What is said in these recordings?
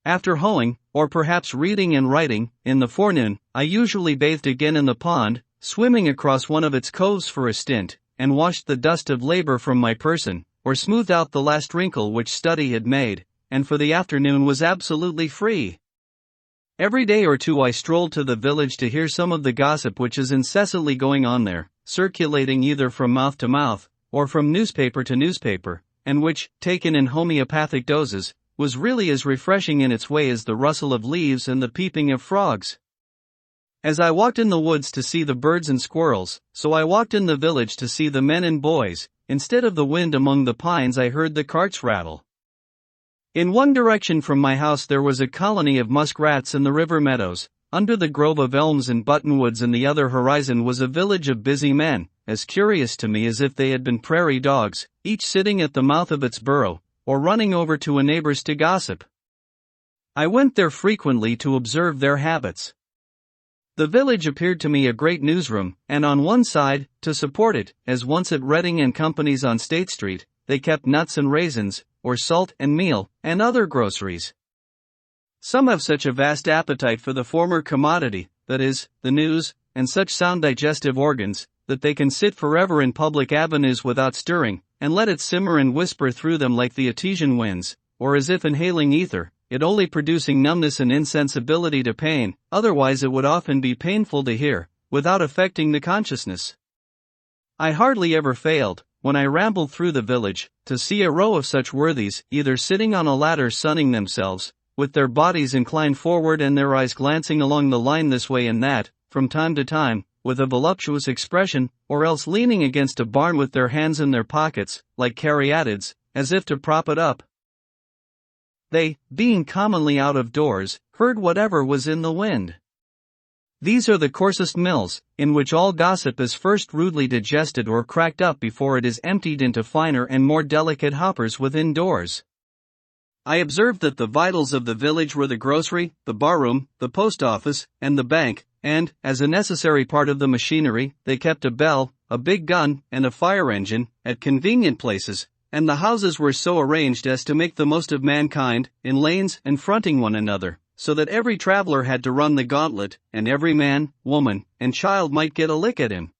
After hoeing, or perhaps reading and writing, in the forenoon, I usually bathed again in the pond, swimming across one of its coves for a stint, and washed the dust of labor from my person, or smoothed out the last wrinkle which study had made, and for the afternoon was absolutely free. Every day or two I strolled to the village to hear some of the gossip which is incessantly going on there, circulating either from mouth to mouth, or from newspaper to newspaper, and which, taken in homeopathic doses, was really as refreshing in its way as the rustle of leaves and the peeping of frogs. As I walked in the woods to see the birds and squirrels, so I walked in the village to see the men and boys. Instead of the wind among the pines I heard the carts rattle. In one direction from my house there was a colony of muskrats in the river meadows, under the grove of elms and buttonwoods, and the other horizon was a village of busy men, as curious to me as if they had been prairie dogs, each sitting at the mouth of its burrow, or running over to a neighbor's to gossip. I went there frequently to observe their habits. The village appeared to me a great newsroom, and on one side, to support it, as once at Redding and Company's on State Street, they kept nuts and raisins, or salt and meal, and other groceries. Some have such a vast appetite for the former commodity, that is, the news, and such sound digestive organs, that they can sit forever in public avenues without stirring, and let it simmer and whisper through them like the Etesian winds, or as if inhaling ether, it only producing numbness and insensibility to pain, otherwise it would often be painful to hear, without affecting the consciousness. I hardly ever failed, when I rambled through the village, to see a row of such worthies, either sitting on a ladder sunning themselves, with their bodies inclined forward and their eyes glancing along the line this way and that, from time to time, with a voluptuous expression, or else leaning against a barn with their hands in their pockets, like caryatids, as if to prop it up. They, being commonly out of doors, heard whatever was in the wind. These are the coarsest mills, in which all gossip is first rudely digested or cracked up before it is emptied into finer and more delicate hoppers within doors. I observed that the vitals of the village were the grocery, the barroom, the post office, and the bank, and, as a necessary part of the machinery, they kept a bell, a big gun, and a fire engine, at convenient places, and the houses were so arranged as to make the most of mankind, in lanes and fronting one another, so that every traveler had to run the gauntlet, and every man, woman, and child might get a lick at him.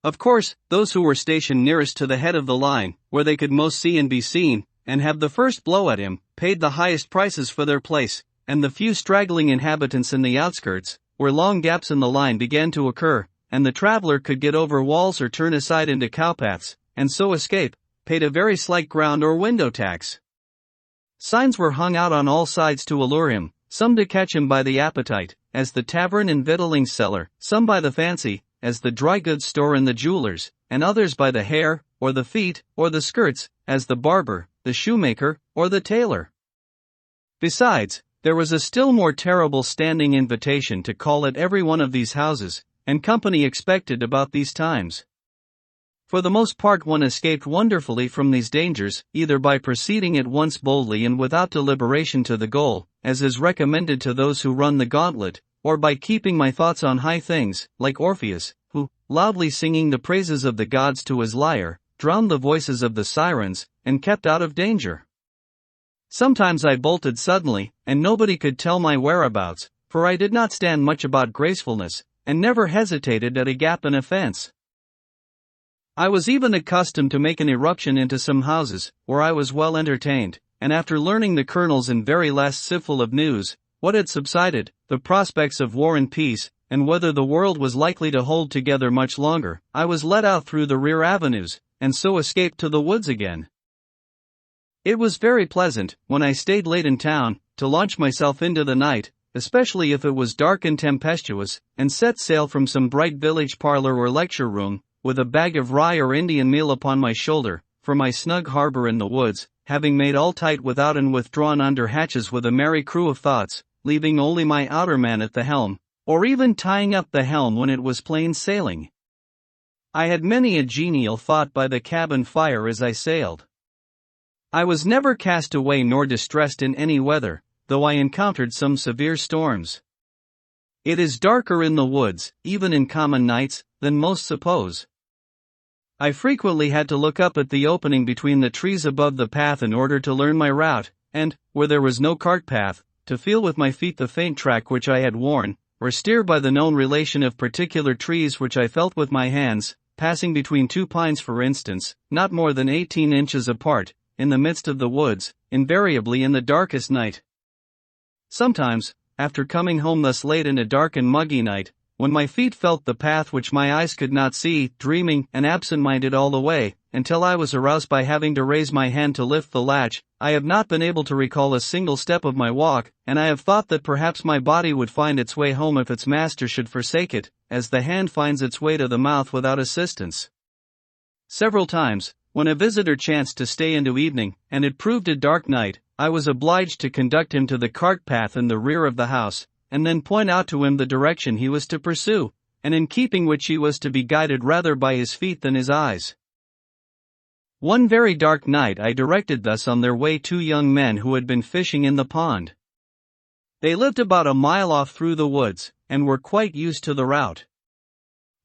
Of course, those who were stationed nearest to the head of the line, where they could most see and be seen, and have the first blow at him, paid the highest prices for their place, and the few straggling inhabitants in the outskirts, where long gaps in the line began to occur, and the traveler could get over walls or turn aside into cowpaths, and so escape, paid a very slight ground or window tax. Signs were hung out on all sides to allure him, some to catch him by the appetite, as the tavern and victualling cellar, some by the fancy, as the dry goods store and the jewelers, and others by the hair, or the feet, or the skirts, as the barber, the shoemaker, or the tailor. Besides, there was a still more terrible standing invitation to call at every one of these houses, and company expected about these times. For the most part one escaped wonderfully from these dangers, either by proceeding at once boldly and without deliberation to the goal, as is recommended to those who run the gauntlet, or by keeping my thoughts on high things, like Orpheus, who, loudly singing the praises of the gods to his lyre, drowned the voices of the sirens, and kept out of danger. Sometimes I bolted suddenly, and nobody could tell my whereabouts, for I did not stand much about gracefulness, and never hesitated at a gap in a fence. I was even accustomed to make an irruption into some houses, where I was well entertained, and after learning the colonel's and very last sieveful of news, what had subsided, the prospects of war and peace, and whether the world was likely to hold together much longer, I was let out through the rear avenues, and so escaped to the woods again. It was very pleasant, when I stayed late in town, to launch myself into the night, especially if it was dark and tempestuous, and set sail from some bright village parlor or lecture room, with a bag of rye or Indian meal upon my shoulder, for my snug harbor in the woods, having made all tight without and withdrawn under hatches with a merry crew of thoughts, leaving only my outer man at the helm, or even tying up the helm when it was plain sailing. I had many a genial thought by the cabin fire as I sailed. I was never cast away nor distressed in any weather, though I encountered some severe storms. It is darker in the woods, even in common nights, than most suppose. I frequently had to look up at the opening between the trees above the path in order to learn my route, and, where there was no cart path, to feel with my feet the faint track which I had worn, or steer by the known relation of particular trees which I felt with my hands, passing between two pines for instance, not more than 18 inches apart, in the midst of the woods, invariably in the darkest night. Sometimes, after coming home thus late in a dark and muggy night, when my feet felt the path which my eyes could not see, dreaming and absent-minded all the way, until I was aroused by having to raise my hand to lift the latch, I have not been able to recall a single step of my walk, and I have thought that perhaps my body would find its way home if its master should forsake it, as the hand finds its way to the mouth without assistance. Several times, when a visitor chanced to stay into evening, and it proved a dark night, I was obliged to conduct him to the cart path in the rear of the house, and then point out to him the direction he was to pursue, and in keeping which he was to be guided rather by his feet than his eyes. One very dark night I directed thus on their way two young men who had been fishing in the pond. They lived about a mile off through the woods, and were quite used to the route.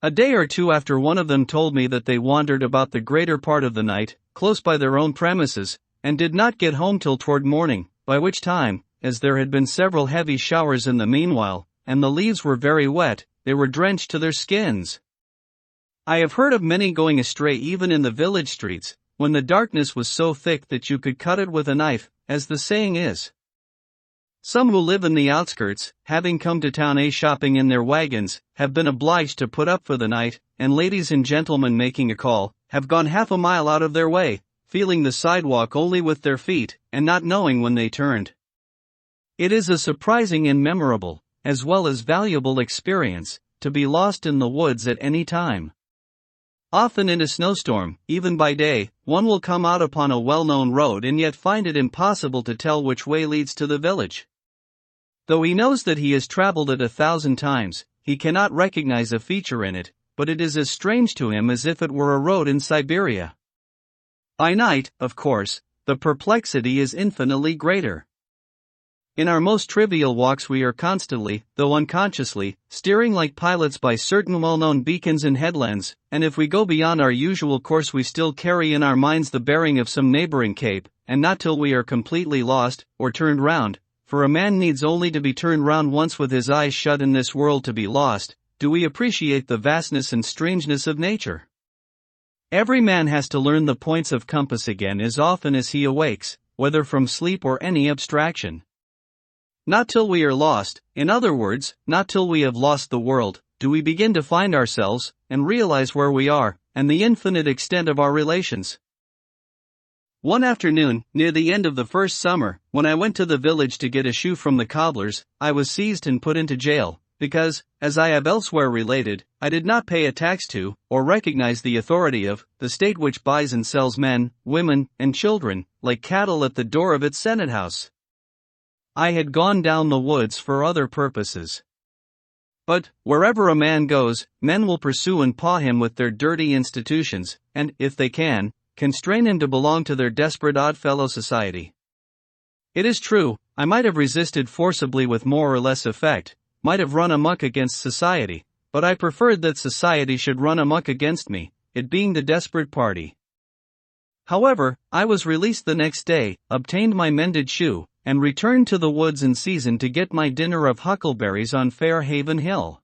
A day or two after one of them told me that they wandered about the greater part of the night, close by their own premises, and did not get home till toward morning, by which time, as there had been several heavy showers in the meanwhile, and the leaves were very wet, they were drenched to their skins. I have heard of many going astray even in the village streets, when the darkness was so thick that you could cut it with a knife, as the saying is. Some who live in the outskirts, having come to town shopping in their wagons, have been obliged to put up for the night, and ladies and gentlemen making a call, have gone half a mile out of their way, feeling the sidewalk only with their feet, and not knowing when they turned. It is a surprising and memorable, as well as valuable experience, to be lost in the woods at any time. Often in a snowstorm, even by day, one will come out upon a well-known road and yet find it impossible to tell which way leads to the village. Though he knows that he has traveled it 1,000 times, he cannot recognize a feature in it, but it is as strange to him as if it were a road in Siberia. By night, of course, the perplexity is infinitely greater. In our most trivial walks we are constantly, though unconsciously, steering like pilots by certain well-known beacons and headlands, and if we go beyond our usual course we still carry in our minds the bearing of some neighboring cape, and not till we are completely lost, or turned round, for a man needs only to be turned round once with his eyes shut in this world to be lost, do we appreciate the vastness and strangeness of nature. Every man has to learn the points of compass again as often as he awakes, whether from sleep or any abstraction. Not till we are lost, in other words, not till we have lost the world, do we begin to find ourselves, and realize where we are, and the infinite extent of our relations. One afternoon, near the end of the first summer, when I went to the village to get a shoe from the cobbler's, I was seized and put into jail, because, as I have elsewhere related, I did not pay a tax to, or recognize the authority of, the state which buys and sells men, women, and children, like cattle at the door of its senate house. I had gone down the woods for other purposes. But, wherever a man goes, men will pursue and paw him with their dirty institutions, and, if they can, constrain him to belong to their desperate oddfellow society. It is true, I might have resisted forcibly with more or less effect, might have run amok against society, but I preferred that society should run amok against me, it being the desperate party. However, I was released the next day, obtained my mended shoe, and returned to the woods in season to get my dinner of huckleberries on Fair Haven Hill.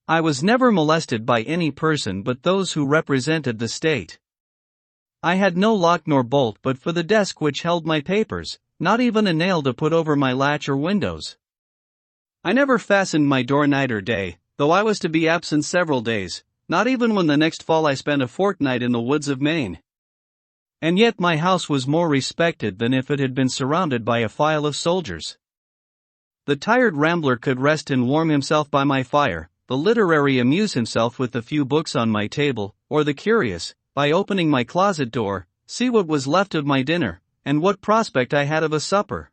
I was never molested by any person but those who represented the state. I had no lock nor bolt but for the desk which held my papers, not even a nail to put over my latch or windows. I never fastened my door night or day, though I was to be absent several days, not even when the next fall I spent a fortnight in the woods of Maine. And yet my house was more respected than if it had been surrounded by a file of soldiers. The tired rambler could rest and warm himself by my fire, the literary amuse himself with the few books on my table, or the curious, by opening my closet door, see what was left of my dinner, and what prospect I had of a supper.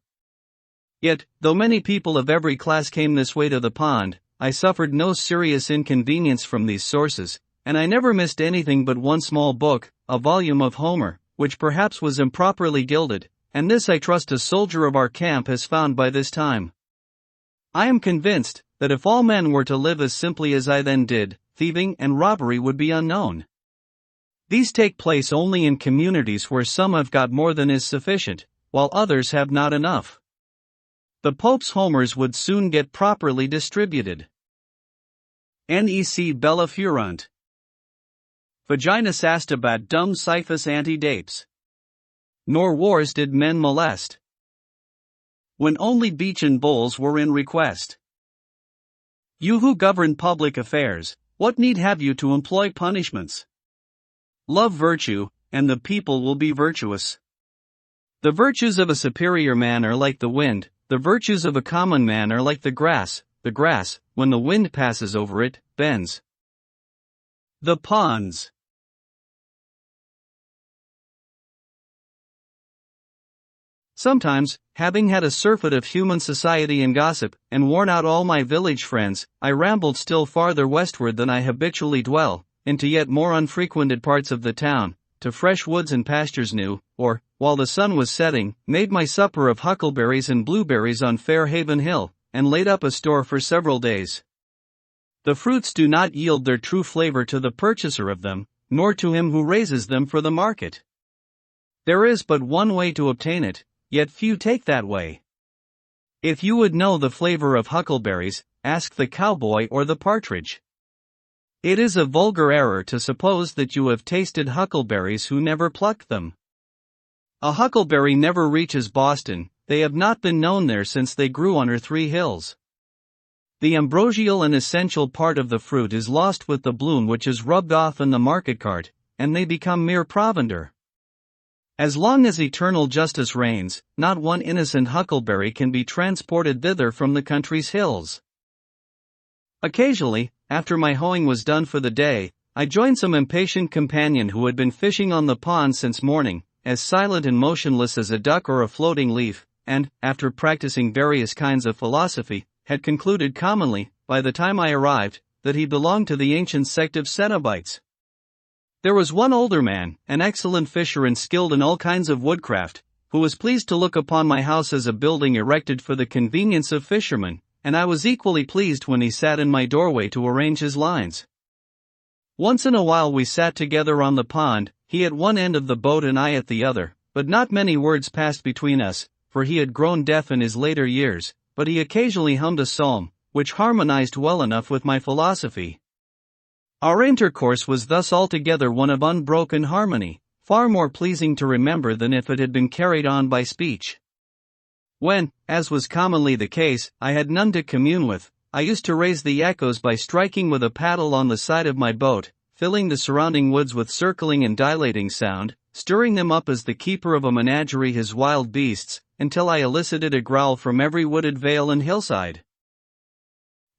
Yet, though many people of every class came this way to the pond, I suffered no serious inconvenience from these sources, and I never missed anything but one small book, a volume of Homer, which perhaps was improperly gilded, and this I trust a soldier of our camp has found by this time. I am convinced that if all men were to live as simply as I then did, thieving and robbery would be unknown. These take place only in communities where some have got more than is sufficient, while others have not enough. The Pope's homers would soon get properly distributed. Nec bella furunt. Vagina sastabat dum siphus antedapes. Nor wars did men molest, when only beechen bowls were in request. You who govern public affairs, what need have you to employ punishments? Love virtue, and the people will be virtuous. The virtues of a superior man are like the wind, the virtues of a common man are like the grass, when the wind passes over it, bends. The Pons. Sometimes, having had a surfeit of human society and gossip, and worn out all my village friends, I rambled still farther westward than I habitually dwell, into yet more unfrequented parts of the town, to fresh woods and pastures new, or, while the sun was setting, made my supper of huckleberries and blueberries on Fairhaven Hill, and laid up a store for several days. The fruits do not yield their true flavor to the purchaser of them, nor to him who raises them for the market. There is but one way to obtain it, yet few take that way. If you would know the flavor of huckleberries, ask the cowboy or the partridge. It is a vulgar error to suppose that you have tasted huckleberries who never plucked them. A huckleberry never reaches Boston, they have not been known there since they grew on her 3 hills. The ambrosial and essential part of the fruit is lost with the bloom which is rubbed off in the market cart, and they become mere provender. As long as eternal justice reigns, not one innocent huckleberry can be transported thither from the country's hills. Occasionally, after my hoeing was done for the day, I joined some impatient companion who had been fishing on the pond since morning, as silent and motionless as a duck or a floating leaf, and, after practicing various kinds of philosophy, had concluded commonly, by the time I arrived, that he belonged to the ancient sect of Cenobites. There was one older man, an excellent fisher and skilled in all kinds of woodcraft, who was pleased to look upon my house as a building erected for the convenience of fishermen, and I was equally pleased when he sat in my doorway to arrange his lines. Once in a while we sat together on the pond, he at one end of the boat and I at the other, but not many words passed between us, for he had grown deaf in his later years, but he occasionally hummed a psalm, which harmonized well enough with my philosophy. Our intercourse was thus altogether one of unbroken harmony, far more pleasing to remember than if it had been carried on by speech. When, as was commonly the case, I had none to commune with, I used to raise the echoes by striking with a paddle on the side of my boat, filling the surrounding woods with circling and dilating sound, stirring them up as the keeper of a menagerie his wild beasts, until I elicited a growl from every wooded vale and hillside.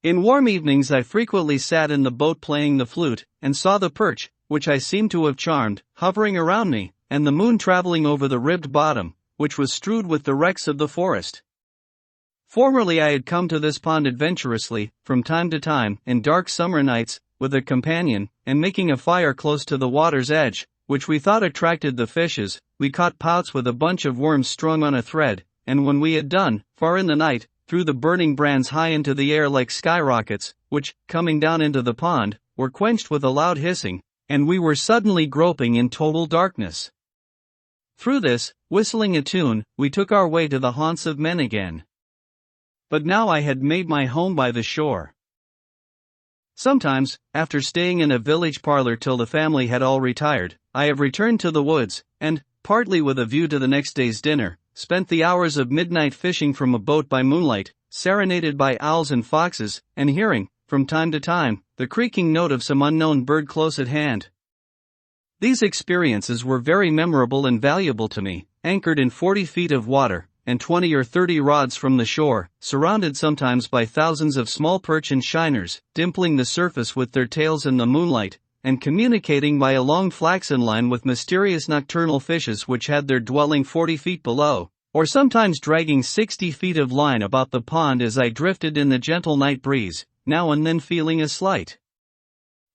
In warm evenings I frequently sat in the boat playing the flute, and saw the perch, which I seemed to have charmed, hovering around me, and the moon traveling over the ribbed bottom, which was strewed with the wrecks of the forest. Formerly I had come to this pond adventurously, from time to time, in dark summer nights, with a companion, and making a fire close to the water's edge, which we thought attracted the fishes, we caught pouts with a bunch of worms strung on a thread, and when we had done, far in the night, threw the burning brands high into the air like skyrockets, which, coming down into the pond, were quenched with a loud hissing, and we were suddenly groping in total darkness. Through this, whistling a tune, we took our way to the haunts of men again. But now I had made my home by the shore. Sometimes, after staying in a village parlor till the family had all retired, I have returned to the woods, and, partly with a view to the next day's dinner, spent the hours of midnight fishing from a boat by moonlight, serenaded by owls and foxes, and hearing, from time to time, the creaking note of some unknown bird close at hand. These experiences were very memorable and valuable to me, anchored in 40 feet of water, and 20 or 30 rods from the shore, surrounded sometimes by thousands of small perch and shiners, dimpling the surface with their tails in the moonlight, and communicating by a long flaxen line with mysterious nocturnal fishes which had their dwelling 40 feet below, or sometimes dragging 60 feet of line about the pond as I drifted in the gentle night breeze, now and then feeling a slight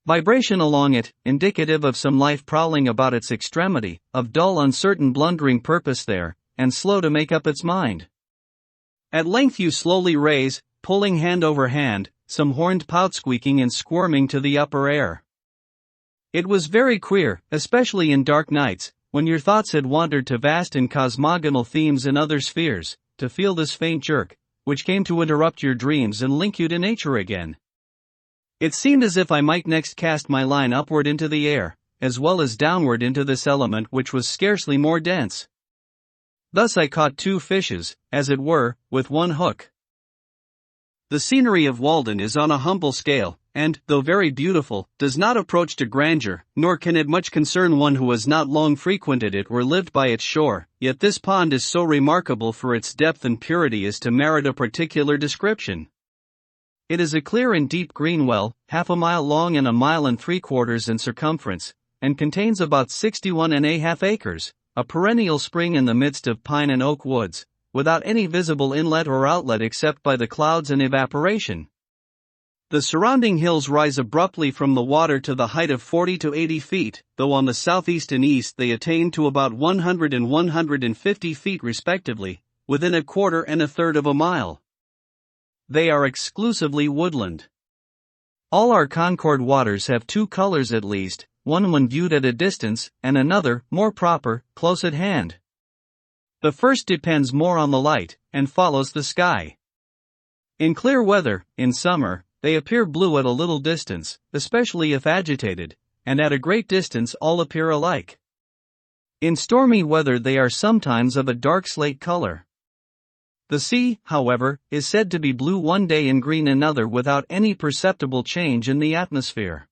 vibration along it, indicative of some life prowling about its extremity, of dull uncertain blundering purpose there, and slow to make up its mind. At length you slowly raise, pulling hand over hand, some horned pout squeaking and squirming to the upper air. It was very queer, especially in dark nights, when your thoughts had wandered to vast and cosmogonal themes in other spheres, to feel this faint jerk, which came to interrupt your dreams and link you to nature again. It seemed as if I might next cast my line upward into the air, as well as downward into this element which was scarcely more dense. Thus I caught two fishes, as it were, with one hook. The scenery of Walden is on a humble scale, and, though very beautiful, does not approach to grandeur, nor can it much concern one who has not long frequented it or lived by its shore, yet this pond is so remarkable for its depth and purity as to merit a particular description. It is a clear and deep green well, 1/2 mile long and 1 3/4 miles in circumference, and contains about 61½ acres, a perennial spring in the midst of pine and oak woods, without any visible inlet or outlet except by the clouds and evaporation. The surrounding hills rise abruptly from the water to the height of 40 to 80 feet, though on the southeast and east they attain to about 100 and 150 feet respectively, within 1/4 and 1/3 of a mile. They are exclusively woodland. All our Concord waters have two colors at least, one when viewed at a distance, and another, more proper, close at hand. The first depends more on the light, and follows the sky. In clear weather, in summer, they appear blue at a little distance, especially if agitated, and at a great distance all appear alike. In stormy weather they are sometimes of a dark slate color. The sea, however, is said to be blue one day and green another without any perceptible change in the atmosphere.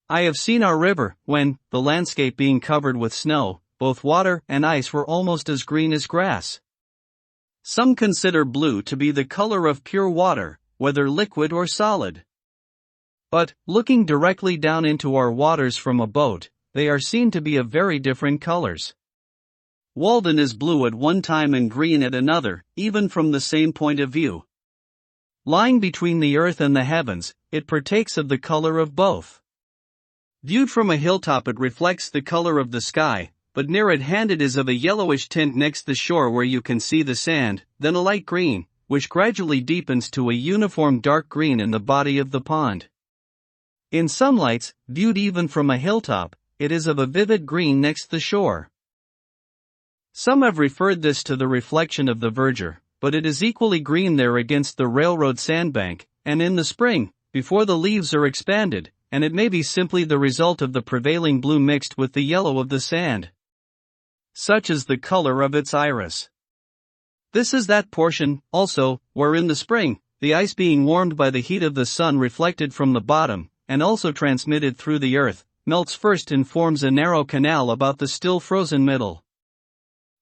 I have seen our river, when, the landscape being covered with snow, both water and ice were almost as green as grass. Some consider blue to be the color of pure water, whether liquid or solid. But, looking directly down into our waters from a boat, they are seen to be of very different colors. Walden is blue at one time and green at another, even from the same point of view. Lying between the earth and the heavens, it partakes of the color of both. Viewed from a hilltop it reflects the color of the sky, but near at hand it is of a yellowish tint next the shore where you can see the sand, then a light green, which gradually deepens to a uniform dark green in the body of the pond. In some lights, viewed even from a hilltop, it is of a vivid green next the shore. Some have referred this to the reflection of the verdure, but it is equally green there against the railroad sandbank, and in the spring, before the leaves are expanded, and it may be simply the result of the prevailing blue mixed with the yellow of the sand. Such is the color of its iris. This is that portion, also, where in the spring, the ice being warmed by the heat of the sun reflected from the bottom, and also transmitted through the earth, melts first and forms a narrow canal about the still frozen middle.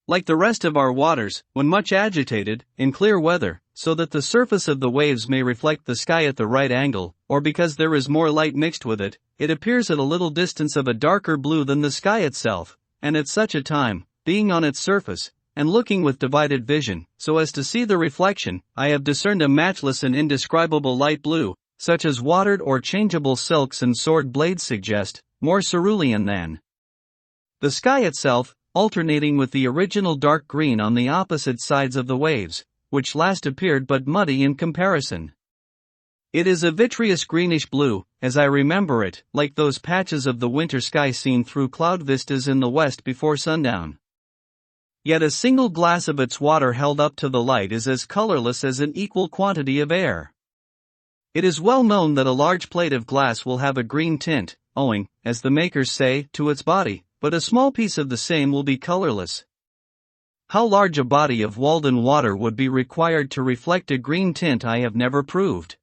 Like the rest of our waters, when much agitated, in clear weather, so that the surface of the waves may reflect the sky at the right angle, or because there is more light mixed with it, it appears at a little distance of a darker blue than the sky itself, and at such a time, being on its surface, and looking with divided vision, so as to see the reflection, I have discerned a matchless and indescribable light blue, such as watered or changeable silks and sword blades suggest, more cerulean than the sky itself, alternating with the original dark green on the opposite sides of the waves, which last appeared but muddy in comparison. It is a vitreous greenish blue, as I remember it, like those patches of the winter sky seen through cloud vistas in the west before sundown. Yet a single glass of its water held up to the light is as colorless as an equal quantity of air. It is well known that a large plate of glass will have a green tint, owing, as the makers say, to its body, but a small piece of the same will be colorless. How large a body of Walden water would be required to reflect a green tint I have never proved.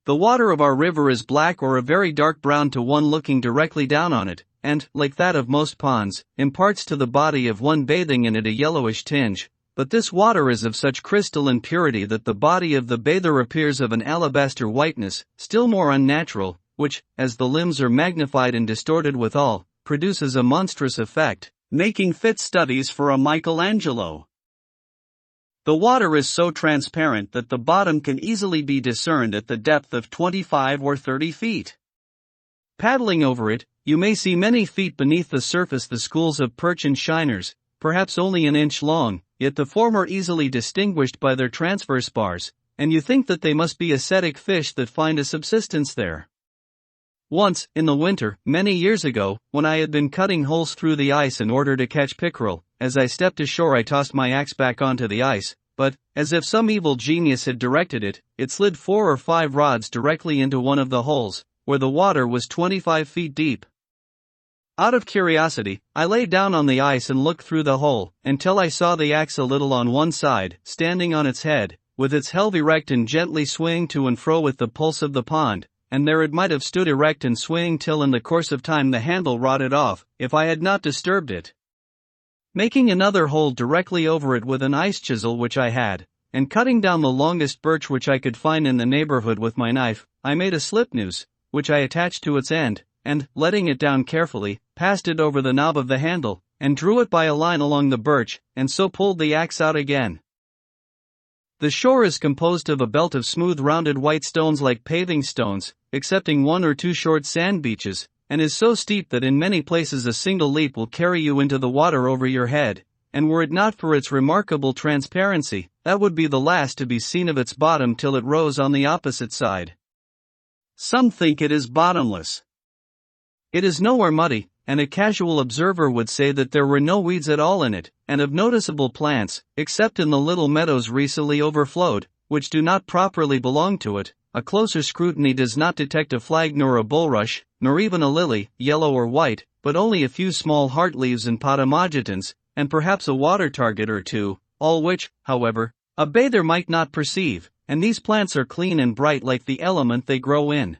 The water of our river is black or a very dark brown to one looking directly down on it, and, like that of most ponds, imparts to the body of one bathing in it a yellowish tinge, but this water is of such crystalline purity that the body of the bather appears of an alabaster whiteness, still more unnatural, which, as the limbs are magnified and distorted withal, produces a monstrous effect, making fit studies for a Michelangelo. The water is so transparent that the bottom can easily be discerned at the depth of 25 or 30 feet. Paddling over it, you may see many feet beneath the surface the schools of perch and shiners, perhaps only an inch long, yet the former easily distinguished by their transverse bars, and you think that they must be ascetic fish that find a subsistence there. Once, in the winter, many years ago, when I had been cutting holes through the ice in order to catch pickerel, as I stepped ashore I tossed my axe back onto the ice, but, as if some evil genius had directed it, it slid 4 or 5 rods directly into one of the holes, where the water was 25 feet deep. Out of curiosity, I lay down on the ice and looked through the hole, until I saw the axe a little on one side, standing on its head, with its helve erect and gently swaying to and fro with the pulse of the pond, and there it might have stood erect and swaying till in the course of time the handle rotted off, if I had not disturbed it. Making another hole directly over it with an ice chisel which I had, and cutting down the longest birch which I could find in the neighborhood with my knife, I made a slip noose, which I attached to its end, and, letting it down carefully, passed it over the knob of the handle, and drew it by a line along the birch, and so pulled the axe out again. The shore is composed of a belt of smooth rounded white stones like paving stones, excepting 1 or 2 short sand beaches, and is so steep that in many places a single leap will carry you into the water over your head, and were it not for its remarkable transparency, that would be the last to be seen of its bottom till it rose on the opposite side. Some think it is bottomless. It is nowhere muddy, and a casual observer would say that there were no weeds at all in it, and of noticeable plants, except in the little meadows recently overflowed, which do not properly belong to it. A closer scrutiny does not detect a flag nor a bulrush, nor even a lily, yellow or white, but only a few small heart leaves and potamogetons, and perhaps a water target or two, all which, however, a bather might not perceive, and these plants are clean and bright like the element they grow in.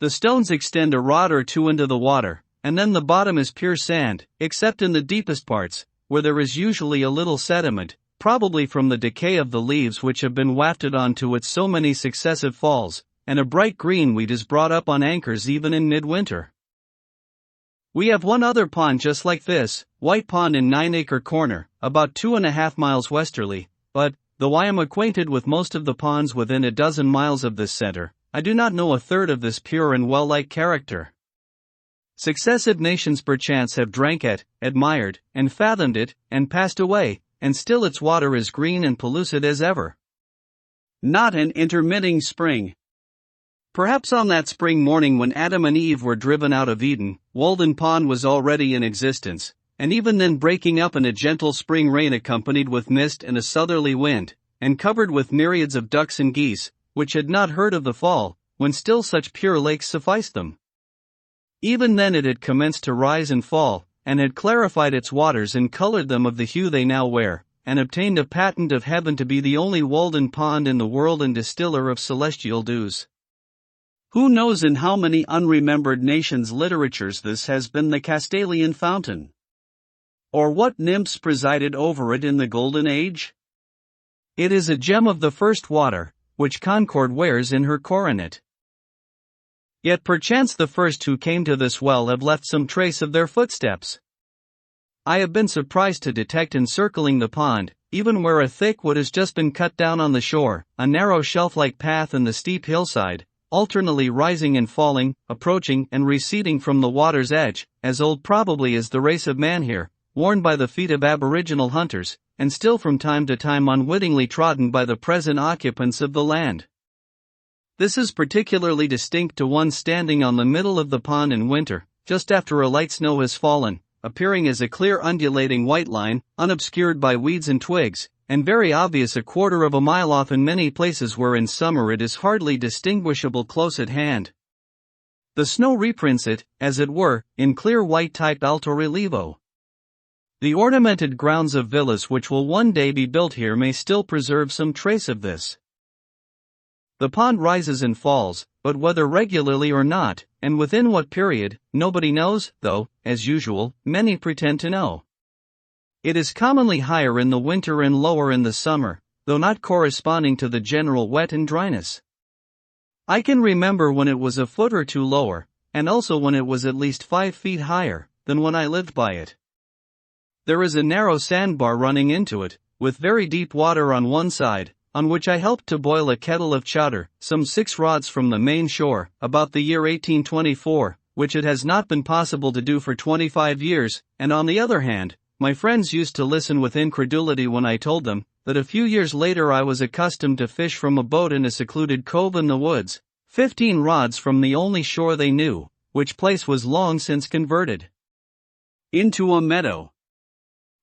The stones extend a rod or two into the water, and then the bottom is pure sand, except in the deepest parts, where there is usually a little sediment, probably from the decay of the leaves which have been wafted onto it so many successive falls, and a bright green weed is brought up on anchors even in midwinter. We have one other pond just like this, White Pond in 9 Acre Corner, about 2.5 miles westerly, but, though I am acquainted with most of the ponds within a dozen miles of this center, I do not know a third of this pure and well-like character. Successive nations perchance have drank it, admired, and fathomed it, and passed away, and still its water is green and pellucid as ever. Not an intermitting spring. Perhaps on that spring morning when Adam and Eve were driven out of Eden, Walden Pond was already in existence, and even then breaking up in a gentle spring rain accompanied with mist and a southerly wind, and covered with myriads of ducks and geese, which had not heard of the fall, when still such pure lakes sufficed them. Even then it had commenced to rise and fall, and had clarified its waters and colored them of the hue they now wear, and obtained a patent of heaven to be the only Walden Pond in the world and distiller of celestial dews. Who knows in how many unremembered nations' literatures this has been the Castalian fountain? Or what nymphs presided over it in the Golden Age? It is a gem of the first water, which Concord wears in her coronet. Yet perchance the first who came to this well have left some trace of their footsteps. I have been surprised to detect encircling the pond, even where a thick wood has just been cut down on the shore, a narrow shelf-like path in the steep hillside, alternately rising and falling, approaching and receding from the water's edge, as old probably as the race of man here, worn by the feet of aboriginal hunters, and still from time to time unwittingly trodden by the present occupants of the land. This is particularly distinct to one standing on the middle of the pond in winter, just after a light snow has fallen, appearing as a clear undulating white line, unobscured by weeds and twigs, and very obvious a quarter of a mile off in many places where in summer it is hardly distinguishable close at hand. The snow reprints it, as it were, in clear white type alto relievo. The ornamented grounds of villas which will one day be built here may still preserve some trace of this. The pond rises and falls, but whether regularly or not, and within what period, nobody knows, though, as usual, many pretend to know. It is commonly higher in the winter and lower in the summer, though not corresponding to the general wet and dryness. I can remember when it was a foot or two lower, and also when it was at least 5 feet higher, than when I lived by it. There is a narrow sandbar running into it, with very deep water on one side, on which I helped to boil a kettle of chowder, some 6 rods from the main shore, about the year 1824, which it has not been possible to do for 25 years, and on the other hand, my friends used to listen with incredulity when I told them that a few years later I was accustomed to fish from a boat in a secluded cove in the woods, 15 rods from the only shore they knew, which place was long since converted into a meadow.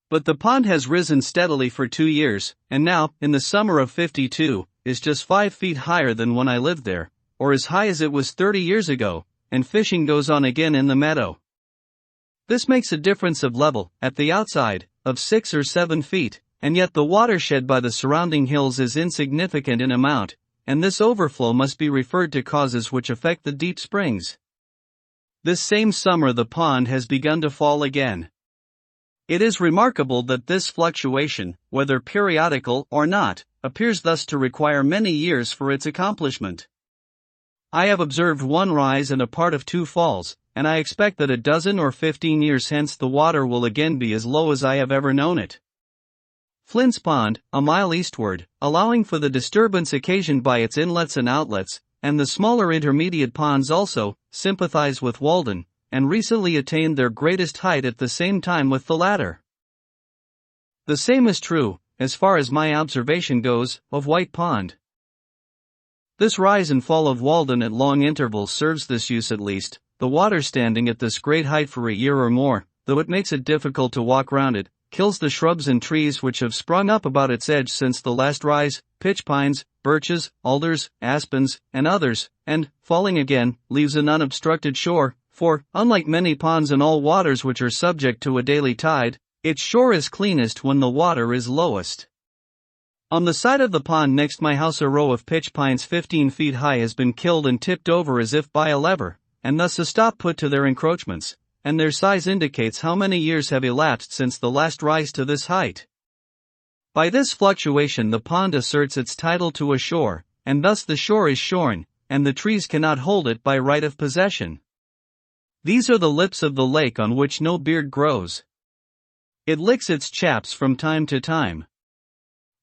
But the pond has risen steadily for 2 years, and now, in the summer of '52, is just 5 feet higher than when I lived there, or as high as it was 30 years ago, and fishing goes on again in the meadow. This makes a difference of level, at the outside, of 6 or 7 feet, and yet the watershed by the surrounding hills is insignificant in amount, and this overflow must be referred to causes which affect the deep springs. This same summer the pond has begun to fall again. It is remarkable that this fluctuation, whether periodical or not, appears thus to require many years for its accomplishment. I have observed one rise and a part of 2 falls, and I expect that a dozen or 15 years hence the water will again be as low as I have ever known it. Flint's Pond, a mile eastward, allowing for the disturbance occasioned by its inlets and outlets, and the smaller intermediate ponds also, sympathize with Walden, and recently attained their greatest height at the same time with the latter. The same is true, as far as my observation goes, of White Pond. This rise and fall of Walden at long intervals serves this use at least, the water standing at this great height for a year or more, though it makes it difficult to walk round it, kills the shrubs and trees which have sprung up about its edge since the last rise, pitch pines, birches, alders, aspens, and others, and, falling again, leaves an unobstructed shore, for, unlike many ponds in all waters which are subject to a daily tide, its shore is cleanest when the water is lowest. On the side of the pond next my house a row of pitch pines 15 feet high has been killed and tipped over as if by a lever, and thus a stop put to their encroachments, and their size indicates how many years have elapsed since the last rise to this height. By this fluctuation the pond asserts its title to a shore, and thus the shore is shorn, and the trees cannot hold it by right of possession. These are the lips of the lake on which no beard grows. It licks its chaps from time to time.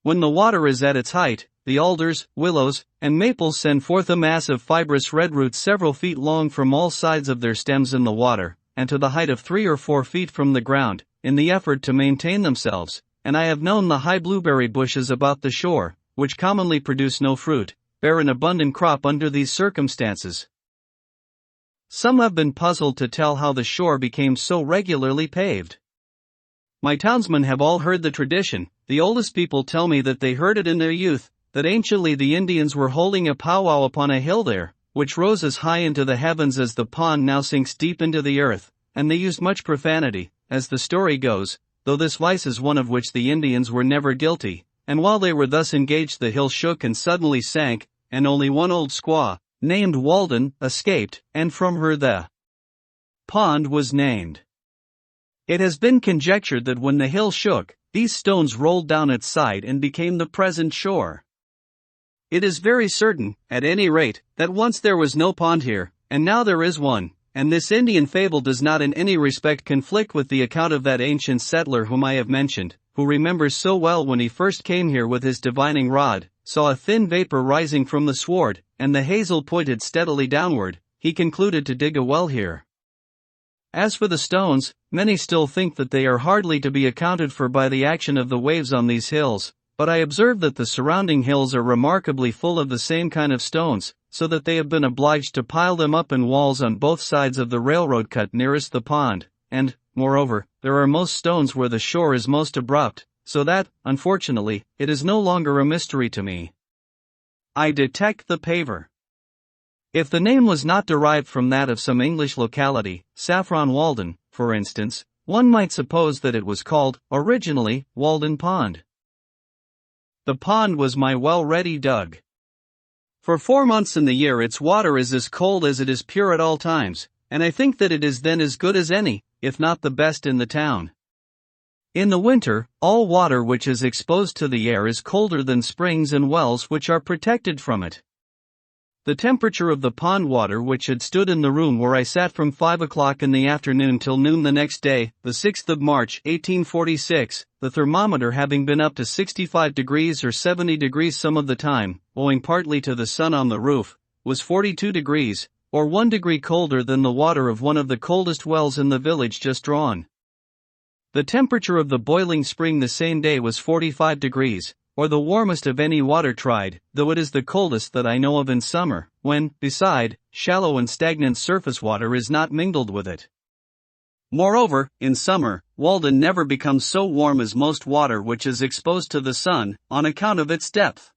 When the water is at its height, the alders, willows, and maples send forth a mass of fibrous red roots several feet long from all sides of their stems in the water, and to the height of 3 or 4 feet from the ground, in the effort to maintain themselves, and I have known the high blueberry bushes about the shore, which commonly produce no fruit, bear an abundant crop under these circumstances. Some have been puzzled to tell how the shore became so regularly paved. My townsmen have all heard the tradition. The oldest people tell me that they heard it in their youth, that anciently the Indians were holding a powwow upon a hill there, which rose as high into the heavens as the pond now sinks deep into the earth, and they used much profanity, as the story goes, though this vice is one of which the Indians were never guilty, and while they were thus engaged the hill shook and suddenly sank, and only one old squaw, named Walden, escaped, and from her the pond was named. It has been conjectured that when the hill shook, these stones rolled down its side and became the present shore. It is very certain, at any rate, that once there was no pond here, and now there is one, and this Indian fable does not in any respect conflict with the account of that ancient settler whom I have mentioned, who remembers so well when he first came here with his divining rod, saw a thin vapor rising from the sward, and the hazel pointed steadily downward, he concluded to dig a well here. As for the stones, many still think that they are hardly to be accounted for by the action of the waves on these hills, but I observe that the surrounding hills are remarkably full of the same kind of stones, so that they have been obliged to pile them up in walls on both sides of the railroad cut nearest the pond, and, moreover, there are most stones where the shore is most abrupt, so that, unfortunately, it is no longer a mystery to me. I detect the paver. If the name was not derived from that of some English locality, Saffron Walden, for instance, one might suppose that it was called, originally, Walden Pond. The pond was my well ready dug. For 4 months in the year its water is as cold as it is pure at all times, and I think that it is then as good as any, if not the best in the town. In the winter, all water which is exposed to the air is colder than springs and wells which are protected from it. The temperature of the pond water which had stood in the room where I sat from 5 o'clock in the afternoon till noon the next day, the 6th of March, 1846, the thermometer having been up to 65 degrees or 70 degrees some of the time, owing partly to the sun on the roof, was 42 degrees, or 1 degree colder than the water of one of the coldest wells in the village just drawn. The temperature of the boiling spring the same day was 45 degrees, or the warmest of any water tried, though it is the coldest that I know of in summer, when, beside, shallow and stagnant surface water is not mingled with it. Moreover, in summer, Walden never becomes so warm as most water which is exposed to the sun, on account of its depth.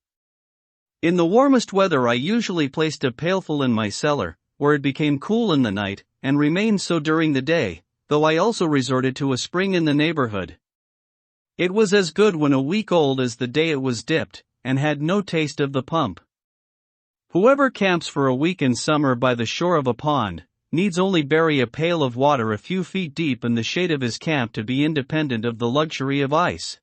In the warmest weather I usually placed a pailful in my cellar, where it became cool in the night, and remained so during the day, though I also resorted to a spring in the neighborhood. It was as good when a week old as the day it was dipped, and had no taste of the pump. Whoever camps for a week in summer by the shore of a pond, needs only bury a pail of water a few feet deep in the shade of his camp to be independent of the luxury of ice.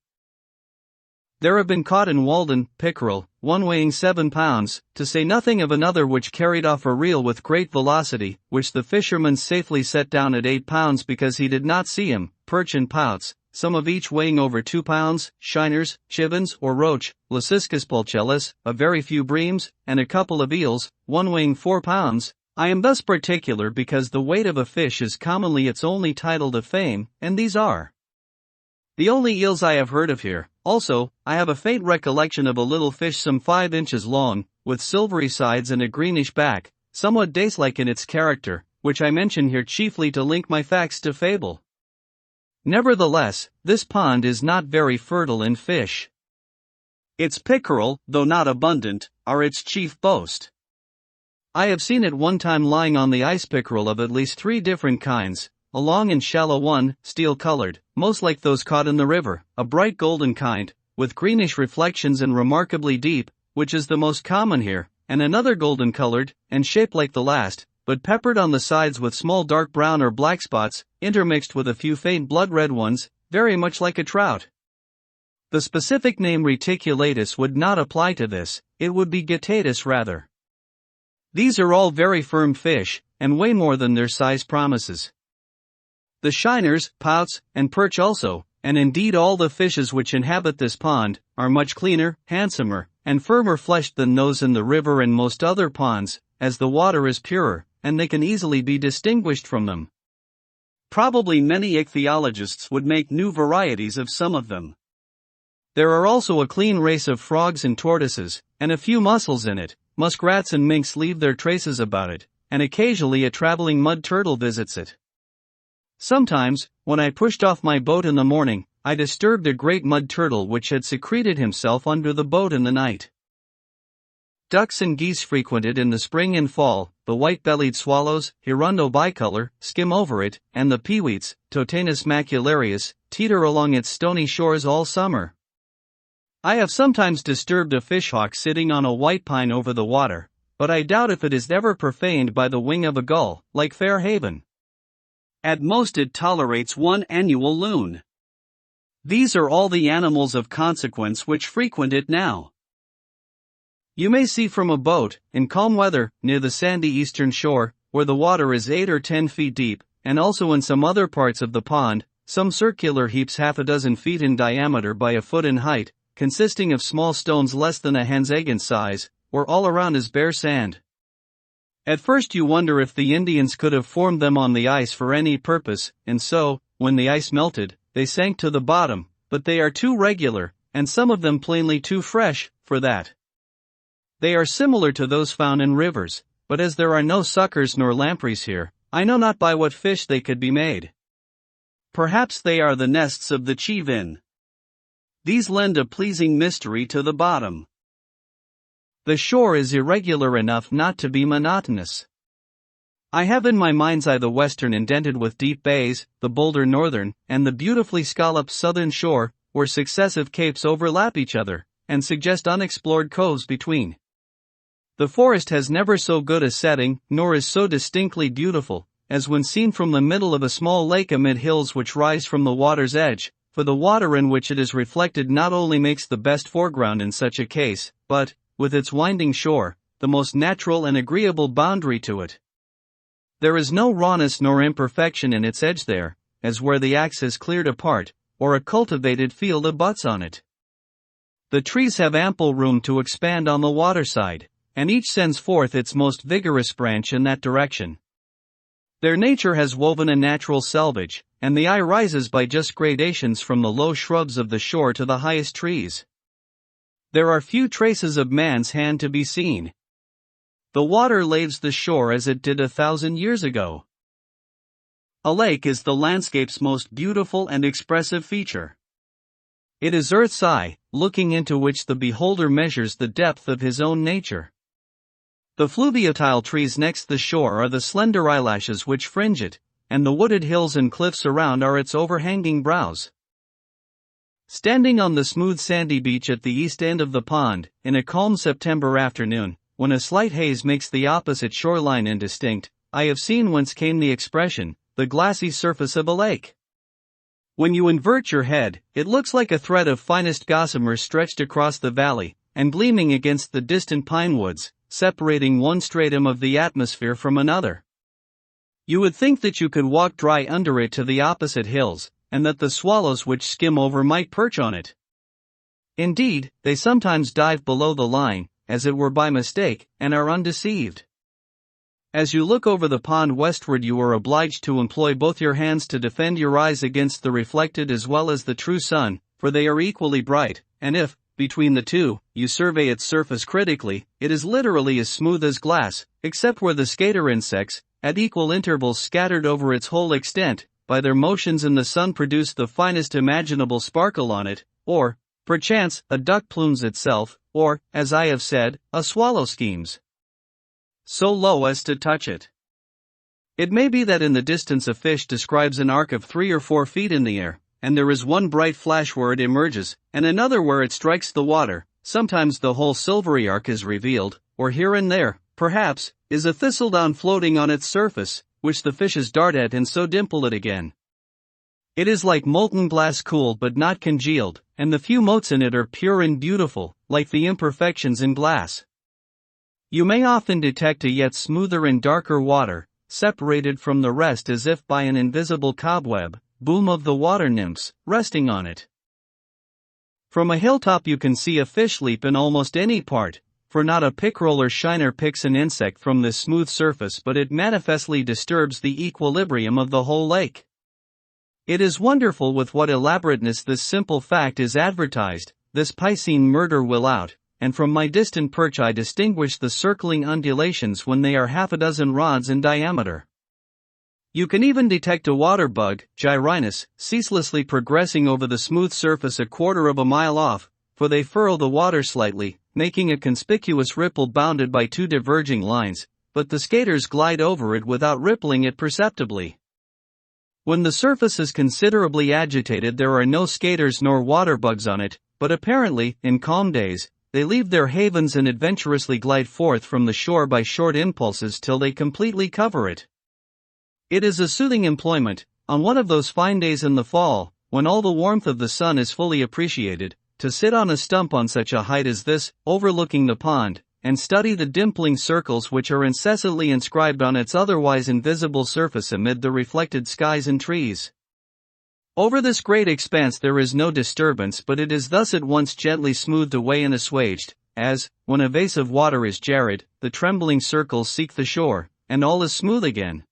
There have been caught in Walden pickerel, one weighing 7 pounds, to say nothing of another which carried off a reel with great velocity, which the fisherman safely set down at 8 pounds because he did not see him, perch and pouts, some of each weighing over 2 pounds, shiners, chivens or roach, Leuciscus pulchellus, a very few breams, and a couple of eels, one weighing 4 pounds. I am thus particular because the weight of a fish is commonly its only title to fame, and these are the only eels I have heard of here. Also, I have a faint recollection of a little fish some 5 inches long, with silvery sides and a greenish back, somewhat dace-like in its character, which I mention here chiefly to link my facts to fable. Nevertheless, this pond is not very fertile in fish. Its pickerel, though not abundant, are its chief boast. I have seen at one time lying on the ice pickerel of at least 3 different kinds, a long and shallow one, steel-colored, most like those caught in the river, a bright golden kind, with greenish reflections and remarkably deep, which is the most common here, and another golden-colored, and shaped like the last, but peppered on the sides with small dark brown or black spots, intermixed with a few faint blood-red ones, very much like a trout. The specific name reticulatus would not apply to this, it would be guttatus rather. These are all very firm fish, and weigh more than their size promises. The shiners, pouts, and perch also, and indeed all the fishes which inhabit this pond, are much cleaner, handsomer, and firmer fleshed than those in the river and most other ponds, as the water is purer, and they can easily be distinguished from them. Probably many ichthyologists would make new varieties of some of them. There are also a clean race of frogs and tortoises, and a few mussels in it. Muskrats and minks leave their traces about it, and occasionally a traveling mud turtle visits it. Sometimes, when I pushed off my boat in the morning, I disturbed a great mud turtle which had secreted himself under the boat in the night. Ducks and geese frequent it in the spring and fall, the white-bellied swallows, hirundo bicolor, skim over it, and the peewits, Totanus macularius, teeter along its stony shores all summer. I have sometimes disturbed a fishhawk sitting on a white pine over the water, but I doubt if it is ever profaned by the wing of a gull, like Fair Haven. At most it tolerates one annual loon. These are all the animals of consequence which frequent it now. You may see from a boat, in calm weather, near the sandy eastern shore, where the water is 8 or 10 feet deep, and also in some other parts of the pond, some circular heaps half a dozen feet in diameter by a foot in height, consisting of small stones less than a hen's egg in size, where all around is bare sand. At first you wonder if the Indians could have formed them on the ice for any purpose, and so, when the ice melted, they sank to the bottom, but they are too regular, and some of them plainly too fresh, for that. They are similar to those found in rivers, but as there are no suckers nor lampreys here, I know not by what fish they could be made. Perhaps they are the nests of the chivin. These lend a pleasing mystery to the bottom. The shore is irregular enough not to be monotonous. I have in my mind's eye the western indented with deep bays, the bolder northern, and the beautifully scalloped southern shore, where successive capes overlap each other, and suggest unexplored coves between. The forest has never so good a setting, nor is so distinctly beautiful, as when seen from the middle of a small lake amid hills which rise from the water's edge, for the water in which it is reflected not only makes the best foreground in such a case, but, with its winding shore, the most natural and agreeable boundary to it. There is no rawness nor imperfection in its edge there, as where the axe has cleared a part, or a cultivated field abuts on it. The trees have ample room to expand on the waterside, and each sends forth its most vigorous branch in that direction. Their nature has woven a natural selvage, and the eye rises by just gradations from the low shrubs of the shore to the highest trees. There are few traces of man's hand to be seen. The water laves the shore as it did 1,000 years ago. A lake is the landscape's most beautiful and expressive feature. It is Earth's eye, looking into which the beholder measures the depth of his own nature. The fluviatile trees next the shore are the slender eyelashes which fringe it, and the wooded hills and cliffs around are its overhanging brows. Standing on the smooth sandy beach at the east end of the pond, in a calm September afternoon, when a slight haze makes the opposite shoreline indistinct, I have seen whence came the expression, the glassy surface of a lake. When you invert your head, it looks like a thread of finest gossamer stretched across the valley, and gleaming against the distant pine woods, separating one stratum of the atmosphere from another. You would think that you could walk dry under it to the opposite hills, and that the swallows which skim over might perch on it. Indeed, they sometimes dive below the line, as it were by mistake, and are undeceived. As you look over the pond westward, you are obliged to employ both your hands to defend your eyes against the reflected as well as the true sun, for they are equally bright, and if, between the two, you survey its surface critically, it is literally as smooth as glass, except where the skater insects, at equal intervals scattered over its whole extent, by their motions in the sun produce the finest imaginable sparkle on it, or, perchance, a duck plumes itself, or, as I have said, a swallow schemes so low as to touch it. It may be that in the distance a fish describes an arc of 3 or 4 feet in the air, and there is one bright flash where it emerges, and another where it strikes the water. Sometimes the whole silvery arc is revealed, or here and there, perhaps, is a thistledown floating on its surface, which the fishes dart at and so dimple it again. It is like molten glass, cooled but not congealed, and the few motes in it are pure and beautiful, like the imperfections in glass. You may often detect a yet smoother and darker water, separated from the rest as if by an invisible cobweb, boom of the water nymphs, resting on it. From a hilltop you can see a fish leap in almost any part, for not a pickerel or shiner picks an insect from this smooth surface, but it manifestly disturbs the equilibrium of the whole lake. It is wonderful with what elaborateness this simple fact is advertised. This piscine murder will out, and from my distant perch I distinguish the circling undulations when they are 6 rods in diameter. You can even detect a water bug, Gyrinus, ceaselessly progressing over the smooth surface 1/4 mile off, for they furrow the water slightly, making a conspicuous ripple bounded by 2 diverging lines, but the skaters glide over it without rippling it perceptibly. When the surface is considerably agitated there are no skaters nor water bugs on it, but apparently, in calm days, they leave their havens and adventurously glide forth from the shore by short impulses till they completely cover it. It is a soothing employment, on one of those fine days in the fall, when all the warmth of the sun is fully appreciated, to sit on a stump on such a height as this, overlooking the pond, and study the dimpling circles which are incessantly inscribed on its otherwise invisible surface amid the reflected skies and trees. Over this great expanse there is no disturbance, but it is thus at once gently smoothed away and assuaged, as, when a vase of water is jarred, the trembling circles seek the shore, and all is smooth again.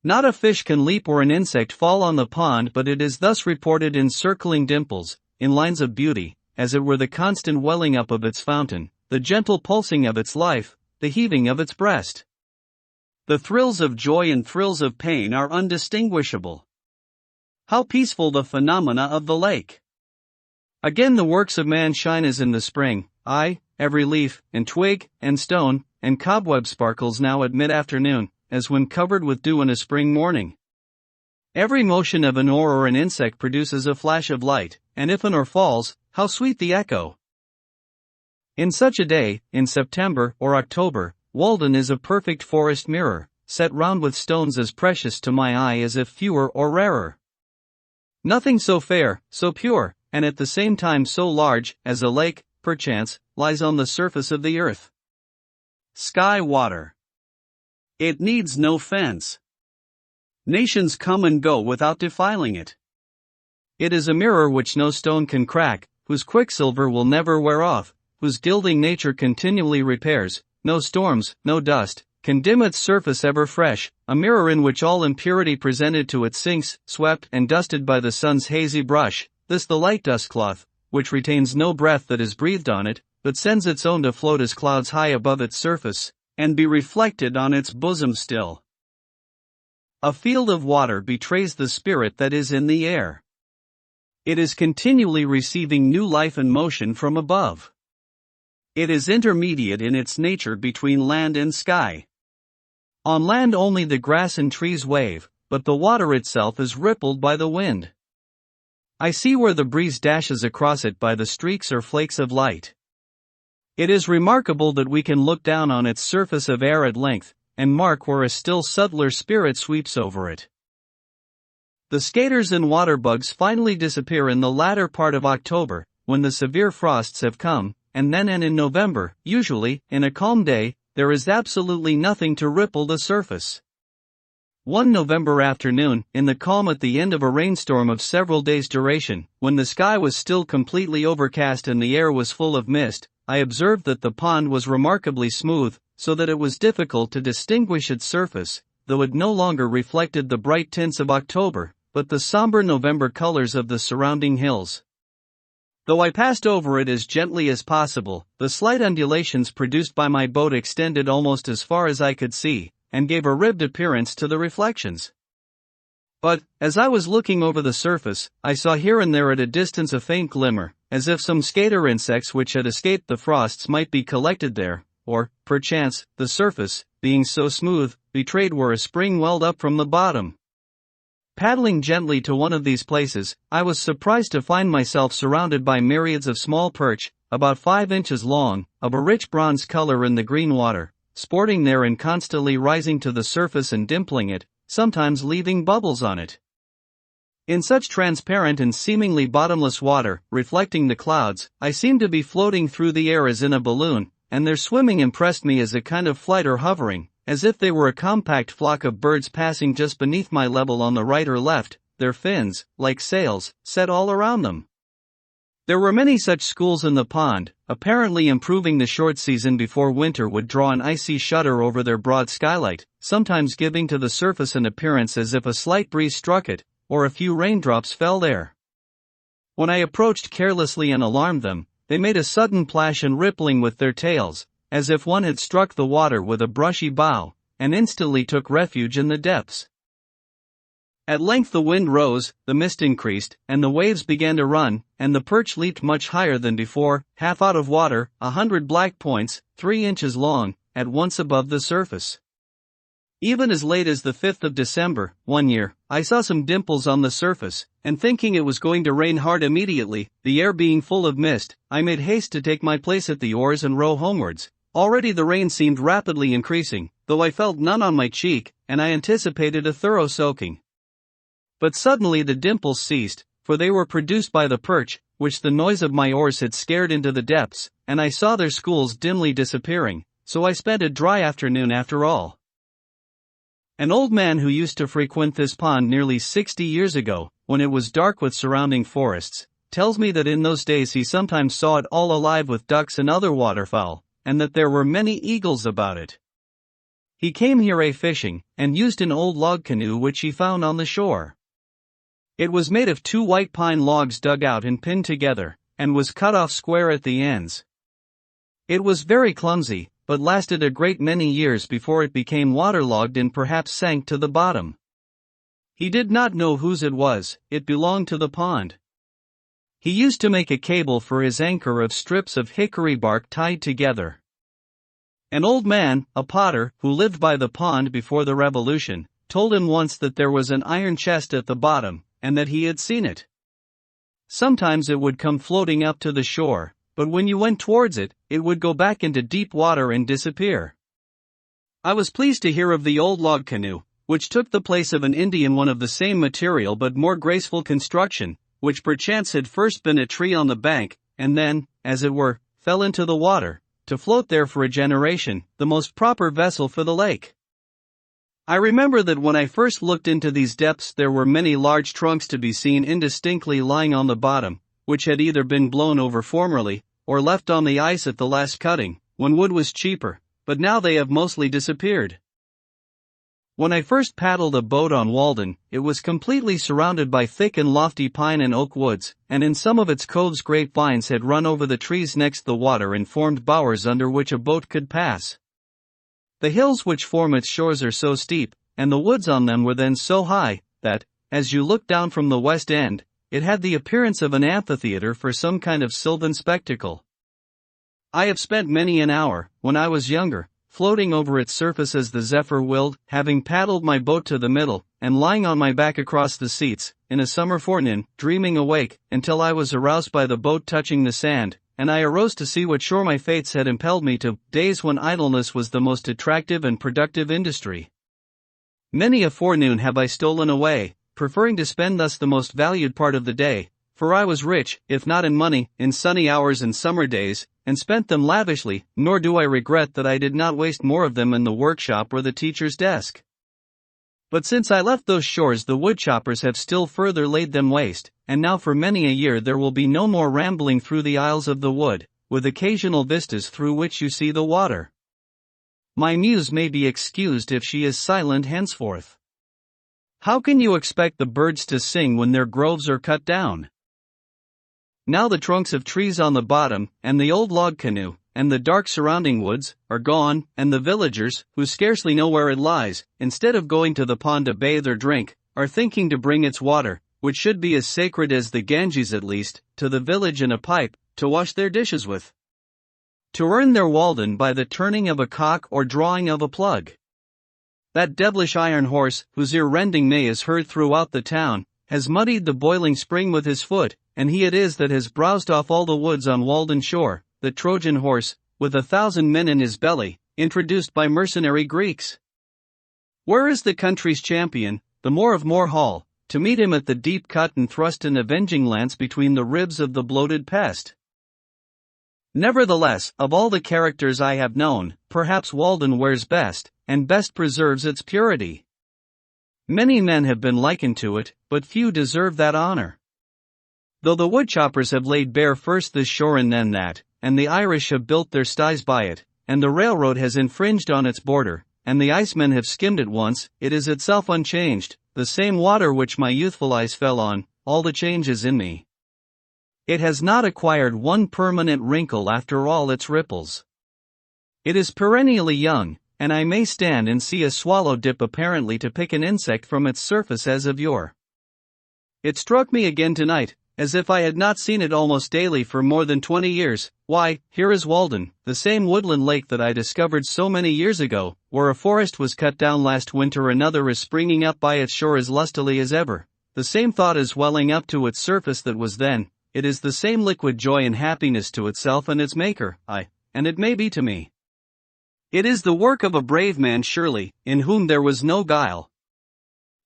Not a fish can leap or an insect fall on the pond, but it is thus reported in circling dimples, in lines of beauty, as it were the constant welling up of its fountain, the gentle pulsing of its life, the heaving of its breast. The thrills of joy and thrills of pain are undistinguishable. How peaceful the phenomena of the lake! Again the works of man shine as in the spring, aye, every leaf, and twig, and stone, and cobweb sparkles now at mid-afternoon, as when covered with dew in a spring morning. Every motion of an oar or an insect produces a flash of light, and if an oar falls, how sweet the echo! In such a day, in September or October, Walden is a perfect forest mirror, set round with stones as precious to my eye as if fewer or rarer. Nothing so fair, so pure, and at the same time so large, as a lake, perchance, lies on the surface of the earth. Sky water. It needs no fence. Nations come and go without defiling it. It is a mirror which no stone can crack, whose quicksilver will never wear off, whose gilding nature continually repairs. No storms, no dust, can dim its surface ever fresh, a mirror in which all impurity presented to it sinks, swept and dusted by the sun's hazy brush. This the light dust cloth, which retains no breath that is breathed on it, but sends its own to float as clouds high above its surface, and be reflected on its bosom still. A field of water betrays the spirit that is in the air. It is continually receiving new life and motion from above. It is intermediate in its nature between land and sky. On land only the grass and trees wave, but the water itself is rippled by the wind. I see where the breeze dashes across it by the streaks or flakes of light. It is remarkable that we can look down on its surface of air at length, and mark where a still subtler spirit sweeps over it. The skaters and water bugs finally disappear in the latter part of October, when the severe frosts have come, and then in November, usually, in a calm day, there is absolutely nothing to ripple the surface. One November afternoon, in the calm at the end of a rainstorm of several days' duration, when the sky was still completely overcast and the air was full of mist, I observed that the pond was remarkably smooth, so that it was difficult to distinguish its surface, though it no longer reflected the bright tints of October, but the somber November colors of the surrounding hills. Though I passed over it as gently as possible, the slight undulations produced by my boat extended almost as far as I could see, and gave a ribbed appearance to the reflections. But, as I was looking over the surface, I saw here and there at a distance a faint glimmer, as if some skater insects which had escaped the frosts might be collected there, or, perchance, the surface, being so smooth, betrayed where a spring welled up from the bottom. Paddling gently to one of these places, I was surprised to find myself surrounded by myriads of small perch, about 5 inches long, of a rich bronze color in the green water, sporting there and constantly rising to the surface and dimpling it, sometimes leaving bubbles on it. In such transparent and seemingly bottomless water, reflecting the clouds, I seemed to be floating through the air as in a balloon, and their swimming impressed me as a kind of flight or hovering, as if they were a compact flock of birds passing just beneath my level on the right or left, their fins, like sails, set all around them. There were many such schools in the pond, apparently improving the short season before winter would draw an icy shutter over their broad skylight, sometimes giving to the surface an appearance as if a slight breeze struck it, or a few raindrops fell there. When I approached carelessly and alarmed them, they made a sudden plash and rippling with their tails, as if one had struck the water with a brushy bough, and instantly took refuge in the depths. At length the wind rose, the mist increased, and the waves began to run, and the perch leaped much higher than before, half out of water, 100 black points, 3 inches long, at once above the surface. Even as late as the 5th of December, one year, I saw some dimples on the surface, and thinking it was going to rain hard immediately, the air being full of mist, I made haste to take my place at the oars and row homewards. Already the rain seemed rapidly increasing, though I felt none on my cheek, and I anticipated a thorough soaking. But suddenly the dimples ceased, for they were produced by the perch, which the noise of my oars had scared into the depths, and I saw their schools dimly disappearing, so I spent a dry afternoon after all. An old man who used to frequent this pond nearly 60 years ago, when it was dark with surrounding forests, tells me that in those days he sometimes saw it all alive with ducks and other waterfowl, and that there were many eagles about it. He came here a-fishing, and used an old log canoe which he found on the shore. It was made of 2 white pine logs dug out and pinned together, and was cut off square at the ends. It was very clumsy, but lasted a great many years before it became waterlogged and perhaps sank to the bottom. He did not know whose it was, it belonged to the pond. He used to make a cable for his anchor of strips of hickory bark tied together. An old man, a potter, who lived by the pond before the Revolution, told him once that there was an iron chest at the bottom, and that he had seen it. Sometimes it would come floating up to the shore, but when you went towards it, it would go back into deep water and disappear. I was pleased to hear of the old log canoe, which took the place of an Indian one of the same material but more graceful construction, which perchance had first been a tree on the bank, and then, as it were, fell into the water, to float there for a generation, the most proper vessel for the lake. I remember that when I first looked into these depths there were many large trunks to be seen indistinctly lying on the bottom, which had either been blown over formerly, or left on the ice at the last cutting, when wood was cheaper, but now they have mostly disappeared. When I first paddled a boat on Walden, it was completely surrounded by thick and lofty pine and oak woods, and in some of its coves grapevines had run over the trees next the water and formed bowers under which a boat could pass. The hills which form its shores are so steep, and the woods on them were then so high, that, as you looked down from the west end, it had the appearance of an amphitheater for some kind of sylvan spectacle. I have spent many an hour, when I was younger, floating over its surface as the zephyr willed, having paddled my boat to the middle, and lying on my back across the seats, in a summer forenoon, dreaming awake, until I was aroused by the boat touching the sand, and I arose to see what shore my fates had impelled me to, days when idleness was the most attractive and productive industry. Many a forenoon have I stolen away, preferring to spend thus the most valued part of the day, for I was rich, if not in money, in sunny hours and summer days, and spent them lavishly, nor do I regret that I did not waste more of them in the workshop or the teacher's desk. But since I left those shores the woodchoppers have still further laid them waste, and now for many a year there will be no more rambling through the aisles of the wood, with occasional vistas through which you see the water. My muse may be excused if she is silent henceforth. How can you expect the birds to sing when their groves are cut down? Now the trunks of trees on the bottom, and the old log canoe, and the dark surrounding woods, are gone, and the villagers, who scarcely know where it lies, instead of going to the pond to bathe or drink, are thinking to bring its water, which should be as sacred as the Ganges at least, to the village in a pipe, to wash their dishes with. To earn their Walden by the turning of a cock or drawing of a plug. That devilish iron horse, whose ear-rending neigh is heard throughout the town, has muddied the boiling spring with his foot, and he it is that has browsed off all the woods on Walden shore, the Trojan horse, with 1,000 men in his belly, introduced by mercenary Greeks. Where is the country's champion, the Moor of Moor Hall, to meet him at the deep cut and thrust an avenging lance between the ribs of the bloated pest? Nevertheless, of all the characters I have known, perhaps Walden wears best, and best preserves its purity. Many men have been likened to it, but few deserve that honor. Though the woodchoppers have laid bare first this shore and then that, and the Irish have built their sties by it, and the railroad has infringed on its border, and the icemen have skimmed it once, it is itself unchanged, the same water which my youthful eyes fell on, all the change is in me. It has not acquired one permanent wrinkle after all its ripples. It is perennially young, and I may stand and see a swallow dip apparently to pick an insect from its surface as of yore. It struck me again tonight, as if I had not seen it almost daily for more than 20 years, why, here is Walden, the same woodland lake that I discovered so many years ago, where a forest was cut down last winter another is springing up by its shore as lustily as ever, the same thought is welling up to its surface that was then, it is the same liquid joy and happiness to itself and its maker, and it may be to me. It is the work of a brave man surely, in whom there was no guile.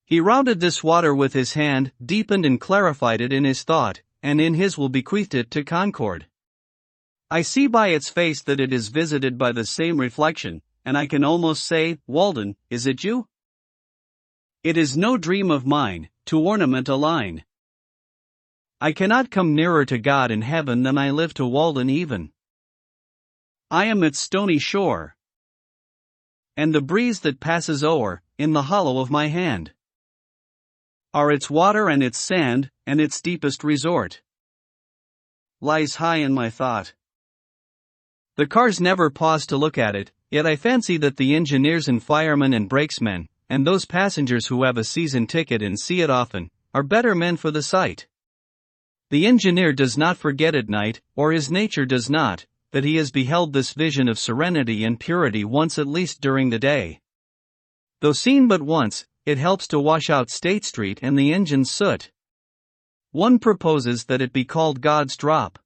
He rounded this water with his hand, deepened and clarified it in his thought, and in his will bequeathed it to Concord. I see by its face that it is visited by the same reflection, and I can almost say, Walden, is it you? It is no dream of mine, to ornament a line. I cannot come nearer to God in heaven than I live to Walden even. I am its stony shore, and the breeze that passes o'er, in the hollow of my hand, are its water and its sand, and its deepest resort lies high in my thought. The cars never pause to look at it, yet I fancy that the engineers and firemen and brakesmen, and those passengers who have a season ticket and see it often, are better men for the sight. The engineer does not forget at night, or his nature does not, that he has beheld this vision of serenity and purity once at least during the day. Though seen but once, it helps to wash out State Street and the engine's soot. One proposes that it be called God's Drop.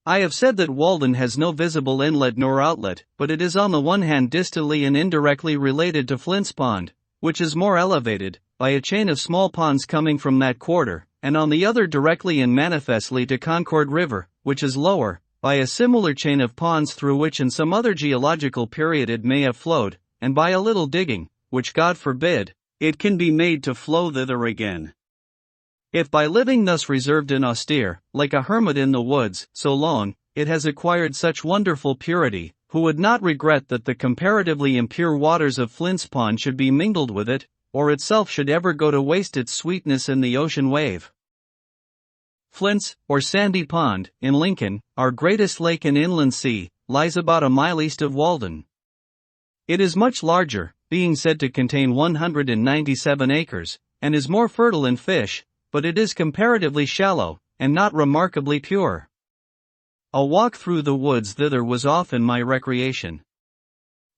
I have said that Walden has no visible inlet nor outlet, but it is on the one hand distally and indirectly related to Flint's Pond, which is more elevated, by a chain of small ponds coming from that quarter, and on the other directly and manifestly to Concord River, which is lower, by a similar chain of ponds through which in some other geological period it may have flowed, and by a little digging, which God forbid, it can be made to flow thither again. If by living thus reserved and austere, like a hermit in the woods, so lone, it has acquired such wonderful purity, who would not regret that the comparatively impure waters of Flint's Pond should be mingled with it, or itself should ever go to waste its sweetness in the ocean wave. Flint's, or Sandy Pond, in Lincoln, our greatest lake and inland sea, lies about a mile east of Walden. It is much larger, being said to contain 197 acres, and is more fertile in fish, but it is comparatively shallow, and not remarkably pure. A walk through the woods thither was often my recreation.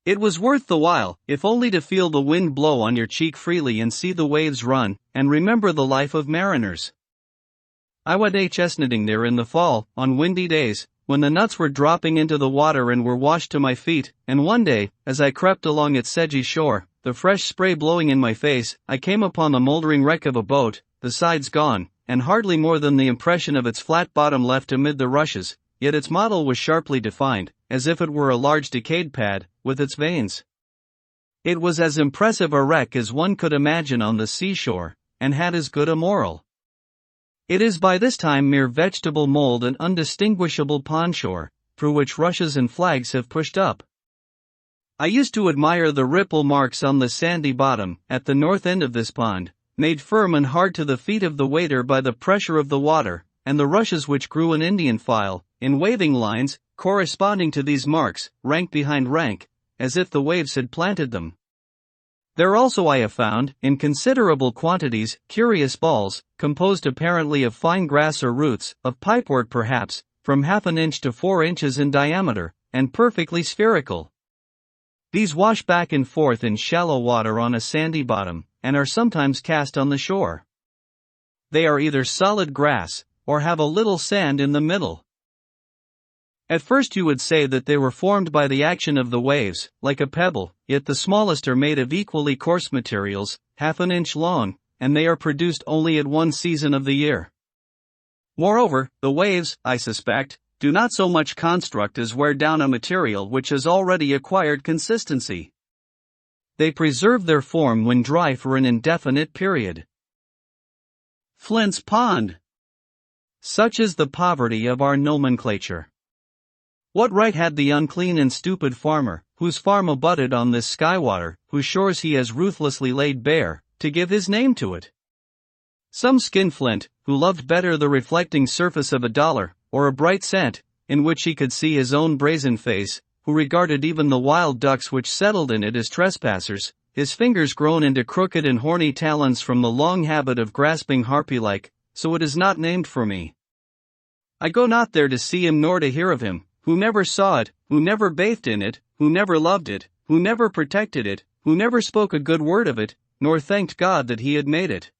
It was worth the while, if only to feel the wind blow on your cheek freely and see the waves run, and remember the life of mariners. I went chestnutting there in the fall, on windy days, when the nuts were dropping into the water and were washed to my feet, and one day, as I crept along its sedgy shore, the fresh spray blowing in my face, I came upon the moldering wreck of a boat, the sides gone, and hardly more than the impression of its flat bottom left amid the rushes, yet its model was sharply defined, as if it were a large decayed pad, with its vanes. It was as impressive a wreck as one could imagine on the seashore, and had as good a moral. It is by this time mere vegetable mold and undistinguishable pond shore, through which rushes and flags have pushed up. I used to admire the ripple marks on the sandy bottom, at the north end of this pond, made firm and hard to the feet of the wader by the pressure of the water, and the rushes which grew in Indian file, in waving lines, corresponding to these marks, rank behind rank, as if the waves had planted them. There also I have found, in considerable quantities, curious balls, composed apparently of fine grass or roots, of pipewort perhaps, from half an inch to 4 inches in diameter, and perfectly spherical. These wash back and forth in shallow water on a sandy bottom, and are sometimes cast on the shore. They are either solid grass, or have a little sand in the middle. At first you would say that they were formed by the action of the waves, like a pebble, yet the smallest are made of equally coarse materials, half an inch long, and they are produced only at one season of the year. Moreover, the waves, I suspect, do not so much construct as wear down a material which has already acquired consistency. They preserve their form when dry for an indefinite period. Flint's Pond. Such is the poverty of our nomenclature. What right had the unclean and stupid farmer, whose farm abutted on this skywater, whose shores he has ruthlessly laid bare, to give his name to it? Some skinflint, who loved better the reflecting surface of $1, or a bright cent, in which he could see his own brazen face, who regarded even the wild ducks which settled in it as trespassers, his fingers grown into crooked and horny talons from the long habit of grasping harpy-like, so it is not named for me. I go not there to see him nor to hear of him, who never saw it, who never bathed in it, who never loved it, who never protected it, who never spoke a good word of it, nor thanked God that he had made it.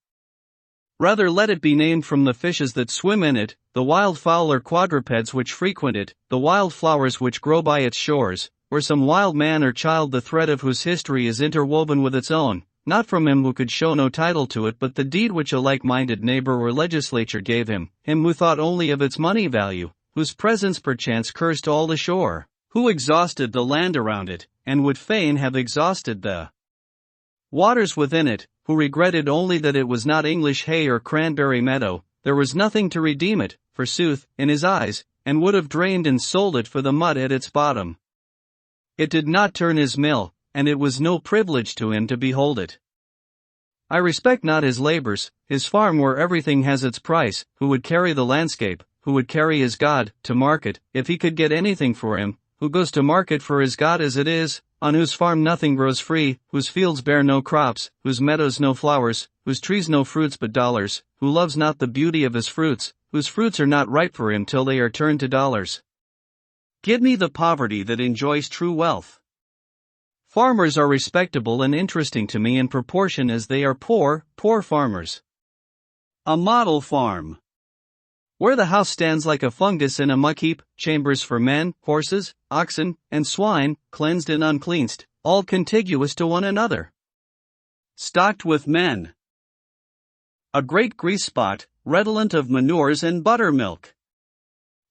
Rather let it be named from the fishes that swim in it, the wild fowl or quadrupeds which frequent it, the wild flowers which grow by its shores, or some wild man or child the thread of whose history is interwoven with its own, not from him who could show no title to it but the deed which a like-minded neighbor or legislature gave him who thought only of its money value, whose presence perchance cursed all the shore, who exhausted the land around it, and would fain have exhausted the waters within it, who regretted only that it was not English hay or cranberry meadow. There was nothing to redeem it, forsooth, in his eyes, and would have drained and sold it for the mud at its bottom. It did not turn his mill, and it was no privilege to him to behold it. I respect not his labors, his farm where everything has its price, who would carry the landscape, who would carry his God, to market, if he could get anything for him, who goes to market for his God as it is, on whose farm nothing grows free, whose fields bear no crops, whose meadows no flowers, whose trees no fruits but dollars, who loves not the beauty of his fruits, whose fruits are not ripe for him till they are turned to dollars. Give me the poverty that enjoys true wealth. Farmers are respectable and interesting to me in proportion as they are poor farmers. A model farm. Where the house stands like a fungus in a muck heap, chambers for men, horses, oxen, and swine, cleansed and uncleansed, all contiguous to one another. Stocked with men. A great grease spot, redolent of manures and buttermilk.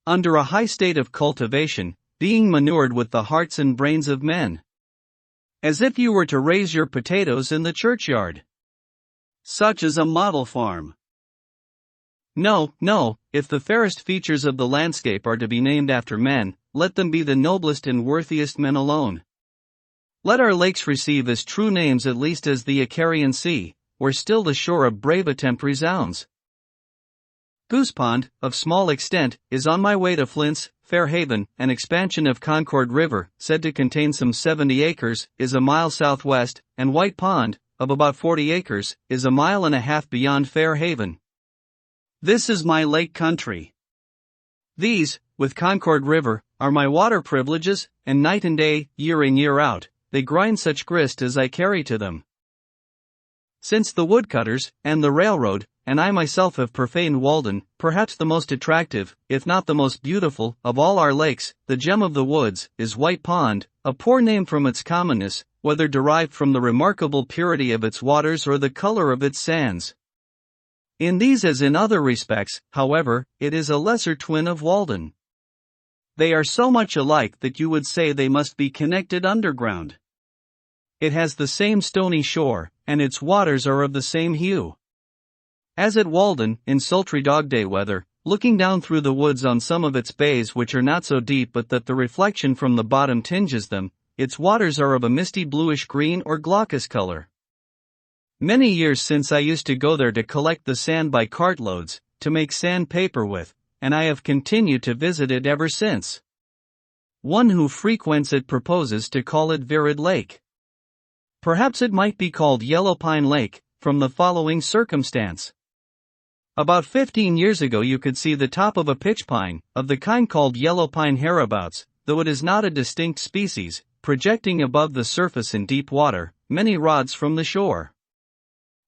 Under a high state of cultivation, being manured with the hearts and brains of men. As if you were to raise your potatoes in the churchyard. Such is a model farm. No, if the fairest features of the landscape are to be named after men, let them be the noblest and worthiest men alone. Let our lakes receive as true names at least as the Icarian Sea, where still the shore of brave attempt resounds. Goose Pond, of small extent, is on my way to Flint's Fair Haven. An expansion of Concord River, said to contain some 70 acres, is a mile southwest, and White Pond, of about 40 acres, is a mile and a half beyond Fair Haven. This is my lake country. These, with Concord River, are my water privileges, and night and day, year in year out, they grind such grist as I carry to them. Since the woodcutters, and the railroad, and I myself have profaned Walden, perhaps the most attractive, if not the most beautiful, of all our lakes, the gem of the woods, is White Pond, a poor name from its commonness, whether derived from the remarkable purity of its waters or the color of its sands. In these as in other respects, however, it is a lesser twin of Walden. They are so much alike that you would say they must be connected underground. It has the same stony shore, and its waters are of the same hue. As at Walden, in sultry dog-day weather, looking down through the woods on some of its bays which are not so deep but that the reflection from the bottom tinges them, its waters are of a misty bluish-green or glaucous color. Many years since I used to go there to collect the sand by cartloads, to make sandpaper with, and I have continued to visit it ever since. One who frequents it proposes to call it Virid Lake. Perhaps it might be called Yellow Pine Lake, from the following circumstance. About 15 years ago you could see the top of a pitch pine, of the kind called yellow pine hereabouts, though it is not a distinct species, projecting above the surface in deep water, many rods from the shore.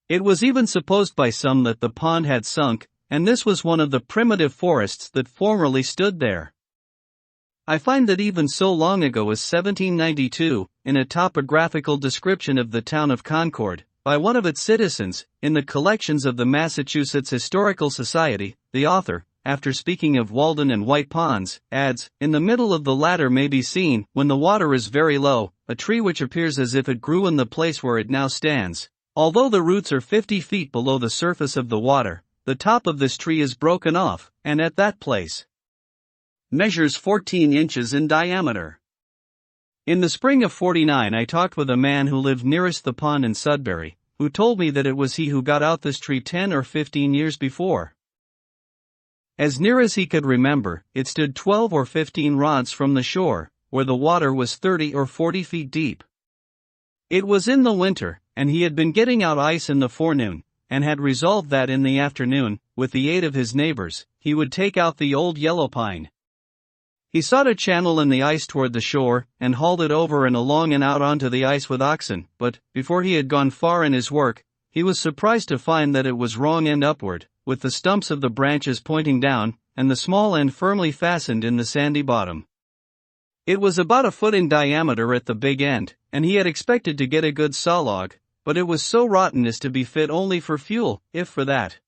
It was even supposed by some that the pond had sunk, and this was one of the primitive forests that formerly stood there. I find that even so long ago as 1792, in a topographical description of the town of Concord, by one of its citizens, in the collections of the Massachusetts Historical Society, the author, after speaking of Walden and White Ponds, adds, in the middle of the latter may be seen, when the water is very low, a tree which appears as if it grew in the place where it now stands. Although the roots are 50 feet below the surface of the water, the top of this tree is broken off, and at that place measures 14 inches in diameter. In the spring of '49 I talked with a man who lived nearest the pond in Sudbury, who told me that it was he who got out this tree 10 or 15 years before. As near as he could remember, it stood 12 or 15 rods from the shore, where the water was 30 or 40 feet deep. It was in the winter, and he had been getting out ice in the forenoon, and had resolved that in the afternoon, with the aid of his neighbors, he would take out the old yellow pine. He sought a channel in the ice toward the shore, and hauled it over and along and out onto the ice with oxen, but, before he had gone far in his work, he was surprised to find that it was wrong end upward, with the stumps of the branches pointing down, and the small end firmly fastened in the sandy bottom. It was about a foot in diameter at the big end, and he had expected to get a good sawlog, but it was so rotten as to be fit only for fuel, if for that.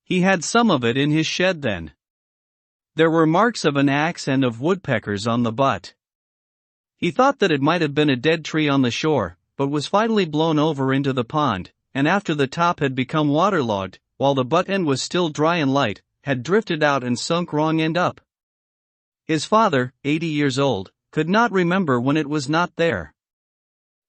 He had some of it in his shed then. There were marks of an axe and of woodpeckers on the butt. He thought that it might have been a dead tree on the shore, but was finally blown over into the pond, and after the top had become waterlogged, while the butt end was still dry and light, had drifted out and sunk wrong end up. His father, 80 years old, could not remember when it was not there.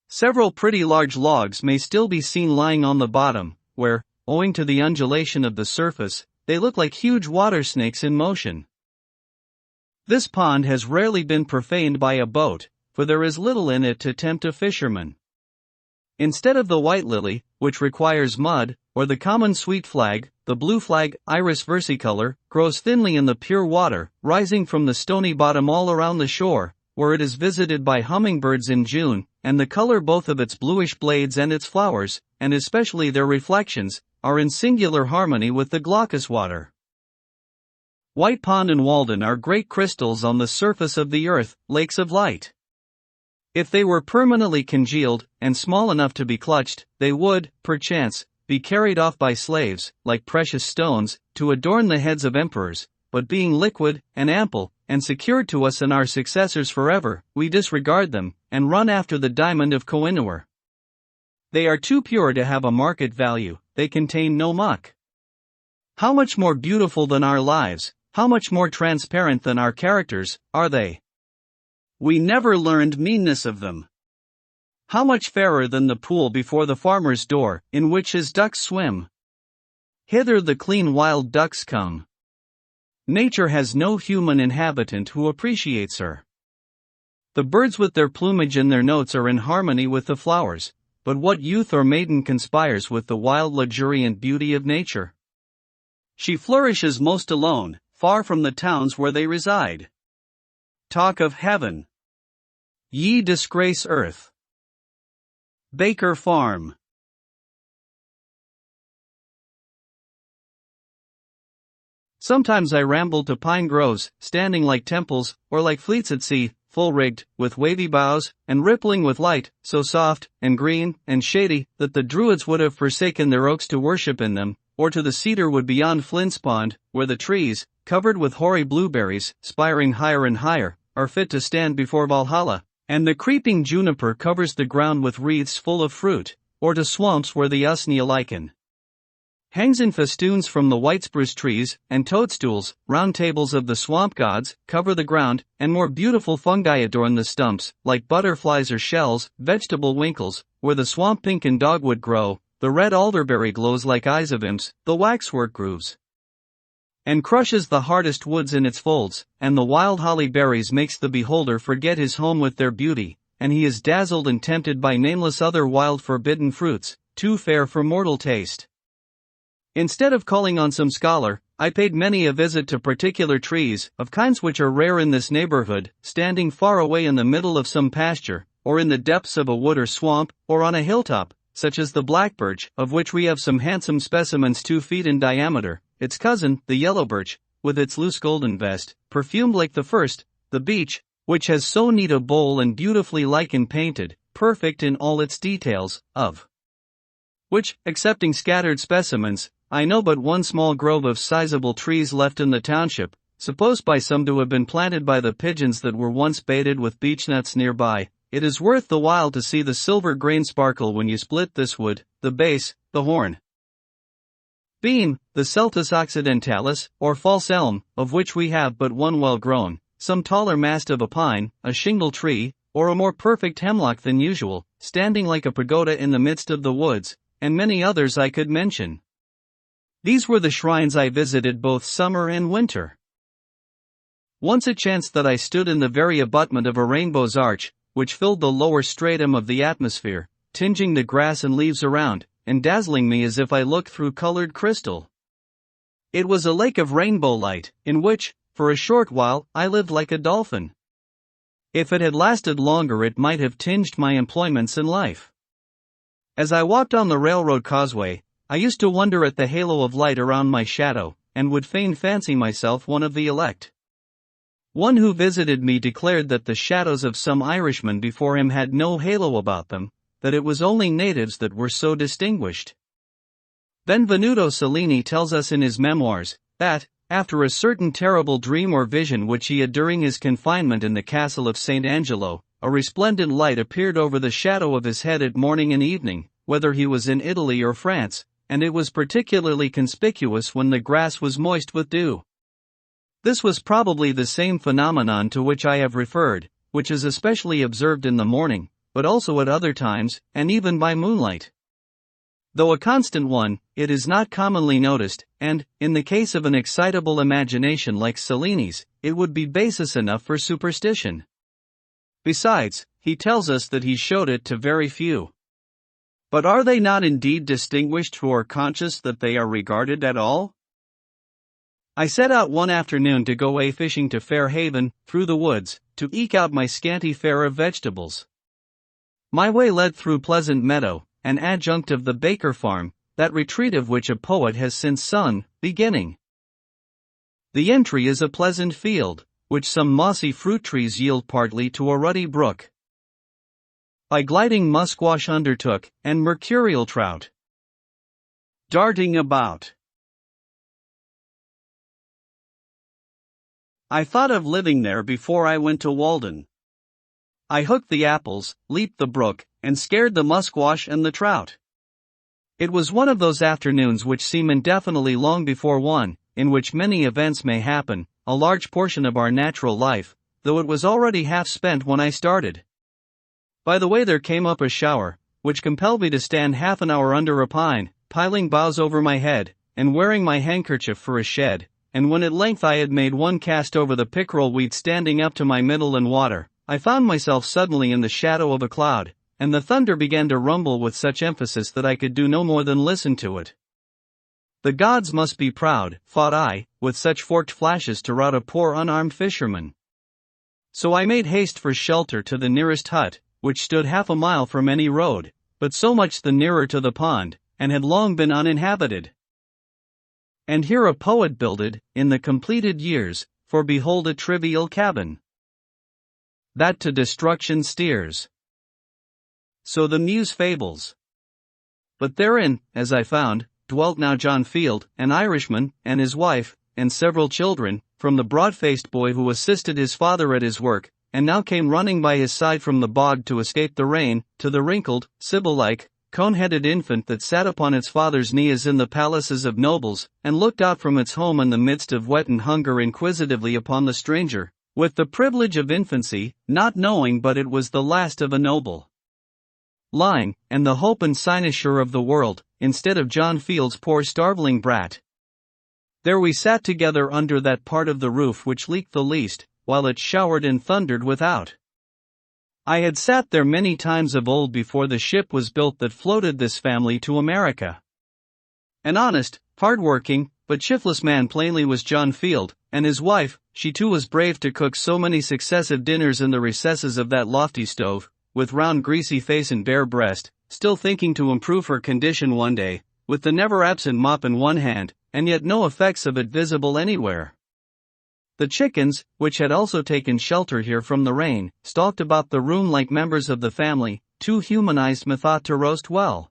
Several pretty large logs may still be seen lying on the bottom, where, owing to the undulation of the surface, they look like huge water snakes in motion. This pond has rarely been profaned by a boat, for there is little in it to tempt a fisherman. Instead of the white lily, which requires mud, or the common sweet flag, the blue flag, Iris versicolor, grows thinly in the pure water, rising from the stony bottom all around the shore, where it is visited by hummingbirds in June, and the color both of its bluish blades and its flowers, and especially their reflections, are in singular harmony with the glaucous water. White Pond and Walden are great crystals on the surface of the earth, lakes of light. If they were permanently congealed, and small enough to be clutched, they would, perchance, be carried off by slaves, like precious stones, to adorn the heads of emperors, but being liquid, and ample, and secured to us and our successors forever, we disregard them, and run after the diamond of Koh-i-Noor. They are too pure to have a market value, they contain no muck. How much more beautiful than our lives, how much more transparent than our characters, are they? We never learned meanness of them. How much fairer than the pool before the farmer's door, in which his ducks swim. Hither the clean wild ducks come. Nature has no human inhabitant who appreciates her. The birds with their plumage and their notes are in harmony with the flowers, but what youth or maiden conspires with the wild luxuriant beauty of nature? She flourishes most alone, far from the towns where they reside. Talk of heaven. Ye disgrace earth. Baker Farm. Sometimes I ramble to pine groves, standing like temples, or like fleets at sea, full-rigged, with wavy boughs, and rippling with light, so soft, and green, and shady, that the Druids would have forsaken their oaks to worship in them, or to the cedar wood beyond Flint's Pond, where the trees, covered with hoary blueberries, spiring higher and higher, are fit to stand before Valhalla, and the creeping juniper covers the ground with wreaths full of fruit, or to swamps where the usnea lichen hangs in festoons from the white spruce trees, and toadstools, round tables of the swamp gods, cover the ground, and more beautiful fungi adorn the stumps, like butterflies or shells, vegetable winkles, where the swamp pink and dogwood grow, the red alderberry glows like eyes of imps, the waxwork grooves and crushes the hardest woods in its folds, and the wild holly berries makes the beholder forget his home with their beauty, and he is dazzled and tempted by nameless other wild forbidden fruits, too fair for mortal taste. Instead of calling on some scholar, I paid many a visit to particular trees, of kinds which are rare in this neighborhood, standing far away in the middle of some pasture, or in the depths of a wood or swamp, or on a hilltop, such as the black birch, of which we have some handsome specimens 2 feet in diameter, its cousin, the yellow birch, with its loose golden vest, perfumed like the first, the beech, which has so neat a bole and beautifully lichen painted, perfect in all its details, of which, excepting scattered specimens, I know but one small grove of sizable trees left in the township, supposed by some to have been planted by the pigeons that were once baited with beechnuts nearby. It is worth the while to see the silver grain sparkle when you split this wood, the base, the horn beam, the Celtis occidentalis, or false elm, of which we have but one well grown, some taller mast of a pine, a shingle tree, or a more perfect hemlock than usual, standing like a pagoda in the midst of the woods, and many others I could mention. These were the shrines I visited both summer and winter. Once it chanced that I stood in the very abutment of a rainbow's arch, which filled the lower stratum of the atmosphere, tinging the grass and leaves around, and dazzling me as if I looked through colored crystal. It was a lake of rainbow light, in which, for a short while, I lived like a dolphin. If it had lasted longer, it might have tinged my employments in life. As I walked on the railroad causeway, I used to wonder at the halo of light around my shadow, and would fain fancy myself one of the elect. One who visited me declared that the shadows of some Irishmen before him had no halo about them, that it was only natives that were so distinguished. Benvenuto Cellini tells us in his memoirs, that, after a certain terrible dream or vision which he had during his confinement in the castle of St. Angelo, a resplendent light appeared over the shadow of his head at morning and evening, whether he was in Italy or France, and it was particularly conspicuous when the grass was moist with dew. This was probably the same phenomenon to which I have referred, which is especially observed in the morning, but also at other times, and even by moonlight. Though a constant one, it is not commonly noticed, and, in the case of an excitable imagination like Cellini's, it would be basis enough for superstition. Besides, he tells us that he showed it to very few. But are they not indeed distinguished who are conscious that they are regarded at all? I set out one afternoon to go fishing to Fair Haven, through the woods, to eke out my scanty fare of vegetables. My way led through Pleasant Meadow, an adjunct of the Baker Farm, that retreat of which a poet has since sung, beginning. The entry is a pleasant field, which some mossy fruit trees yield partly to a ruddy brook. By gliding musquash undertook, and mercurial trout darting about. I thought of living there before I went to Walden. I hooked the apples, leaped the brook, and scared the musquash and the trout. It was one of those afternoons which seem indefinitely long before one, in which many events may happen, a large portion of our natural life, though it was already half spent when I started. By the way, there came up a shower, which compelled me to stand half an hour under a pine, piling boughs over my head, and wearing my handkerchief for a shed, and when at length I had made one cast over the pickerel weed standing up to my middle in water, I found myself suddenly in the shadow of a cloud, and the thunder began to rumble with such emphasis that I could do no more than listen to it. The gods must be proud, thought I, with such forked flashes to rout a poor unarmed fisherman. So I made haste for shelter to the nearest hut, which stood half a mile from any road, but so much the nearer to the pond, and had long been uninhabited. And here a poet builded, in the completed years, for behold a trivial cabin that to destruction steers. So the muse fables. But therein, as I found, dwelt now John Field, an Irishman, and his wife, and several children, from the broad-faced boy who assisted his father at his work, and now came running by his side from the bog to escape the rain, to the wrinkled, Sibyl-like, cone-headed infant that sat upon its father's knee as in the palaces of nobles, and looked out from its home in the midst of wet and hunger inquisitively upon the stranger, with the privilege of infancy, not knowing but it was the last of a noble line, and the hope and cynosure of the world, instead of John Field's poor starveling brat. There we sat together under that part of the roof which leaked the least, while it showered and thundered without. I had sat there many times of old before the ship was built that floated this family to America. An honest, hard-working, but shiftless man plainly was John Field, and his wife, she too was brave to cook so many successive dinners in the recesses of that lofty stove, with round greasy face and bare breast, still thinking to improve her condition one day, with the never-absent mop in one hand, and yet no effects of it visible anywhere. The chickens, which had also taken shelter here from the rain, stalked about the room like members of the family, too humanized methought to roast well.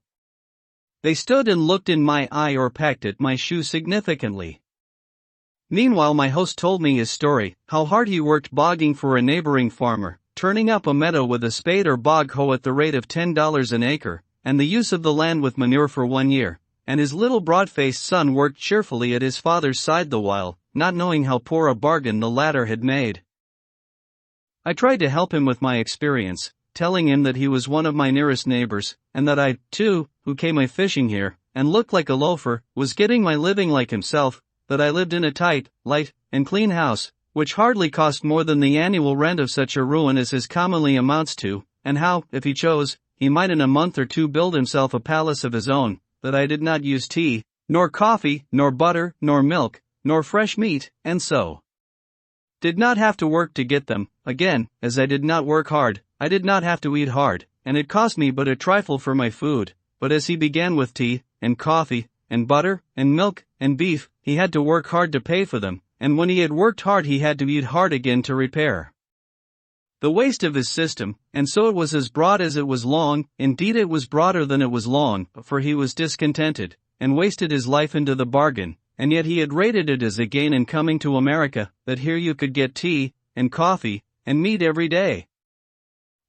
They stood and looked in my eye or pecked at my shoe significantly. Meanwhile my host told me his story, how hard he worked bogging for a neighboring farmer, turning up a meadow with a spade or bog hoe at the rate of $10 an acre, and the use of the land with manure for 1 year, and his little broad-faced son worked cheerfully at his father's side the while, not knowing how poor a bargain the latter had made. I tried to help him with my experience, telling him that he was one of my nearest neighbors, and that I, too, who came a-fishing here, and looked like a loafer, was getting my living like himself, that I lived in a tight, light, and clean house, which hardly cost more than the annual rent of such a ruin as his commonly amounts to, and how, if he chose, he might in a month or two build himself a palace of his own, that I did not use tea, nor coffee, nor butter, nor milk, nor fresh meat, and so did not have to work to get them. Again, as I did not work hard, I did not have to eat hard, and it cost me but a trifle for my food, but as he began with tea, and coffee, and butter, and milk, and beef, he had to work hard to pay for them, and when he had worked hard he had to eat hard again to repair the waste of his system, and so it was as broad as it was long, indeed it was broader than it was long, for he was discontented, and wasted his life into the bargain, and yet he had rated it as a gain in coming to America, that here you could get tea, and coffee, and meat every day.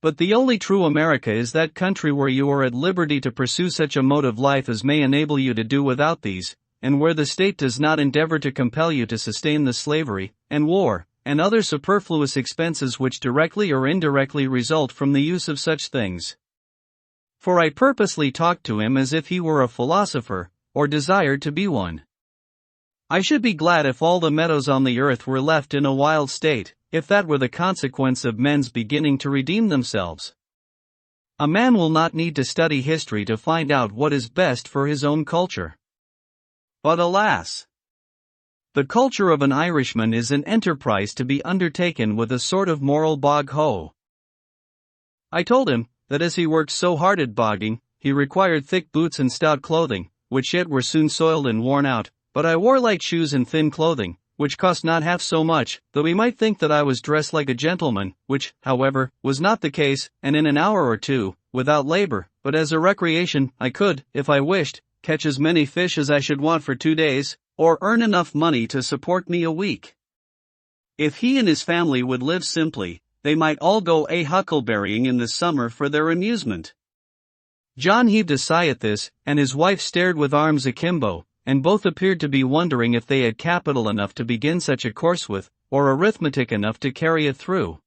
But the only true America is that country where you are at liberty to pursue such a mode of life as may enable you to do without these, and where the state does not endeavor to compel you to sustain the slavery, and war, and other superfluous expenses which directly or indirectly result from the use of such things. For I purposely talked to him as if he were a philosopher, or desired to be one. I should be glad if all the meadows on the earth were left in a wild state, if that were the consequence of men's beginning to redeem themselves. A man will not need to study history to find out what is best for his own culture. But alas! The culture of an Irishman is an enterprise to be undertaken with a sort of moral bog-hoe. I told him that as he worked so hard at bogging, he required thick boots and stout clothing, which yet were soon soiled and worn out, but I wore light shoes and thin clothing, which cost not half so much, though he might think that I was dressed like a gentleman, which, however, was not the case, and in an hour or two, without labor, but as a recreation, I could, if I wished, catch as many fish as I should want for 2 days, or earn enough money to support me a week. If he and his family would live simply, they might all go huckleberrying in the summer for their amusement. John heaved a sigh at this, and his wife stared with arms akimbo, and both appeared to be wondering if they had capital enough to begin such a course with, or arithmetic enough to carry it through.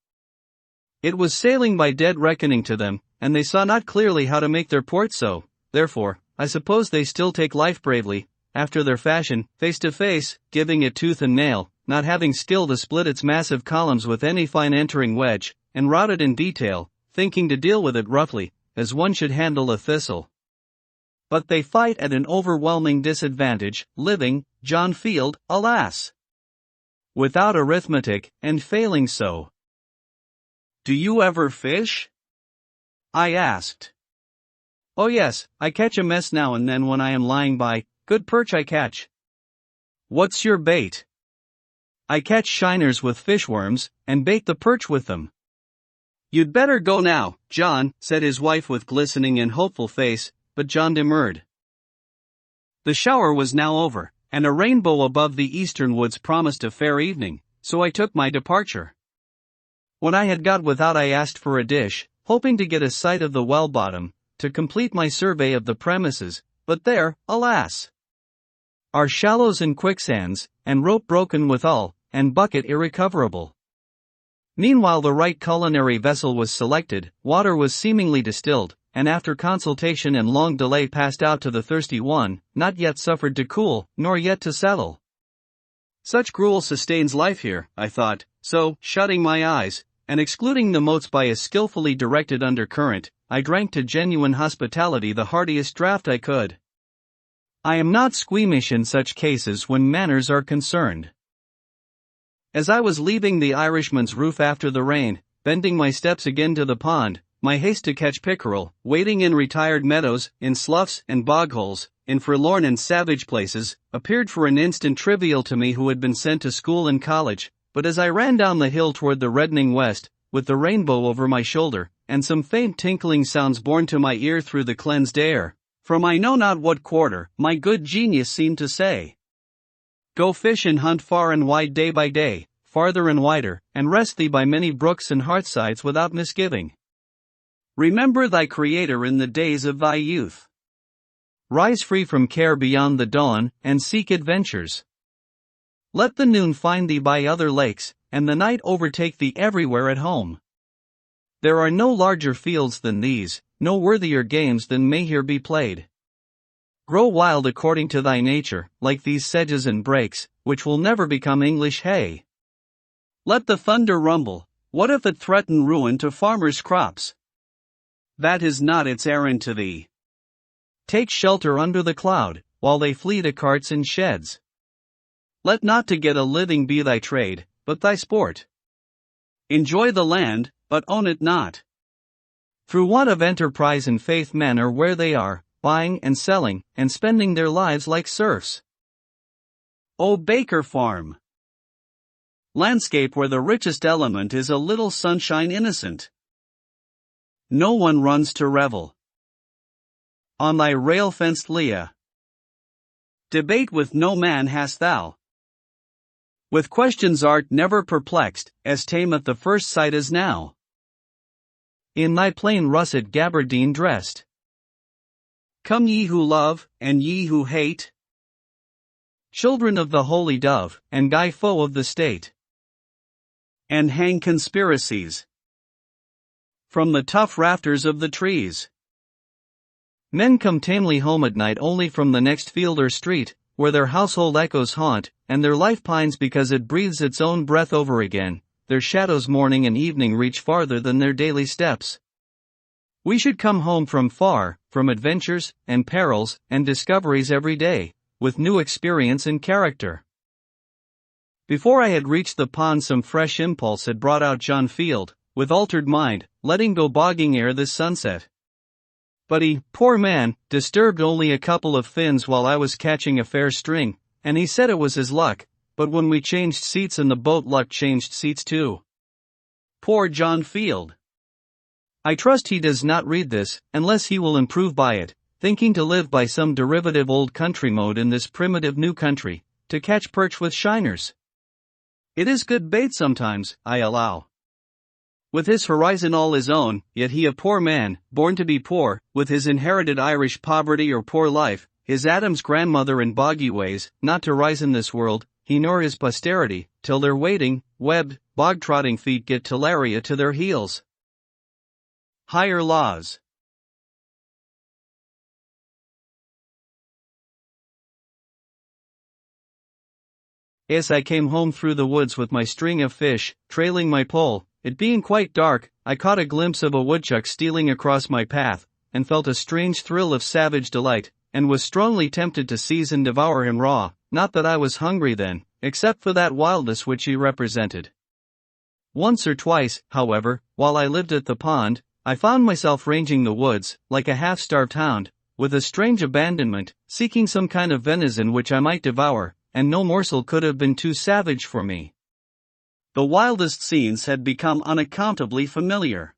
It was sailing by dead reckoning to them, and they saw not clearly how to make their port so. Therefore, I suppose they still take life bravely, after their fashion, face to face, giving it tooth and nail, not having skill to split its massive columns with any fine entering wedge, and rout it in detail, thinking to deal with it roughly, as one should handle a thistle. But they fight at an overwhelming disadvantage, living, John Field, alas! Without arithmetic, and failing so. "Do you ever fish?" I asked. "Oh yes, I catch a mess now and then when I am lying by, good perch I catch." "What's your bait?" "I catch shiners with fishworms, and bait the perch with them." "You'd better go now, John," said his wife with glistening and hopeful face, but John demurred. The shower was now over, and a rainbow above the eastern woods promised a fair evening, so I took my departure. When I had got without I asked for a dish, hoping to get a sight of the well bottom, to complete my survey of the premises, but there, alas! Are shallows and quicksands, and rope broken withal, and bucket irrecoverable. Meanwhile the right culinary vessel was selected, water was seemingly distilled, and after consultation and long delay passed out to the thirsty one, not yet suffered to cool, nor yet to settle. Such gruel sustains life here, I thought, so, shutting my eyes, and excluding the motes by a skillfully directed undercurrent, I drank to genuine hospitality the heartiest draught I could. I am not squeamish in such cases when manners are concerned. As I was leaving the Irishman's roof after the rain, bending my steps again to the pond, my haste to catch pickerel, wading in retired meadows, in sloughs and bogholes, in forlorn and savage places, appeared for an instant trivial to me who had been sent to school and college, but as I ran down the hill toward the reddening west, with the rainbow over my shoulder, and some faint tinkling sounds borne to my ear through the cleansed air, from I know not what quarter, my good genius seemed to say, "Go fish and hunt far and wide day by day, farther and wider, and rest thee by many brooks and hearthsides without misgiving. Remember thy Creator in the days of thy youth. Rise free from care beyond the dawn, and seek adventures. Let the noon find thee by other lakes, and the night overtake thee everywhere at home. There are no larger fields than these, no worthier games than may here be played. Grow wild according to thy nature, like these sedges and brakes, which will never become English hay. Let the thunder rumble, what if it threaten ruin to farmers' crops? That is not its errand to thee. Take shelter under the cloud, while they flee to carts and sheds. Let not to get a living be thy trade, but thy sport. Enjoy the land, but own it not. Through want of enterprise and faith men are where they are, buying and selling, and spending their lives like serfs. O Baker Farm! Landscape where the richest element is a little sunshine innocent. No one runs to revel. On thy rail-fenced Leah. Debate with no man hast thou. With questions art never perplexed, as tame at the first sight as now. In thy plain russet gabardine dressed. Come ye who love, and ye who hate. Children of the holy dove, and guy foe of the state. And hang conspiracies from the tough rafters of the trees. Men come tamely home at night only from the next field or street, where their household echoes haunt, and their life pines because it breathes its own breath over again. Their shadows morning and evening reach farther than their daily steps. We should come home from far, from adventures, and perils, and discoveries every day, with new experience and character. Before I had reached the pond some fresh impulse had brought out John Field, with altered mind, letting go bogging air this sunset. But he, poor man, disturbed only a couple of fins while I was catching a fair string, and he said it was his luck, but when we changed seats in the boat luck changed seats too. Poor John Field. I trust he does not read this, unless he will improve by it, thinking to live by some derivative old country mode in this primitive new country, to catch perch with shiners. It is good bait sometimes, I allow. With his horizon all his own, yet he a poor man, born to be poor, with his inherited Irish poverty or poor life, his Adam's grandmother and boggy ways, not to rise in this world, he nor his posterity, till their wading, webbed, bog-trotting feet get talaria to their heels. Higher laws. As I came home through the woods with my string of fish, trailing my pole, it being quite dark, I caught a glimpse of a woodchuck stealing across my path, and felt a strange thrill of savage delight, and was strongly tempted to seize and devour him raw, not that I was hungry then, except for that wildness which he represented. Once or twice, however, while I lived at the pond, I found myself ranging the woods, like a half-starved hound, with a strange abandonment, seeking some kind of venison which I might devour, and no morsel could have been too savage for me. The wildest scenes had become unaccountably familiar.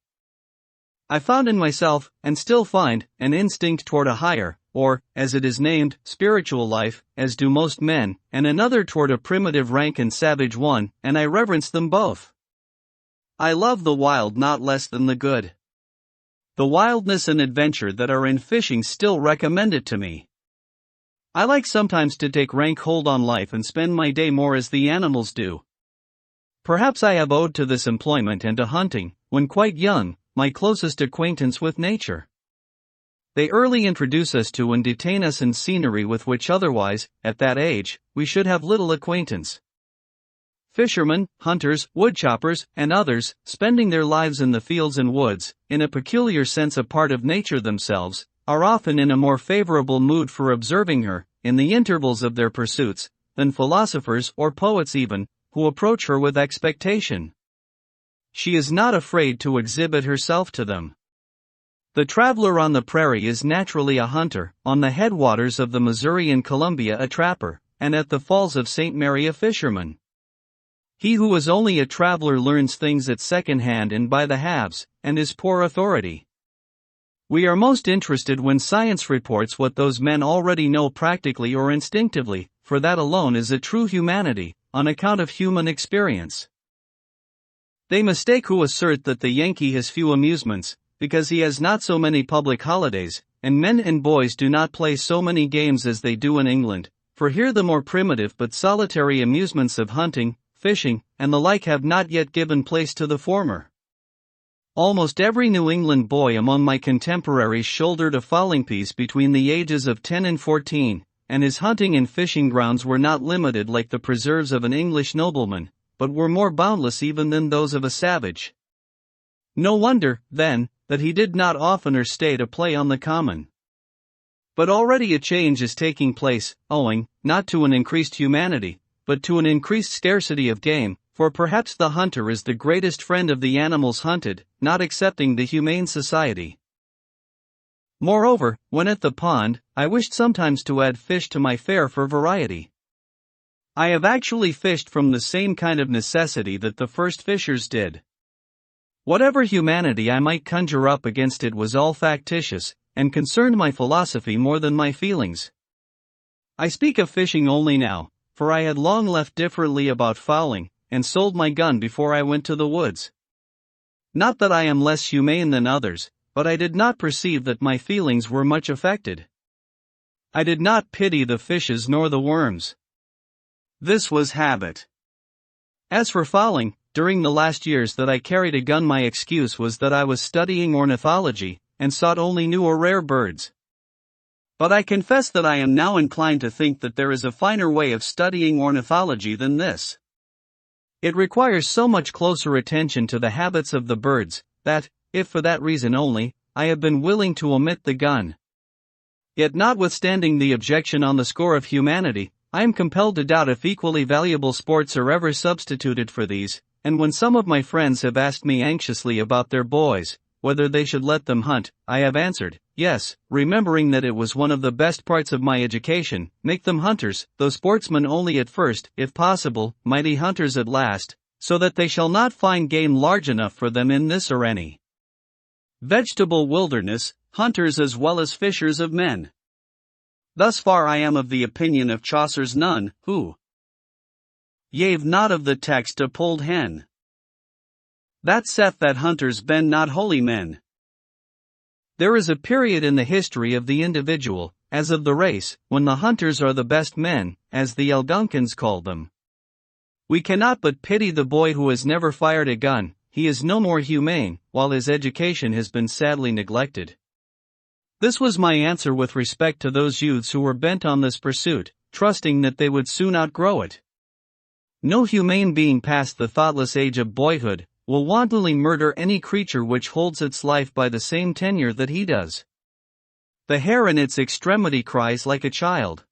I found in myself, and still find, an instinct toward a higher, or, as it is named, spiritual life, as do most men, and another toward a primitive rank and savage one, and I reverence them both. I love the wild not less than the good. The wildness and adventure that are in fishing still recommend it to me. I like sometimes to take rank hold on life and spend my day more as the animals do. Perhaps I have owed to this employment and to hunting, when quite young, my closest acquaintance with nature. They early introduce us to and detain us in scenery with which otherwise, at that age, we should have little acquaintance. Fishermen, hunters, woodchoppers, and others, spending their lives in the fields and woods, in a peculiar sense a part of nature themselves, are often in a more favorable mood for observing her, in the intervals of their pursuits, than philosophers or poets even, who approach her with expectation. She is not afraid to exhibit herself to them. The traveler on the prairie is naturally a hunter, on the headwaters of the Missouri and Columbia a trapper, and at the Falls of St. Mary a fisherman. He who is only a traveler learns things at second hand and by the halves, and is poor authority. We are most interested when science reports what those men already know practically or instinctively, for that alone is a true humanity, on account of human experience. They mistake who assert that the Yankee has few amusements, because he has not so many public holidays, and men and boys do not play so many games as they do in England, for here the more primitive but solitary amusements of hunting, fishing, and the like have not yet given place to the former. Almost every New England boy among my contemporaries shouldered a fowling piece between the ages of 10 and 14, and his hunting and fishing grounds were not limited like the preserves of an English nobleman, but were more boundless even than those of a savage. No wonder, then, that he did not oftener stay to play on the common. But already a change is taking place, owing, not to an increased humanity, but to an increased scarcity of game, for perhaps the hunter is the greatest friend of the animals hunted, not excepting the Humane Society. Moreover, when at the pond, I wished sometimes to add fish to my fare for variety. I have actually fished from the same kind of necessity that the first fishers did. Whatever humanity I might conjure up against it was all factitious, and concerned my philosophy more than my feelings. I speak of fishing only now, for I had long left differently about fowling, and sold my gun before I went to the woods. Not that I am less humane than others, but I did not perceive that my feelings were much affected. I did not pity the fishes nor the worms. This was habit. As for fowling, during the last years that I carried a gun my excuse was that I was studying ornithology, and sought only new or rare birds. But I confess that I am now inclined to think that there is a finer way of studying ornithology than this. It requires so much closer attention to the habits of the birds, that, if for that reason only, I have been willing to omit the gun. Yet notwithstanding the objection on the score of humanity, I am compelled to doubt if equally valuable sports are ever substituted for these, and when some of my friends have asked me anxiously about their boys, whether they should let them hunt, I have answered, yes, remembering that it was one of the best parts of my education, make them hunters, though sportsmen only at first, if possible, mighty hunters at last, so that they shall not find game large enough for them in this or any vegetable wilderness, hunters as well as fishers of men. Thus far I am of the opinion of Chaucer's nun, who yave not of the text a polled hen. That saith that hunters ben not holy men. There is a period in the history of the individual, as of the race, when the hunters are the best men, as the Algonkins called them. We cannot but pity the boy who has never fired a gun. He is no more humane, while his education has been sadly neglected. This was my answer with respect to those youths who were bent on this pursuit, trusting that they would soon outgrow it. No humane being past the thoughtless age of boyhood will wantonly murder any creature which holds its life by the same tenure that he does. The hare in its extremity cries like a child.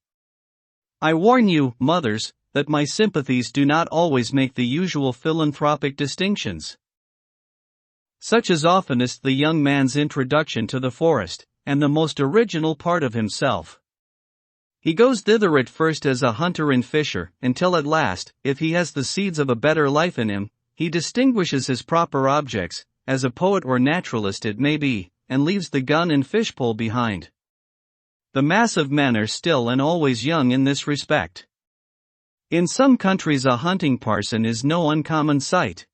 I warn you, mothers, that my sympathies do not always make the usual philanthropic distinctions. Such is oftenest the young man's introduction to the forest, and the most original part of himself. He goes thither at first as a hunter and fisher, until at last, if he has the seeds of a better life in him, he distinguishes his proper objects, as a poet or naturalist it may be, and leaves the gun and fishpole behind. The mass of men are still and always young in this respect. In some countries a hunting parson is no uncommon sight.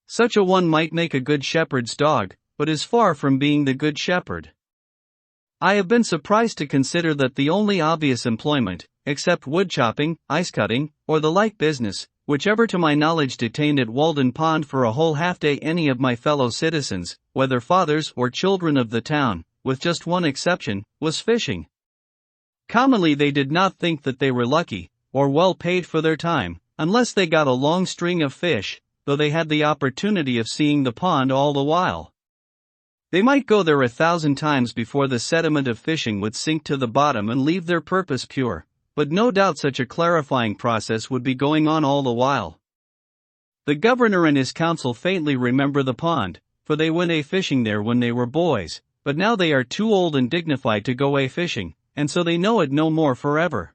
Such a one might make a good shepherd's dog, but is far from being the good shepherd. I have been surprised to consider that the only obvious employment, except woodchopping, ice-cutting, or the like business, which ever to my knowledge detained at Walden Pond for a whole half-day any of my fellow citizens, whether fathers or children of the town, with just one exception, was fishing. Commonly they did not think that they were lucky, or well paid for their time, unless they got a long string of fish, though they had the opportunity of seeing the pond all the while. They might go there 1,000 times before the sediment of fishing would sink to the bottom and leave their purpose pure, but no doubt such a clarifying process would be going on all the while. The governor and his council faintly remember the pond, for they went a-fishing there when they were boys, but now they are too old and dignified to go a-fishing, and so they know it no more forever.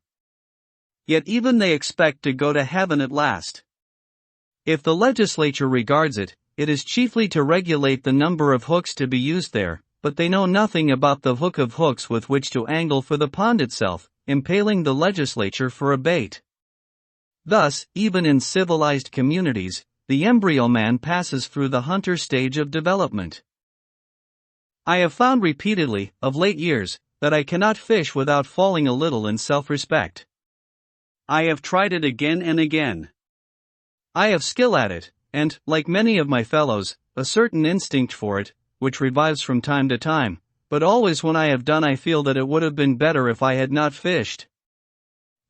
Yet even they expect to go to heaven at last. If the legislature regards it, it is chiefly to regulate the number of hooks to be used there, but they know nothing about the hook of hooks with which to angle for the pond itself, impaling the legislature for a bait. Thus, even in civilized communities, the embryo man passes through the hunter stage of development. I have found repeatedly, of late years, that I cannot fish without falling a little in self-respect. I have tried it again and again. I have skill at it, and, like many of my fellows, a certain instinct for it, which revives from time to time, but always when I have done I feel that it would have been better if I had not fished.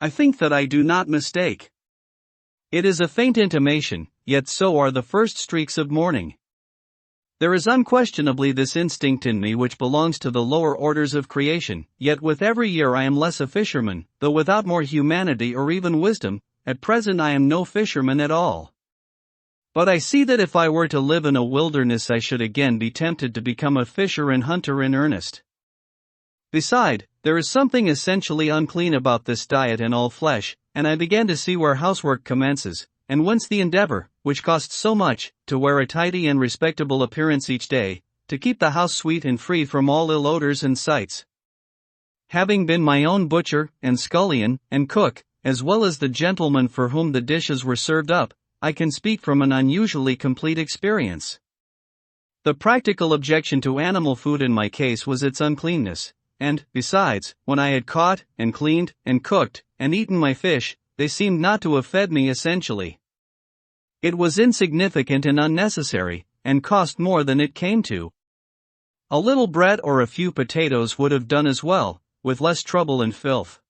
I think that I do not mistake. It is a faint intimation, yet so are the first streaks of morning. There is unquestionably this instinct in me which belongs to the lower orders of creation, yet with every year I am less a fisherman, though without more humanity or even wisdom. At present I am no fisherman at all. But I see that if I were to live in a wilderness I should again be tempted to become a fisher and hunter in earnest. Beside, there is something essentially unclean about this diet and all flesh, and I began to see where housework commences, and whence the endeavor, which costs so much, to wear a tidy and respectable appearance each day, to keep the house sweet and free from all ill odors and sights. Having been my own butcher, and scullion, and cook, as well as the gentleman for whom the dishes were served up, I can speak from an unusually complete experience. The practical objection to animal food in my case was its uncleanness, and, besides, when I had caught, and cleaned, and cooked, and eaten my fish, they seemed not to have fed me essentially. It was insignificant and unnecessary, and cost more than it came to. A little bread or a few potatoes would have done as well, with less trouble and filth.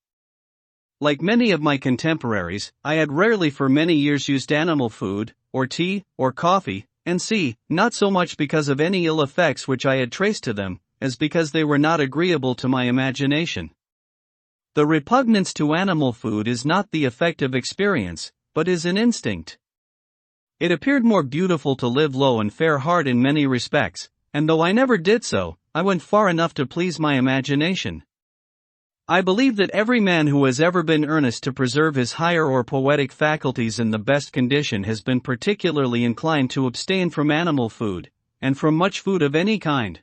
Like many of my contemporaries, I had rarely for many years used animal food, or tea, or coffee, and not so much because of any ill effects which I had traced to them, as because they were not agreeable to my imagination. The repugnance to animal food is not the effect of experience, but is an instinct. It appeared more beautiful to live low and fare hard in many respects, and though I never did so, I went far enough to please my imagination. I believe that every man who has ever been earnest to preserve his higher or poetic faculties in the best condition has been particularly inclined to abstain from animal food, and from much food of any kind.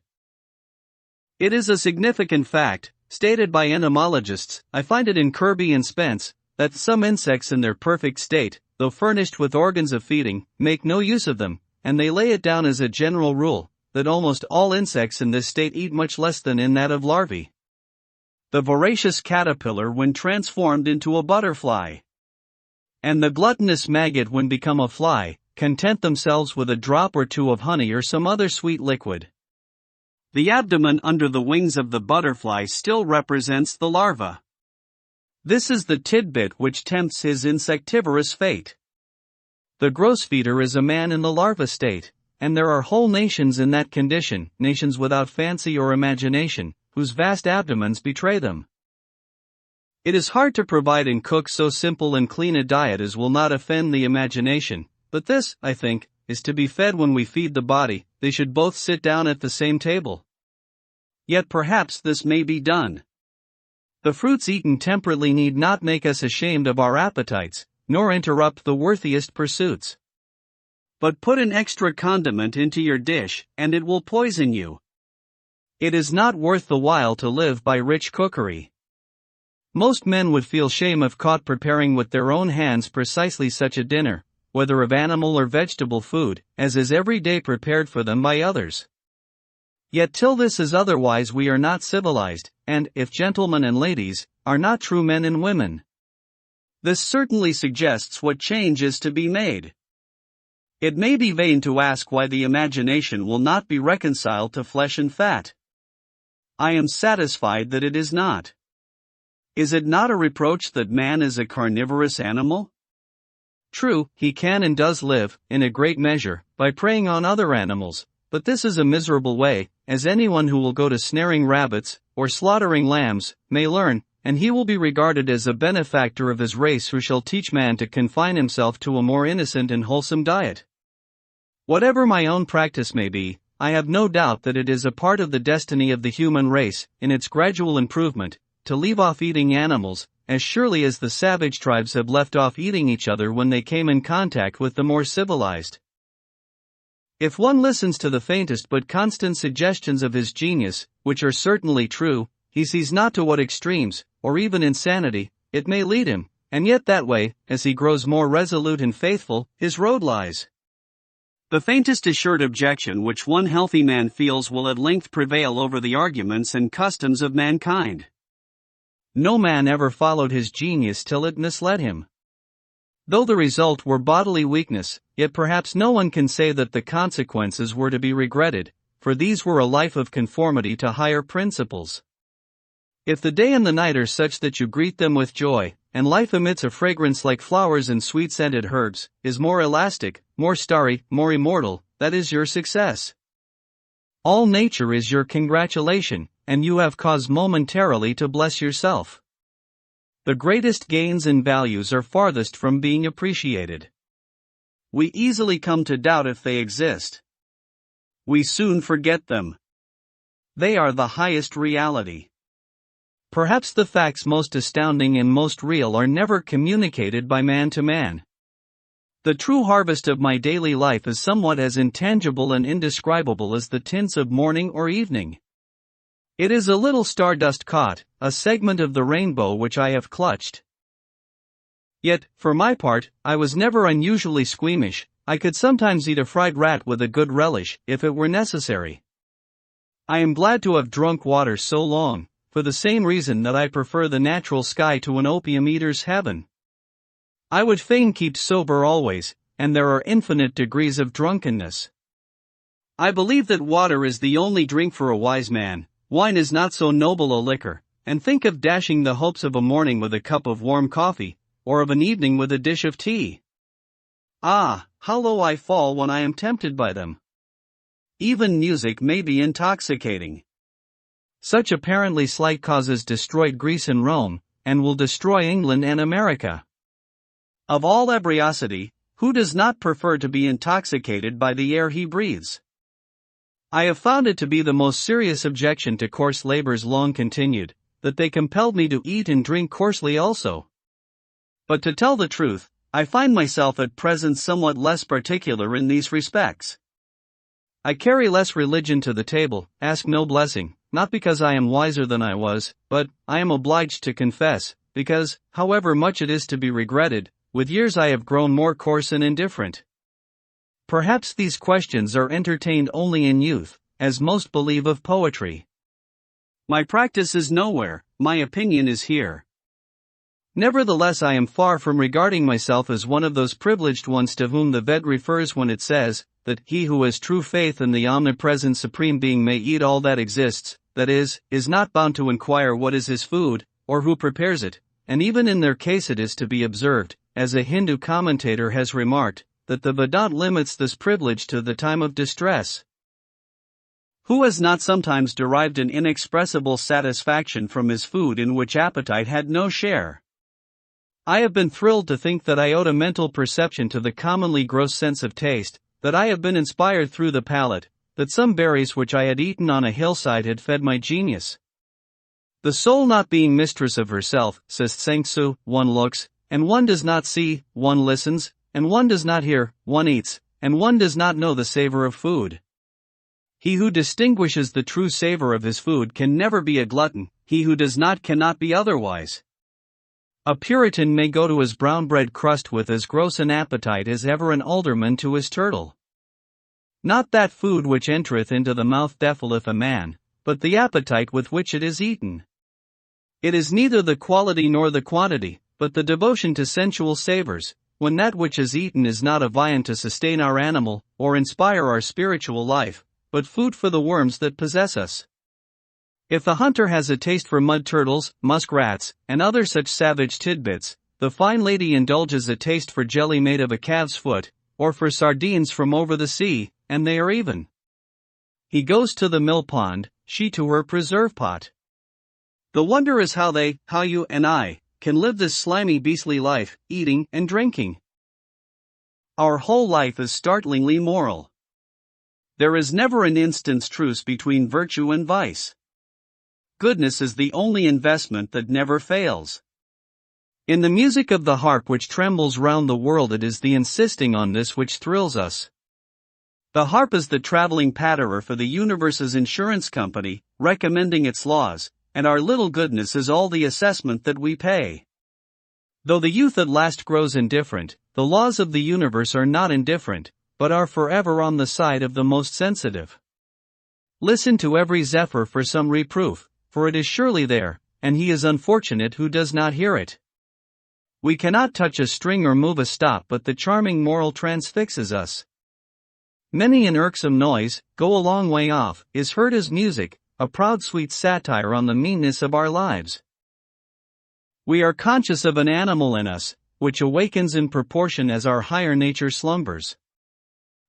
It is a significant fact, stated by entomologists, I find it in Kirby and Spence, that some insects in their perfect state, though furnished with organs of feeding, make no use of them, and they lay it down as a general rule, that almost all insects in this state eat much less than in that of larvae. The voracious caterpillar when transformed into a butterfly, and the gluttonous maggot when become a fly, content themselves with a drop or two of honey or some other sweet liquid. The abdomen under the wings of the butterfly still represents the larva. This is the tidbit which tempts his insectivorous fate. The grosbeater is a man in the larva state, and there are whole nations in that condition, nations without fancy or imagination, whose vast abdomens betray them. It is hard to provide and cook so simple and clean a diet as will not offend the imagination, but this, I think, is to be fed when we feed the body. They should both sit down at the same table. Yet perhaps this may be done. The fruits eaten temperately need not make us ashamed of our appetites, nor interrupt the worthiest pursuits. But put an extra condiment into your dish, and it will poison you. It is not worth the while to live by rich cookery. Most men would feel shame if caught preparing with their own hands precisely such a dinner, whether of animal or vegetable food, as is every day prepared for them by others. Yet till this is otherwise we are not civilized, and, if gentlemen and ladies, are not true men and women. This certainly suggests what change is to be made. It may be vain to ask why the imagination will not be reconciled to flesh and fat. I am satisfied that it is not. Is it not a reproach that man is a carnivorous animal? True, he can and does live, in a great measure, by preying on other animals, but this is a miserable way, as anyone who will go to snaring rabbits, or slaughtering lambs, may learn, and he will be regarded as a benefactor of his race who shall teach man to confine himself to a more innocent and wholesome diet. Whatever my own practice may be, I have no doubt that it is a part of the destiny of the human race, in its gradual improvement, to leave off eating animals, as surely as the savage tribes have left off eating each other when they came in contact with the more civilized. If one listens to the faintest but constant suggestions of his genius, which are certainly true, he sees not to what extremes, or even insanity, it may lead him, and yet that way, as he grows more resolute and faithful, his road lies. The faintest assured objection which one healthy man feels will at length prevail over the arguments and customs of mankind. No man ever followed his genius till it misled him. Though the result were bodily weakness, yet perhaps no one can say that the consequences were to be regretted, for these were a life of conformity to higher principles. If the day and the night are such that you greet them with joy, and life emits a fragrance like flowers and sweet-scented herbs, is more elastic, more starry, more immortal, that is your success. All nature is your congratulation, and you have cause momentarily to bless yourself. The greatest gains and values are farthest from being appreciated. We easily come to doubt if they exist. We soon forget them. They are the highest reality. Perhaps the facts most astounding and most real are never communicated by man to man. The true harvest of my daily life is somewhat as intangible and indescribable as the tints of morning or evening. It is a little stardust caught, a segment of the rainbow which I have clutched. Yet, for my part, I was never unusually squeamish. I could sometimes eat a fried rat with a good relish, if it were necessary. I am glad to have drunk water so long, for the same reason that I prefer the natural sky to an opium eater's heaven. I would fain keep sober always, and there are infinite degrees of drunkenness. I believe that water is the only drink for a wise man. Wine is not so noble a liquor, and think of dashing the hopes of a morning with a cup of warm coffee, or of an evening with a dish of tea. Ah, how low I fall when I am tempted by them. Even music may be intoxicating. Such apparently slight causes destroyed Greece and Rome, and will destroy England and America. Of all ebriosity, who does not prefer to be intoxicated by the air he breathes? I have found it to be the most serious objection to coarse labors long continued, that they compelled me to eat and drink coarsely also. But to tell the truth, I find myself at present somewhat less particular in these respects. I carry less religion to the table, ask no blessing, not because I am wiser than I was, but, I am obliged to confess, because, however much it is to be regretted, with years I have grown more coarse and indifferent. Perhaps these questions are entertained only in youth, as most believe of poetry. My practice is nowhere, my opinion is here. Nevertheless, I am far from regarding myself as one of those privileged ones to whom the Ved refers when it says that he who has true faith in the omnipresent Supreme Being may eat all that exists, that is not bound to inquire what is his food, or who prepares it, and even in their case it is to be observed, as a Hindu commentator has remarked, that the Vedanta limits this privilege to the time of distress. Who has not sometimes derived an inexpressible satisfaction from his food in which appetite had no share? I have been thrilled to think that I owed a mental perception to the commonly gross sense of taste, that I have been inspired through the palate, that some berries which I had eaten on a hillside had fed my genius. The soul not being mistress of herself, says Tsang Tzu, one looks, and one does not see, one listens, and one does not hear, one eats, and one does not know the savor of food. He who distinguishes the true savor of his food can never be a glutton, he who does not cannot be otherwise. A Puritan may go to his brown bread crust with as gross an appetite as ever an alderman to his turtle. Not that food which entereth into the mouth defileth a man, but the appetite with which it is eaten. It is neither the quality nor the quantity, but the devotion to sensual savors, when that which is eaten is not a viand to sustain our animal, or inspire our spiritual life, but food for the worms that possess us. If the hunter has a taste for mud turtles, muskrats, and other such savage tidbits, the fine lady indulges a taste for jelly made of a calf's foot, or for sardines from over the sea, and they are even. He goes to the mill pond, she to her preserve pot. The wonder is how you and I, can live this slimy beastly life, eating and drinking. Our whole life is startlingly moral. There is never an instant's truce between virtue and vice. Goodness is the only investment that never fails. In the music of the harp which trembles round the world, it is the insisting on this which thrills us. The harp is the traveling patterer for the universe's insurance company, recommending its laws, and our little goodness is all the assessment that we pay. Though the youth at last grows indifferent, the laws of the universe are not indifferent, but are forever on the side of the most sensitive. Listen to every zephyr for some reproof, for it is surely there, and he is unfortunate who does not hear it. We cannot touch a string or move a stop, but the charming moral transfixes us. Many an irksome noise, go a long way off, is heard as music, a proud sweet satire on the meanness of our lives. We are conscious of an animal in us, which awakens in proportion as our higher nature slumbers.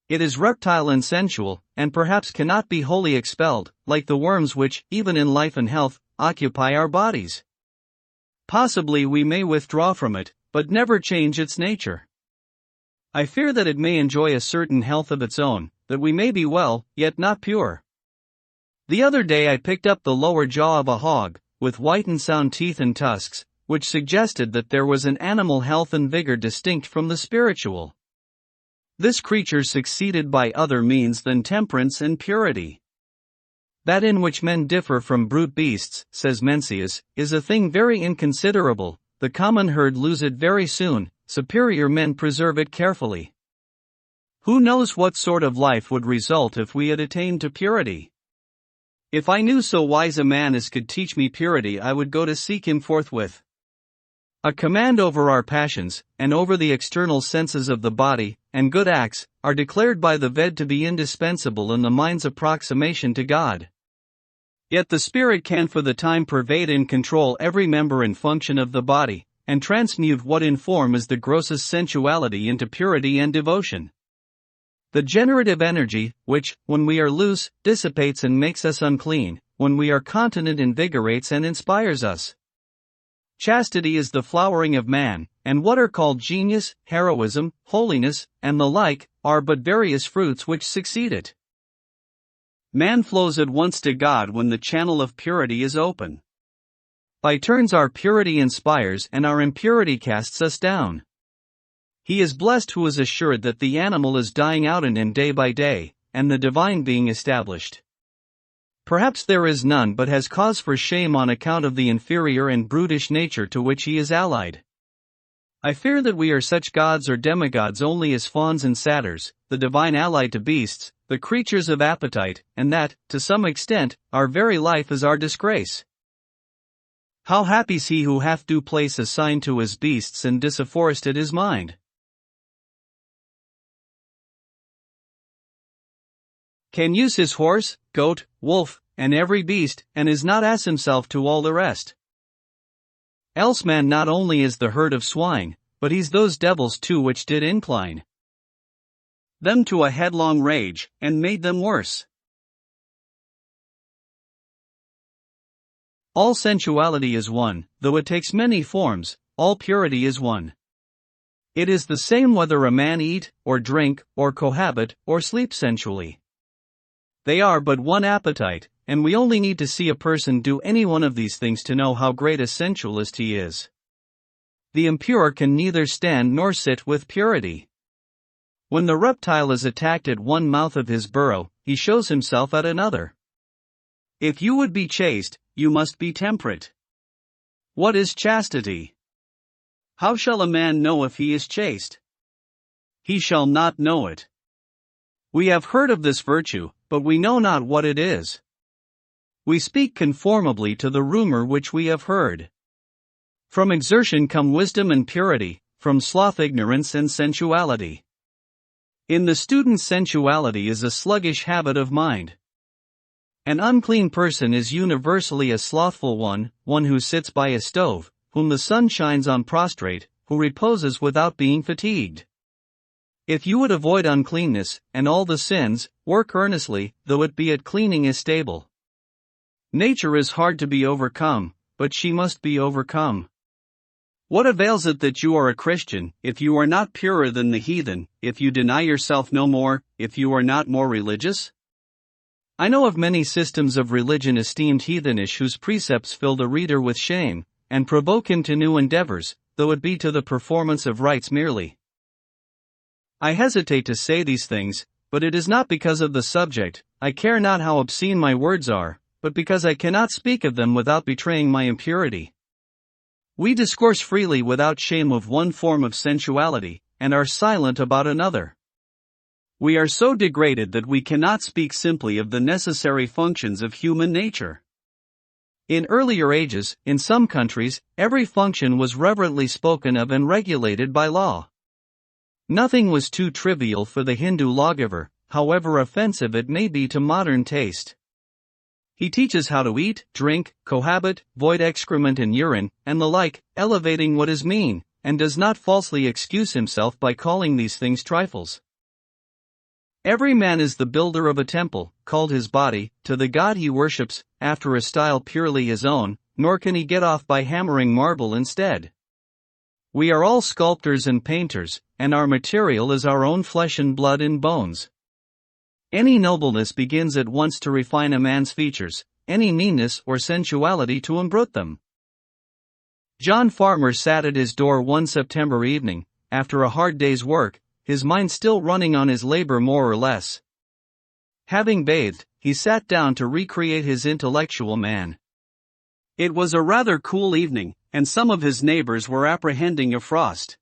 It is reptile and sensual, and perhaps cannot be wholly expelled, like the worms which, even in life and health, occupy our bodies. Possibly we may withdraw from it, but never change its nature. I fear that it may enjoy a certain health of its own, that we may be well, yet not pure. The other day I picked up the lower jaw of a hog, with white and sound teeth and tusks, which suggested that there was an animal health and vigor distinct from the spiritual. This creature succeeded by other means than temperance and purity. That in which men differ from brute beasts, says Mencius, is a thing very inconsiderable, the common herd lose it very soon, superior men preserve it carefully. Who knows what sort of life would result if we had attained to purity? If I knew so wise a man as could teach me purity, I would go to seek him forthwith. A command over our passions, and over the external senses of the body, and good acts, are declared by the Ved to be indispensable in the mind's approximation to God. Yet the spirit can for the time pervade and control every member and function of the body, and transmute what in form is the grossest sensuality into purity and devotion. The generative energy, which, when we are loose, dissipates and makes us unclean, when we are continent invigorates and inspires us. Chastity is the flowering of man, and what are called genius, heroism, holiness, and the like, are but various fruits which succeed it. Man flows at once to God when the channel of purity is open. By turns our purity inspires and our impurity casts us down. He is blessed who is assured that the animal is dying out in him day by day, and the divine being established. Perhaps there is none but has cause for shame on account of the inferior and brutish nature to which he is allied. I fear that we are such gods or demigods only as fauns and satyrs, the divine ally to beasts, the creatures of appetite, and that, to some extent, our very life is our disgrace. How happy's he who hath due place assigned to his beasts and disafforested his mind. Can use his horse, goat, wolf, and every beast, and is not ass himself to all the rest. Else man not only is the herd of swine, but he's those devils too which did incline them to a headlong rage, and made them worse. All sensuality is one, though it takes many forms, all purity is one. It is the same whether a man eat, or drink, or cohabit, or sleep sensually. They are but one appetite, and we only need to see a person do any one of these things to know how great a sensualist he is. The impure can neither stand nor sit with purity. When the reptile is attacked at one mouth of his burrow, he shows himself at another. If you would be chaste, you must be temperate. What is chastity? How shall a man know if he is chaste? He shall not know it. We have heard of this virtue, but we know not what it is. We speak conformably to the rumor which we have heard. From exertion come wisdom and purity, from sloth ignorance and sensuality. In the student's sensuality is a sluggish habit of mind. An unclean person is universally a slothful one who sits by a stove, whom the sun shines on prostrate, who reposes without being fatigued. If you would avoid uncleanness, and all the sins, work earnestly, though it be at cleaning a stable. Nature is hard to be overcome, but she must be overcome. What avails it that you are a Christian, if you are not purer than the heathen, if you deny yourself no more, if you are not more religious? I know of many systems of religion esteemed heathenish whose precepts fill the reader with shame, and provoke him to new endeavors, though it be to the performance of rites merely. I hesitate to say these things, but it is not because of the subject. I care not how obscene my words are, but because I cannot speak of them without betraying my impurity. We discourse freely without shame of one form of sensuality, and are silent about another. We are so degraded that we cannot speak simply of the necessary functions of human nature. In earlier ages, in some countries, every function was reverently spoken of and regulated by law. Nothing was too trivial for the Hindu lawgiver, however offensive it may be to modern taste. He teaches how to eat, drink, cohabit, void excrement and urine, and the like, elevating what is mean, and does not falsely excuse himself by calling these things trifles. Every man is the builder of a temple, called his body, to the God he worships, after a style purely his own, nor can he get off by hammering marble instead. We are all sculptors and painters, and our material is our own flesh and blood and bones. Any nobleness begins at once to refine a man's features, any meanness or sensuality to imbrute them. John Farmer sat at his door one September evening, after a hard day's work, his mind still running on his labor more or less. Having bathed, he sat down to recreate his intellectual man. It was a rather cool evening, and some of his neighbors were apprehending a frost.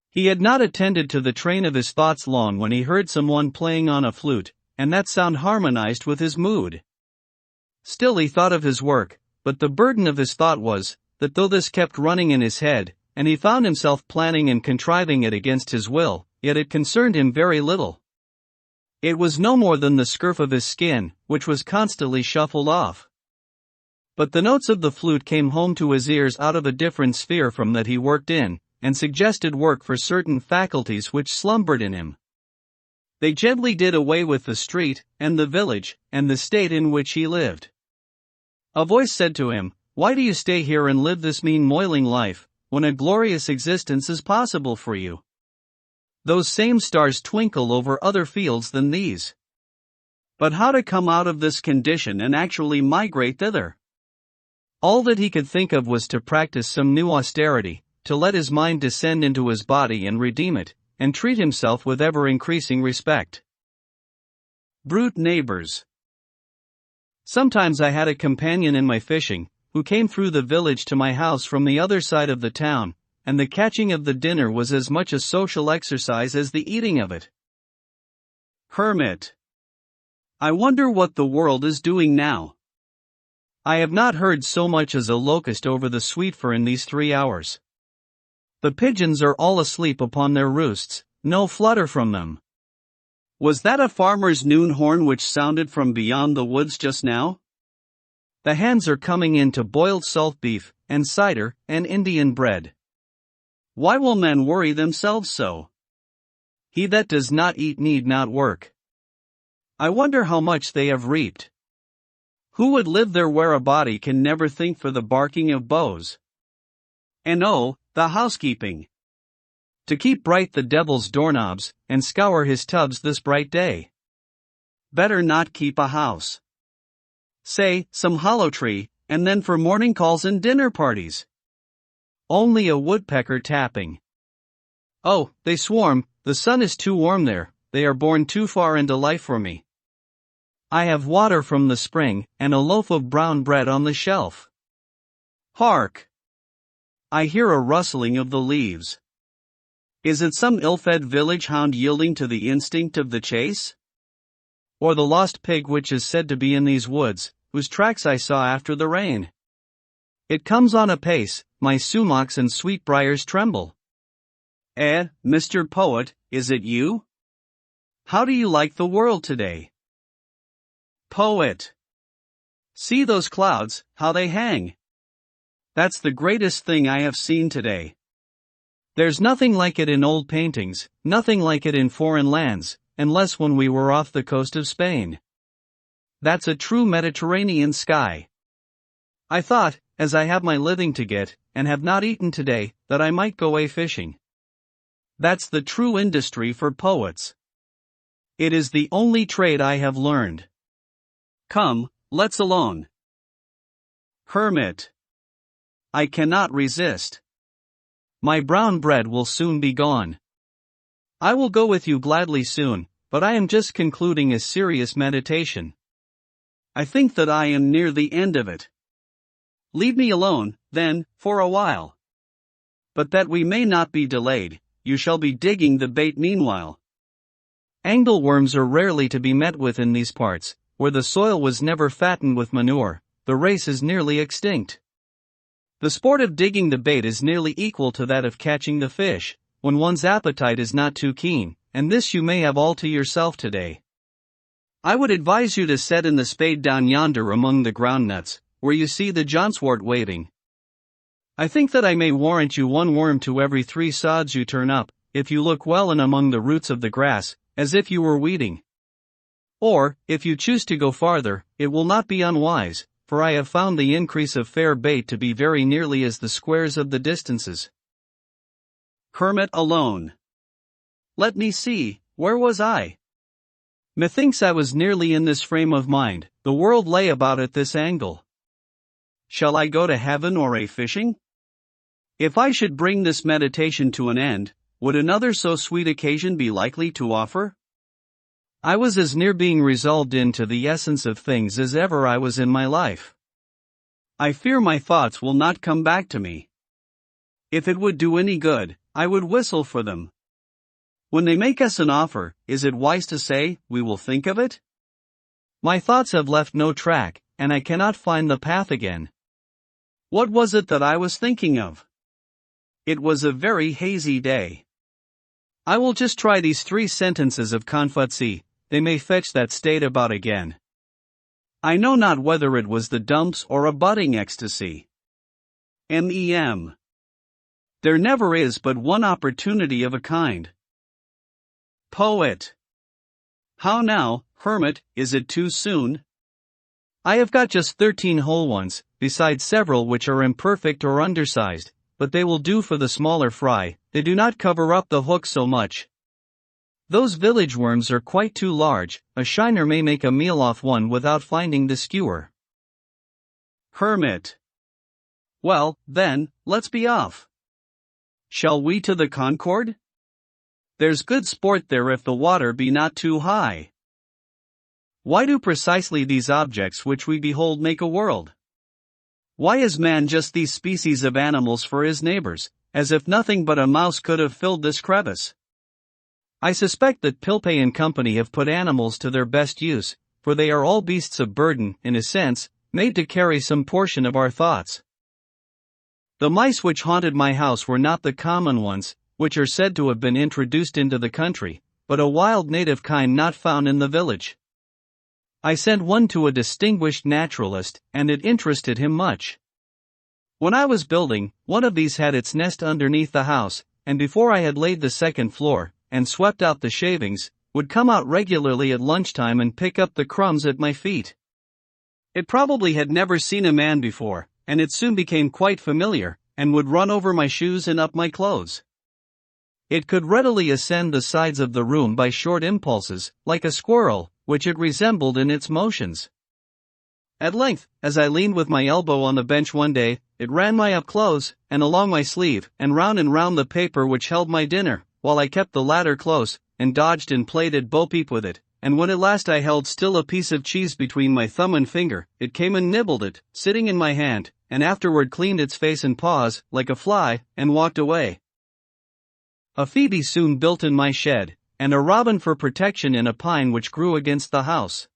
He had not attended to the train of his thoughts long when he heard someone playing on a flute, and that sound harmonized with his mood. Still he thought of his work, but the burden of his thought was, that though this kept running in his head, and he found himself planning and contriving it against his will, yet it concerned him very little. It was no more than the scurf of his skin, which was constantly shuffled off. But the notes of the flute came home to his ears out of a different sphere from that he worked in, and suggested work for certain faculties which slumbered in him. They gently did away with the street, and the village, and the state in which he lived. A voice said to him, "Why do you stay here and live this mean moiling life, when a glorious existence is possible for you? Those same stars twinkle over other fields than these. But how to come out of this condition and actually migrate thither?" All that he could think of was to practice some new austerity, to let his mind descend into his body and redeem it, and treat himself with ever-increasing respect. Brute neighbors. Sometimes I had a companion in my fishing, who came through the village to my house from the other side of the town, and the catching of the dinner was as much a social exercise as the eating of it. Hermit. I wonder what the world is doing now. I have not heard so much as a locust over the sweet fir in these 3 hours. The pigeons are all asleep upon their roosts, no flutter from them. Was that a farmer's noon horn which sounded from beyond the woods just now? The hens are coming in to boiled salt beef, and cider, and Indian bread. Why will men worry themselves so? He that does not eat need not work. I wonder how much they have reaped. Who would live there where a body can never think for the barking of bows? And oh, the housekeeping! To keep bright the devil's doorknobs, and scour his tubs this bright day. Better not keep a house. Say, some hollow tree, and then for morning calls and dinner parties. Only a woodpecker tapping. Oh, they swarm, the sun is too warm there, they are born too far into life for me. I have water from the spring, and a loaf of brown bread on the shelf. Hark! I hear a rustling of the leaves. Is it some ill-fed village hound yielding to the instinct of the chase? Or the lost pig which is said to be in these woods, whose tracks I saw after the rain? It comes on apace, my sumacs and sweetbriars tremble. Mr. Poet, is it you? How do you like the world today? Poet. See those clouds, how they hang. That's the greatest thing I have seen today. There's nothing like it in old paintings, nothing like it in foreign lands, unless when we were off the coast of Spain. That's a true Mediterranean sky. I thought, as I have my living to get, and have not eaten today, that I might go a-fishing. That's the true industry for poets. It is the only trade I have learned. Come, let's alone. Hermit. I cannot resist. My brown bread will soon be gone. I will go with you gladly soon, but I am just concluding a serious meditation. I think that I am near the end of it. Leave me alone, then, for a while. But that we may not be delayed, you shall be digging the bait meanwhile. Angleworms are rarely to be met with in these parts, where the soil was never fattened with manure. The race is nearly extinct. The sport of digging the bait is nearly equal to that of catching the fish, when one's appetite is not too keen, and this you may have all to yourself today. I would advise you to set in the spade down yonder among the groundnuts, where you see the johnswort waiting. I think that I may warrant you one worm to every 3 sods you turn up, if you look well in among the roots of the grass, as if you were weeding. Or, if you choose to go farther, it will not be unwise, for I have found the increase of fair bait to be very nearly as the squares of the distances. Hermit alone. Let me see, where was I? Methinks I was nearly in this frame of mind, the world lay about at this angle. Shall I go to heaven or a-fishing? If I should bring this meditation to an end, would another so sweet occasion be likely to offer? I was as near being resolved into the essence of things as ever I was in my life. I fear my thoughts will not come back to me. If it would do any good, I would whistle for them. When they make us an offer, is it wise to say, we will think of it? My thoughts have left no track, and I cannot find the path again. What was it that I was thinking of? It was a very hazy day. I will just try these 3 sentences of Confutsi, they may fetch that state about again. I know not whether it was the dumps or a budding ecstasy. Mem. There never is but one opportunity of a kind. Poet. How now, hermit, is it too soon? I have got just 13 whole ones, besides several which are imperfect or undersized, but they will do for the smaller fry, they do not cover up the hook so much. Those village worms are quite too large, a shiner may make a meal off one without finding the skewer. Hermit. Well, then, let's be off. Shall we to the Concord? There's good sport there if the water be not too high. Why do precisely these objects which we behold make a world? Why is man just these species of animals for his neighbors, as if nothing but a mouse could have filled this crevice. I suspect that Pilpay and company have put animals to their best use, for they are all beasts of burden, in a sense, made to carry some portion of our thoughts. The mice which haunted my house were not the common ones, which are said to have been introduced into the country, but a wild native kind not found in the village. I sent one to a distinguished naturalist, and it interested him much. When I was building, one of these had its nest underneath the house, and before I had laid the second floor, and swept out the shavings, would come out regularly at lunchtime and pick up the crumbs at my feet. It probably had never seen a man before, and it soon became quite familiar, and would run over my shoes and up my clothes. It could readily ascend the sides of the room by short impulses, like a squirrel, which it resembled in its motions. At length, as I leaned with my elbow on the bench one day, it ran my up clothes, and along my sleeve, and round the paper which held my dinner, while I kept the latter close, and dodged and played at bo-peep with it, and when at last I held still a piece of cheese between my thumb and finger, it came and nibbled it, sitting in my hand, and afterward cleaned its face and paws, like a fly, and walked away. A phoebe soon built in my shed, and a robin for protection in a pine which grew against the house.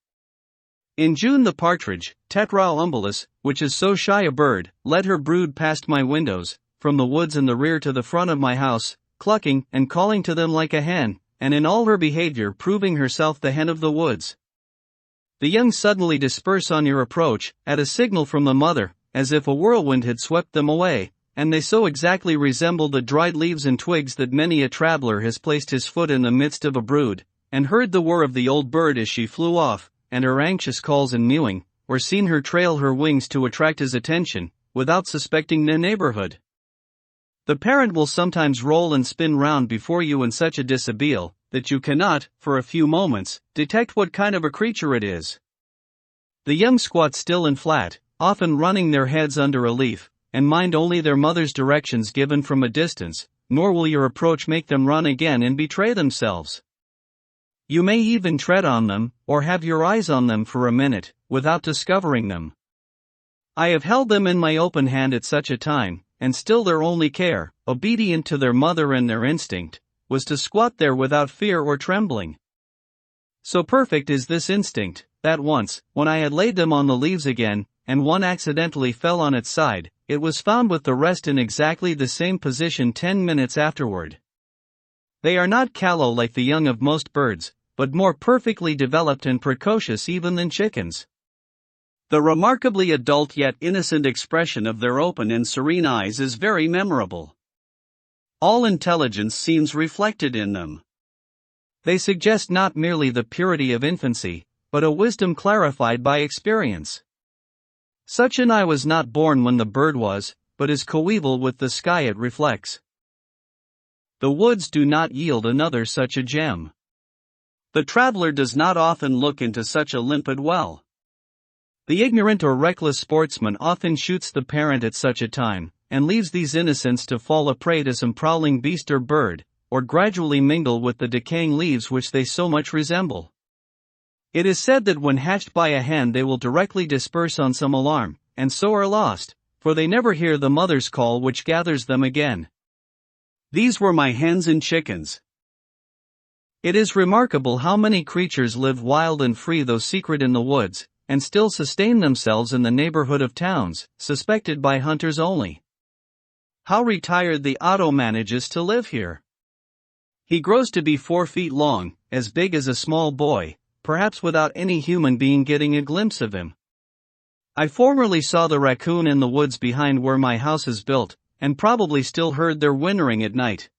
In June the partridge, Tetrao umbellus, which is so shy a bird, led her brood past my windows, from the woods in the rear to the front of my house, clucking and calling to them like a hen, and in all her behavior proving herself the hen of the woods. The young suddenly disperse on your approach, at a signal from the mother, as if a whirlwind had swept them away, and they so exactly resemble the dried leaves and twigs that many a traveler has placed his foot in the midst of a brood, and heard the whir of the old bird as she flew off, and her anxious calls and mewing, or seen her trail her wings to attract his attention, without suspecting the neighborhood. The parent will sometimes roll and spin round before you in such a dishabille, that you cannot, for a few moments, detect what kind of a creature it is. The young squat still and flat, often running their heads under a leaf, and mind only their mother's directions given from a distance, nor will your approach make them run again and betray themselves. You may even tread on them, or have your eyes on them for a minute, without discovering them. I have held them in my open hand at such a time, and still their only care, obedient to their mother and their instinct, was to squat there without fear or trembling. So perfect is this instinct, that once, when I had laid them on the leaves again, and one accidentally fell on its side, it was found with the rest in exactly the same position 10 minutes afterward. They are not callow like the young of most birds, but more perfectly developed and precocious even than chickens. The remarkably adult yet innocent expression of their open and serene eyes is very memorable. All intelligence seems reflected in them. They suggest not merely the purity of infancy, but a wisdom clarified by experience. Such an eye was not born when the bird was, but is coeval with the sky it reflects. The woods do not yield another such a gem. The traveler does not often look into such a limpid well. The ignorant or reckless sportsman often shoots the parent at such a time, and leaves these innocents to fall a prey to some prowling beast or bird, or gradually mingle with the decaying leaves which they so much resemble. It is said that when hatched by a hen they will directly disperse on some alarm, and so are lost, for they never hear the mother's call which gathers them again. These were my hens and chickens. It is remarkable how many creatures live wild and free though secret in the woods, and still sustain themselves in the neighborhood of towns, suspected by hunters only. How retired the otter manages to live here. He grows to be 4 feet long, as big as a small boy, perhaps without any human being getting a glimpse of him. I formerly saw the raccoon in the woods behind where my house is built, and probably still heard their whinnering at night.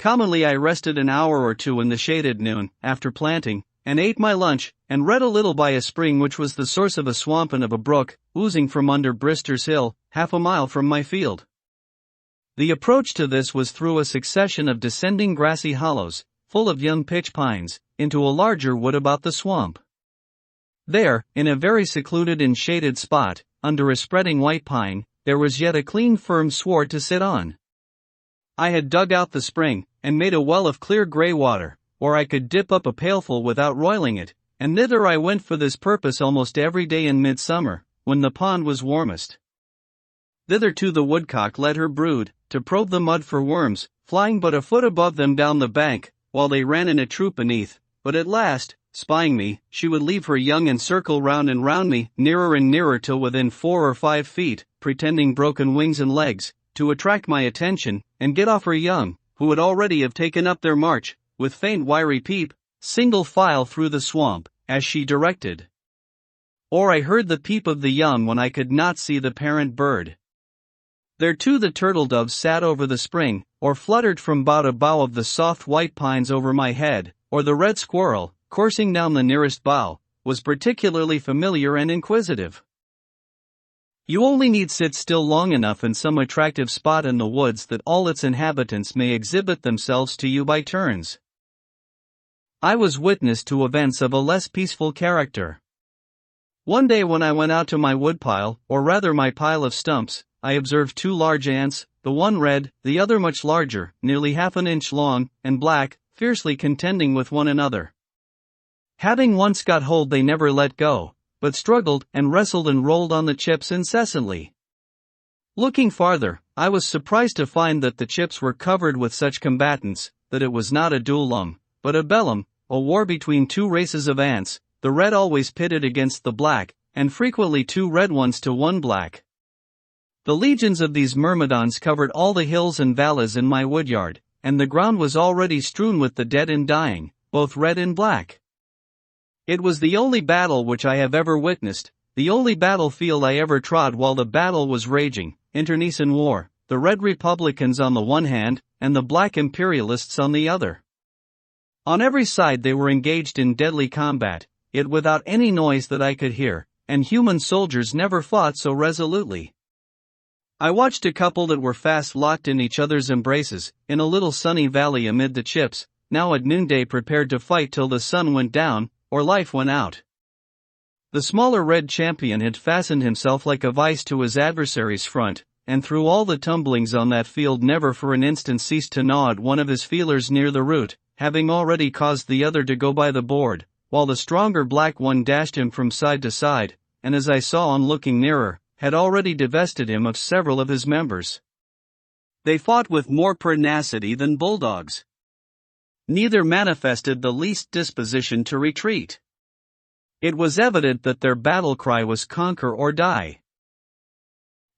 Commonly I rested an hour or two in the shade at noon, after planting, and ate my lunch, and read a little by a spring which was the source of a swamp and of a brook, oozing from under Brister's Hill, 1/2 mile from my field. The approach to this was through a succession of descending grassy hollows, full of young pitch pines, into a larger wood about the swamp. There, in a very secluded and shaded spot, under a spreading white pine, there was yet a clean firm sward to sit on. I had dug out the spring, and made a well of clear grey water, or I could dip up a pailful without roiling it, and thither I went for this purpose almost every day in midsummer, when the pond was warmest. Thither too the woodcock led her brood, to probe the mud for worms, flying but a foot above them down the bank, while they ran in a troop beneath, but at last, spying me, she would leave her young and circle round and round me, nearer and nearer till within 4 or 5 feet, pretending broken wings and legs, to attract my attention, and get off her young, who would already have taken up their march, with faint wiry peep, single file through the swamp, as she directed. Or I heard the peep of the young when I could not see the parent bird. There too the turtle doves sat over the spring, or fluttered from bough to bough of the soft white pines over my head, or the red squirrel, coursing down the nearest bough, was particularly familiar and inquisitive. You only need sit still long enough in some attractive spot in the woods that all its inhabitants may exhibit themselves to you by turns. I was witness to events of a less peaceful character. One day when I went out to my woodpile, or rather my pile of stumps, I observed 2 large ants, the one red, the other much larger, nearly half an inch long, and black, fiercely contending with one another. Having once got hold they never let go, but struggled and wrestled and rolled on the chips incessantly. Looking farther, I was surprised to find that the chips were covered with such combatants, that it was not a duellum, but a bellum, a war between 2 races of ants, the red always pitted against the black, and frequently 2 red ones to 1 black. The legions of these myrmidons covered all the hills and valleys in my woodyard, and the ground was already strewn with the dead and dying, both red and black. It was the only battle which I have ever witnessed, the only battlefield I ever trod while the battle was raging, internecine war, the red republicans on the one hand, and the black imperialists on the other. On every side they were engaged in deadly combat, yet without any noise that I could hear, and human soldiers never fought so resolutely. I watched a couple that were fast locked in each other's embraces, in a little sunny valley amid the chips, now at noonday prepared to fight till the sun went down, or life went out. The smaller red champion had fastened himself like a vice to his adversary's front, and through all the tumblings on that field never for an instant ceased to gnaw at one of his feelers near the root, having already caused the other to go by the board, while the stronger black one dashed him from side to side, and as I saw on looking nearer, had already divested him of several of his members. They fought with more pertinacity than bulldogs. Neither manifested the least disposition to retreat. It was evident that their battle cry was conquer or die.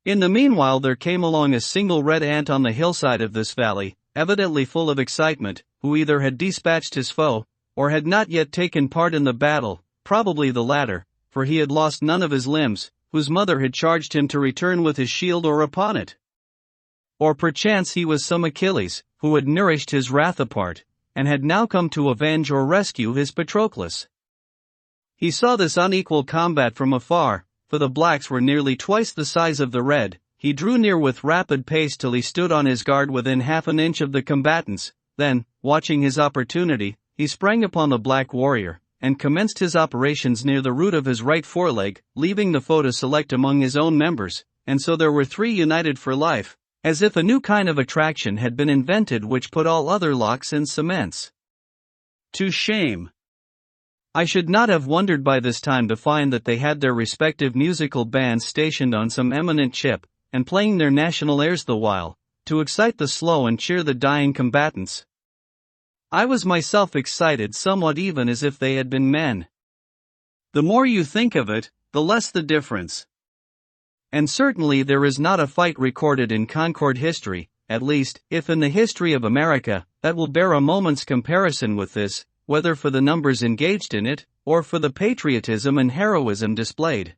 In the meanwhile there came along a single red ant on the hillside of this valley, evidently full of excitement, who either had dispatched his foe, or had not yet taken part in the battle, probably the latter, for he had lost none of his limbs, whose mother had charged him to return with his shield or upon it. Or perchance he was some Achilles, who had nourished his wrath apart, and had now come to avenge or rescue his Patroclus. He saw this unequal combat from afar, for the blacks were nearly twice the size of the red. He drew near with rapid pace till he stood on his guard within half an inch of the combatants, then, watching his opportunity, he sprang upon the black warrior, and commenced his operations near the root of his right foreleg, leaving the foe to select among his own members, and so there were 3 united for life, as if a new kind of attraction had been invented which put all other locks in cements. To shame. I should not have wondered by this time to find that they had their respective musical bands stationed on some eminent chip, and playing their national airs the while, to excite the slow and cheer the dying combatants. I was myself excited somewhat even as if they had been men. The more you think of it, the less the difference. And certainly there is not a fight recorded in Concord history, at least, if in the history of America, that will bear a moment's comparison with this, whether for the numbers engaged in it, or for the patriotism and heroism displayed.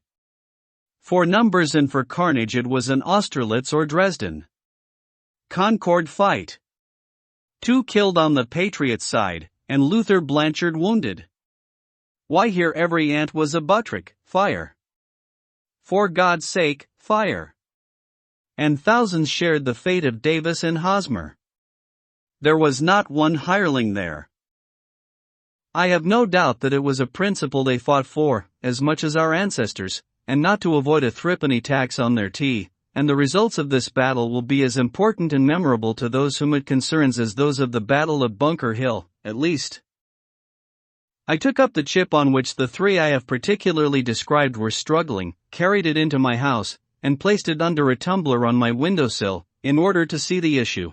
For numbers and for carnage it was an Austerlitz or Dresden. Concord fight. 2 killed on the Patriot side, and Luther Blanchard wounded. Why here every ant was a Buttrick, fire. For God's sake, fire. And thousands shared the fate of Davis and Hosmer. There was not one hireling there. I have no doubt that it was a principle they fought for, as much as our ancestors, and not to avoid a threepenny tax on their tea, and the results of this battle will be as important and memorable to those whom it concerns as those of the Battle of Bunker Hill, at least. I took up the chip on which the 3 I have particularly described were struggling, carried it into my house, and placed it under a tumbler on my windowsill, in order to see the issue.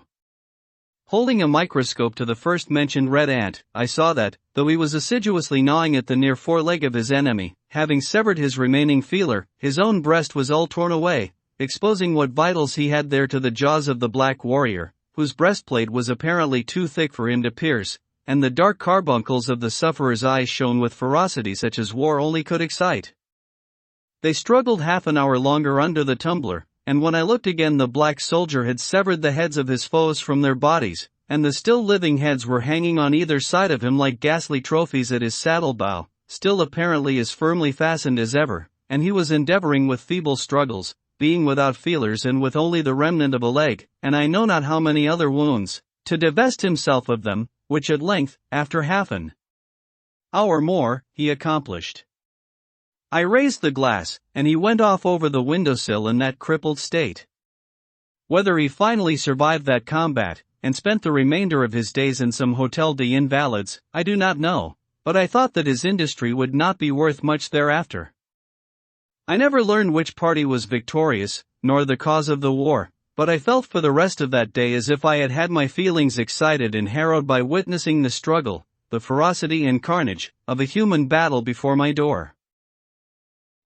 Holding a microscope to the first mentioned red ant, I saw that, though he was assiduously gnawing at the near foreleg of his enemy, having severed his remaining feeler, his own breast was all torn away, exposing what vitals he had there to the jaws of the black warrior, whose breastplate was apparently too thick for him to pierce, and the dark carbuncles of the sufferer's eyes shone with ferocity such as war only could excite. They struggled half an hour longer under the tumbler, and when I looked again the black soldier had severed the heads of his foes from their bodies, and the still living heads were hanging on either side of him like ghastly trophies at his saddle bow, still apparently as firmly fastened as ever, and he was endeavoring with feeble struggles, being without feelers and with only the remnant of a leg, and I know not how many other wounds, to divest himself of them, which at length, after half an hour more, he accomplished. I raised the glass, and he went off over the windowsill in that crippled state. Whether he finally survived that combat, and spent the remainder of his days in some Hotel des Invalides, I do not know, but I thought that his industry would not be worth much thereafter. I never learned which party was victorious, nor the cause of the war, but I felt for the rest of that day as if I had had my feelings excited and harrowed by witnessing the struggle, the ferocity and carnage, of a human battle before my door.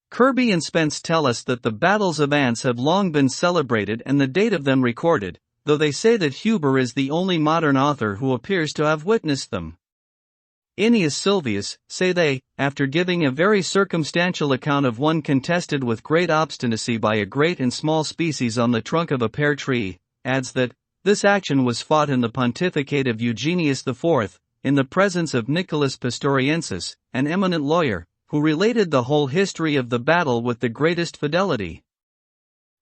Kirby and Spence tell us that the battles of ants have long been celebrated and the date of them recorded, though they say that Huber is the only modern author who appears to have witnessed them. Ennius Sylvius, say they, after giving a very circumstantial account of one contested with great obstinacy by a great and small species on the trunk of a pear tree, adds that this action was fought in the pontificate of Eugenius IV, in the presence of Nicholas Pastoriensis, an eminent lawyer, who related the whole history of the battle with the greatest fidelity.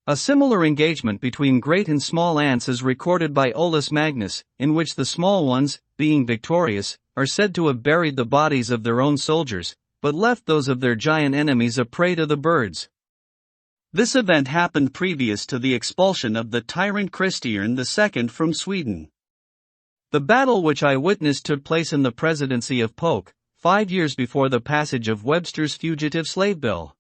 A similar engagement between great and small ants is recorded by Olaus Magnus, in which the small ones, being victorious, are said to have buried the bodies of their own soldiers, but left those of their giant enemies a prey to the birds. This event happened previous to the expulsion of the tyrant Christian II from Sweden. The battle which I witnessed took place in the presidency of Polk, 5 years before the passage of Webster's Fugitive Slave Bill.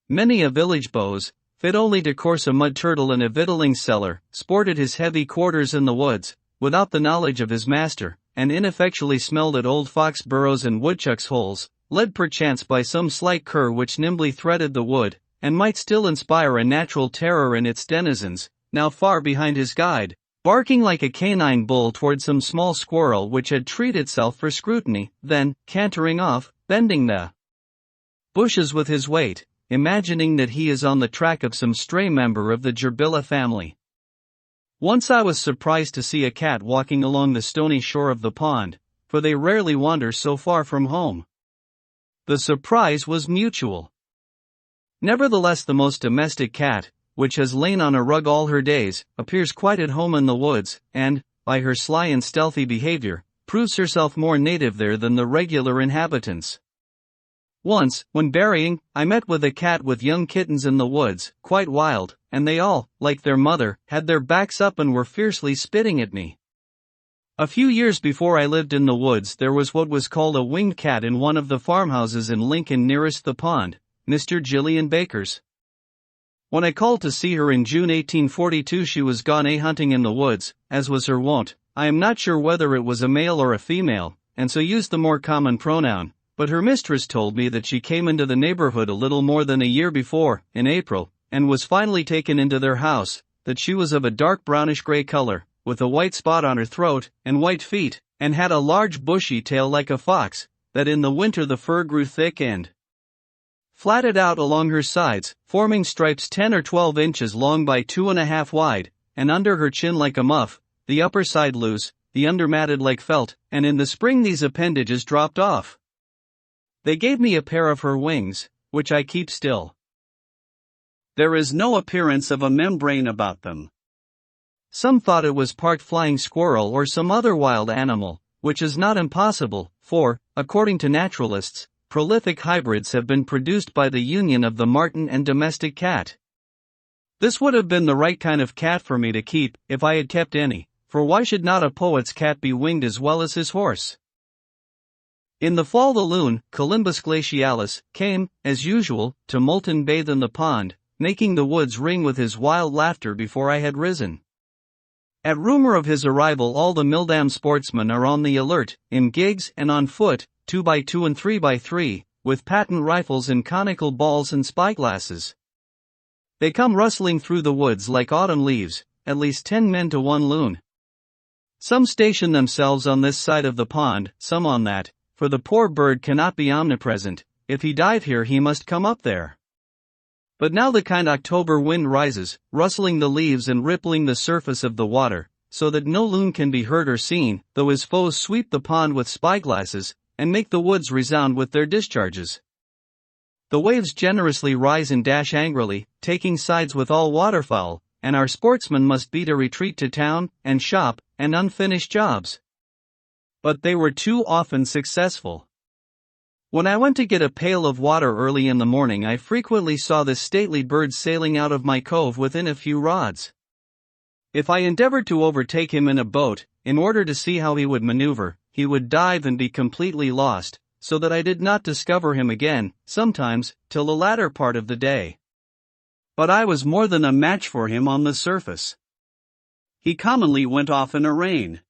Many a village beau, fit only to course a mud turtle in a victualling cellar, sported his heavy quarters in the woods, without the knowledge of his master, and ineffectually smelled at old fox burrows and woodchuck's holes, led perchance by some slight cur which nimbly threaded the wood, and might still inspire a natural terror in its denizens, now far behind his guide, barking like a canine bull toward some small squirrel which had treated itself for scrutiny, then, cantering off, bending the bushes with his weight, imagining that he is on the track of some stray member of the gerbilla family. Once I was surprised to see a cat walking along the stony shore of the pond, for they rarely wander so far from home. The surprise was mutual. Nevertheless, the most domestic cat, which has lain on a rug all her days, appears quite at home in the woods, and, by her sly and stealthy behavior, proves herself more native there than the regular inhabitants. Once, when berrying, I met with a cat with young kittens in the woods, quite wild, and they all, like their mother, had their backs up and were fiercely spitting at me. A few years before I lived in the woods there was what was called a winged cat in one of the farmhouses in Lincoln nearest the pond, Mr. Gillian Baker's. When I called to see her in June 1842 she was gone hunting in the woods, as was her wont. I am not sure whether it was a male or a female, and so used the more common pronoun, but her mistress told me that she came into the neighborhood a little more than a year before, in April, and was finally taken into their house, that she was of a dark brownish-gray color, with a white spot on her throat, and white feet, and had a large bushy tail like a fox, that in the winter the fur grew thick and flatted out along her sides, forming stripes 10 or 12 inches long by 2.5 wide, and under her chin like a muff, the upper side loose, the under matted like felt, and in the spring these appendages dropped off. They gave me a pair of her wings, which I keep still. There is no appearance of a membrane about them. Some thought it was part flying squirrel or some other wild animal, which is not impossible, for, according to naturalists, prolific hybrids have been produced by the union of the marten and domestic cat. This would have been the right kind of cat for me to keep, if I had kept any, for why should not a poet's cat be winged as well as his horse? In the fall the loon, Colymbus glacialis, came, as usual, to molt and bathe in the pond, making the woods ring with his wild laughter before I had risen. At rumor of his arrival, all the Mildam sportsmen are on the alert, in gigs and on foot, 2x2 and 3x3, with patent rifles and conical balls and spyglasses. They come rustling through the woods like autumn leaves, at least 10 men to one loon. Some station themselves on this side of the pond, some on that, for the poor bird cannot be omnipresent. If he dive here he must come up there. But now the kind October wind rises, rustling the leaves and rippling the surface of the water, so that no loon can be heard or seen, though his foes sweep the pond with spyglasses, and make the woods resound with their discharges. The waves generously rise and dash angrily, taking sides with all waterfowl, and our sportsmen must beat a retreat to town, and shop, and unfinished jobs. But they were too often successful. When I went to get a pail of water early in the morning, I frequently saw this stately bird sailing out of my cove within a few rods. If I endeavored to overtake him in a boat, in order to see how he would maneuver, he would dive and be completely lost, so that I did not discover him again, sometimes, till the latter part of the day. But I was more than a match for him on the surface. He commonly went off in a rain.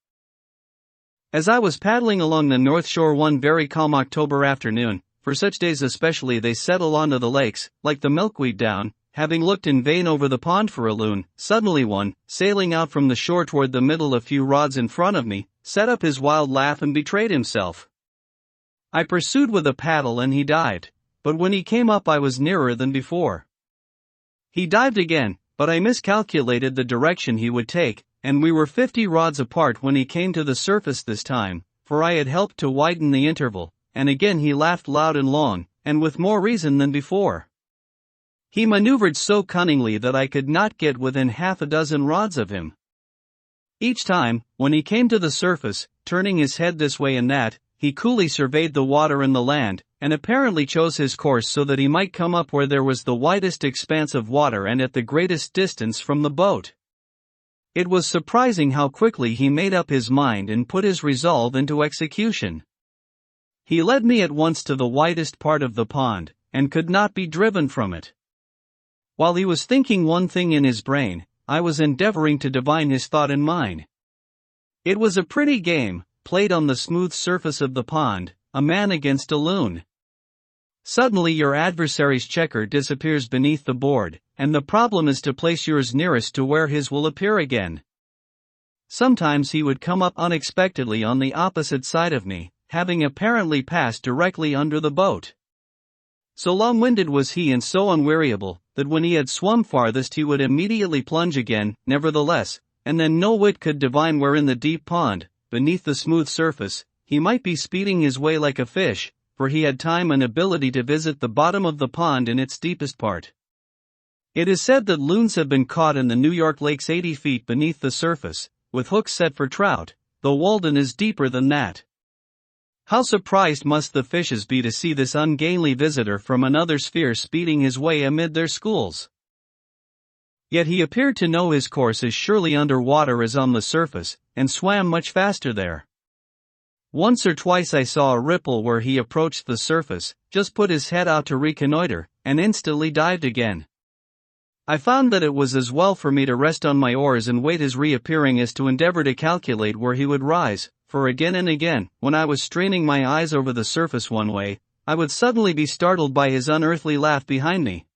As I was paddling along the north shore one very calm October afternoon, for such days especially they settle onto the lakes, like the milkweed down, having looked in vain over the pond for a loon, suddenly one, sailing out from the shore toward the middle a few rods in front of me, set up his wild laugh and betrayed himself. I pursued with a paddle and he dived, but when he came up I was nearer than before. He dived again, but I miscalculated the direction he would take, and we were 50 rods apart when he came to the surface this time, for I had helped to widen the interval, and again he laughed loud and long, and with more reason than before. He maneuvered so cunningly that I could not get within half a dozen rods of him. Each time, when he came to the surface, turning his head this way and that, he coolly surveyed the water and the land, and apparently chose his course so that he might come up where there was the widest expanse of water and at the greatest distance from the boat. It was surprising how quickly he made up his mind and put his resolve into execution. He led me at once to the widest part of the pond, and could not be driven from it. While he was thinking one thing in his brain, I was endeavoring to divine his thought in mine. It was a pretty game, played on the smooth surface of the pond, a man against a loon. Suddenly your adversary's checker disappears beneath the board, and the problem is to place yours nearest to where his will appear again. Sometimes he would come up unexpectedly on the opposite side of me, having apparently passed directly under the boat. So long-winded was he and so unweariable, that when he had swum farthest he would immediately plunge again, nevertheless, and then no wit could divine where in the deep pond, beneath the smooth surface, he might be speeding his way like a fish, for he had time and ability to visit the bottom of the pond in its deepest part. It is said that loons have been caught in the New York lakes 80 feet beneath the surface, with hooks set for trout, though Walden is deeper than that. How surprised must the fishes be to see this ungainly visitor from another sphere speeding his way amid their schools. Yet he appeared to know his course as surely under water as on the surface, and swam much faster there. Once or twice I saw a ripple where he approached the surface, just put his head out to reconnoiter, and instantly dived again. I found that it was as well for me to rest on my oars and wait his reappearing as to endeavor to calculate where he would rise, for again and again, when I was straining my eyes over the surface one way, I would suddenly be startled by his unearthly laugh behind me.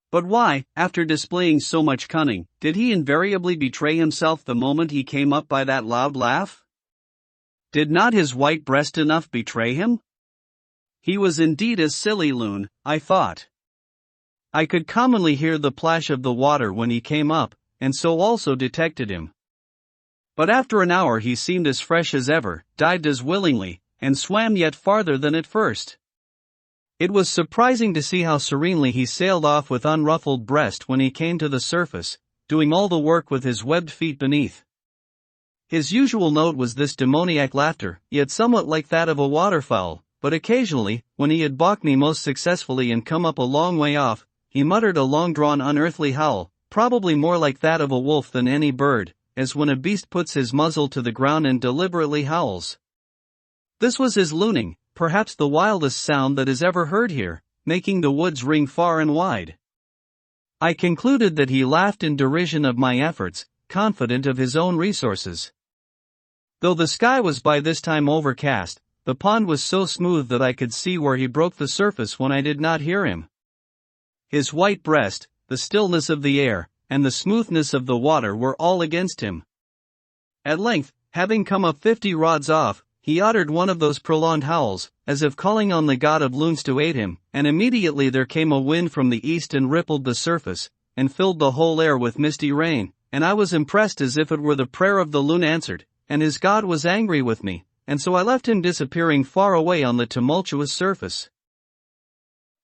But why, after displaying so much cunning, did he invariably betray himself the moment he came up by that loud laugh? Did not his white breast enough betray him? He was indeed a silly loon, I thought. I could commonly hear the plash of the water when he came up, and so also detected him. But after an hour he seemed as fresh as ever, dived as willingly, and swam yet farther than at first. It was surprising to see how serenely he sailed off with unruffled breast when he came to the surface, doing all the work with his webbed feet beneath. His usual note was this demoniac laughter, yet somewhat like that of a waterfowl, but occasionally, when he had balked me most successfully and come up a long way off, he muttered a long-drawn unearthly howl, probably more like that of a wolf than any bird, as when a beast puts his muzzle to the ground and deliberately howls. This was his looning, perhaps the wildest sound that is ever heard here, making the woods ring far and wide. I concluded that he laughed in derision of my efforts, confident of his own resources. Though the sky was by this time overcast, the pond was so smooth that I could see where he broke the surface when I did not hear him. His white breast, the stillness of the air, and the smoothness of the water were all against him. At length, having come up 50 rods off, he uttered one of those prolonged howls, as if calling on the god of loons to aid him, and immediately there came a wind from the east and rippled the surface, and filled the whole air with misty rain, and I was impressed as if it were the prayer of the loon answered, and his god was angry with me, and so I left him disappearing far away on the tumultuous surface.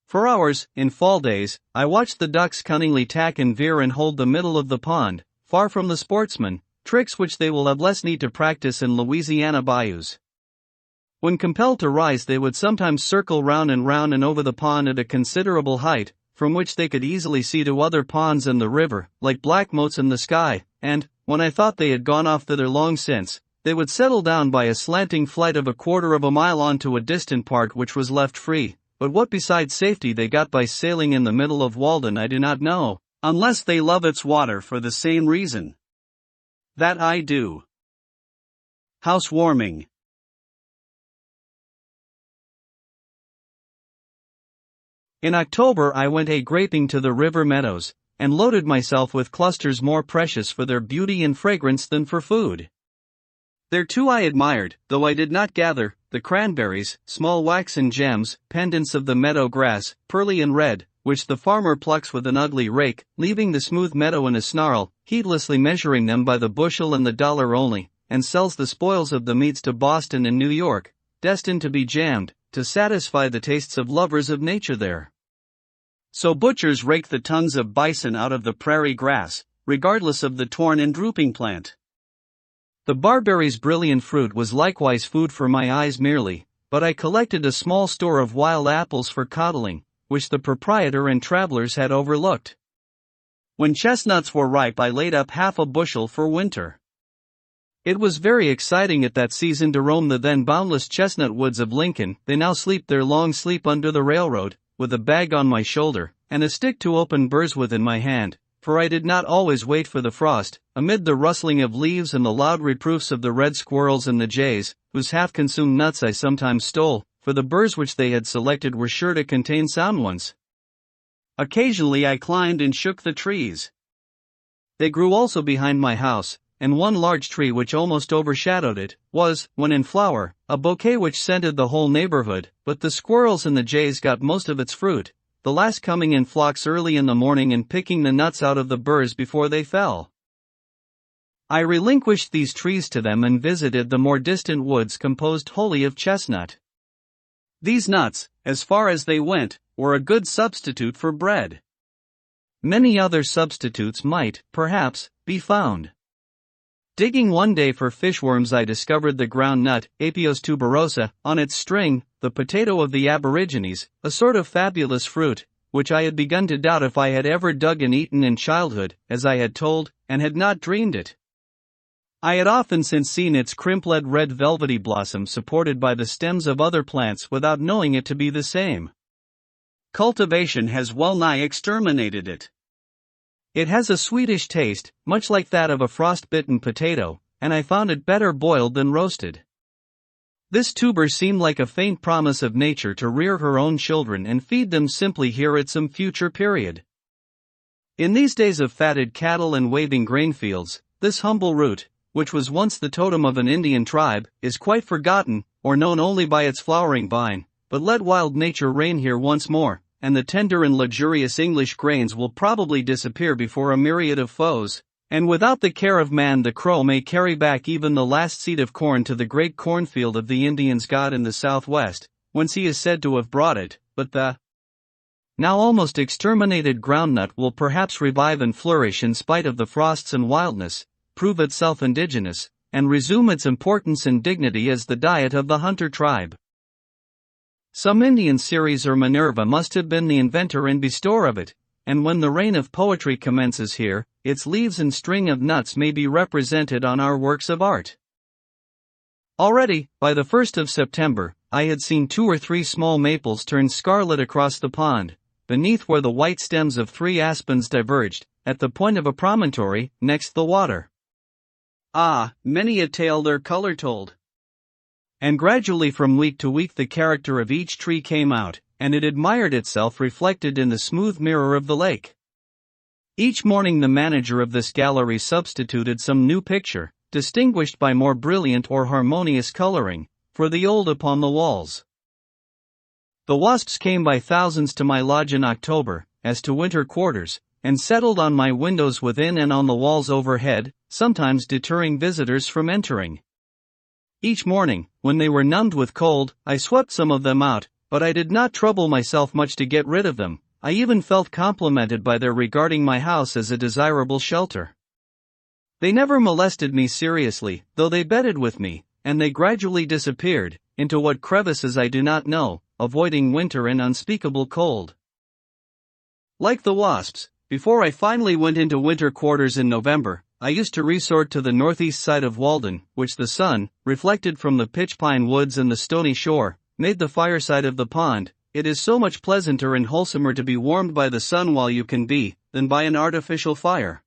For hours, in fall days, I watched the ducks cunningly tack and veer and hold the middle of the pond, far from the sportsmen, tricks which they will have less need to practice in Louisiana bayous. When compelled to rise, they would sometimes circle round and over the pond at a considerable height, from which they could easily see to other ponds and the river, like black motes in the sky, and, when I thought they had gone off thither long since, they would settle down by a slanting flight of 1/4 of a mile on to a distant part which was left free, but what besides safety they got by sailing in the middle of Walden I do not know, unless they love its water for the same reason. That I do. Housewarming. In October I went graping to the river meadows, and loaded myself with clusters more precious for their beauty and fragrance than for food. There too I admired, though I did not gather, the cranberries, small waxen gems, pendants of the meadow grass, pearly and red, which the farmer plucks with an ugly rake, leaving the smooth meadow in a snarl, heedlessly measuring them by the bushel and the dollar only, and sells the spoils of the meats to Boston and New York, destined to be jammed, to satisfy the tastes of lovers of nature there. So butchers rake the tongues of bison out of the prairie grass, regardless of the torn and drooping plant. The barberry's brilliant fruit was likewise food for my eyes merely, but I collected a small store of wild apples for coddling, which the proprietor and travelers had overlooked. When chestnuts were ripe I laid up half a bushel for winter. It was very exciting at that season to roam the then boundless chestnut woods of Lincoln. They now sleep their long sleep under the railroad, with a bag on my shoulder, and a stick to open burrs with in my hand, for I did not always wait for the frost, amid the rustling of leaves and the loud reproofs of the red squirrels and the jays, whose half-consumed nuts I sometimes stole, for the burrs which they had selected were sure to contain sound ones. Occasionally I climbed and shook the trees. They grew also behind my house, and one large tree which almost overshadowed it, was, when in flower, a bouquet which scented the whole neighborhood, but the squirrels and the jays got most of its fruit, the last coming in flocks early in the morning and picking the nuts out of the burrs before they fell. I relinquished these trees to them and visited the more distant woods composed wholly of chestnut. These nuts, as far as they went, were a good substitute for bread. Many other substitutes might, perhaps, be found. Digging one day for fishworms I discovered the ground nut, Apios tuberosa, on its string, the potato of the aborigines, a sort of fabulous fruit, which I had begun to doubt if I had ever dug and eaten in childhood, as I had told, and had not dreamed it. I had often since seen its crimpled red velvety blossom supported by the stems of other plants without knowing it to be the same. Cultivation has well nigh exterminated it. It has a sweetish taste, much like that of a frost-bitten potato, and I found it better boiled than roasted. This tuber seemed like a faint promise of nature to rear her own children and feed them simply here at some future period. In these days of fatted cattle and waving grain fields, this humble root, which was once the totem of an Indian tribe, is quite forgotten, or known only by its flowering vine, but let wild nature reign here once more, and the tender and luxurious English grains will probably disappear before a myriad of foes, and without the care of man the crow may carry back even the last seed of corn to the great cornfield of the Indians' God in the southwest, whence he is said to have brought it, but the now almost exterminated groundnut will perhaps revive and flourish in spite of the frosts and wildness, prove itself indigenous, and resume its importance and dignity as the diet of the hunter tribe. Some Indian Ceres or Minerva must have been the inventor and bestower of it, and when the reign of poetry commences here, its leaves and string of nuts may be represented on our works of art. Already, by the 1st of September, I had seen 2 or 3 small maples turn scarlet across the pond, beneath where the white stems of 3 aspens diverged, at the point of a promontory, next the water. Ah, many a tale their color told. And gradually from week to week the character of each tree came out, and it admired itself reflected in the smooth mirror of the lake. Each morning the manager of this gallery substituted some new picture, distinguished by more brilliant or harmonious coloring, for the old upon the walls. The wasps came by thousands to my lodge in October, as to winter quarters, and settled on my windows within and on the walls overhead, sometimes deterring visitors from entering. Each morning, when they were numbed with cold, I swept some of them out, but I did not trouble myself much to get rid of them. I even felt complimented by their regarding my house as a desirable shelter. They never molested me seriously, though they bedded with me, and they gradually disappeared, into what crevices I do not know, avoiding winter and unspeakable cold. Like the wasps, before I finally went into winter quarters in November, I used to resort to the northeast side of Walden, which the sun, reflected from the pitch pine woods and the stony shore, made the fireside of the pond. It is so much pleasanter and wholesomer to be warmed by the sun while you can be, than by an artificial fire.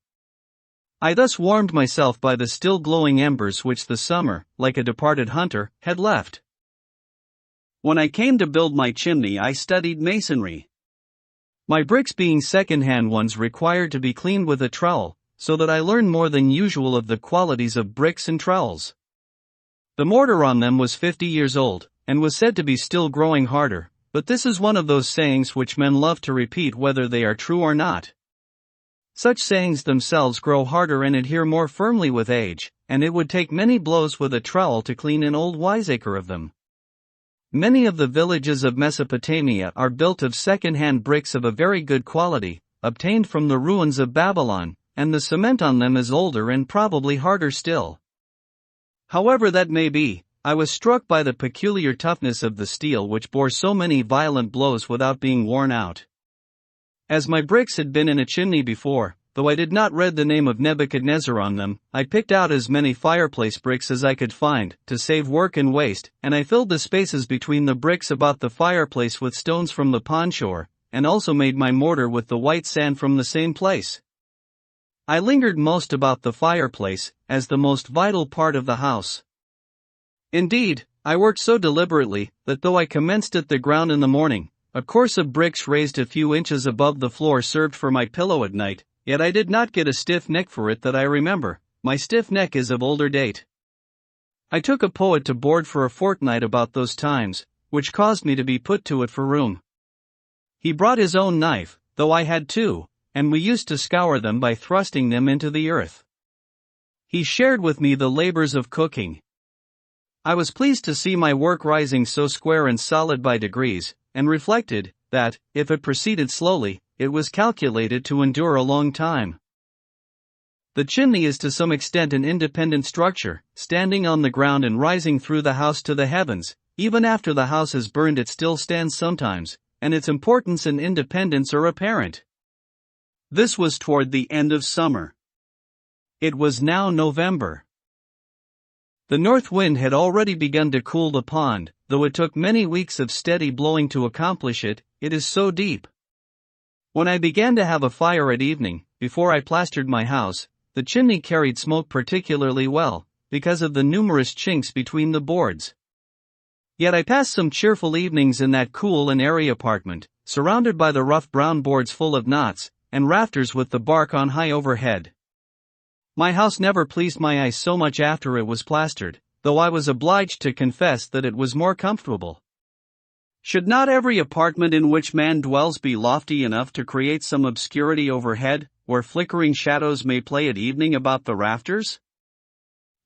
I thus warmed myself by the still glowing embers which the summer, like a departed hunter, had left. When I came to build my chimney I studied masonry. My bricks being second-hand ones required to be cleaned with a trowel, so that I learned more than usual of the qualities of bricks and trowels. The mortar on them was 50 years old, and was said to be still growing harder, but this is one of those sayings which men love to repeat whether they are true or not. Such sayings themselves grow harder and adhere more firmly with age, and it would take many blows with a trowel to clean an old wiseacre of them. Many of the villages of Mesopotamia are built of second-hand bricks of a very good quality, obtained from the ruins of Babylon, and the cement on them is older and probably harder still. However that may be, I was struck by the peculiar toughness of the steel which bore so many violent blows without being worn out. As my bricks had been in a chimney before, though I did not read the name of Nebuchadnezzar on them, I picked out as many fireplace bricks as I could find, to save work and waste, and I filled the spaces between the bricks about the fireplace with stones from the pond shore, and also made my mortar with the white sand from the same place. I lingered most about the fireplace, as the most vital part of the house. Indeed, I worked so deliberately, that though I commenced at the ground in the morning, a course of bricks raised a few inches above the floor served for my pillow at night, yet I did not get a stiff neck for it that I remember. My stiff neck is of older date. I took a poet to board for a fortnight about those times, which caused me to be put to it for room. He brought his own knife, though I had two, and we used to scour them by thrusting them into the earth. He shared with me the labors of cooking. I was pleased to see my work rising so square and solid by degrees, and reflected, that, if it proceeded slowly, it was calculated to endure a long time. The chimney is to some extent an independent structure, standing on the ground and rising through the house to the heavens. Even after the house is burned it still stands sometimes, and its importance and independence are apparent. This was toward the end of summer. It was now November. The north wind had already begun to cool the pond, though it took many weeks of steady blowing to accomplish it. It is so deep. When I began to have a fire at evening, before I plastered my house, the chimney carried smoke particularly well, because of the numerous chinks between the boards. Yet I passed some cheerful evenings in that cool and airy apartment, surrounded by the rough brown boards full of knots, and rafters with the bark on high overhead. My house never pleased my eyes so much after it was plastered, though I was obliged to confess that it was more comfortable. Should not every apartment in which man dwells be lofty enough to create some obscurity overhead, where flickering shadows may play at evening about the rafters?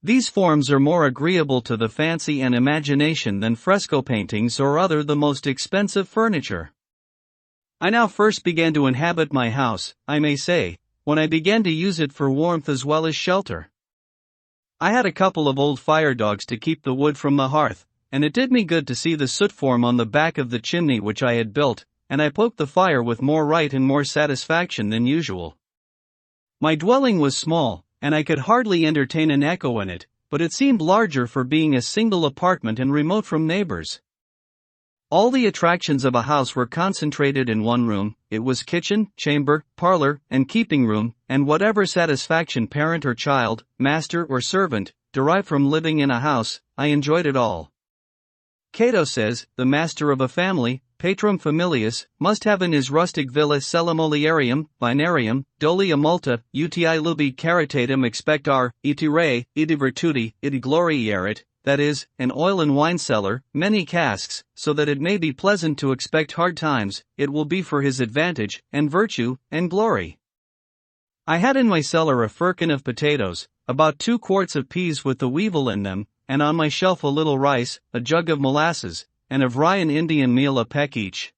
These forms are more agreeable to the fancy and imagination than fresco paintings or other the most expensive furniture. I now first began to inhabit my house, I may say, when I began to use it for warmth as well as shelter. I had a couple of old fire dogs to keep the wood from the hearth, and it did me good to see the soot form on the back of the chimney which I had built, and I poked the fire with more right and more satisfaction than usual. My dwelling was small, and I could hardly entertain an echo in it, but it seemed larger for being a single apartment and remote from neighbors. All the attractions of a house were concentrated in one room. It was kitchen, chamber, parlor, and keeping room, and whatever satisfaction parent or child, master or servant, derived from living in a house, I enjoyed it all. Cato says, the master of a family, patrum familias, must have in his rustic villa cellum olearium, binarium, dolia multa, uti lubi caritatem expectar, iti re, iti virtudi, iti glorierit, that is, an oil and wine cellar, many casks, so that it may be pleasant to expect hard times, it will be for his advantage, and virtue, and glory. I had in my cellar a firkin of potatoes, about 2 quarts of peas with the weevil in them, and on my shelf a little rice, a jug of molasses, and of rye and Indian meal a peck each.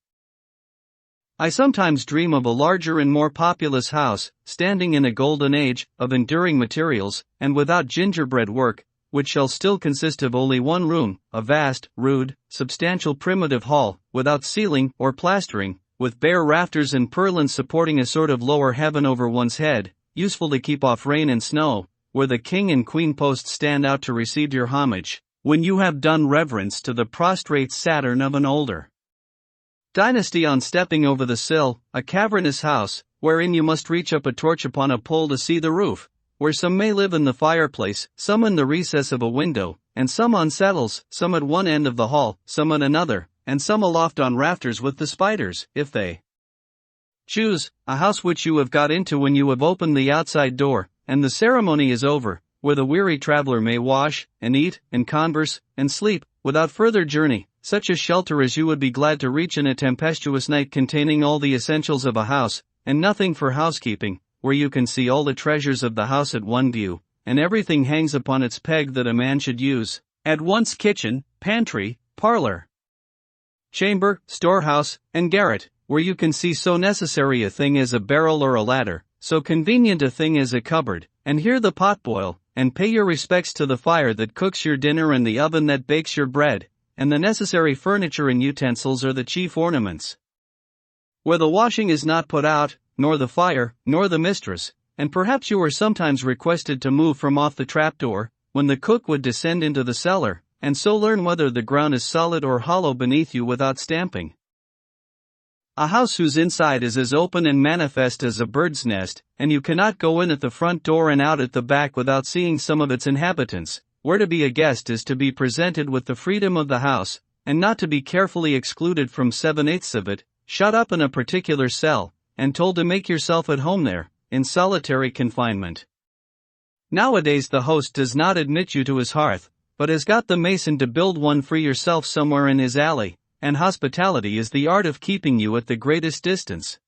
I sometimes dream of a larger and more populous house, standing in a golden age, of enduring materials, and without gingerbread work, which shall still consist of only one room, a vast, rude, substantial primitive hall, without ceiling or plastering, with bare rafters and purlins supporting a sort of lower heaven over one's head, useful to keep off rain and snow, where the king and queen posts stand out to receive your homage, when you have done reverence to the prostrate Saturn of an older dynasty. On stepping over the sill, a cavernous house, wherein you must reach up a torch upon a pole to see the roof, where some may live in the fireplace, some in the recess of a window, and some on settles, some at one end of the hall, some at another, and some aloft on rafters with the spiders, if they choose, a house which you have got into when you have opened the outside door, and the ceremony is over, where the weary traveler may wash, and eat, and converse, and sleep, without further journey, such a shelter as you would be glad to reach in a tempestuous night, containing all the essentials of a house, and nothing for housekeeping, where you can see all the treasures of the house at one view, and everything hangs upon its peg that a man should use, at once kitchen, pantry, parlor, chamber, storehouse, and garret, where you can see so necessary a thing as a barrel or a ladder, so convenient a thing as a cupboard, and hear the pot boil, and pay your respects to the fire that cooks your dinner and the oven that bakes your bread, and the necessary furniture and utensils are the chief ornaments. Where the washing is not put out, nor the fire, nor the mistress, and perhaps you are sometimes requested to move from off the trapdoor, when the cook would descend into the cellar, and so learn whether the ground is solid or hollow beneath you without stamping. A house whose inside is as open and manifest as a bird's nest, and you cannot go in at the front door and out at the back without seeing some of its inhabitants, where to be a guest is to be presented with the freedom of the house, and not to be carefully excluded from 7/8 of it, shut up in a particular cell, and told to make yourself at home there, in solitary confinement. Nowadays the host does not admit you to his hearth, but has got the mason to build one for yourself somewhere in his alley, and hospitality is the art of keeping you at the greatest distance.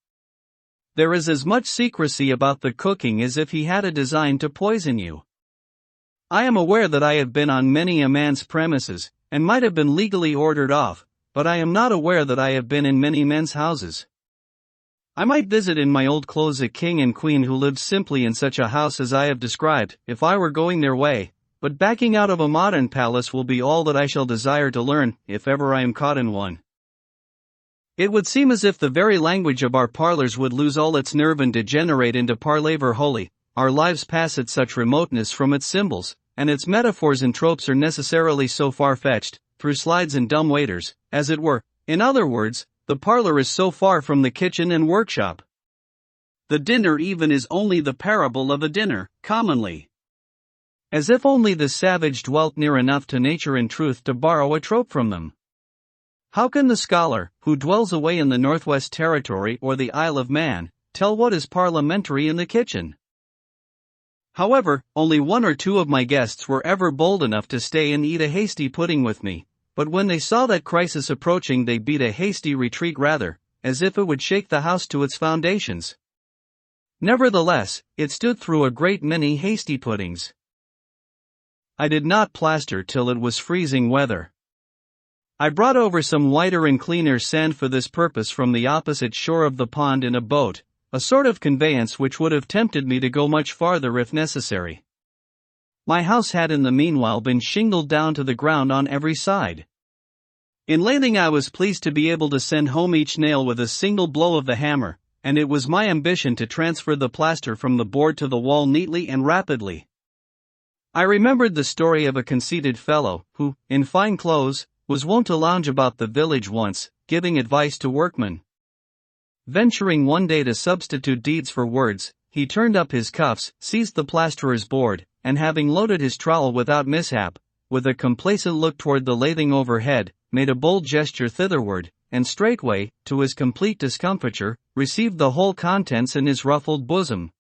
There is as much secrecy about the cooking as if he had a design to poison you. I am aware that I have been on many a man's premises, and might have been legally ordered off, but I am not aware that I have been in many men's houses. I might visit in my old clothes a king and queen who lived simply in such a house as I have described, if I were going their way, but backing out of a modern palace will be all that I shall desire to learn, if ever I am caught in one. It would seem as if the very language of our parlors would lose all its nerve and degenerate into parleyvre wholly. Our lives pass at such remoteness from its symbols, and its metaphors and tropes are necessarily so far-fetched, through slides and dumb waiters, as it were. In other words, the parlor is so far from the kitchen and workshop. The dinner even is only the parable of a dinner, commonly. As if only the savage dwelt near enough to nature and truth to borrow a trope from them. How can the scholar, who dwells away in the Northwest Territory or the Isle of Man, tell what is parliamentary in the kitchen? However, only 1 or 2 of my guests were ever bold enough to stay and eat a hasty pudding with me, but when they saw that crisis approaching they beat a hasty retreat rather, as if it would shake the house to its foundations. Nevertheless, it stood through a great many hasty puddings. I did not plaster till it was freezing weather. I brought over some whiter and cleaner sand for this purpose from the opposite shore of the pond in a boat, a sort of conveyance which would have tempted me to go much farther if necessary. My house had in the meanwhile been shingled down to the ground on every side. In laying I was pleased to be able to send home each nail with a single blow of the hammer, and it was my ambition to transfer the plaster from the board to the wall neatly and rapidly. I remembered the story of a conceited fellow, who, in fine clothes, was wont to lounge about the village once, giving advice to workmen. Venturing one day to substitute deeds for words, he turned up his cuffs, seized the plasterer's board, and having loaded his trowel without mishap, with a complacent look toward the lathing overhead, made a bold gesture thitherward, and straightway, to his complete discomfiture, received the whole contents in his ruffled bosom.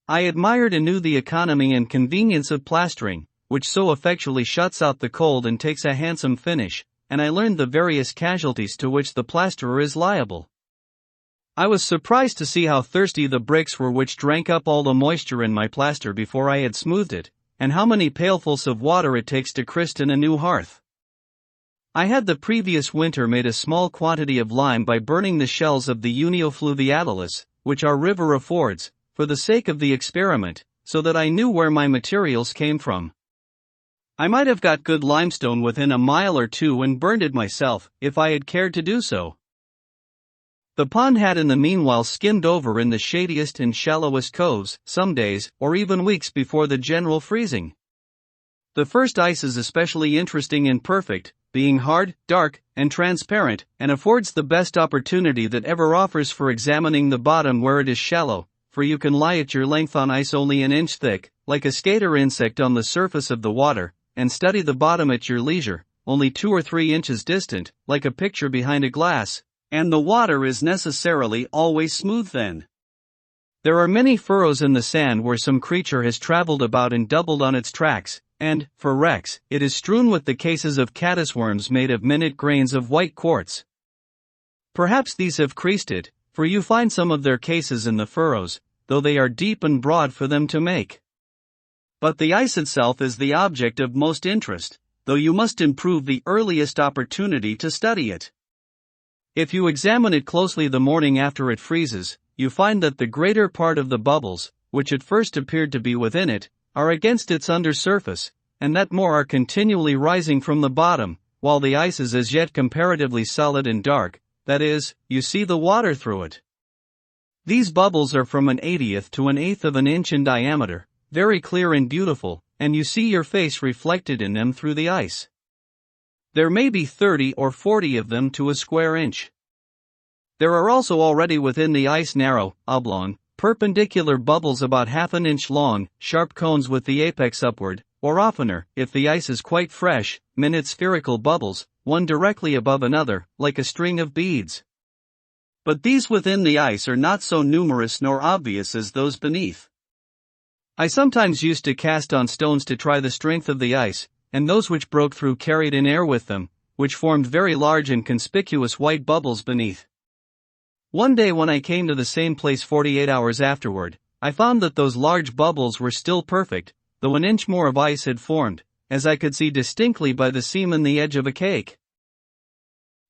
I admired anew the economy and convenience of plastering, which so effectually shuts out the cold and takes a handsome finish, and I learned the various casualties to which the plasterer is liable. I was surprised to see how thirsty the bricks were which drank up all the moisture in my plaster before I had smoothed it, and how many pailfuls of water it takes to christen a new hearth. I had the previous winter made a small quantity of lime by burning the shells of the Unio fluviatilis, which our river affords, for the sake of the experiment, so that I knew where my materials came from. I might have got good limestone within a mile or two and burned it myself, if I had cared to do so. The pond had in the meanwhile skimmed over in the shadiest and shallowest coves, some days, or even weeks before the general freezing. The first ice is especially interesting and perfect, being hard, dark, and transparent, and affords the best opportunity that ever offers for examining the bottom where it is shallow, for you can lie at your length on ice only an inch thick, like a skater insect on the surface of the water, and study the bottom at your leisure, only 2 or 3 inches distant, like a picture behind a glass. And the water is necessarily always smooth then. There are many furrows in the sand where some creature has traveled about and doubled on its tracks, and, for wrecks, it is strewn with the cases of caddisworms made of minute grains of white quartz. Perhaps these have creased it, for you find some of their cases in the furrows, though they are deep and broad for them to make. But the ice itself is the object of most interest, though you must improve the earliest opportunity to study it. If you examine it closely the morning after it freezes, you find that the greater part of the bubbles, which at first appeared to be within it, are against its under surface, and that more are continually rising from the bottom, while the ice is as yet comparatively solid and dark, that is, you see the water through it. These bubbles are from 1/80th to 1/8 of an inch in diameter, very clear and beautiful, and you see your face reflected in them through the ice. There may be 30 or 40 of them to a square inch. There are also already within the ice narrow, oblong, perpendicular bubbles about half an inch long, sharp cones with the apex upward, or oftener, if the ice is quite fresh, minute spherical bubbles, one directly above another, like a string of beads. But these within the ice are not so numerous nor obvious as those beneath. I sometimes used to cast on stones to try the strength of the ice, and those which broke through carried in air with them, which formed very large and conspicuous white bubbles beneath. One day when I came to the same place 48 hours afterward, I found that those large bubbles were still perfect, though an inch more of ice had formed, as I could see distinctly by the seam in the edge of a cake.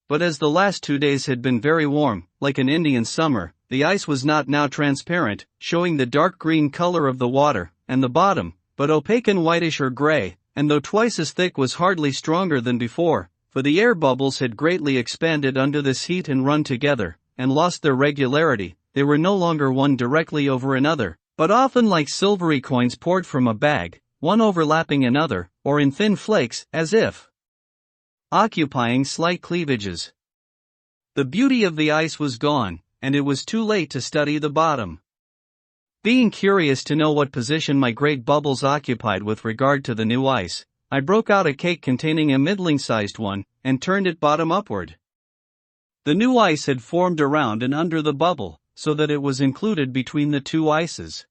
But as the last 2 days had been very warm, like an Indian summer, the ice was not now transparent, showing the dark green color of the water, and the bottom, but opaque and whitish or gray, and though twice as thick was hardly stronger than before, for the air bubbles had greatly expanded under this heat and run together, and lost their regularity. They were no longer one directly over another, but often like silvery coins poured from a bag, one overlapping another, or in thin flakes, as if occupying slight cleavages. The beauty of the ice was gone, and it was too late to study the bottom. Being curious to know what position my great bubbles occupied with regard to the new ice, I broke out a cake containing a middling-sized one, and turned it bottom upward. The new ice had formed around and under the bubble, so that it was included between the two ices.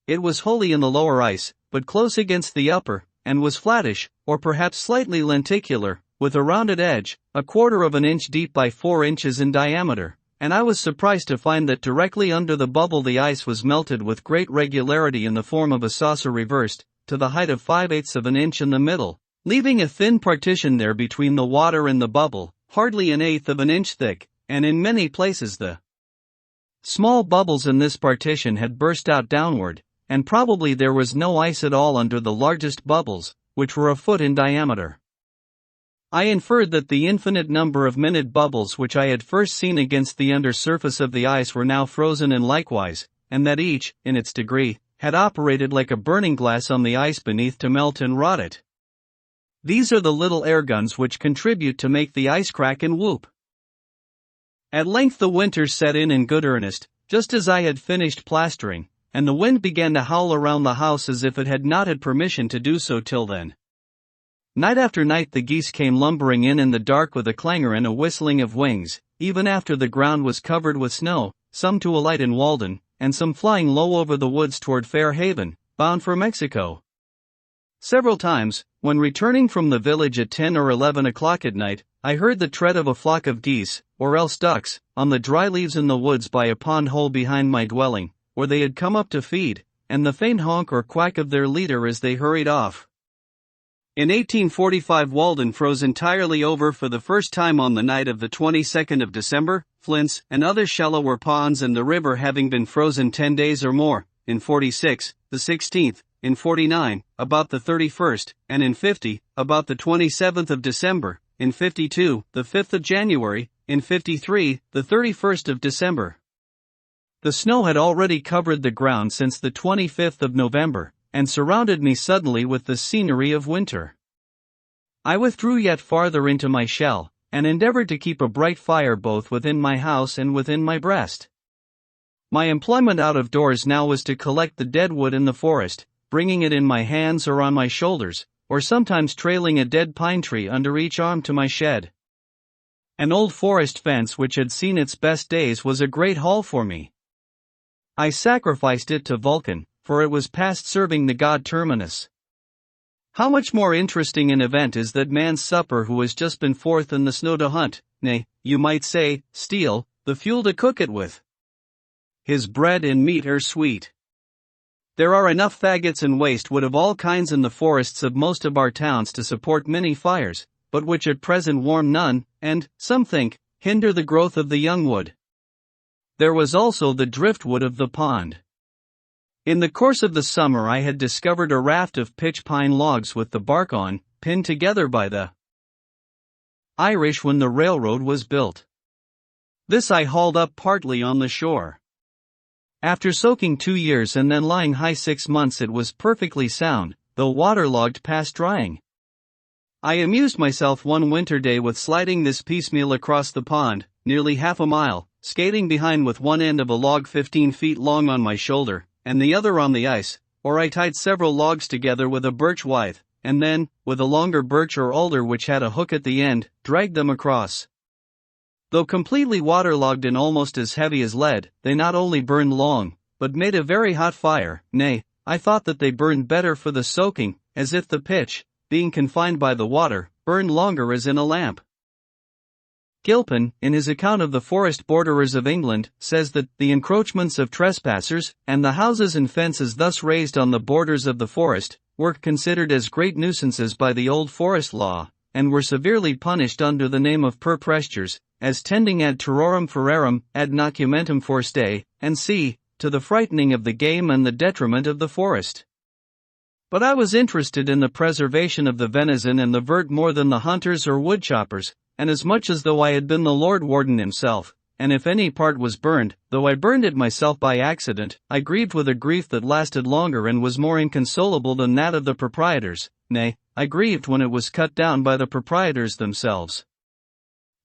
It was wholly in the lower ice, but close against the upper, and was flattish, or perhaps slightly lenticular, with a rounded edge, 1/4 of an inch deep by 4 inches in diameter, and I was surprised to find that directly under the bubble the ice was melted with great regularity in the form of a saucer reversed, to the height of 5/8 of an inch in the middle, leaving a thin partition there between the water and the bubble, hardly 1/8 of an inch thick, and in many places the small bubbles in this partition had burst out downward, and probably there was no ice at all under the largest bubbles, which were 1 foot in diameter. I inferred that the infinite number of minute bubbles which I had first seen against the under surface of the ice were now frozen in likewise, and that each, in its degree, had operated like a burning glass on the ice beneath to melt and rot it. These are the little air guns which contribute to make the ice crack and whoop. At length the winter set in good earnest, just as I had finished plastering, and the wind began to howl around the house as if it had not had permission to do so till then. Night after night the geese came lumbering in the dark with a clangor and a whistling of wings, even after the ground was covered with snow, some to alight in Walden, and some flying low over the woods toward Fair Haven, bound for Mexico. Several times, when returning from the village at 10 or 11 o'clock at night, I heard the tread of a flock of geese, or else ducks, on the dry leaves in the woods by a pond hole behind my dwelling, where they had come up to feed, and the faint honk or quack of their leader as they hurried off. In 1845 Walden froze entirely over for the first time on the night of the 22nd of December, flints and other shallower ponds and the river having been frozen 10 days or more, in 46, the 16th, in 49, about the 31st, and in 50, about the 27th of December, in 52, the 5th of January, in 53, the 31st of December. The snow had already covered the ground since the 25th of November, and surrounded me suddenly with the scenery of winter. I withdrew yet farther into my shell, and endeavored to keep a bright fire both within my house and within my breast. My employment out of doors now was to collect the dead wood in the forest, bringing it in my hands or on my shoulders, or sometimes trailing a dead pine tree under each arm to my shed. An old forest fence which had seen its best days was a great haul for me. I sacrificed it to Vulcan, for it was past serving the god Terminus. How much more interesting an event is that man's supper who has just been forth in the snow to hunt, nay, you might say, steal, the fuel to cook it with. His bread and meat are sweet. There are enough faggots and waste wood of all kinds in the forests of most of our towns to support many fires, but which at present warm none, and, some think, hinder the growth of the young wood. There was also the driftwood of the pond. In the course of the summer I had discovered a raft of pitch pine logs with the bark on, pinned together by the Irish when the railroad was built. This I hauled up partly on the shore. After soaking 2 years and then lying high 6 months it was perfectly sound, though waterlogged past drying. I amused myself one winter day with sliding this piecemeal across the pond, nearly half a mile, skating behind with one end of a log 15 feet long on my shoulder, and the other on the ice, or I tied several logs together with a birch withe, and then, with a longer birch or alder which had a hook at the end, dragged them across. Though completely waterlogged and almost as heavy as lead, they not only burned long, but made a very hot fire. Nay, I thought that they burned better for the soaking, as if the pitch, being confined by the water, burned longer as in a lamp. Gilpin, in his account of the forest borderers of England, says that the encroachments of trespassers, and the houses and fences thus raised on the borders of the forest, were considered as great nuisances by the old forest law, and were severely punished under the name of perprestures, as tending ad terrorem ferrarem, ad nocumentum forestae, and c. to the frightening of the game and the detriment of the forest. But I was interested in the preservation of the venison and the vert more than the hunters or woodchoppers, and as much as though I had been the Lord Warden himself, and if any part was burned, though I burned it myself by accident, I grieved with a grief that lasted longer and was more inconsolable than that of the proprietors. Nay, I grieved when it was cut down by the proprietors themselves.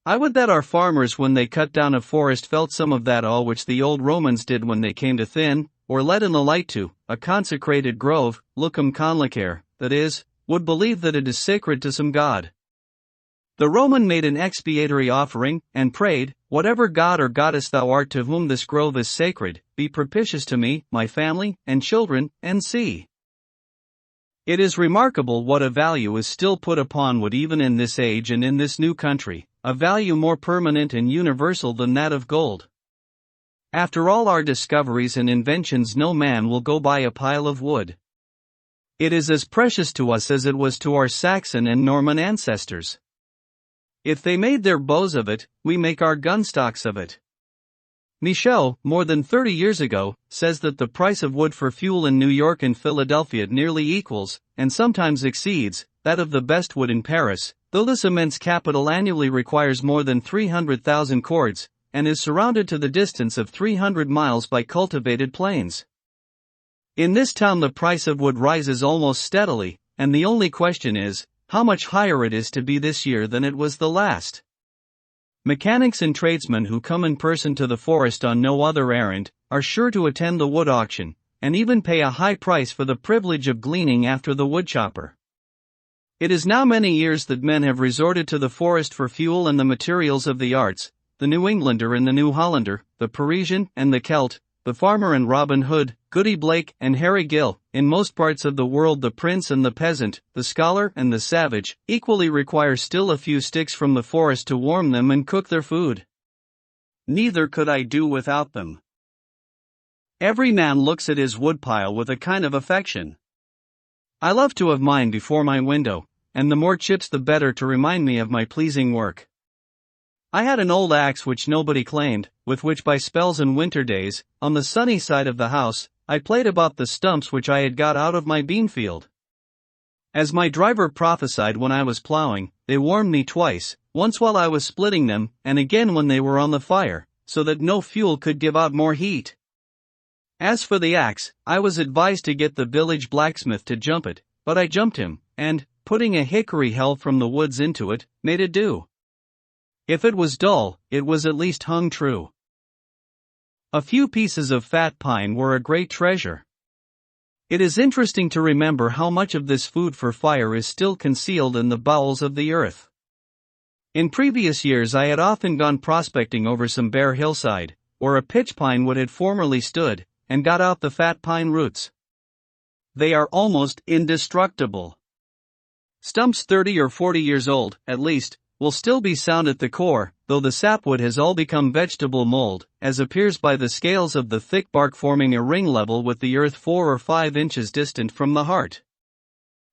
I would that our farmers when they cut down a forest felt some of that awe which the old Romans did when they came to thin, or let in the light to, a consecrated grove, lucum conlicere, that is, would believe that it is sacred to some god. The Roman made an expiatory offering, and prayed, whatever god or goddess thou art to whom this grove is sacred, be propitious to me, my family, and children, and see. It is remarkable what a value is still put upon wood even in this age and in this new country, a value more permanent and universal than that of gold. After all our discoveries and inventions no man will go by a pile of wood. It is as precious to us as it was to our Saxon and Norman ancestors. If they made their bows of it, we make our gunstocks of it. Michaud, more than 30 years ago, says that the price of wood for fuel in New York and Philadelphia nearly equals, and sometimes exceeds, that of the best wood in Paris, though this immense capital annually requires more than 300,000 cords, and is surrounded to the distance of 300 miles by cultivated plains. In this town the price of wood rises almost steadily, and the only question is, how much higher it is to be this year than it was the last. Mechanics and tradesmen who come in person to the forest on no other errand are sure to attend the wood auction, and even pay a high price for the privilege of gleaning after the woodchopper. It is now many years that men have resorted to the forest for fuel and the materials of the arts, the New Englander and the New Hollander, the Parisian and the Celt, the farmer and Robin Hood, Goody Blake and Harry Gill. In most parts of the world the prince and the peasant, the scholar and the savage, equally require still a few sticks from the forest to warm them and cook their food. Neither could I do without them. Every man looks at his woodpile with a kind of affection. I love to have mine before my window, and the more chips the better to remind me of my pleasing work. I had an old axe which nobody claimed, with which by spells and winter days, on the sunny side of the house, I played about the stumps which I had got out of my bean field. As my driver prophesied when I was plowing, they warmed me twice, once while I was splitting them, and again when they were on the fire, so that no fuel could give out more heat. As for the axe, I was advised to get the village blacksmith to jump it, but I jumped him, and, putting a hickory helve from the woods into it, made it do. If it was dull, it was at least hung true. A few pieces of fat pine were a great treasure. It is interesting to remember how much of this food for fire is still concealed in the bowels of the earth. In previous years I had often gone prospecting over some bare hillside, where a pitch pine wood had formerly stood, and got out the fat pine roots. They are almost indestructible. Stumps 30 or 40 years old, at least, will still be sound at the core, though the sapwood has all become vegetable mold, as appears by the scales of the thick bark forming a ring level with the earth 4 or 5 inches distant from the heart.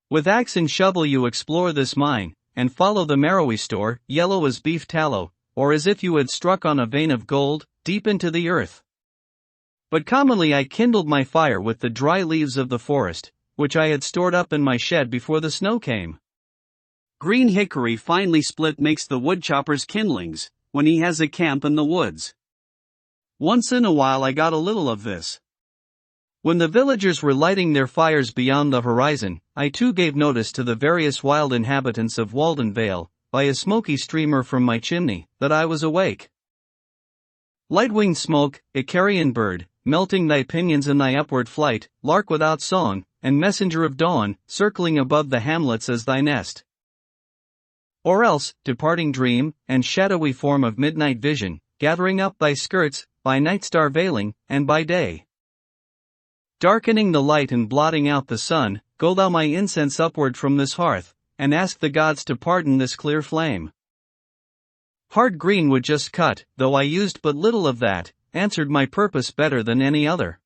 With axe and shovel you explore this mine, and follow the marrowy store, yellow as beef tallow, or as if you had struck on a vein of gold, deep into the earth. But commonly I kindled my fire with the dry leaves of the forest, which I had stored up in my shed before the snow came. Green hickory finely split makes the woodchopper's kindlings, when he has a camp in the woods. Once in a while I got a little of this. When the villagers were lighting their fires beyond the horizon, I too gave notice to the various wild inhabitants of Walden Vale, by a smoky streamer from my chimney, that I was awake. Light-winged smoke, Icarian bird, melting thy pinions in thy upward flight, lark without song, and messenger of dawn, circling above the hamlets as thy nest. Or else, departing dream, and shadowy form of midnight vision, gathering up thy skirts, by night star veiling, and by day darkening the light and blotting out the sun, go thou my incense upward from this hearth, and ask the gods to pardon this clear flame. Hard green would just cut, though I used but little of that, answered my purpose better than any other.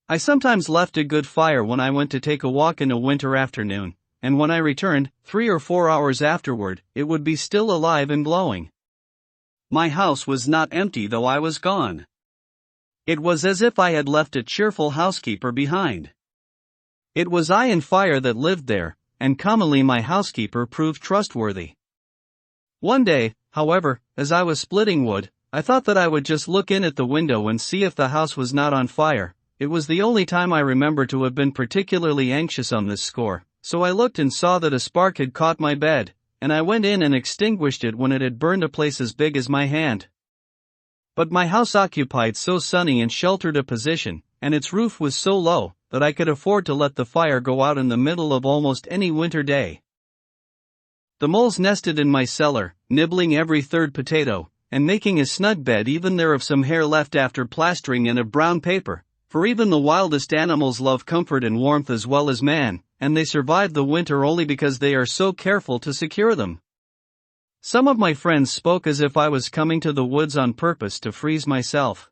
I sometimes left a good fire when I went to take a walk in a winter afternoon, and when I returned, 3 or 4 hours afterward, it would be still alive and glowing. My house was not empty though I was gone. It was as if I had left a cheerful housekeeper behind. It was I and fire that lived there, and commonly my housekeeper proved trustworthy. One day, however, as I was splitting wood, I thought that I would just look in at the window and see if the house was not on fire. It was the only time I remember to have been particularly anxious on this score. So I looked and saw that a spark had caught my bed, and I went in and extinguished it when it had burned a place as big as my hand. But my house occupied so sunny and sheltered a position, and its roof was so low, that I could afford to let the fire go out in the middle of almost any winter day. The moles nested in my cellar, nibbling every third potato, and making a snug bed even there of some hair left after plastering in a brown paper, for even the wildest animals love comfort and warmth as well as man, and they survive the winter only because they are so careful to secure them. Some of my friends spoke as if I was coming to the woods on purpose to freeze myself.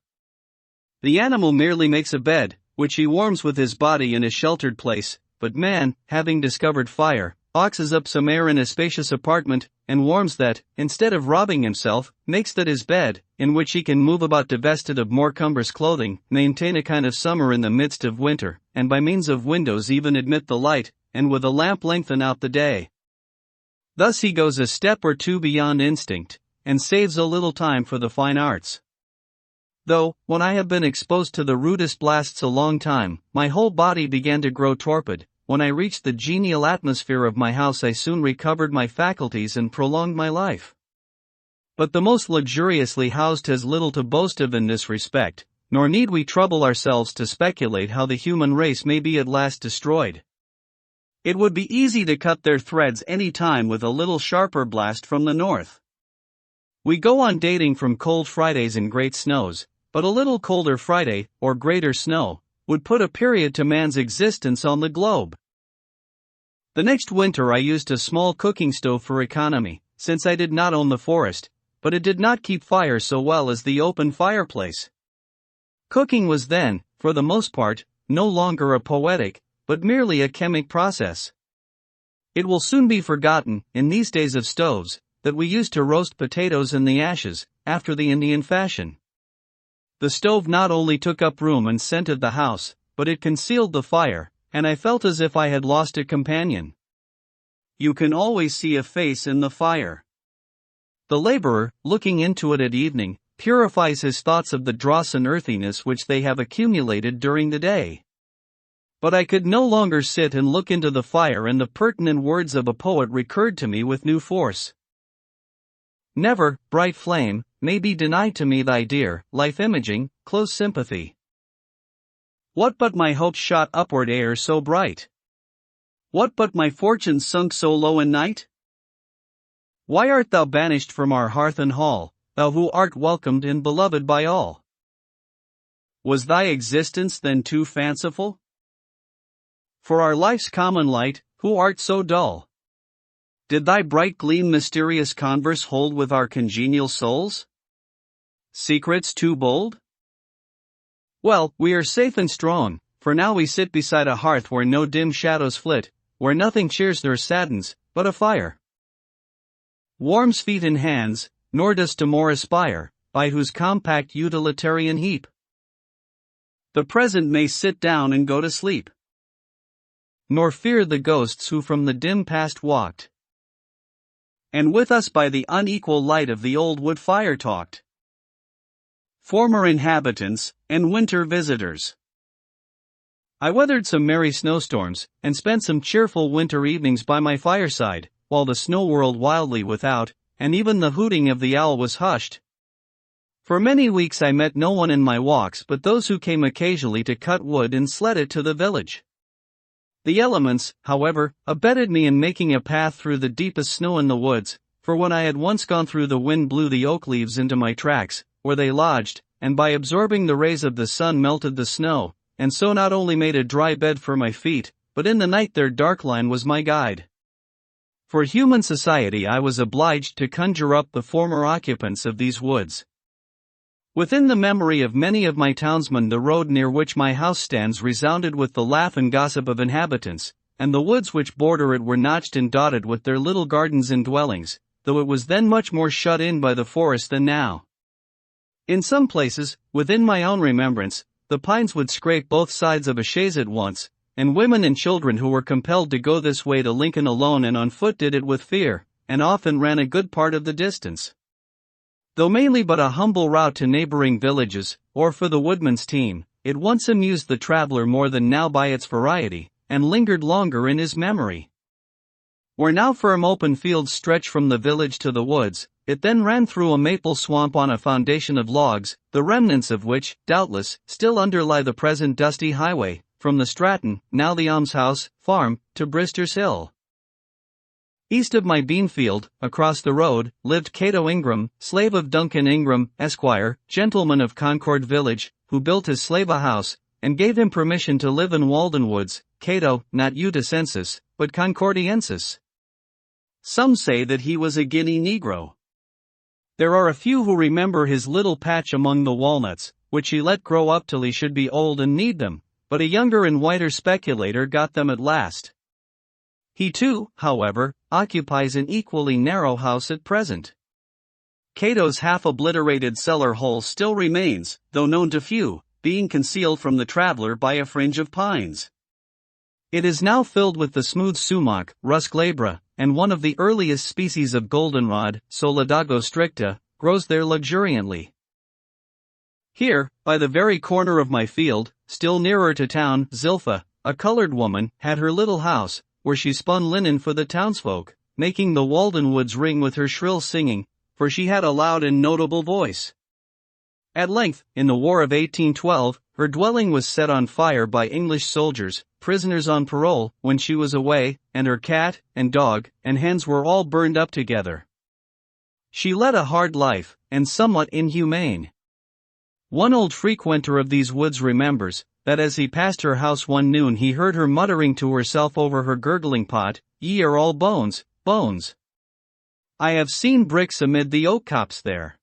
The animal merely makes a bed, which he warms with his body in a sheltered place, but man, having discovered fire, boxes up some air in a spacious apartment, and warms that, instead of robbing himself, makes that his bed, in which he can move about divested of more cumbrous clothing, maintain a kind of summer in the midst of winter, and by means of windows even admit the light, and with a lamp lengthen out the day. Thus he goes a step or two beyond instinct, and saves a little time for the fine arts. Though, when I have been exposed to the rudest blasts a long time, my whole body began to grow torpid, when I reached the genial atmosphere of my house I soon recovered my faculties and prolonged my life. But the most luxuriously housed has little to boast of in this respect, nor need we trouble ourselves to speculate how the human race may be at last destroyed. It would be easy to cut their threads any time with a little sharper blast from the north. We go on dating from cold Fridays and great snows, but a little colder Friday, or greater snow, would put a period to man's existence on the globe. The next winter I used a small cooking stove for economy, since I did not own the forest, but it did not keep fire so well as the open fireplace. Cooking was then, for the most part, no longer a poetic, but merely a chemic process. It will soon be forgotten, in these days of stoves, that we used to roast potatoes in the ashes, after the Indian fashion. The stove not only took up room and scented the house, but it concealed the fire, and I felt as if I had lost a companion. You can always see a face in the fire. The laborer, looking into it at evening, purifies his thoughts of the dross and earthiness which they have accumulated during the day. But I could no longer sit and look into the fire, and the pertinent words of a poet recurred to me with new force. Never, bright flame, may be denied to me thy dear, life-imaging, close sympathy. What but my hopes shot upward ere so bright? What but my fortunes sunk so low in night? Why art thou banished from our hearth and hall, thou who art welcomed and beloved by all? Was thy existence then too fanciful? For our life's common light, who art so dull? Did thy bright gleam mysterious converse hold with our congenial souls? Secrets too bold? Well, we are safe and strong, for now we sit beside a hearth where no dim shadows flit, where nothing cheers nor saddens, but a fire. Warms feet and hands, nor does to more aspire, by whose compact utilitarian heap the present may sit down and go to sleep, nor fear the ghosts who from the dim past walked, and with us by the unequal light of the old wood fire talked. Former inhabitants, and winter visitors. I weathered some merry snowstorms, and spent some cheerful winter evenings by my fireside, while the snow whirled wildly without, and even the hooting of the owl was hushed. For many weeks I met no one in my walks but those who came occasionally to cut wood and sled it to the village. The elements, however, abetted me in making a path through the deepest snow in the woods, for when I had once gone through the wind blew the oak leaves into my tracks, where they lodged, and by absorbing the rays of the sun melted the snow, and so not only made a dry bed for my feet, but in the night their dark line was my guide. For human society I was obliged to conjure up the former occupants of these woods. Within the memory of many of my townsmen the road near which my house stands resounded with the laugh and gossip of inhabitants, and the woods which border it were notched and dotted with their little gardens and dwellings, though it was then much more shut in by the forest than now. In some places, within my own remembrance, the pines would scrape both sides of a chaise at once, and women and children who were compelled to go this way to Lincoln alone and on foot did it with fear, and often ran a good part of the distance. Though mainly but a humble route to neighboring villages, or for the woodman's team, it once amused the traveler more than now by its variety, and lingered longer in his memory. Where now firm open fields stretch from the village to the woods, it then ran through a maple swamp on a foundation of logs, the remnants of which, doubtless, still underlie the present dusty highway, from the Stratton, now the almshouse, farm, to Brister's Hill. East of my beanfield, across the road, lived Cato Ingram, slave of Duncan Ingram, Esquire, gentleman of Concord Village, who built his slave a house, and gave him permission to live in Walden Woods, Cato, not Uticensis, but Concordiensis. Some say that he was a Guinea Negro. There are a few who remember his little patch among the walnuts, which he let grow up till he should be old and need them, but a younger and whiter speculator got them at last. He too, however, occupies an equally narrow house at present. Cato's half-obliterated cellar hole still remains, though known to few, being concealed from the traveler by a fringe of pines. It is now filled with the smooth sumac, Rus glabra, and one of the earliest species of goldenrod, Solidago stricta, grows there luxuriantly. Here, by the very corner of my field, still nearer to town, Zilpha, a colored woman, had her little house, where she spun linen for the townsfolk, making the Walden woods ring with her shrill singing, for she had a loud and notable voice. At length, in the War of 1812, her dwelling was set on fire by English soldiers, prisoners on parole, when she was away, and her cat, and dog, and hens were all burned up together. She led a hard life, and somewhat inhumane. One old frequenter of these woods remembers that as he passed her house one noon he heard her muttering to herself over her gurgling pot, "Ye are all bones, bones. I have seen bricks amid the oak copse there."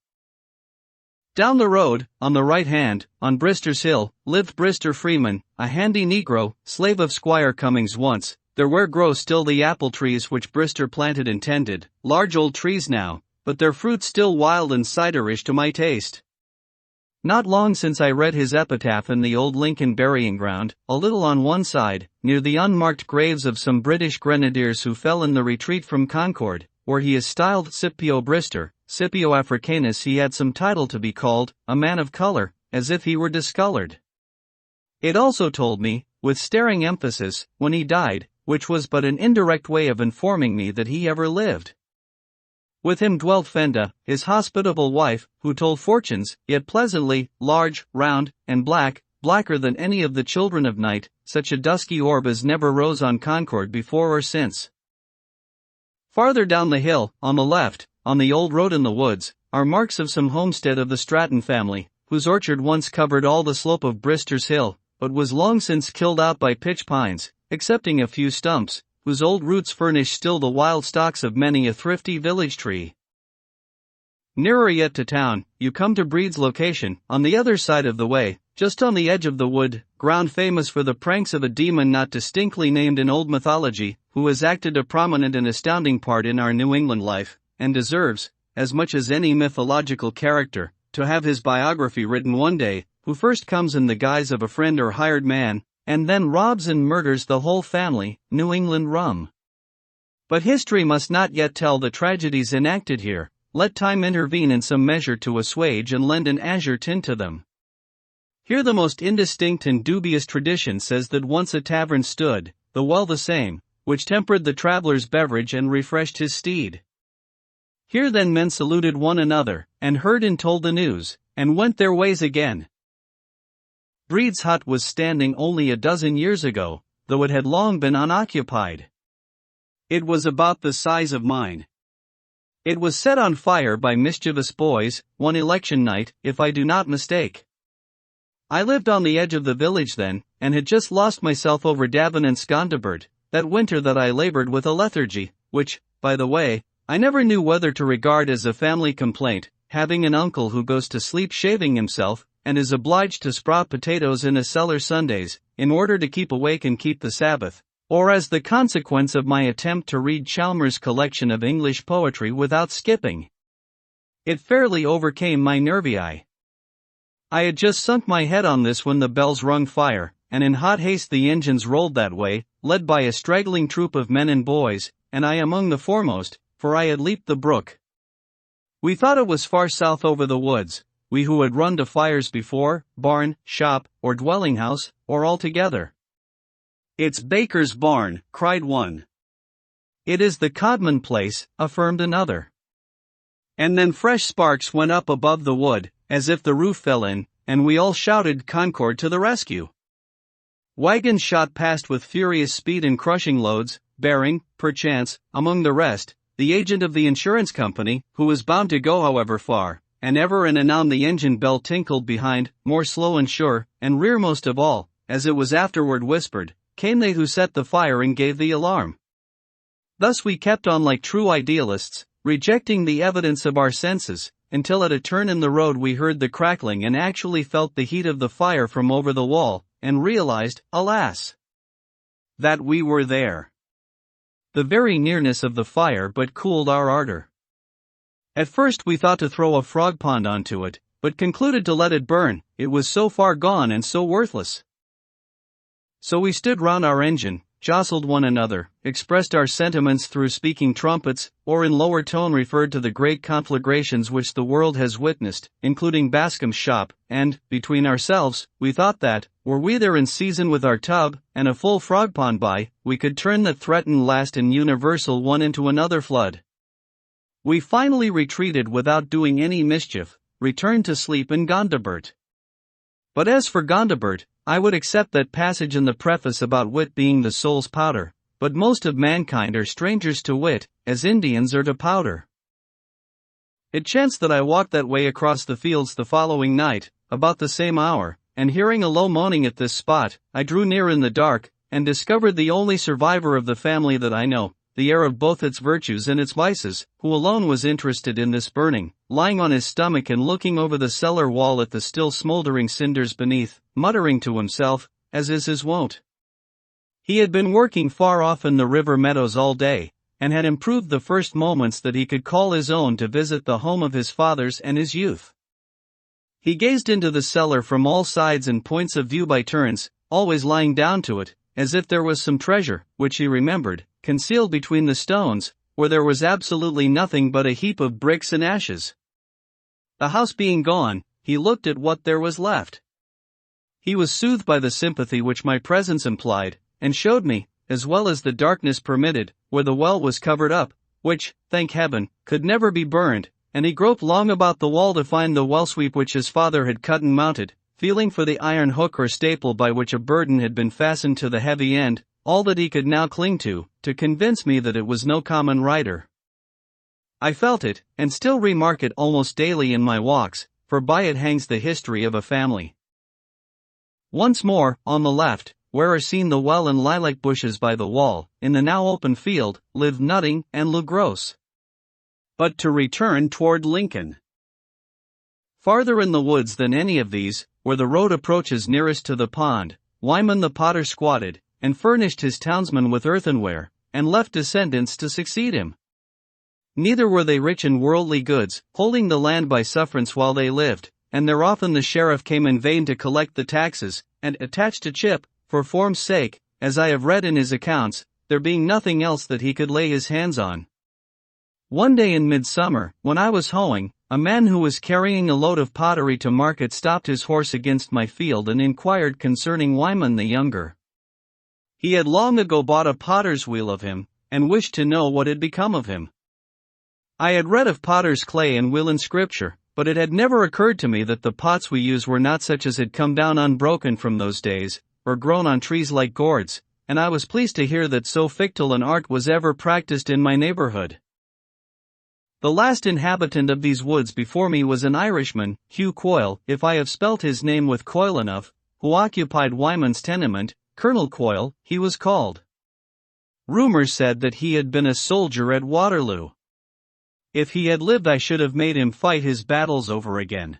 Down the road, on the right hand, on Brister's Hill, lived Brister Freeman, a handy Negro, slave of Squire Cummings once. There where grow still the apple trees which Brister planted and tended, large old trees now, but their fruit still wild and ciderish to my taste. Not long since I read his epitaph in the old Lincoln burying ground, a little on one side, near the unmarked graves of some British grenadiers who fell in the retreat from Concord, where he is styled Scipio Brister. Scipio Africanus he had some title to be called, a man of color, as if he were discolored. It also told me, with staring emphasis, when he died, which was but an indirect way of informing me that he ever lived. With him dwelt Fenda, his hospitable wife, who told fortunes, yet pleasantly, large, round, and black, blacker than any of the children of night, such a dusky orb as never rose on Concord before or since. Farther down the hill, on the left, on the old road in the woods, are marks of some homestead of the Stratton family, whose orchard once covered all the slope of Brister's Hill, but was long since killed out by pitch pines, excepting a few stumps, whose old roots furnish still the wild stalks of many a thrifty village tree. Nearer yet to town, you come to Breed's location, on the other side of the way, just on the edge of the wood, ground famous for the pranks of a demon not distinctly named in old mythology, who has acted a prominent and astounding part in our New England life, and deserves, as much as any mythological character, to have his biography written one day, who first comes in the guise of a friend or hired man, and then robs and murders the whole family, New England rum. But history must not yet tell the tragedies enacted here. Let time intervene in some measure to assuage and lend an azure tint to them. Here the most indistinct and dubious tradition says that once a tavern stood, the well the same, which tempered the traveler's beverage and refreshed his steed. Here then men saluted one another, and heard and told the news, and went their ways again. Breed's hut was standing only a dozen years ago, though it had long been unoccupied. It was about the size of mine. It was set on fire by mischievous boys, one election night, if I do not mistake. I lived on the edge of the village then, and had just lost myself over Davin and Scondibert, that winter that I labored with a lethargy, which, by the way, I never knew whether to regard as a family complaint, having an uncle who goes to sleep shaving himself, and is obliged to sprout potatoes in a cellar Sundays, in order to keep awake and keep the Sabbath, or as the consequence of my attempt to read Chalmers' collection of English poetry without skipping. It fairly overcame my nervii. I had just sunk my head on this when the bells rung fire, and in hot haste the engines rolled that way, led by a straggling troop of men and boys, and I among the foremost, for I had leaped the brook. We thought it was far south over the woods, we who had run to fires before, barn, shop, or dwelling house, or all together. "It's Baker's barn," cried one. "It is the Codman place," affirmed another. And then fresh sparks went up above the wood, as if the roof fell in, and we all shouted Concord to the rescue. Wagons shot past with furious speed and crushing loads, bearing, perchance, among the rest, the agent of the insurance company, who was bound to go however far, and ever and anon the engine bell tinkled behind, more slow and sure, and rearmost of all, as it was afterward whispered, came they who set the fire and gave the alarm. Thus we kept on like true idealists, rejecting the evidence of our senses, until at a turn in the road we heard the crackling and actually felt the heat of the fire from over the wall, and realized, alas, that we were there. The very nearness of the fire but cooled our ardor. At first we thought to throw a frog pond onto it, but concluded to let it burn, it was so far gone and so worthless. So we stood round our engine, jostled one another, expressed our sentiments through speaking trumpets, or in lower tone referred to the great conflagrations which the world has witnessed, including Bascom's shop, and, between ourselves, we thought that, were we there in season with our tub, and a full frog pond by, we could turn that threatened last and universal one into another flood. We finally retreated without doing any mischief, returned to sleep in Gondibert. But as for Gondibert, I would accept that passage in the preface about wit being the soul's powder, but most of mankind are strangers to wit, as Indians are to powder. It chanced that I walked that way across the fields the following night, about the same hour, and hearing a low moaning at this spot, I drew near in the dark, and discovered the only survivor of the family that I know, the heir of both its virtues and its vices, who alone was interested in this burning, lying on his stomach and looking over the cellar wall at the still smoldering cinders beneath, muttering to himself, as is his wont. He had been working far off in the river meadows all day, and had improved the first moments that he could call his own to visit the home of his fathers and his youth. He gazed into the cellar from all sides and points of view by turns, always lying down to it, as if there was some treasure, which he remembered, concealed between the stones, where there was absolutely nothing but a heap of bricks and ashes. The house being gone, he looked at what there was left. He was soothed by the sympathy which my presence implied, and showed me, as well as the darkness permitted, where the well was covered up, which, thank heaven, could never be burned, and he groped long about the wall to find the well sweep which his father had cut and mounted, feeling for the iron hook or staple by which a burden had been fastened to the heavy end, all that he could now cling to convince me that it was no common rider. I felt it, and still remark it almost daily in my walks, for by it hangs the history of a family. Once more, on the left, where are seen the well and lilac bushes by the wall, in the now open field, lived Nutting and Lugros. But to return toward Lincoln. Farther in the woods than any of these, where the road approaches nearest to the pond, Wyman the potter squatted, and furnished his townsmen with earthenware, and left descendants to succeed him. Neither were they rich in worldly goods, holding the land by sufferance while they lived, and there often the sheriff came in vain to collect the taxes, and attached a chip, for form's sake, as I have read in his accounts, there being nothing else that he could lay his hands on. One day in midsummer, when I was hoeing, a man who was carrying a load of pottery to market stopped his horse against my field and inquired concerning Wyman the younger. He had long ago bought a potter's wheel of him, and wished to know what had become of him. I had read of potter's clay and wheel in Scripture, but it had never occurred to me that the pots we use were not such as had come down unbroken from those days, or grown on trees like gourds, and I was pleased to hear that so fictile an art was ever practiced in my neighborhood. The last inhabitant of these woods before me was an Irishman, Hugh Quoyle, if I have spelt his name with Coyle enough, who occupied Wyman's tenement, Colonel Quoyle, he was called. Rumor said that he had been a soldier at Waterloo. If he had lived I should have made him fight his battles over again.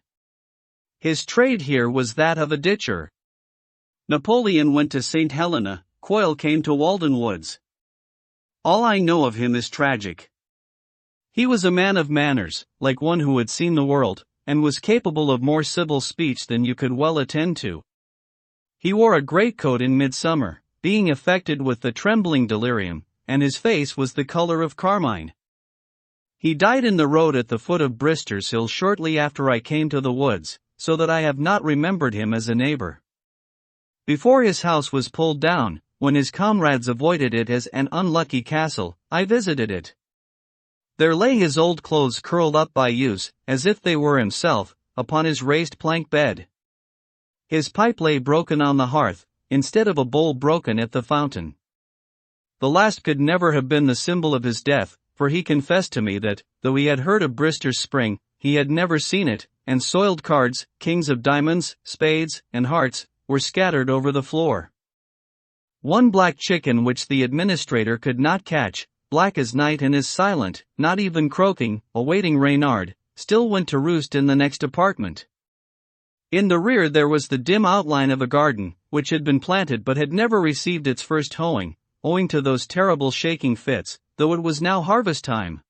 His trade here was that of a ditcher. Napoleon went to St. Helena, Quoyle came to Walden woods. All I know of him is tragic. He was a man of manners, like one who had seen the world, and was capable of more civil speech than you could well attend to. He wore a greatcoat in midsummer, being affected with the trembling delirium, and his face was the color of carmine. He died in the road at the foot of Brister's Hill shortly after I came to the woods, so that I have not remembered him as a neighbor. Before his house was pulled down, when his comrades avoided it as an unlucky castle, I visited it. There lay his old clothes curled up by use, as if they were himself, upon his raised plank bed. His pipe lay broken on the hearth, instead of a bowl broken at the fountain. The last could never have been the symbol of his death, for he confessed to me that, though he had heard of Brister's Spring, he had never seen it, and soiled cards, kings of diamonds, spades, and hearts, were scattered over the floor. One black chicken which the administrator could not catch, black as night and as silent, not even croaking, awaiting Reynard, still went to roost in the next apartment. In the rear there was the dim outline of a garden, which had been planted but had never received its first hoeing, owing to those terrible shaking fits, though it was now harvest time.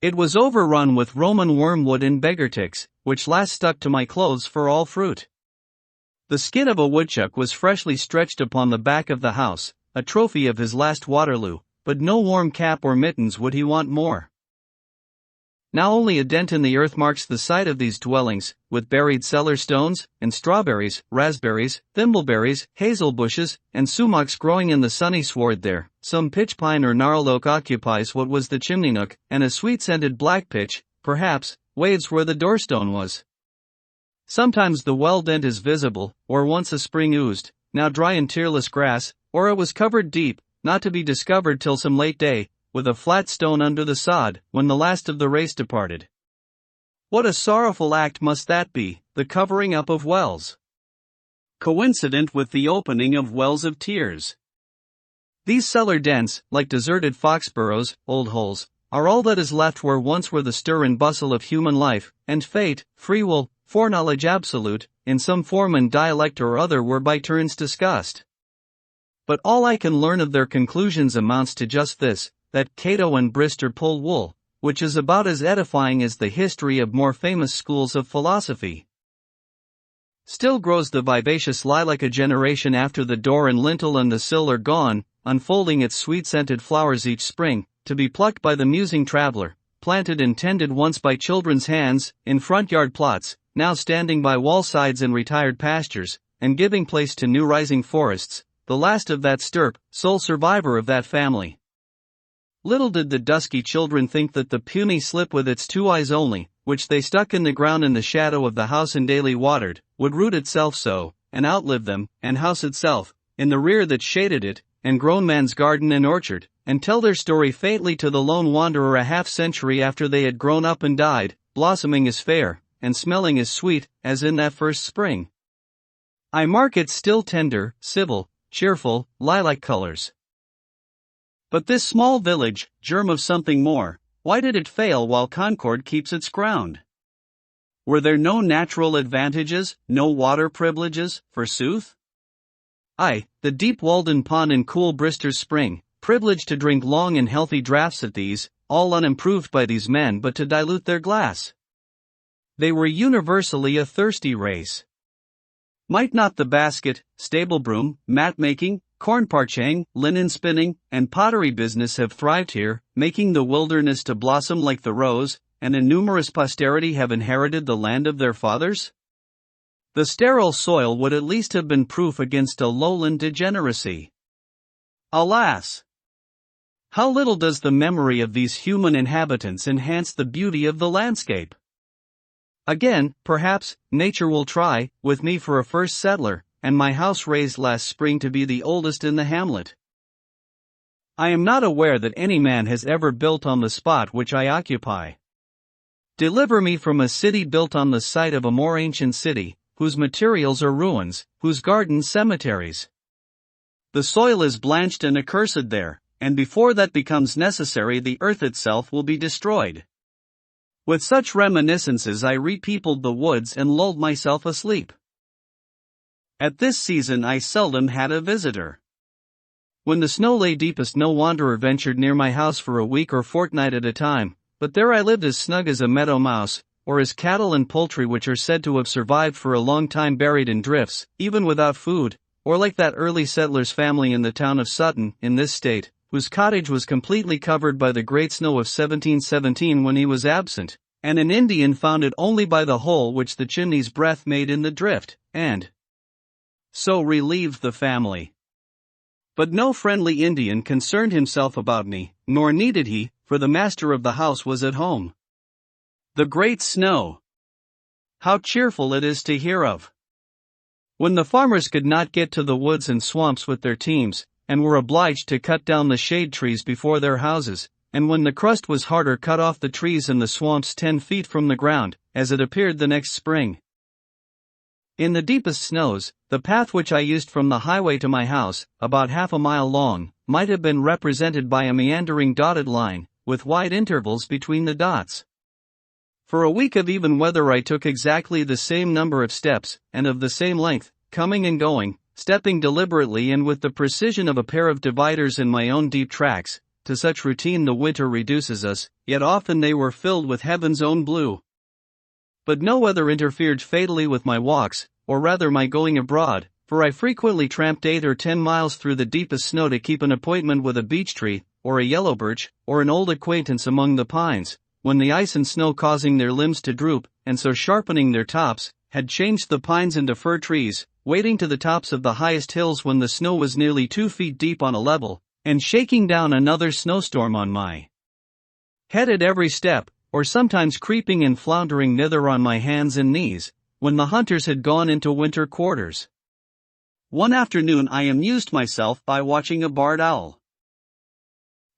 It was overrun with Roman wormwood and beggarticks, which last stuck to my clothes for all fruit. The skin of a woodchuck was freshly stretched upon the back of the house, a trophy of his last Waterloo, but no warm cap or mittens would he want more. Now only a dent in the earth marks the site of these dwellings, with buried cellar stones, and strawberries, raspberries, thimbleberries, hazel bushes, and sumacs growing in the sunny sward there. Some pitch pine or gnarled oak occupies what was the chimney nook, and a sweet-scented black pitch, perhaps, waves where the doorstone was. Sometimes the well dent is visible, or once a spring oozed, now dry and tearless grass, or it was covered deep, not to be discovered till some late day, with a flat stone under the sod, when the last of the race departed. What a sorrowful act must that be, the covering up of wells, coincident with the opening of wells of tears. These cellar dents, like deserted fox burrows, old holes, are all that is left where once were the stir and bustle of human life, and fate, free will, foreknowledge absolute, in some form and dialect or other were by turns discussed. But all I can learn of their conclusions amounts to just this, that Cato and Brister pull wool, which is about as edifying as the history of more famous schools of philosophy. Still grows the vivacious lilac a generation after the door and lintel and the sill are gone, unfolding its sweet-scented flowers each spring, to be plucked by the musing traveler, planted and tended once by children's hands, in front-yard plots, now standing by wall-sides and retired pastures, and giving place to new rising forests, the last of that stirp, sole survivor of that family. Little did the dusky children think that the puny slip with its 2 eyes only, which they stuck in the ground in the shadow of the house and daily watered, would root itself so, and outlive them, and house itself, in the rear that shaded it, and grown man's garden and orchard, and tell their story faintly to the lone wanderer a half-century after they had grown up and died, blossoming as fair, and smelling as sweet, as in that first spring. I mark its still tender, civil, cheerful, lilac colors. But this small village, germ of something more, why did it fail while Concord keeps its ground? Were there no natural advantages, no water privileges, forsooth? Aye, the deep Walden pond and cool Brister's spring, privileged to drink long and healthy draughts at these, all unimproved by these men but to dilute their glass. They were universally a thirsty race. Might not the basket, stable broom, mat-making, corn-parching, linen-spinning, and pottery business have thrived here, making the wilderness to blossom like the rose, and a numerous posterity have inherited the land of their fathers? The sterile soil would at least have been proof against a lowland degeneracy. Alas! How little does the memory of these human inhabitants enhance the beauty of the landscape! Again, perhaps, nature will try, with me for a first settler, and my house raised last spring to be the oldest in the hamlet. I am not aware that any man has ever built on the spot which I occupy. Deliver me from a city built on the site of a more ancient city, whose materials are ruins, whose gardens cemeteries. The soil is blanched and accursed there, and before that becomes necessary the earth itself will be destroyed. With such reminiscences I repeopled the woods and lulled myself asleep. At this season I seldom had a visitor. When the snow lay deepest no wanderer ventured near my house for a week or fortnight at a time, but there I lived as snug as a meadow mouse, or as cattle and poultry which are said to have survived for a long time buried in drifts, even without food, or like that early settler's family in the town of Sutton, in this state, whose cottage was completely covered by the great snow of 1717 when he was absent, and an Indian found it only by the hole which the chimney's breath made in the drift, and so relieved the family. But no friendly Indian concerned himself about me, nor needed he, for the master of the house was at home. The great snow! How cheerful it is to hear of! When the farmers could not get to the woods and swamps with their teams, and were obliged to cut down the shade trees before their houses, and when the crust was hard or cut off the trees in the swamps 10 feet from the ground, as it appeared the next spring. In the deepest snows, the path which I used from the highway to my house, about half a mile long, might have been represented by a meandering dotted line, with wide intervals between the dots. For a week of even weather I took exactly the same number of steps, and of the same length, coming and going, stepping deliberately and with the precision of a pair of dividers in my own deep tracks. To such routine the winter reduces us, yet often they were filled with heaven's own blue. But no weather interfered fatally with my walks, or rather my going abroad, for I frequently tramped 8 or 10 miles through the deepest snow to keep an appointment with a beech tree, or a yellow birch, or an old acquaintance among the pines, when the ice and snow causing their limbs to droop, and so sharpening their tops, had changed the pines into fir trees, wading to the tops of the highest hills when the snow was nearly 2 feet deep on a level, and shaking down another snowstorm on my head at every step, or sometimes creeping and floundering thither on my hands and knees, when the hunters had gone into winter quarters. One afternoon I amused myself by watching a barred owl,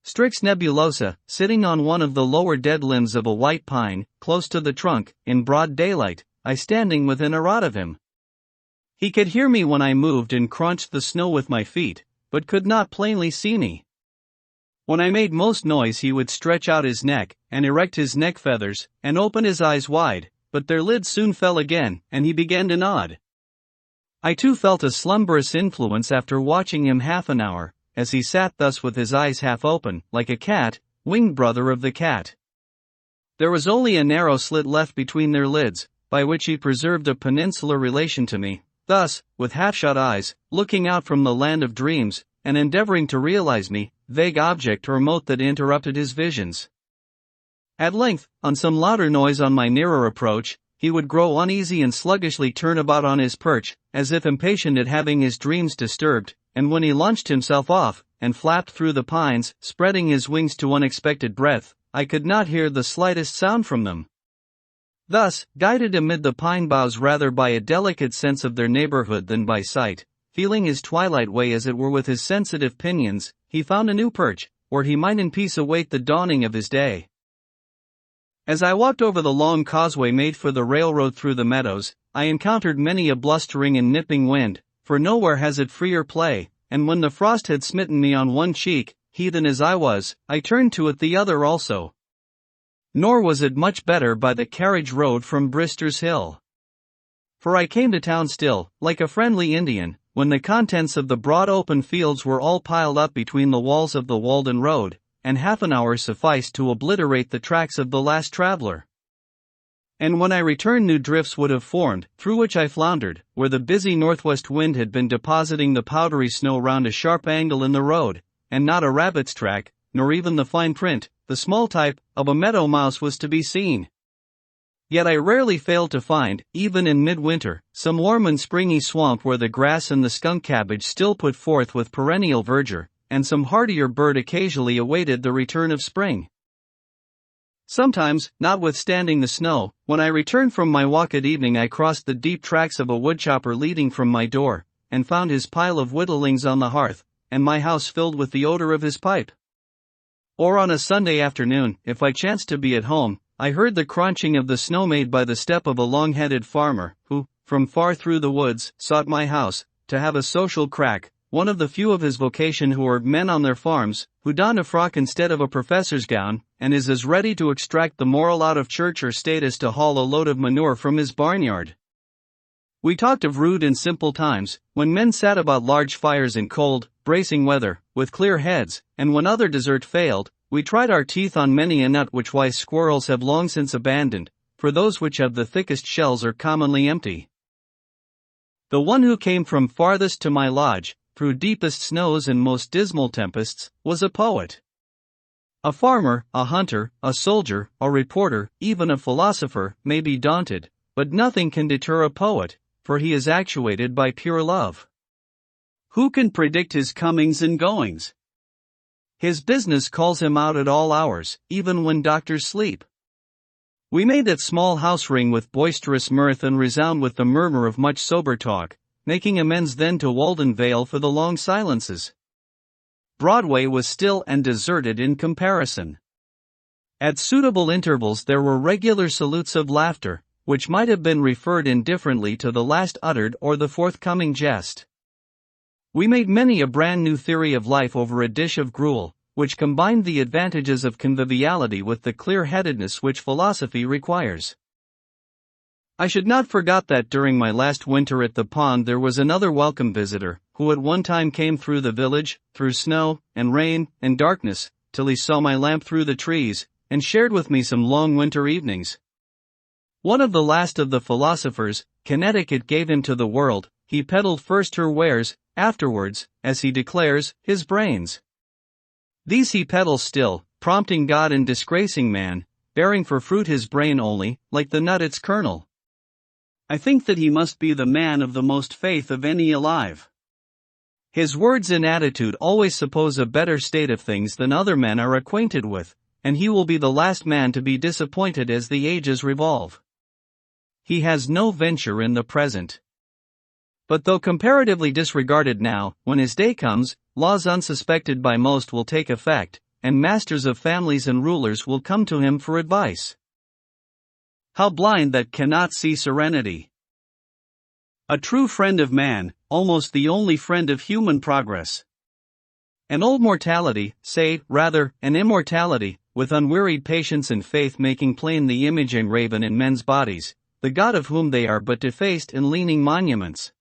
Strix nebulosa, sitting on one of the lower dead limbs of a white pine, close to the trunk, in broad daylight, I standing within a rod of him. He could hear me when I moved and crunched the snow with my feet, but could not plainly see me. When I made most noise he would stretch out his neck, and erect his neck feathers, and open his eyes wide, but their lids soon fell again, and he began to nod. I too felt a slumberous influence after watching him half an hour, as he sat thus with his eyes half open, like a cat, winged brother of the cat. There was only a narrow slit left between their lids, by which he preserved a peninsular relation to me, thus, with half-shut eyes, looking out from the land of dreams, and endeavoring to realize me, vague object or mote that interrupted his visions. At length, on some louder noise on my nearer approach, he would grow uneasy and sluggishly turn about on his perch, as if impatient at having his dreams disturbed, and when he launched himself off, and flapped through the pines, spreading his wings to unexpected breadth, I could not hear the slightest sound from them. Thus, guided amid the pine boughs rather by a delicate sense of their neighborhood than by sight, feeling his twilight way as it were with his sensitive pinions, he found a new perch, where he might in peace await the dawning of his day. As I walked over the long causeway made for the railroad through the meadows, I encountered many a blustering and nipping wind, for nowhere has it freer play, and when the frost had smitten me on one cheek, heathen as I was, I turned to it the other also. Nor was it much better by the carriage road from Brister's Hill. For I came to town still, like a friendly Indian, when the contents of the broad open fields were all piled up between the walls of the Walden road, and half an hour sufficed to obliterate the tracks of the last traveler. And when I returned new drifts would have formed, through which I floundered, where the busy northwest wind had been depositing the powdery snow round a sharp angle in the road, and not a rabbit's track, nor even the fine print, the small type, of a meadow mouse was to be seen. Yet I rarely failed to find, even in midwinter, some warm and springy swamp where the grass and the skunk cabbage still put forth with perennial verdure, and some hardier bird occasionally awaited the return of spring. Sometimes, notwithstanding the snow, when I returned from my walk at evening I crossed the deep tracks of a woodchopper leading from my door, and found his pile of whittlings on the hearth, and my house filled with the odor of his pipe. Or on a Sunday afternoon, if I chanced to be at home, I heard the crunching of the snow made by the step of a long-headed farmer, who, from far through the woods, sought my house, to have a social crack, one of the few of his vocation who are men on their farms, who don a frock instead of a professor's gown, and is as ready to extract the moral out of church or state as to haul a load of manure from his barnyard. We talked of rude and simple times, when men sat about large fires in cold, bracing weather, with clear heads, and when other dessert failed, we tried our teeth on many a nut which wise squirrels have long since abandoned, for those which have the thickest shells are commonly empty. The one who came from farthest to my lodge, through deepest snows and most dismal tempests, was a poet. A farmer, a hunter, a soldier, a reporter, even a philosopher, may be daunted, but nothing can deter a poet, for he is actuated by pure love. Who can predict his comings and goings? His business calls him out at all hours, even when doctors sleep. We made that small house ring with boisterous mirth and resound with the murmur of much sober talk, making amends then to Walden Vale for the long silences. Broadway was still and deserted in comparison. At suitable intervals there were regular salutes of laughter, which might have been referred indifferently to the last uttered or the forthcoming jest. We made many a brand new theory of life over a dish of gruel, which combined the advantages of conviviality with the clear-headedness which philosophy requires. I should not forget that during my last winter at the pond there was another welcome visitor, who at one time came through the village, through snow, and rain, and darkness, till he saw my lamp through the trees, and shared with me some long winter evenings. One of the last of the philosophers, Connecticut gave him to the world, he peddled first her wares, afterwards, as he declares, his brains. These he peddles still, prompting God and disgracing man, bearing for fruit his brain only, like the nut its kernel. I think that he must be the man of the most faith of any alive. His words and attitude always suppose a better state of things than other men are acquainted with, and he will be the last man to be disappointed as the ages revolve. He has no venture in the present. But though comparatively disregarded now, when his day comes, laws unsuspected by most will take effect, and masters of families and rulers will come to him for advice. How blind that cannot see serenity! A true friend of man, almost the only friend of human progress. An old mortality, say, rather, an immortality, with unwearied patience and faith making plain the image engraven in men's bodies, the God of whom they are but defaced and leaning monuments.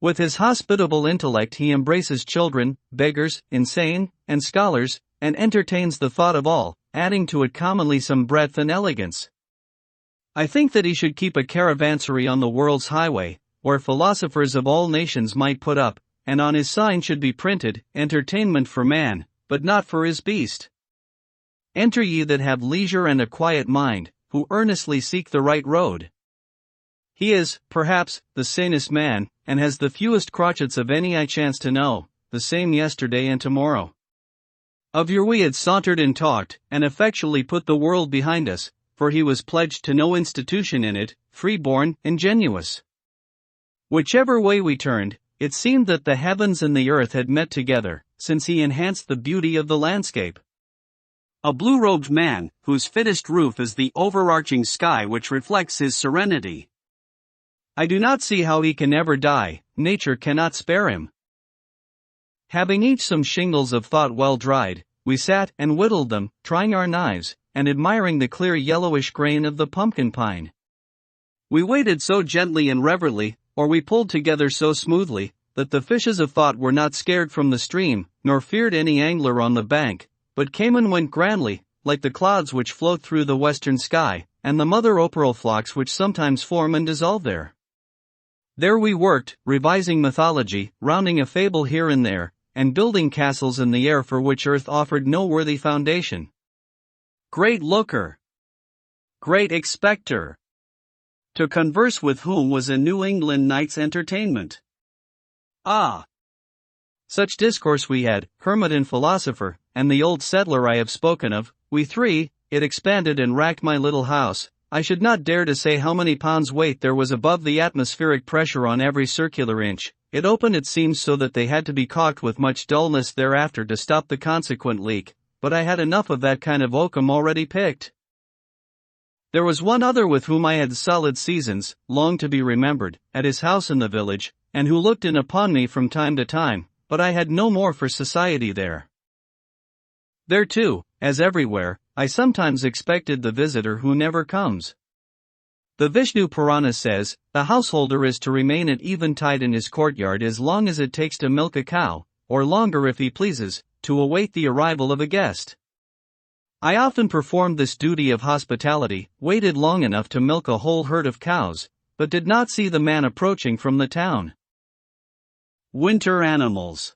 With his hospitable intellect he embraces children, beggars, insane, and scholars, and entertains the thought of all, adding to it commonly some breadth and elegance. I think that he should keep a caravansary on the world's highway, where philosophers of all nations might put up, and on his sign should be printed, Entertainment for man, but not for his beast. Enter ye that have leisure and a quiet mind, who earnestly seek the right road. He is, perhaps, the sanest man, and has the fewest crotchets of any I chance to know, the same yesterday and tomorrow. Of your we had sauntered and talked, and effectually put the world behind us, for he was pledged to no institution in it, free-born, ingenuous. Whichever way we turned, it seemed that the heavens and the earth had met together, since he enhanced the beauty of the landscape. A blue-robed man, whose fittest roof is the overarching sky which reflects his serenity. I do not see how he can ever die, nature cannot spare him. Having each some shingles of thought well dried, we sat and whittled them, trying our knives, and admiring the clear yellowish grain of the pumpkin pine. We waded so gently and reverently, or we pulled together so smoothly, that the fishes of thought were not scared from the stream, nor feared any angler on the bank, but came and went grandly, like the clouds which float through the western sky, and the mother o' flocks which sometimes form and dissolve there. There we worked, revising mythology, rounding a fable here and there, and building castles in the air for which earth offered no worthy foundation. Great looker! Great expecter! To converse with whom was a New England night's entertainment. Ah! Such discourse we had, hermit and philosopher, and the old settler I have spoken of, we three. It expanded and racked my little house. I should not dare to say how many pounds weight there was above the atmospheric pressure on every circular inch. It opened its seams so that they had to be caulked with much dullness thereafter to stop the consequent leak, but I had enough of that kind of oakum already picked. There was one other with whom I had solid seasons, long to be remembered, at his house in the village, and who looked in upon me from time to time, but I had no more for society there. There too, as everywhere, I sometimes expected the visitor who never comes. The Vishnu Purana says, the householder is to remain at eventide in his courtyard as long as it takes to milk a cow, or longer if he pleases, to await the arrival of a guest. I often performed this duty of hospitality, waited long enough to milk a whole herd of cows, but did not see the man approaching from the town. Winter animals.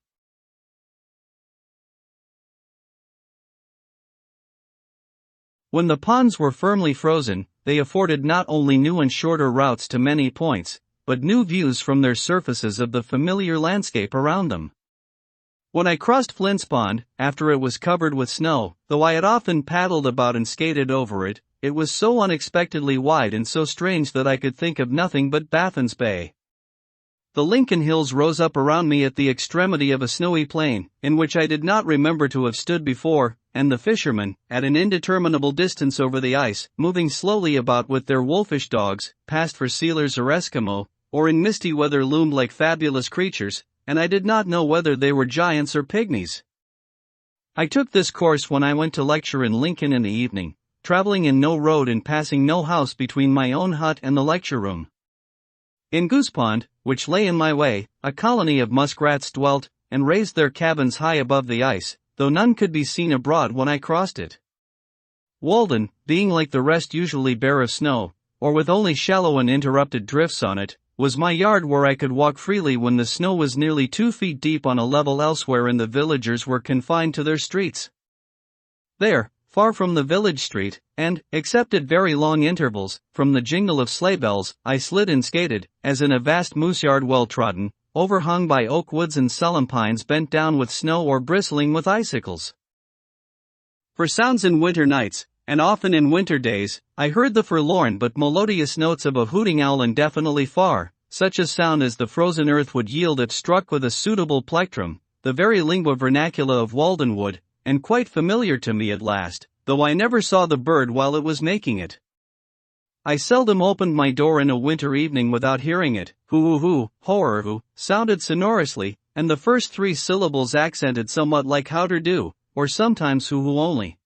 When the ponds were firmly frozen, they afforded not only new and shorter routes to many points, but new views from their surfaces of the familiar landscape around them. When I crossed Flint's Pond, after it was covered with snow, though I had often paddled about and skated over it, it was so unexpectedly wide and so strange that I could think of nothing but Baffin's Bay. The Lincoln Hills rose up around me at the extremity of a snowy plain, in which I did not remember to have stood before, and the fishermen, at an indeterminable distance over the ice, moving slowly about with their wolfish dogs, passed for sealers or Eskimo, or in misty weather loomed like fabulous creatures, and I did not know whether they were giants or pygmies. I took this course when I went to lecture in Lincoln in the evening, traveling in no road and passing no house between my own hut and the lecture room. In Goose Pond, which lay in my way, a colony of muskrats dwelt, and raised their cabins high above the ice, though none could be seen abroad when I crossed it. Walden, being like the rest usually bare of snow, or with only shallow and interrupted drifts on it, was my yard where I could walk freely when the snow was nearly 2 feet deep on a level elsewhere and the villagers were confined to their streets. There, far from the village street, and, except at very long intervals, from the jingle of sleigh bells, I slid and skated, as in a vast moose-yard well-trodden, overhung by oak woods and solemn pines bent down with snow or bristling with icicles. For sounds in winter nights, and often in winter days, I heard the forlorn but melodious notes of a hooting owl indefinitely far, such a sound as the frozen earth would yield if struck with a suitable plectrum, the very lingua vernacula of Walden wood, and quite familiar to me at last, though I never saw the bird while it was making it. I seldom opened my door in a winter evening without hearing it, hoo-hoo-hoo, horror-hoo, sounded sonorously, and the first 3 syllables accented somewhat like howder-do, or sometimes hoo-hoo only.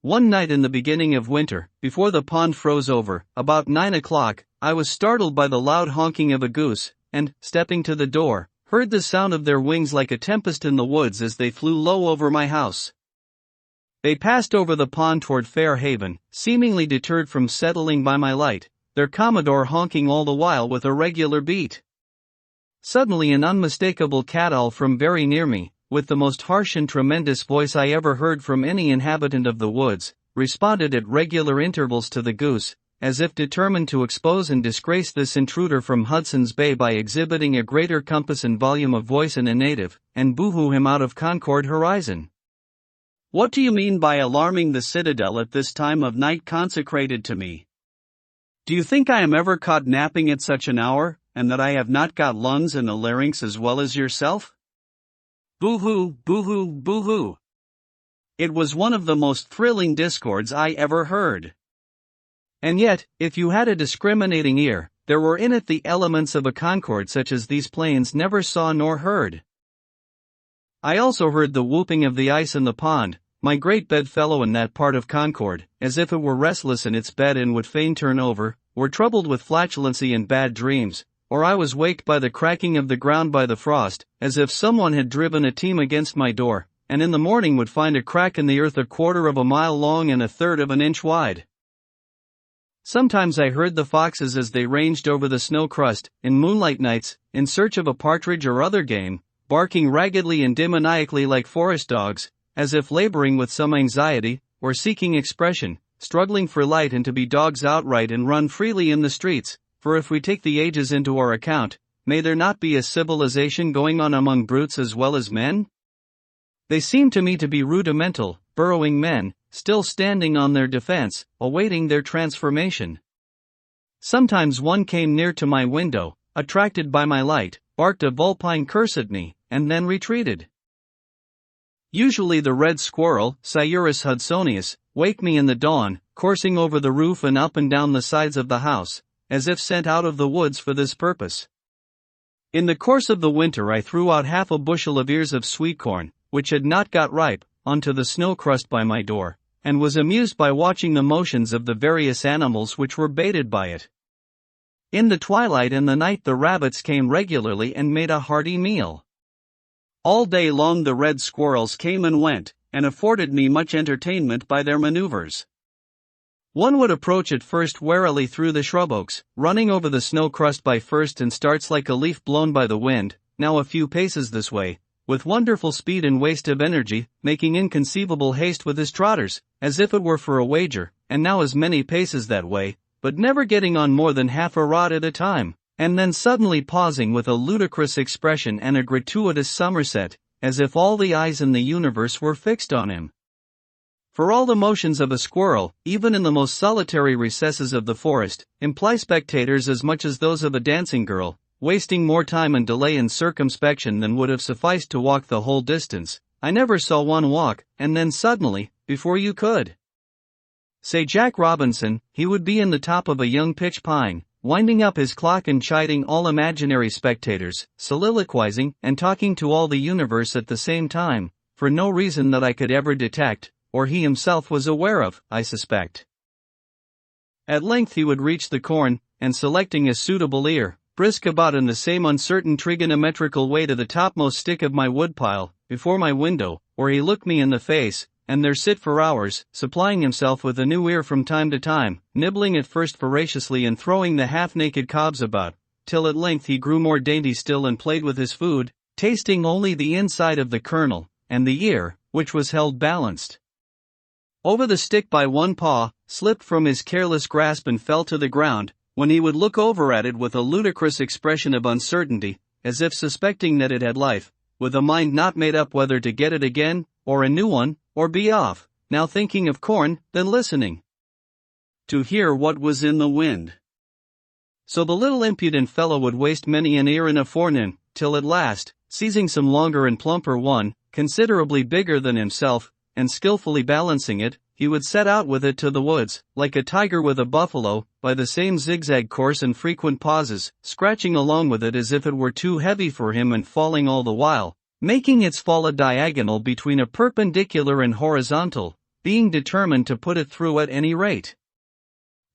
One night in the beginning of winter, before the pond froze over, about 9 o'clock, I was startled by the loud honking of a goose, and, stepping to the door, heard the sound of their wings like a tempest in the woods as they flew low over my house. They passed over the pond toward Fair Haven, seemingly deterred from settling by my light, their commodore honking all the while with a regular beat. Suddenly an unmistakable cat-owl from very near me, with the most harsh and tremendous voice I ever heard from any inhabitant of the woods, responded at regular intervals to the goose, as if determined to expose and disgrace this intruder from Hudson's Bay by exhibiting a greater compass and volume of voice in a native, and boohoo him out of Concord horizon. What do you mean by alarming the citadel at this time of night consecrated to me? Do you think I am ever caught napping at such an hour, and that I have not got lungs and a larynx as well as yourself? Boo-hoo, boo-hoo, boo-hoo. It was one of the most thrilling discords I ever heard. And yet, if you had a discriminating ear, there were in it the elements of a concord such as these plains never saw nor heard. I also heard the whooping of the ice in the pond, my great bedfellow in that part of Concord, as if it were restless in its bed and would fain turn over, were troubled with flatulency and bad dreams, or I was waked by the cracking of the ground by the frost, as if someone had driven a team against my door, and in the morning would find a crack in the earth 1/4 of a mile long and 1/3 of an inch wide. Sometimes I heard the foxes as they ranged over the snow crust, in moonlight nights, in search of a partridge or other game, barking raggedly and demoniacally like forest dogs, as if laboring with some anxiety, or seeking expression, struggling for light and to be dogs outright and run freely in the streets, for if we take the ages into our account, may there not be a civilization going on among brutes as well as men? They seem to me to be rudimental, burrowing men, still standing on their defense, awaiting their transformation. Sometimes one came near to my window, attracted by my light, barked a vulpine curse at me, and then retreated. Usually the red squirrel, Sciurus hudsonius, wake me in the dawn, coursing over the roof and up and down the sides of the house, as if sent out of the woods for this purpose. In the course of the winter I threw out 1/2 bushel of ears of sweet corn, which had not got ripe, onto the snow crust by my door, and was amused by watching the motions of the various animals which were baited by it. In the twilight and the night the rabbits came regularly and made a hearty meal. All day long the red squirrels came and went, and afforded me much entertainment by their maneuvers. One would approach at first warily through the shrub oaks, running over the snow crust by first and starts like a leaf blown by the wind, now a few paces this way, with wonderful speed and waste of energy, making inconceivable haste with his trotters, as if it were for a wager, and now as many paces that way, but never getting on more than 1/2 a rod at a time, and then suddenly pausing with a ludicrous expression and a gratuitous somerset, as if all the eyes in the universe were fixed on him. For all the motions of a squirrel, even in the most solitary recesses of the forest, imply spectators as much as those of a dancing girl, wasting more time and delay in circumspection than would have sufficed to walk the whole distance. I never saw one walk, and then suddenly, before you could say Jack Robinson, he would be in the top of a young pitch pine, winding up his clock and chiding all imaginary spectators, soliloquizing and talking to all the universe at the same time, for no reason that I could ever detect, or he himself was aware of, I suspect. At length he would reach the corn, and selecting a suitable ear, brisk about in the same uncertain trigonometrical way to the topmost stick of my woodpile, before my window, where he looked me in the face, and there sit for hours, supplying himself with a new ear from time to time, nibbling at first voraciously and throwing the half-naked cobs about, till at length he grew more dainty still and played with his food, tasting only the inside of the kernel, and the ear, which was held balanced. over the stick by one paw, slipped from his careless grasp and fell to the ground, when he would look over at it with a ludicrous expression of uncertainty, as if suspecting that it had life, with a mind not made up whether to get it again, or a new one, or be off, now thinking of corn, then listening to hear what was in the wind. So the little impudent fellow would waste many an ear in a forenoon, till at last, seizing some longer and plumper one, considerably bigger than himself, and skillfully balancing it, he would set out with it to the woods, like a tiger with a buffalo, by the same zigzag course and frequent pauses, scratching along with it as if it were too heavy for him and falling all the while, making its fall a diagonal between a perpendicular and horizontal, being determined to put it through at any rate.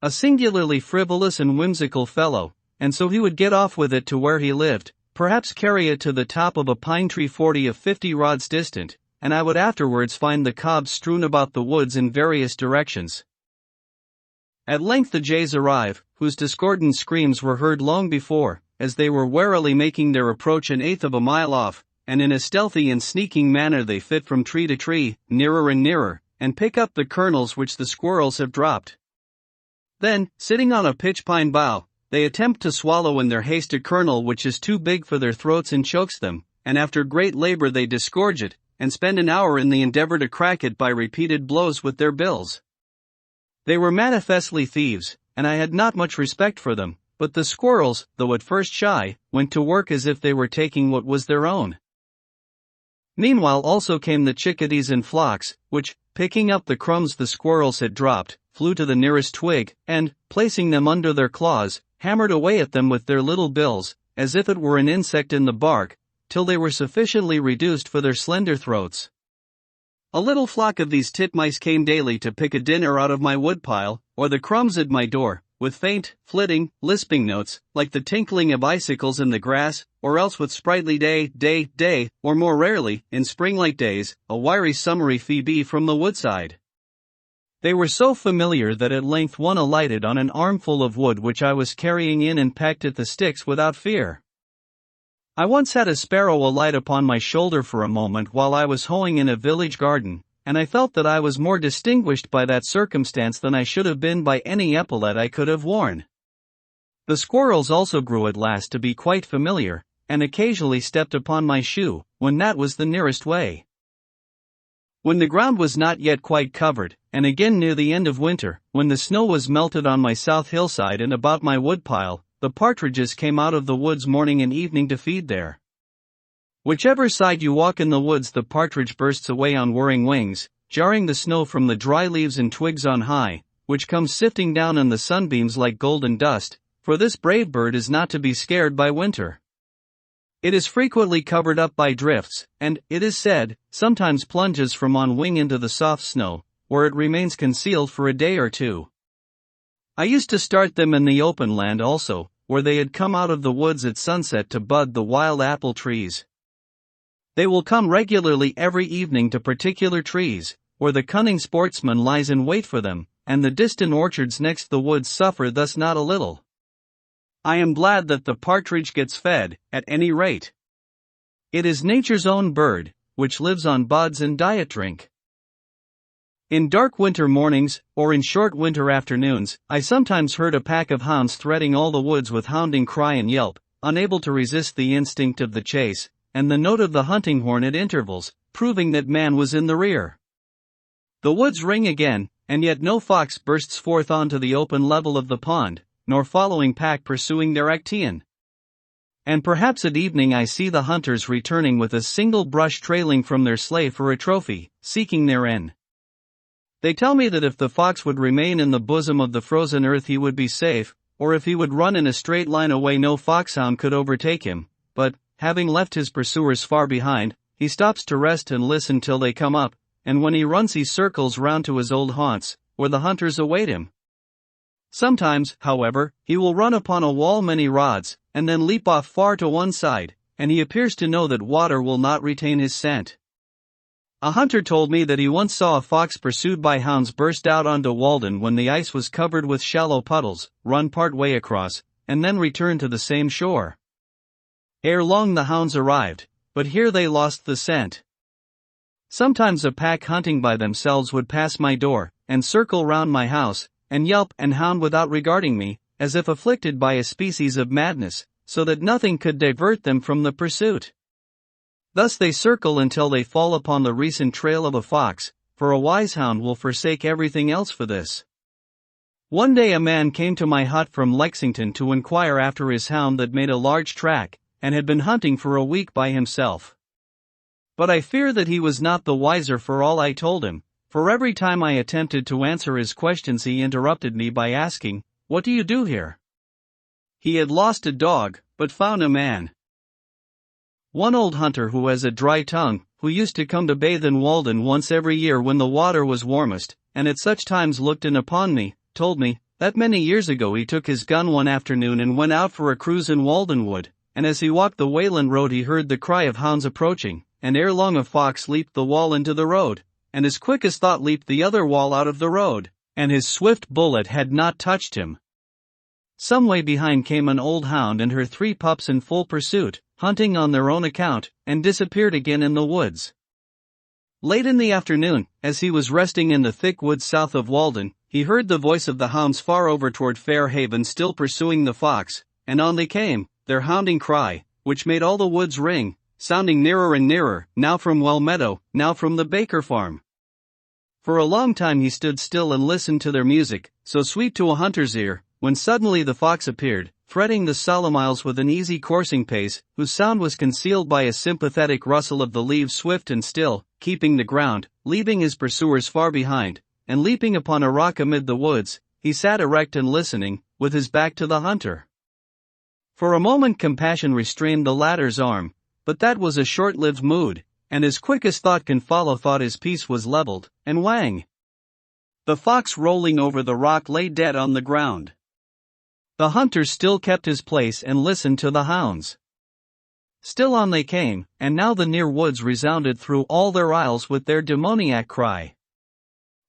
A singularly frivolous and whimsical fellow, and so he would get off with it to where he lived, perhaps carry it to the top of a pine tree 40 or 50 rods distant, and I would afterwards find the cobs strewn about the woods in various directions. At length the jays arrive, whose discordant screams were heard long before, as they were warily making their approach an eighth of a mile off, and in a stealthy and sneaking manner they flit from tree to tree, nearer and nearer, and pick up the kernels which the squirrels have dropped. Then, sitting on a pitch pine bough, they attempt to swallow in their haste a kernel which is too big for their throats and chokes them, and after great labor they disgorge it, and spend an hour in the endeavor to crack it by repeated blows with their bills. They were manifestly thieves, and I had not much respect for them, but the squirrels, though at first shy, went to work as if they were taking what was their own. Meanwhile also came the chickadees in flocks, which, picking up the crumbs the squirrels had dropped, flew to the nearest twig, and, placing them under their claws, hammered away at them with their little bills, as if it were an insect in the bark, till they were sufficiently reduced for their slender throats. A little flock of these titmice came daily to pick a dinner out of my woodpile, or the crumbs at my door, with faint, flitting, lisping notes, like the tinkling of icicles in the grass, or else with sprightly day, or more rarely, in spring-like days, a wiry summery phoebe from the woodside. They were so familiar that at length one alighted on an armful of wood which I was carrying in and pecked at the sticks without fear. I once had a sparrow alight upon my shoulder for a moment while I was hoeing in a village garden, and I felt that I was more distinguished by that circumstance than I should have been by any epaulet I could have worn. The squirrels also grew at last to be quite familiar, and occasionally stepped upon my shoe, when that was the nearest way. When the ground was not yet quite covered, and again near the end of winter, when the snow was melted on my south hillside and about my woodpile, the partridges came out of the woods morning and evening to feed there. Whichever side you walk in the woods, the partridge bursts away on whirring wings, jarring the snow from the dry leaves and twigs on high, which comes sifting down in the sunbeams like golden dust, for this brave bird is not to be scared by winter. It is frequently covered up by drifts, and, it is said, sometimes plunges from on wing into the soft snow, where it remains concealed for a day or two. I used to start them in the open land also, where they had come out of the woods at sunset to bud the wild apple trees. They will come regularly every evening to particular trees, where the cunning sportsman lies in wait for them, and the distant orchards next the woods suffer thus not a little. I am glad that the partridge gets fed, at any rate. It is nature's own bird, which lives on buds and diet drink. In dark winter mornings, or in short winter afternoons, I sometimes heard a pack of hounds threading all the woods with hounding cry and yelp, unable to resist the instinct of the chase, and the note of the hunting horn at intervals, proving that man was in the rear. The woods ring again, and yet no fox bursts forth onto the open level of the pond, nor following pack pursuing their actaeon. And perhaps at evening I see the hunters returning with a single brush trailing from their sleigh for a trophy, seeking their end. They tell me that if the fox would remain in the bosom of the frozen earth he would be safe, or if he would run in a straight line away no foxhound could overtake him, but, having left his pursuers far behind, he stops to rest and listen till they come up, and when he runs he circles round to his old haunts, where the hunters await him. Sometimes, however, he will run upon a wall many rods, and then leap off far to one side, and he appears to know that water will not retain his scent. A hunter told me that he once saw a fox pursued by hounds burst out onto Walden when the ice was covered with shallow puddles, run part way across, and then return to the same shore. Ere long the hounds arrived, but here they lost the scent. Sometimes a pack hunting by themselves would pass my door, and circle round my house, and yelp and hound without regarding me, as if afflicted by a species of madness, so that nothing could divert them from the pursuit. Thus they circle until they fall upon the recent trail of a fox, for a wise hound will forsake everything else for this. One day a man came to my hut from Lexington to inquire after his hound that made a large track, and had been hunting for a week by himself. But I fear that he was not the wiser for all I told him, for every time I attempted to answer his questions he interrupted me by asking, "What do you do here?" He had lost a dog, but found a man. One old hunter who has a dry tongue, who used to come to bathe in Walden once every year when the water was warmest, and at such times looked in upon me, told me that many years ago he took his gun one afternoon and went out for a cruise in Walden Wood, and as he walked the Wayland Road he heard the cry of hounds approaching, and ere long a fox leaped the wall into the road, and as quick as thought leaped the other wall out of the road, and his swift bullet had not touched him. Some way behind came an old hound and her 3 pups in full pursuit, hunting on their own account, and disappeared again in the woods. Late in the afternoon, as he was resting in the thick woods south of Walden, he heard the voice of the hounds far over toward Fair Haven still pursuing the fox, and on they came, their hounding cry, which made all the woods ring, sounding nearer and nearer, now from Well Meadow, now from the Baker farm. For a long time he stood still and listened to their music, so sweet to a hunter's ear, when suddenly the fox appeared, threading the Solomiles with an easy coursing pace, whose sound was concealed by a sympathetic rustle of the leaves swift and still, keeping the ground, leaving his pursuers far behind, and leaping upon a rock amid the woods, he sat erect and listening, with his back to the hunter. For a moment compassion restrained the latter's arm, but that was a short-lived mood, and as quick as thought can follow thought his piece was leveled, and whang! The fox rolling over the rock lay dead on the ground. The hunter still kept his place and listened to the hounds. Still on they came, and now the near woods resounded through all their aisles with their demoniac cry.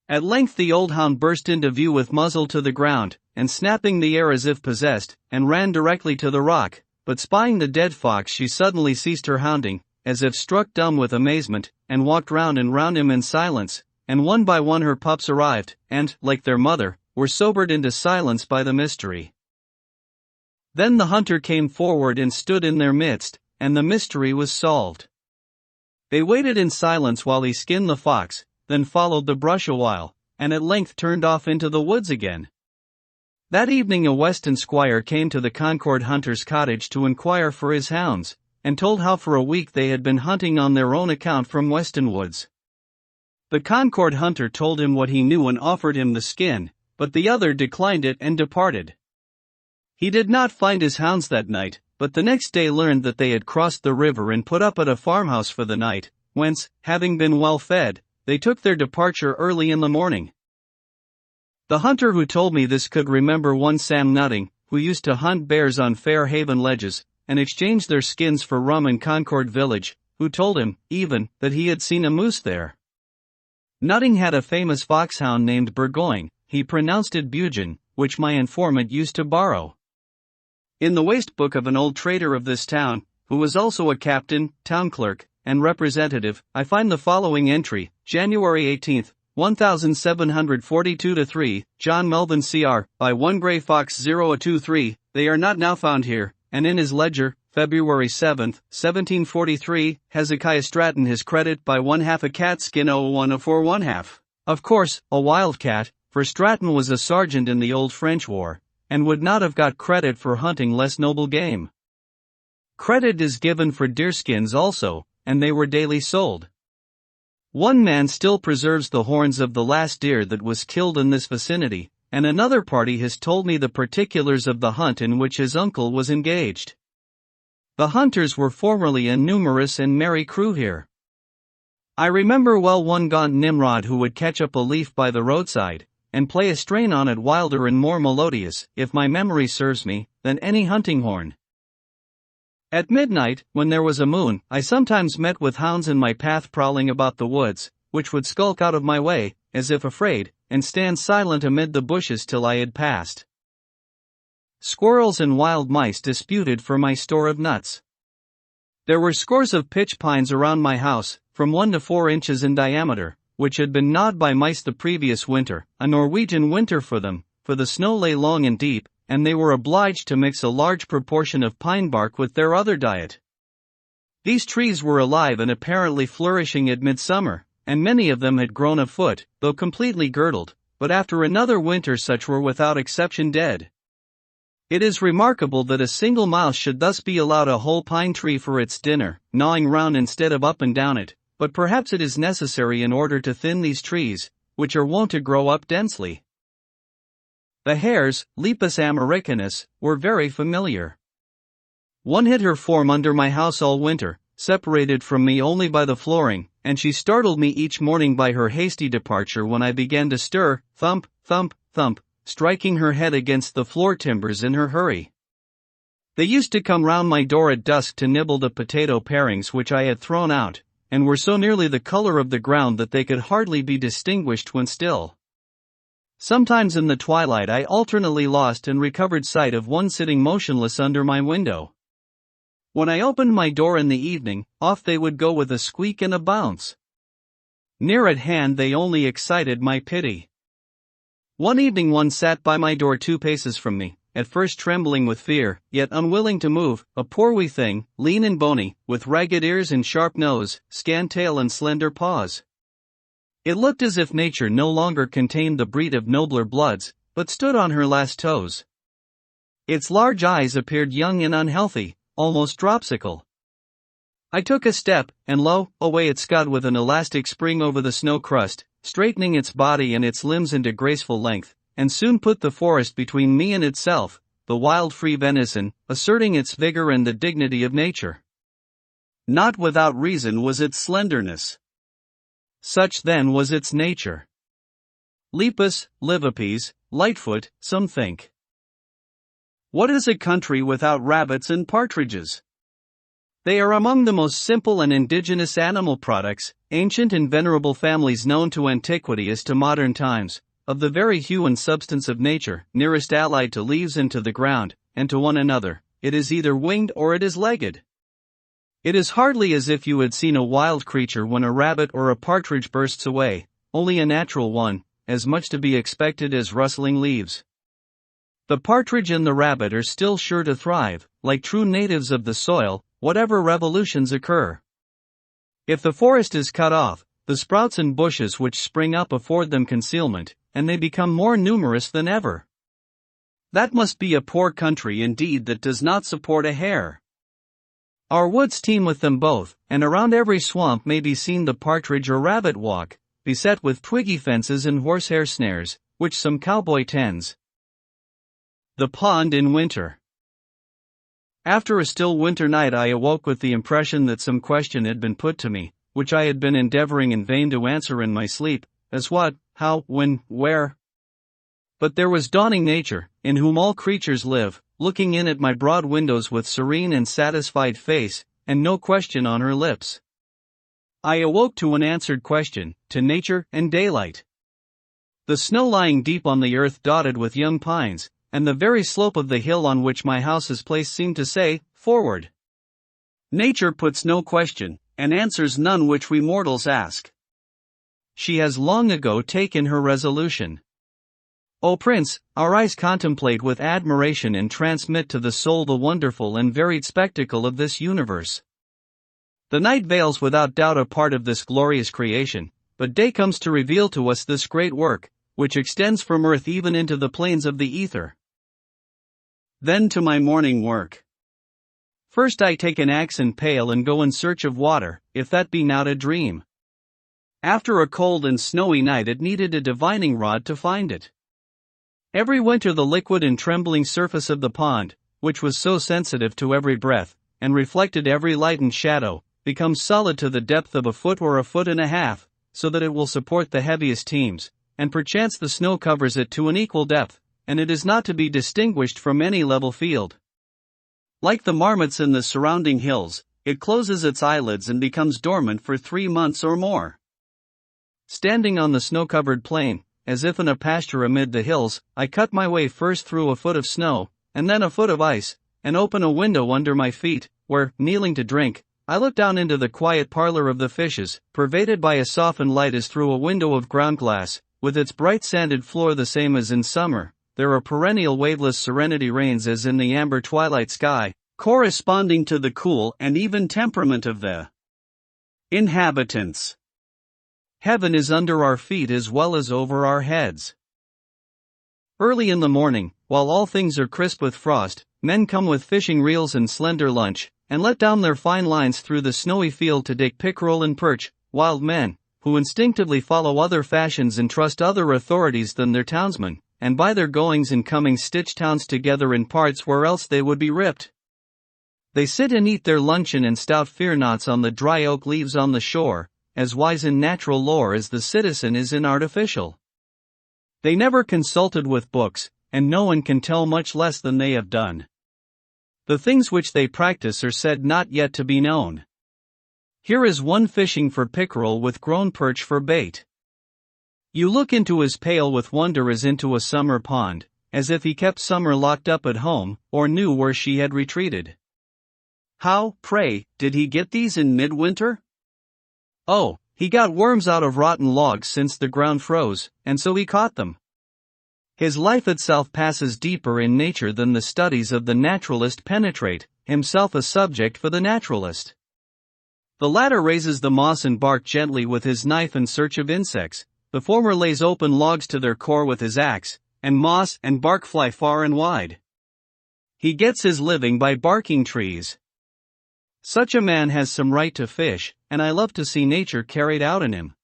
At length the old hound burst into view with muzzle to the ground, and snapping the air as if possessed, and ran directly to the rock, but spying the dead fox she suddenly ceased her hounding, as if struck dumb with amazement, and walked round and round him in silence, and one by one her pups arrived, and, like their mother, were sobered into silence by the mystery. Then the hunter came forward and stood in their midst, and the mystery was solved. They waited in silence while he skinned the fox, then followed the brush a while, and at length turned off into the woods again. That evening a Weston squire came to the Concord hunter's cottage to inquire for his hounds, and told how for a week they had been hunting on their own account from Weston woods. The Concord hunter told him what he knew and offered him the skin, but the other declined it and departed. He did not find his hounds that night, but the next day learned that they had crossed the river and put up at a farmhouse for the night, whence, having been well fed, they took their departure early in the morning. The hunter who told me this could remember one Sam Nutting, who used to hunt bears on Fair Haven ledges, and exchange their skins for rum in Concord village, who told him, even, that he had seen a moose there. Nutting had a famous foxhound named Burgoyne, he pronounced it Pigeon, which my informant used to borrow. In the waste book of an old trader of this town, who was also a captain, town clerk, and representative, I find the following entry: January 18, 1742-3, John Melvin Cr. by 1 Grey Fox 023, they are not now found here, and in his ledger, February 7, 1743, Hezekiah Stratton his credit by 1/2 a cat skin 00104 1/2. Of course, a wildcat, for Stratton was a sergeant in the old French war, and would not have got credit for hunting less noble game. Credit is given for deerskins also, and they were daily sold. One man still preserves the horns of the last deer that was killed in this vicinity, and another party has told me the particulars of the hunt in which his uncle was engaged. The hunters were formerly a numerous and merry crew here. I remember well one gaunt Nimrod who would catch up a leaf by the roadside, and play a strain on it wilder and more melodious, if my memory serves me, than any hunting horn. At midnight, when there was a moon, I sometimes met with hounds in my path prowling about the woods, which would skulk out of my way, as if afraid, and stand silent amid the bushes till I had passed. Squirrels and wild mice disputed for my store of nuts. There were scores of pitch pines around my house, from 1 to 4 inches in diameter, which had been gnawed by mice the previous winter, a Norwegian winter for them, for the snow lay long and deep, and they were obliged to mix a large proportion of pine bark with their other diet. These trees were alive and apparently flourishing at midsummer, and many of them had grown a foot, though completely girdled, but after another winter such were without exception dead. It is remarkable that a single mouse should thus be allowed a whole pine tree for its dinner, gnawing round instead of up and down it, but perhaps it is necessary in order to thin these trees, which are wont to grow up densely. The hares, Lepus americanus, were very familiar. One hid her form under my house all winter, separated from me only by the flooring, and she startled me each morning by her hasty departure when I began to stir, thump, thump, thump, striking her head against the floor timbers in her hurry. They used to come round my door at dusk to nibble the potato parings which I had thrown out, and were so nearly the color of the ground that they could hardly be distinguished when still. Sometimes in the twilight I alternately lost and recovered sight of one sitting motionless under my window. When I opened my door in the evening, off they would go with a squeak and a bounce. Near at hand they only excited my pity. One evening one sat by my door 2 paces from me, at first trembling with fear, yet unwilling to move, a poor wee thing, lean and bony, with ragged ears and sharp nose, scant tail and slender paws. It looked as if nature no longer contained the breed of nobler bloods, but stood on her last toes. Its large eyes appeared young and unhealthy, almost dropsical. I took a step, and lo, away it scud with an elastic spring over the snow crust, straightening its body and its limbs into graceful length, and soon put the forest between me and itself, the wild free venison, asserting its vigor and the dignity of nature. Not without reason was its slenderness. Such then was its nature. Lepus, Livipes, Lightfoot, some think. What is a country without rabbits and partridges? They are among the most simple and indigenous animal products, ancient and venerable families known to antiquity as to modern times, of the very hue and substance of nature, nearest allied to leaves and to the ground, and to one another. It is either winged or it is legged. It is hardly as if you had seen a wild creature when a rabbit or a partridge bursts away, only a natural one, as much to be expected as rustling leaves. The partridge and the rabbit are still sure to thrive, like true natives of the soil, whatever revolutions occur. If the forest is cut off, the sprouts and bushes which spring up afford them concealment, and they become more numerous than ever. That must be a poor country indeed that does not support a hare. Our woods teem with them both, and around every swamp may be seen the partridge or rabbit walk, beset with twiggy fences and horsehair snares, which some cowboy tends. The pond in winter. After a still winter night I awoke with the impression that some question had been put to me, which I had been endeavoring in vain to answer in my sleep, as what, how, when, where. But there was dawning nature, in whom all creatures live, looking in at my broad windows with serene and satisfied face, and no question on her lips. I awoke to an answered question, to nature and daylight. The snow lying deep on the earth dotted with young pines, and the very slope of the hill on which my house is placed seemed to say, forward. Nature puts no question, and answers none which we mortals ask. She has long ago taken her resolution. O Prince, our eyes contemplate with admiration and transmit to the soul the wonderful and varied spectacle of this universe. The night veils without doubt a part of this glorious creation, but day comes to reveal to us this great work, which extends from earth even into the plains of the ether. Then to my morning work. First I take an axe and pail and go in search of water, if that be not a dream. After a cold and snowy night it needed a divining rod to find it. Every winter the liquid and trembling surface of the pond, which was so sensitive to every breath, and reflected every light and shadow, becomes solid to the depth of a foot or a foot and a half, so that it will support the heaviest teams, and perchance the snow covers it to an equal depth, and it is not to be distinguished from any level field. Like the marmots in the surrounding hills, it closes its eyelids and becomes dormant for 3 months or more. Standing on the snow-covered plain, as if in a pasture amid the hills, I cut my way first through a foot of snow, and then a foot of ice, and open a window under my feet, where, kneeling to drink, I look down into the quiet parlor of the fishes, pervaded by a softened light as through a window of ground glass, with its bright sanded floor the same as in summer. There are perennial waveless serenity reigns as in the amber twilight sky, corresponding to the cool and even temperament of the inhabitants. Heaven is under our feet as well as over our heads. Early in the morning, while all things are crisp with frost, men come with fishing reels and slender lunch, and let down their fine lines through the snowy field to take pickerel and perch. Wild men, who instinctively follow other fashions and trust other authorities than their townsmen, and by their goings and comings stitch towns together in parts where else they would be ripped. They sit and eat their luncheon in stout fear-knots on the dry oak leaves on the shore, as wise in natural lore as the citizen is in artificial. They never consulted with books, and no one can tell much less than they have done. The things which they practice are said not yet to be known. Here is one fishing for pickerel with grown perch for bait. You look into his pail with wonder as into a summer pond, as if he kept summer locked up at home, or knew where she had retreated. How, pray, did he get these in midwinter? Oh, he got worms out of rotten logs since the ground froze, and so he caught them. His life itself passes deeper in nature than the studies of the naturalist penetrate, himself a subject for the naturalist. The latter raises the moss and bark gently with his knife in search of insects, the former lays open logs to their core with his axe, and moss and bark fly far and wide. He gets his living by barking trees. Such a man has some right to fish, and I love to see nature carried out in him.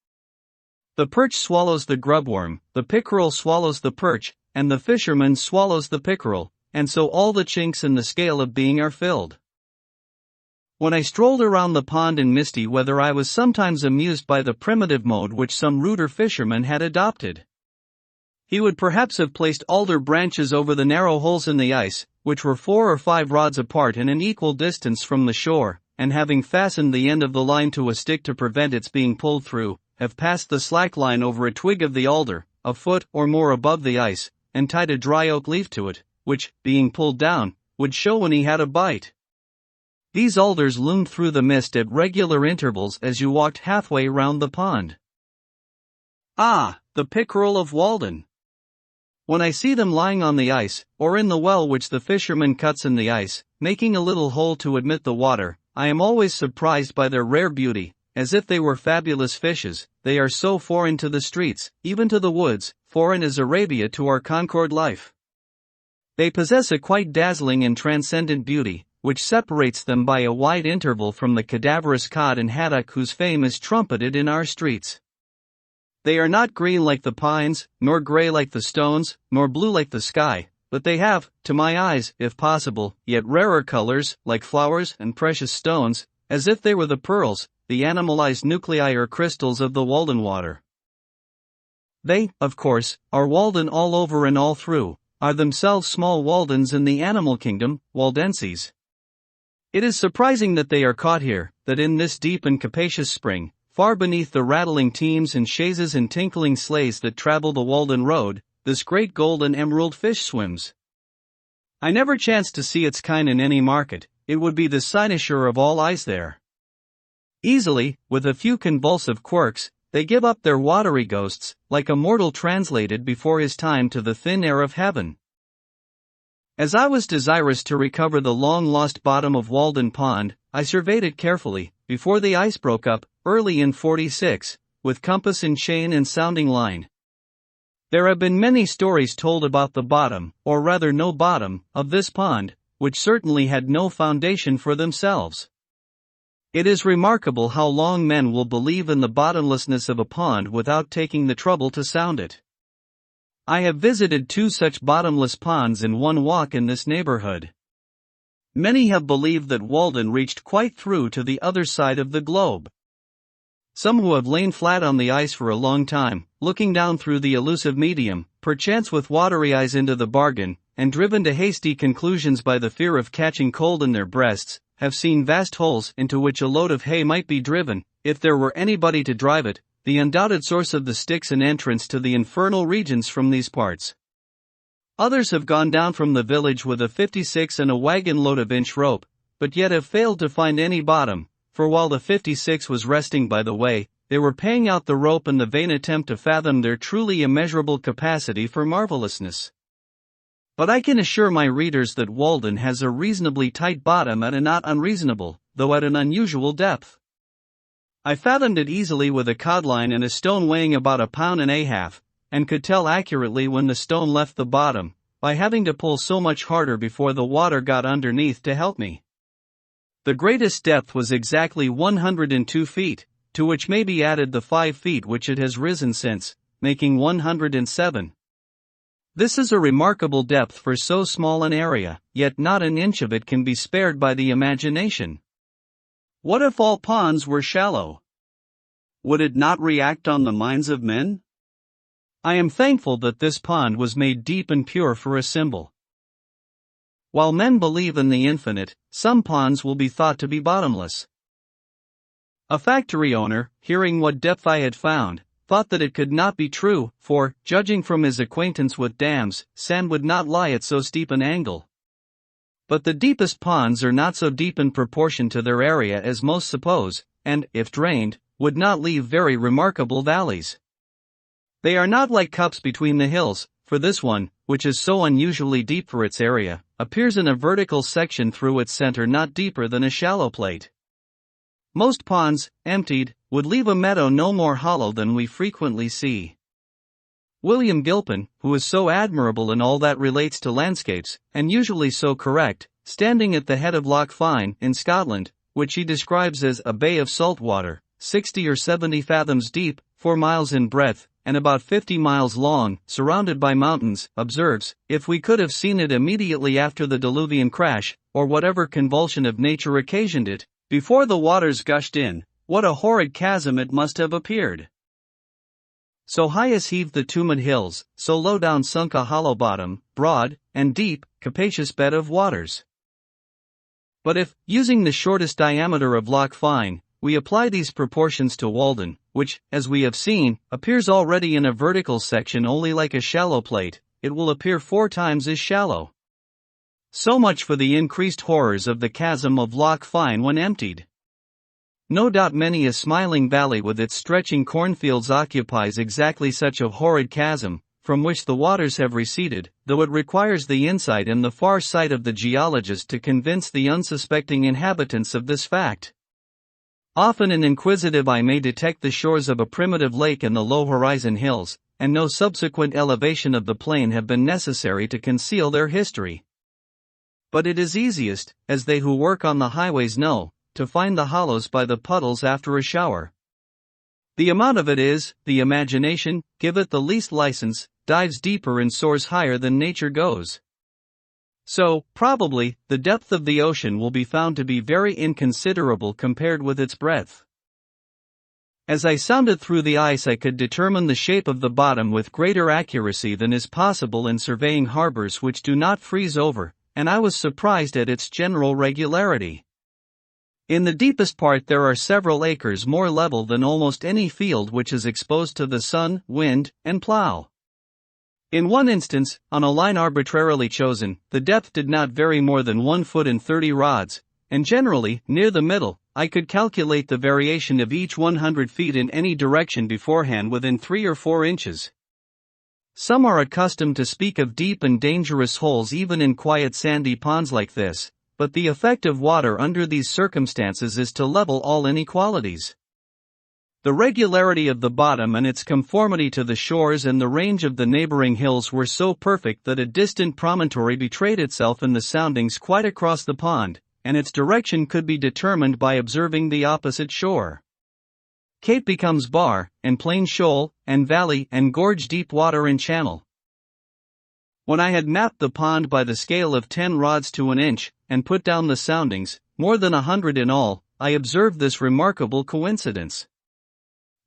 The perch swallows the grubworm, the pickerel swallows the perch, and the fisherman swallows the pickerel, and so all the chinks in the scale of being are filled. When I strolled around the pond in misty weather, I was sometimes amused by the primitive mode which some ruder fisherman had adopted. He would perhaps have placed alder branches over the narrow holes in the ice, which were 4 or 5 rods apart and an equal distance from the shore, and having fastened the end of the line to a stick to prevent its being pulled through, have passed the slack line over a twig of the alder, a foot or more above the ice, and tied a dry oak leaf to it, which, being pulled down, would show when he had a bite. These alders loomed through the mist at regular intervals as you walked halfway round the pond. Ah, the pickerel of Walden! When I see them lying on the ice, or in the well which the fisherman cuts in the ice, making a little hole to admit the water, I am always surprised by their rare beauty, as if they were fabulous fishes. They are so foreign to the streets, even to the woods, foreign as Arabia to our Concord life. They possess a quite dazzling and transcendent beauty, which separates them by a wide interval from the cadaverous cod and haddock whose fame is trumpeted in our streets. They are not green like the pines, nor gray like the stones, nor blue like the sky, but they have, to my eyes, if possible, yet rarer colors, like flowers and precious stones, as if they were the pearls, the animalized nuclei or crystals of the Walden water. They, of course, are Walden all over and all through, are themselves small Waldens in the animal kingdom, Waldenses. It is surprising that they are caught here, that in this deep and capacious spring, far beneath the rattling teams and chaises and tinkling sleighs that travel the Walden road, this great gold and emerald fish swims. I never chanced to see its kind in any market. It would be the cynosure of all eyes there. Easily, with a few convulsive quirks, they give up their watery ghosts, like a mortal translated before his time to the thin air of heaven. As I was desirous to recover the long-lost bottom of Walden Pond, I surveyed it carefully, before the ice broke up, early in '46, with compass and chain and sounding line. There have been many stories told about the bottom, or rather no bottom, of this pond, which certainly had no foundation for themselves. It is remarkable how long men will believe in the bottomlessness of a pond without taking the trouble to sound it. I have visited 2 such bottomless ponds in one walk in this neighborhood. Many have believed that Walden reached quite through to the other side of the globe. Some who have lain flat on the ice for a long time, looking down through the elusive medium, perchance with watery eyes into the bargain, and driven to hasty conclusions by the fear of catching cold in their breasts, have seen vast holes into which a load of hay might be driven, if there were anybody to drive it, the undoubted source of the Styx and entrance to the infernal regions from these parts. Others have gone down from the village with a 56 and a wagon load of inch rope, but yet have failed to find any bottom, for while the 56 was resting by the way, they were paying out the rope in the vain attempt to fathom their truly immeasurable capacity for marvelousness. But I can assure my readers that Walden has a reasonably tight bottom at a not unreasonable, though at an unusual depth. I fathomed it easily with a codline and a stone weighing about 1.5 pounds, and could tell accurately when the stone left the bottom, by having to pull so much harder before the water got underneath to help me. The greatest depth was exactly 102 feet, to which may be added the 5 feet which it has risen since, making 107. This is a remarkable depth for so small an area, yet not an inch of it can be spared by the imagination. What if all ponds were shallow? Would it not react on the minds of men? I am thankful that this pond was made deep and pure for a symbol. While men believe in the infinite, some ponds will be thought to be bottomless. A factory owner, hearing what depth I had found, thought that it could not be true, for, judging from his acquaintance with dams, sand would not lie at so steep an angle. But the deepest ponds are not so deep in proportion to their area as most suppose, and, if drained, would not leave very remarkable valleys. They are not like cups between the hills, for this one, which is so unusually deep for its area, appears in a vertical section through its center not deeper than a shallow plate. Most ponds, emptied, would leave a meadow no more hollow than we frequently see. William Gilpin, who is so admirable in all that relates to landscapes, and usually so correct, standing at the head of Loch Fyne, in Scotland, which he describes as a bay of salt water, 60 or 70 fathoms deep, 4 miles in breadth, and about 50 miles long, surrounded by mountains, observes, if we could have seen it immediately after the diluvian crash, or whatever convulsion of nature occasioned it, before the waters gushed in, what a horrid chasm it must have appeared. So high as heaved the tumid hills, so low down sunk a hollow bottom, broad, and deep, capacious bed of waters. But if, using the shortest diameter of Loch Fyne, we apply these proportions to Walden, which, as we have seen, appears already in a vertical section only like a shallow plate, it will appear 4 times as shallow. So much for the increased horrors of the chasm of Loch Fyne when emptied. No doubt many a smiling valley with its stretching cornfields occupies exactly such a horrid chasm, from which the waters have receded, though it requires the insight and the far sight of the geologist to convince the unsuspecting inhabitants of this fact. Often an inquisitive eye may detect the shores of a primitive lake in the low horizon hills, and no subsequent elevation of the plain have been necessary to conceal their history. But it is easiest, as they who work on the highways know, to find the hollows by the puddles after a shower. The amount of it is, the imagination, give it the least license, dives deeper and soars higher than nature goes. So, probably, the depth of the ocean will be found to be very inconsiderable compared with its breadth. As I sounded through the ice I could determine the shape of the bottom with greater accuracy than is possible in surveying harbors which do not freeze over, and I was surprised at its general regularity. In the deepest part there are several acres more level than almost any field which is exposed to the sun, wind, and plow. In one instance, on a line arbitrarily chosen, the depth did not vary more than 1 foot and 30 rods, and generally, near the middle, I could calculate the variation of each 100 feet in any direction beforehand within 3 or 4 inches. Some are accustomed to speak of deep and dangerous holes even in quiet sandy ponds like this, but the effect of water under these circumstances is to level all inequalities. The regularity of the bottom and its conformity to the shores and the range of the neighboring hills were so perfect that a distant promontory betrayed itself in the soundings quite across the pond, and its direction could be determined by observing the opposite shore. Cape becomes bar, and plain shoal, and valley and gorge deep water and channel. When I had mapped the pond by the scale of 10 rods to an inch, and put down the soundings, more than 100 in all, I observed this remarkable coincidence.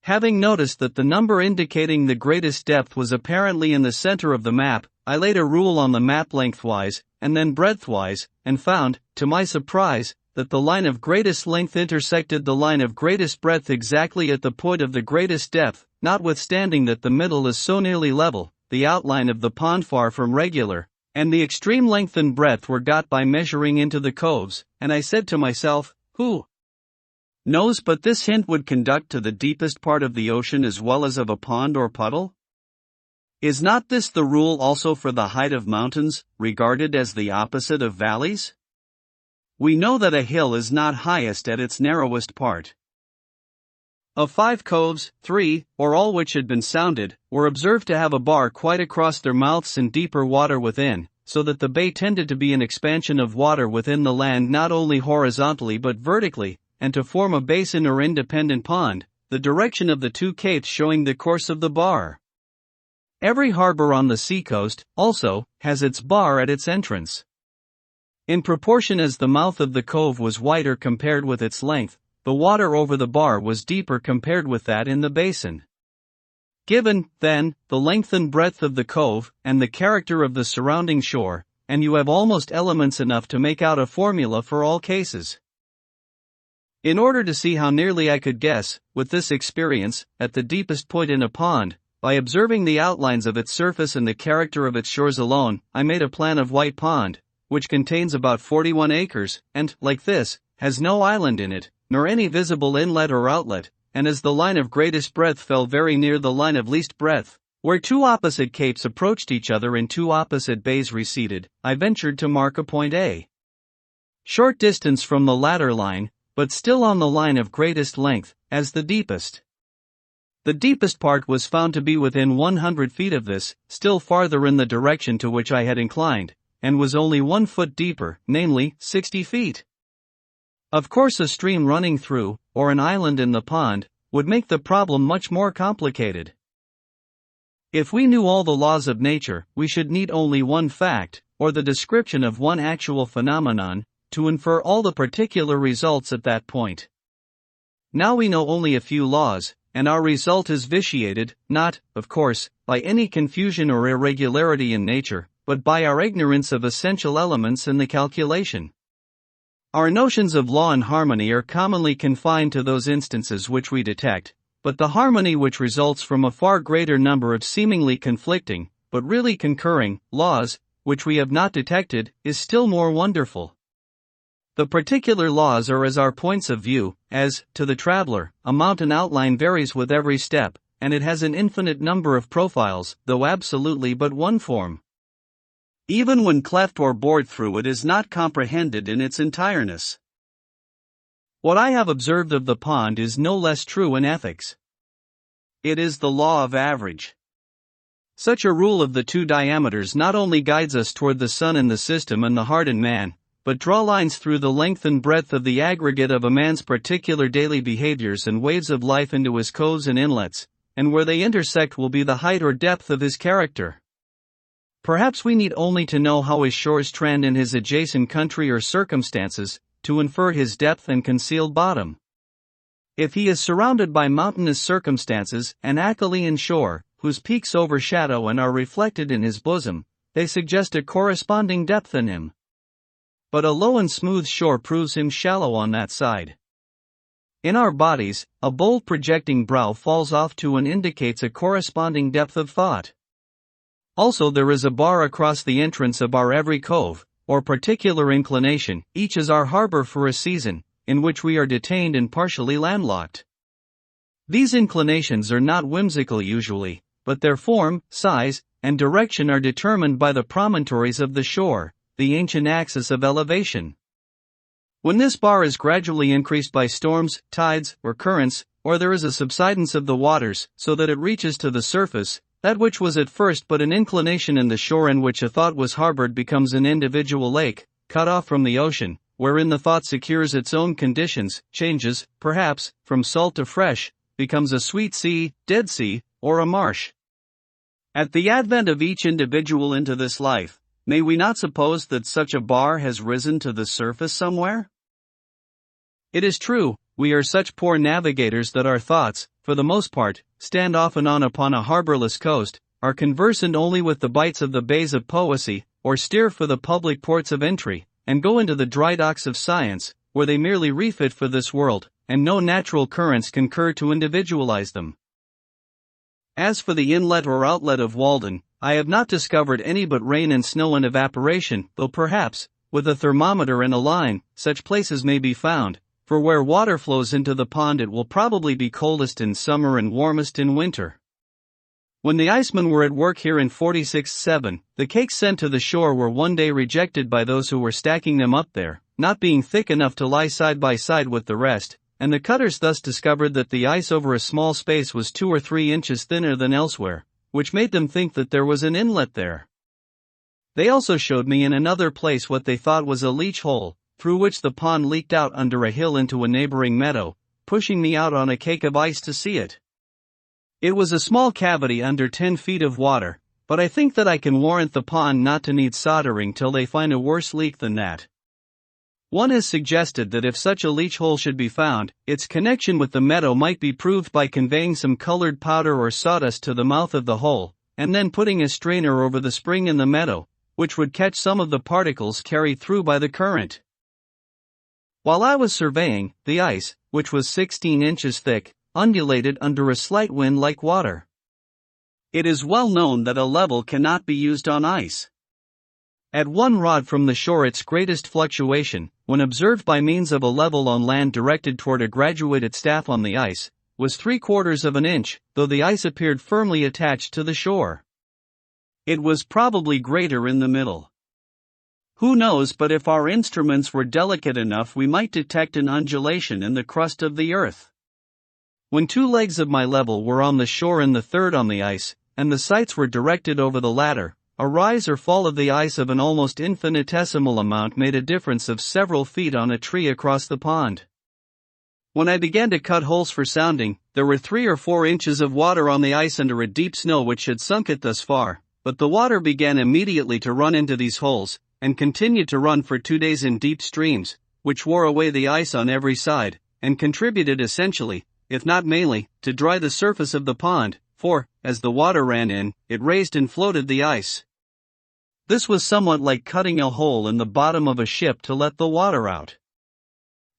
Having noticed that the number indicating the greatest depth was apparently in the center of the map, I laid a rule on the map lengthwise, and then breadthwise, and found, to my surprise, that the line of greatest length intersected the line of greatest breadth exactly at the point of the greatest depth, notwithstanding that the middle is so nearly level, the outline of the pond far from regular, and the extreme length and breadth were got by measuring into the coves, and I said to myself, Knows, but this hint would conduct to the deepest part of the ocean as well as of a pond or puddle? Is not this the rule also for the height of mountains, regarded as the opposite of valleys? We know that a hill is not highest at its narrowest part. Of 5 coves, 3, or all which had been sounded, were observed to have a bar quite across their mouths and deeper water within, so that the bay tended to be an expansion of water within the land not only horizontally but vertically, and to form a basin or independent pond, the direction of the 2 capes showing the course of the bar. Every harbor on the seacoast, also, has its bar at its entrance. In proportion as the mouth of the cove was wider compared with its length, the water over the bar was deeper compared with that in the basin. Given, then, the length and breadth of the cove, and the character of the surrounding shore, and you have almost elements enough to make out a formula for all cases. In order to see how nearly I could guess, with this experience, at the deepest point in a pond, by observing the outlines of its surface and the character of its shores alone, I made a plan of White Pond, which contains about 41 acres, and, like this, has no island in it, nor any visible inlet or outlet, and as the line of greatest breadth fell very near the line of least breadth, where 2 opposite capes approached each other and 2 opposite bays receded, I ventured to mark a point A. Short distance from the latter line, but still on the line of greatest length, as the deepest. The deepest part was found to be within 100 feet of this, still farther in the direction to which I had inclined, and was only 1 foot deeper, namely, 60 feet. Of course, a stream running through, or an island in the pond, would make the problem much more complicated. If we knew all the laws of nature, we should need only one fact, or the description of one actual phenomenon, to infer all the particular results at that point. Now we know only a few laws, and our result is vitiated, not, of course, by any confusion or irregularity in nature, but by our ignorance of essential elements in the calculation. Our notions of law and harmony are commonly confined to those instances which we detect, but the harmony which results from a far greater number of seemingly conflicting, but really concurring, laws, which we have not detected, is still more wonderful. The particular laws are as our points of view, as, to the traveler, a mountain outline varies with every step, and it has an infinite number of profiles, though absolutely but one form. Even when cleft or bored through, it is not comprehended in its entireness. What I have observed of the pond is no less true in ethics. It is the law of average. Such a rule of the 2 diameters not only guides us toward the sun in the system and the heart in man, but draw lines through the length and breadth of the aggregate of a man's particular daily behaviors and waves of life into his coves and inlets, and where they intersect will be the height or depth of his character. Perhaps we need only to know how his shores trend in his adjacent country or circumstances, to infer his depth and concealed bottom. If he is surrounded by mountainous circumstances, an Acalian shore, whose peaks overshadow and are reflected in his bosom, they suggest a corresponding depth in him. But a low and smooth shore proves him shallow on that side. In our bodies, a bold projecting brow falls off to and indicates a corresponding depth of thought. Also, there is a bar across the entrance of our every cove, or particular inclination, each as our harbor for a season, in which we are detained and partially landlocked. These inclinations are not whimsical usually, but their form, size, and direction are determined by the promontories of the shore, the ancient axis of elevation. When this bar is gradually increased by storms, tides, or currents, or there is a subsidence of the waters, so that it reaches to the surface, that which was at first but an inclination in the shore in which a thought was harbored becomes an individual lake, cut off from the ocean, wherein the thought secures its own conditions, changes, perhaps, from salt to fresh, becomes a sweet sea, dead sea, or a marsh. At the advent of each individual into this life, may we not suppose that such a bar has risen to the surface somewhere? It is true, we are such poor navigators that our thoughts, for the most part, stand off and on upon a harborless coast, are conversant only with the bights of the bays of poesy, or steer for the public ports of entry, and go into the dry docks of science, where they merely refit for this world, and no natural currents concur to individualize them. As for the inlet or outlet of Walden, I have not discovered any but rain and snow and evaporation, though perhaps, with a thermometer and a line, such places may be found, for where water flows into the pond it will probably be coldest in summer and warmest in winter. When the icemen were at work here in 46-7, the cakes sent to the shore were one day rejected by those who were stacking them up there, not being thick enough to lie side by side with the rest, and the cutters thus discovered that the ice over a small space was 2 or 3 inches thinner than elsewhere, which made them think that there was an inlet there. They also showed me in another place what they thought was a leach hole, through which the pond leaked out under a hill into a neighboring meadow, pushing me out on a cake of ice to see it. It was a small cavity under 10 feet of water, but I think that I can warrant the pond not to need soldering till they find a worse leak than that. One has suggested that if such a leach hole should be found, its connection with the meadow might be proved by conveying some colored powder or sawdust to the mouth of the hole, and then putting a strainer over the spring in the meadow, which would catch some of the particles carried through by the current. While I was surveying, the ice, which was 16 inches thick, undulated under a slight wind like water. It is well known that a level cannot be used on ice. At 1 rod from the shore its greatest fluctuation, when observed by means of a level on land directed toward a graduated staff on the ice, was 3/4 of an inch, though the ice appeared firmly attached to the shore. It was probably greater in the middle. Who knows, but if our instruments were delicate enough we might detect an undulation in the crust of the earth. When 2 legs of my level were on the shore and the third on the ice, and the sights were directed over the latter, a rise or fall of the ice of an almost infinitesimal amount made a difference of several feet on a tree across the pond. When I began to cut holes for sounding, there were 3 or 4 inches of water on the ice under a deep snow which had sunk it thus far, but the water began immediately to run into these holes, and continued to run for 2 days in deep streams, which wore away the ice on every side, and contributed essentially, if not mainly, to dry the surface of the pond, for, as the water ran in, it raised and floated the ice. This was somewhat like cutting a hole in the bottom of a ship to let the water out.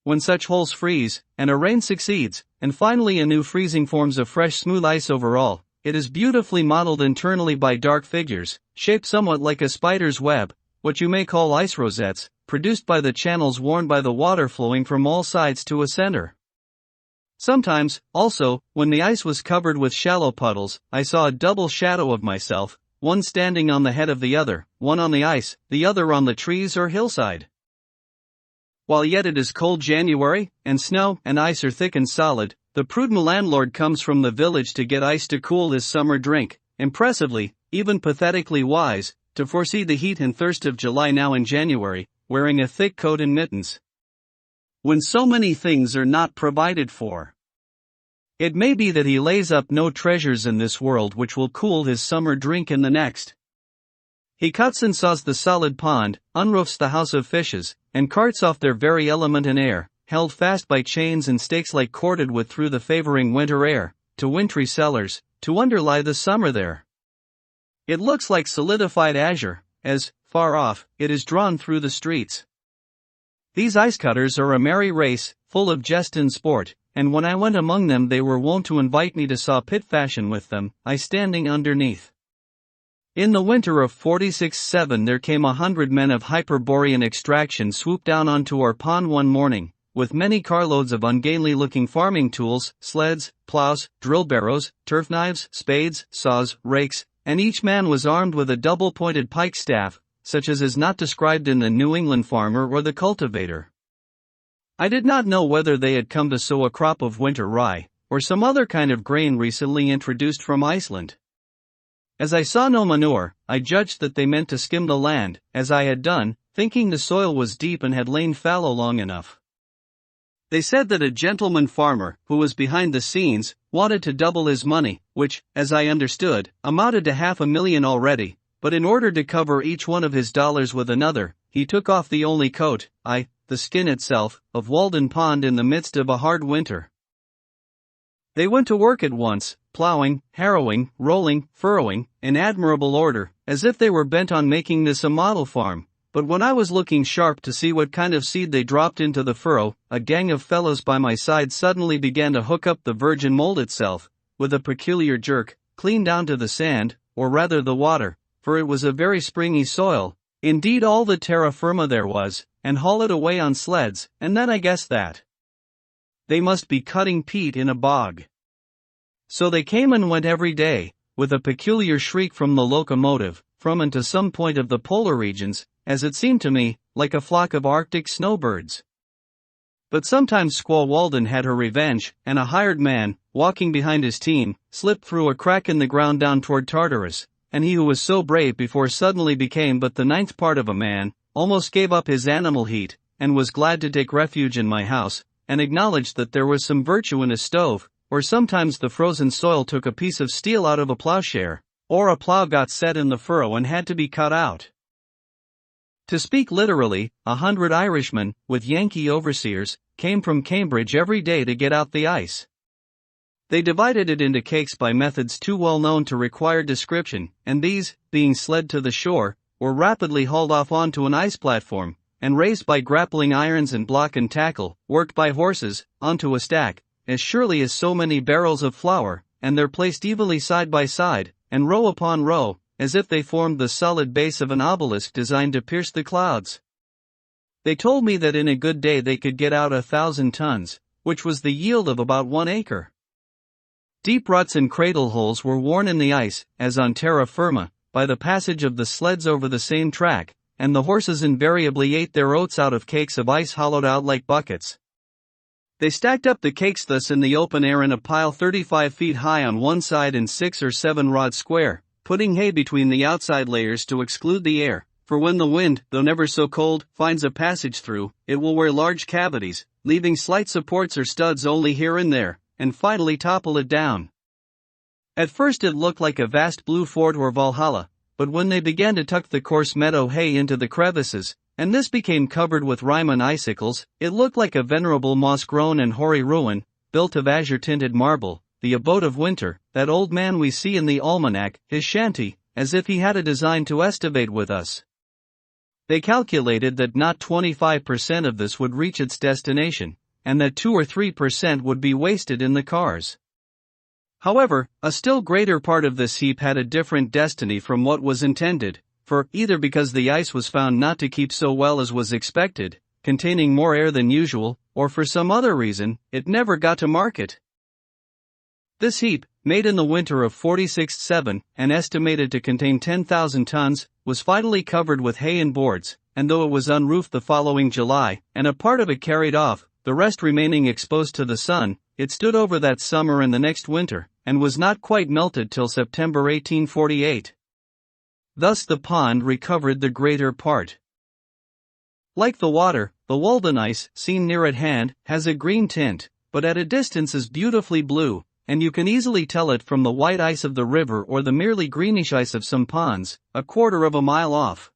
When such holes freeze, and a rain succeeds, and finally a new freezing forms a fresh smooth ice over all, it is beautifully modeled internally by dark figures, shaped somewhat like a spider's web, what you may call ice rosettes, produced by the channels worn by the water flowing from all sides to a center. Sometimes, also, when the ice was covered with shallow puddles, I saw a double shadow of myself, one standing on the head of the other, one on the ice, the other on the trees or hillside. While yet it is cold January, and snow and ice are thick and solid, the prudent landlord comes from the village to get ice to cool his summer drink, impressively, even pathetically wise, to foresee the heat and thirst of July now in January, wearing a thick coat and mittens. When so many things are not provided for, it may be that he lays up no treasures in this world which will cool his summer drink in the next. He cuts and saws the solid pond, unroofs the house of fishes, and carts off their very element and air, held fast by chains and stakes like corded with through the favoring winter air, to wintry cellars, to underlie the summer there. It looks like solidified azure, as, far off, it is drawn through the streets. These ice cutters are a merry race, full of jest and sport, and when I went among them they were wont to invite me to saw pit fashion with them, I standing underneath. In the winter of 46-7 there came 100 men of Hyperborean extraction swoop down onto our pond one morning, with many carloads of ungainly-looking farming tools, sleds, plows, drill barrows, turf knives, spades, saws, rakes, and each man was armed with a double-pointed pike staff, such as is not described in the New England farmer or the cultivator. I did not know whether they had come to sow a crop of winter rye, or some other kind of grain recently introduced from Iceland. As I saw no manure, I judged that they meant to skim the land, as I had done, thinking the soil was deep and had lain fallow long enough. They said that a gentleman farmer, who was behind the scenes, wanted to double his money, which, as I understood, amounted to $500,000 already, but in order to cover each one of his dollars with another, he took off the only coat, the skin itself, of Walden Pond in the midst of a hard winter. They went to work at once, plowing, harrowing, rolling, furrowing, in admirable order, as if they were bent on making this a model farm. But when I was looking sharp to see what kind of seed they dropped into the furrow, a gang of fellows by my side suddenly began to hook up the virgin mold itself, with a peculiar jerk, clean down to the sand, or rather the water, for it was a very springy soil, indeed all the terra firma there was, and haul it away on sleds, and then I guessed that they must be cutting peat in a bog. So they came and went every day, with a peculiar shriek from the locomotive, from and to some point of the polar regions, as it seemed to me, like a flock of Arctic snowbirds. But sometimes Squaw Walden had her revenge, and a hired man, walking behind his team, slipped through a crack in the ground down toward Tartarus, and he who was so brave before suddenly became but the ninth part of a man, almost gave up his animal heat, and was glad to take refuge in my house, and acknowledged that there was some virtue in a stove, or sometimes the frozen soil took a piece of steel out of a plowshare, or a plow got set in the furrow and had to be cut out. To speak literally, 100 Irishmen, with Yankee overseers, came from Cambridge every day to get out the ice. They divided it into cakes by methods too well known to require description, and these, being sled to the shore, were rapidly hauled off onto an ice platform, and raised by grappling irons and block and tackle, worked by horses, onto a stack, as surely as so many barrels of flour, and they're placed evenly side by side, and row upon row, as if they formed the solid base of an obelisk designed to pierce the clouds. They told me that in a good day they could get out 1,000 tons, which was the yield of about 1 acre. Deep ruts and cradle holes were worn in the ice, as on terra firma, by the passage of the sleds over the same track, and the horses invariably ate their oats out of cakes of ice hollowed out like buckets. They stacked up the cakes thus in the open air in a pile 35 feet high on one side and 6 or 7 rods square, putting hay between the outside layers to exclude the air, for when the wind, though never so cold, finds a passage through, it will wear large cavities, leaving slight supports or studs only here and there, and finally topple it down. At first it looked like a vast blue fort or Valhalla, but when they began to tuck the coarse meadow hay into the crevices, and this became covered with Ryman icicles, it looked like a venerable moss-grown and hoary ruin, built of azure-tinted marble, the abode of winter, that old man we see in the almanac, his shanty, as if he had a design to estivate with us. They calculated that not 25% of this would reach its destination, and that 2 or 3% would be wasted in the cars. However, a still greater part of this heap had a different destiny from what was intended, for, either because the ice was found not to keep so well as was expected, containing more air than usual, or for some other reason, it never got to market. This heap, made in the winter of 46-7, and estimated to contain 10,000 tons, was finally covered with hay and boards, and though it was unroofed the following July, and a part of it carried off, the rest remaining exposed to the sun, it stood over that summer and the next winter, and was not quite melted till September 1848. Thus the pond recovered the greater part. Like the water, the Walden ice, seen near at hand, has a green tint, but at a distance is beautifully blue, and you can easily tell it from the white ice of the river or the merely greenish ice of some ponds, a quarter of a mile off.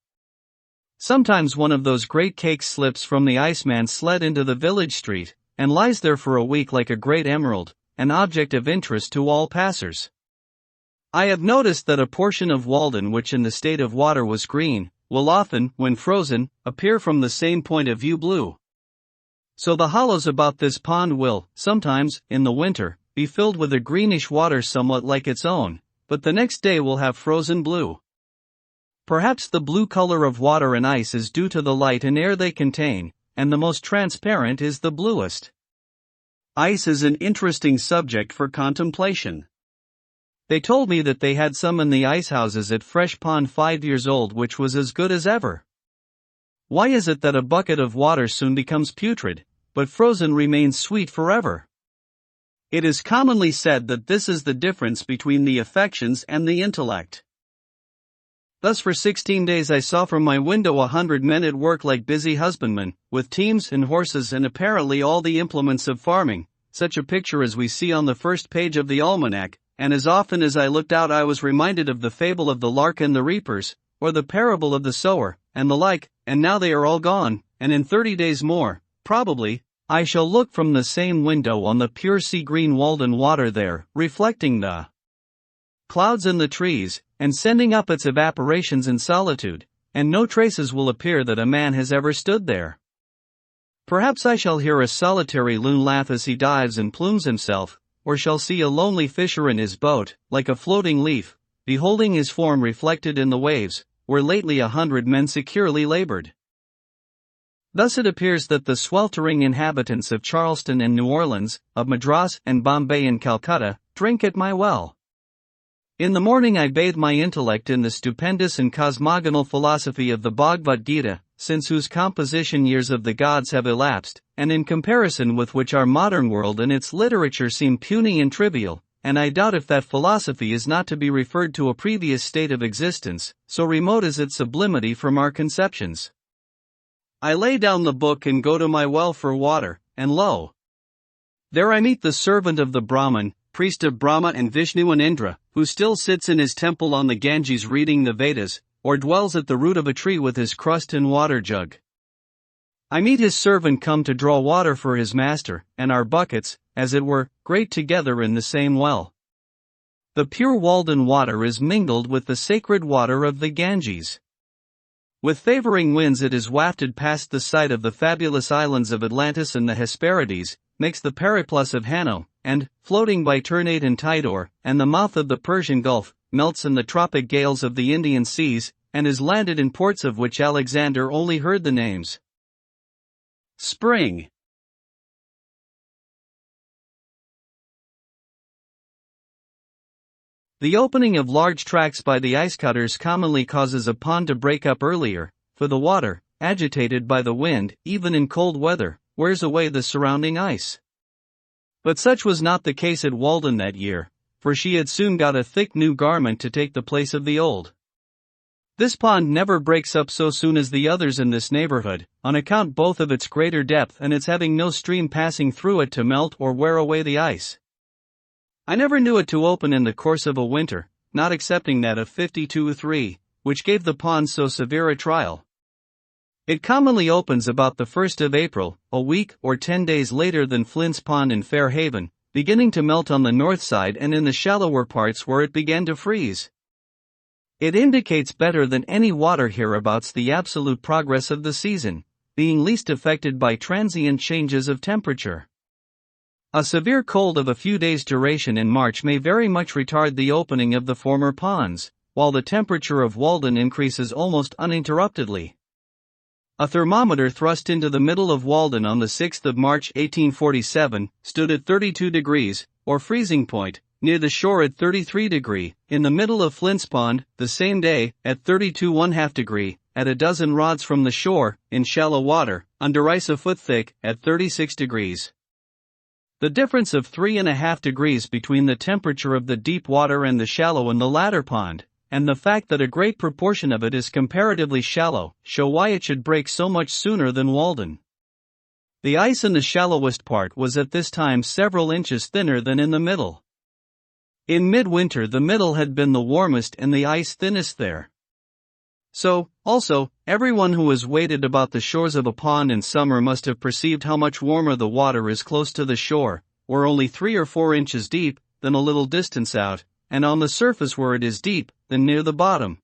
Sometimes one of those great cakes slips from the iceman's sled into the village street, and lies there for a week like a great emerald, an object of interest to all passers. I have noticed that a portion of Walden which in the state of water was green, will often, when frozen, appear from the same point of view blue. So the hollows about this pond will, sometimes, in the winter, be filled with a greenish water somewhat like its own, but the next day will have frozen blue. Perhaps the blue color of water and ice is due to the light and air they contain, and the most transparent is the bluest. Ice is an interesting subject for contemplation. They told me that they had some in the ice houses at Fresh Pond 5 years old which was as good as ever. Why is it that a bucket of water soon becomes putrid, but frozen remains sweet forever? It is commonly said that this is the difference between the affections and the intellect. Thus for 16 days I saw from my window 100 men at work like busy husbandmen, with teams and horses and apparently all the implements of farming, such a picture as we see on the first page of the almanac, and as often as I looked out I was reminded of the fable of the lark and the reapers, or the parable of the sower, and the like, and now they are all gone, and in 30 days more, probably, I shall look from the same window on the pure sea-green Walden water there, reflecting the clouds and the trees, and sending up its evaporations in solitude, and no traces will appear that a man has ever stood there. Perhaps I shall hear a solitary loon laugh as he dives and plumes himself, or shall see a lonely fisher in his boat, like a floating leaf, beholding his form reflected in the waves, where lately 100 men securely labored. Thus it appears that the sweltering inhabitants of Charleston and New Orleans, of Madras and Bombay and Calcutta, drink at my well. In the morning I bathe my intellect in the stupendous and cosmogonal philosophy of the Bhagavad Gita, since whose composition years of the gods have elapsed, and in comparison with which our modern world and its literature seem puny and trivial, and I doubt if that philosophy is not to be referred to a previous state of existence, so remote is its sublimity from our conceptions. I lay down the book and go to my well for water, and lo! there I meet the servant of the Brahman, priest of Brahma and Vishnu and Indra, who still sits in his temple on the Ganges reading the Vedas, or dwells at the root of a tree with his crust and water jug. I meet his servant come to draw water for his master, and our buckets, as it were, grate together in the same well. The pure Walden water is mingled with the sacred water of the Ganges. With favoring winds it is wafted past the site of the fabulous islands of Atlantis and the Hesperides, makes the periplus of Hanno, and, floating by Ternate and Tidor, and the mouth of the Persian Gulf, melts in the tropic gales of the Indian seas, and is landed in ports of which Alexander only heard the names. Spring. The opening of large tracts by the ice cutters commonly causes a pond to break up earlier, for the water, agitated by the wind, even in cold weather, wears away the surrounding ice. But such was not the case at Walden that year, for she had soon got a thick new garment to take the place of the old. This pond never breaks up so soon as the others in this neighborhood, on account both of its greater depth and its having no stream passing through it to melt or wear away the ice. I never knew it to open in the course of a winter, not excepting that of 52-3, which gave the pond so severe a trial. It commonly opens about the 1st of April, a week or 10 days later than Flint's Pond in Fairhaven, beginning to melt on the north side and in the shallower parts where it began to freeze. It indicates better than any water hereabouts the absolute progress of the season, being least affected by transient changes of temperature. A severe cold of a few days' duration in March may very much retard the opening of the former ponds, while the temperature of Walden increases almost uninterruptedly. A thermometer thrust into the middle of Walden on the 6th of March 1847 stood at 32 degrees, or freezing point, near the shore at 33 degrees, in the middle of Flint's Pond, the same day, at 32½ degree, at a dozen rods from the shore, in shallow water, under ice a foot thick, at 36 degrees. The difference of 3½ degrees between the temperature of the deep water and the shallow in the latter pond, and the fact that a great proportion of it is comparatively shallow, show why it should break so much sooner than Walden. The ice in the shallowest part was at this time several inches thinner than in the middle. In midwinter the middle had been the warmest and the ice thinnest there. So, also, everyone who has waded about the shores of a pond in summer must have perceived how much warmer the water is close to the shore, where only 3 or 4 inches deep, than a little distance out, and on the surface where it is deep, than near the bottom.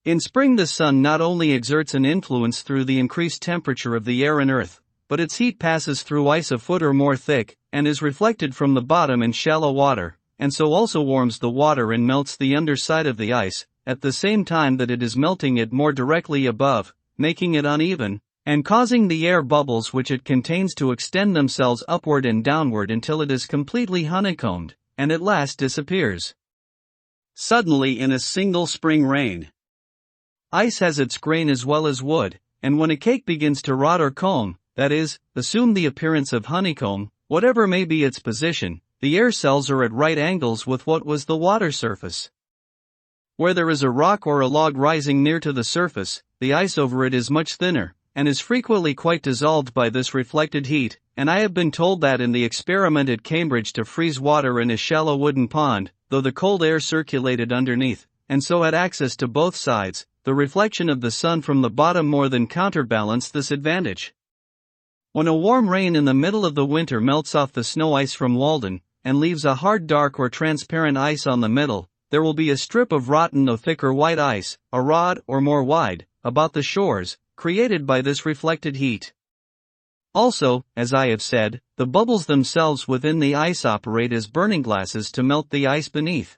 In spring the sun not only exerts an influence through the increased temperature of the air and earth, but its heat passes through ice a foot or more thick, and is reflected from the bottom in shallow water, and so also warms the water and melts the underside of the ice, at the same time that it is melting it more directly above, making it uneven, and causing the air bubbles which it contains to extend themselves upward and downward until it is completely honeycombed, and at last disappears suddenly in a single spring rain. Ice has its grain as well as wood, and when a cake begins to rot or comb, that is, assume the appearance of honeycomb, whatever may be its position, the air cells are at right angles with what was the water surface. Where there is a rock or a log rising near to the surface, the ice over it is much thinner, and is frequently quite dissolved by this reflected heat, and I have been told that in the experiment at Cambridge to freeze water in a shallow wooden pond, though the cold air circulated underneath, and so had access to both sides, the reflection of the sun from the bottom more than counterbalanced this advantage. When a warm rain in the middle of the winter melts off the snow ice from Walden, and leaves a hard dark or transparent ice on the middle, there will be a strip of rotten though thicker white ice, a rod or more wide, about the shores, created by this reflected heat. Also, as I have said, the bubbles themselves within the ice operate as burning glasses to melt the ice beneath.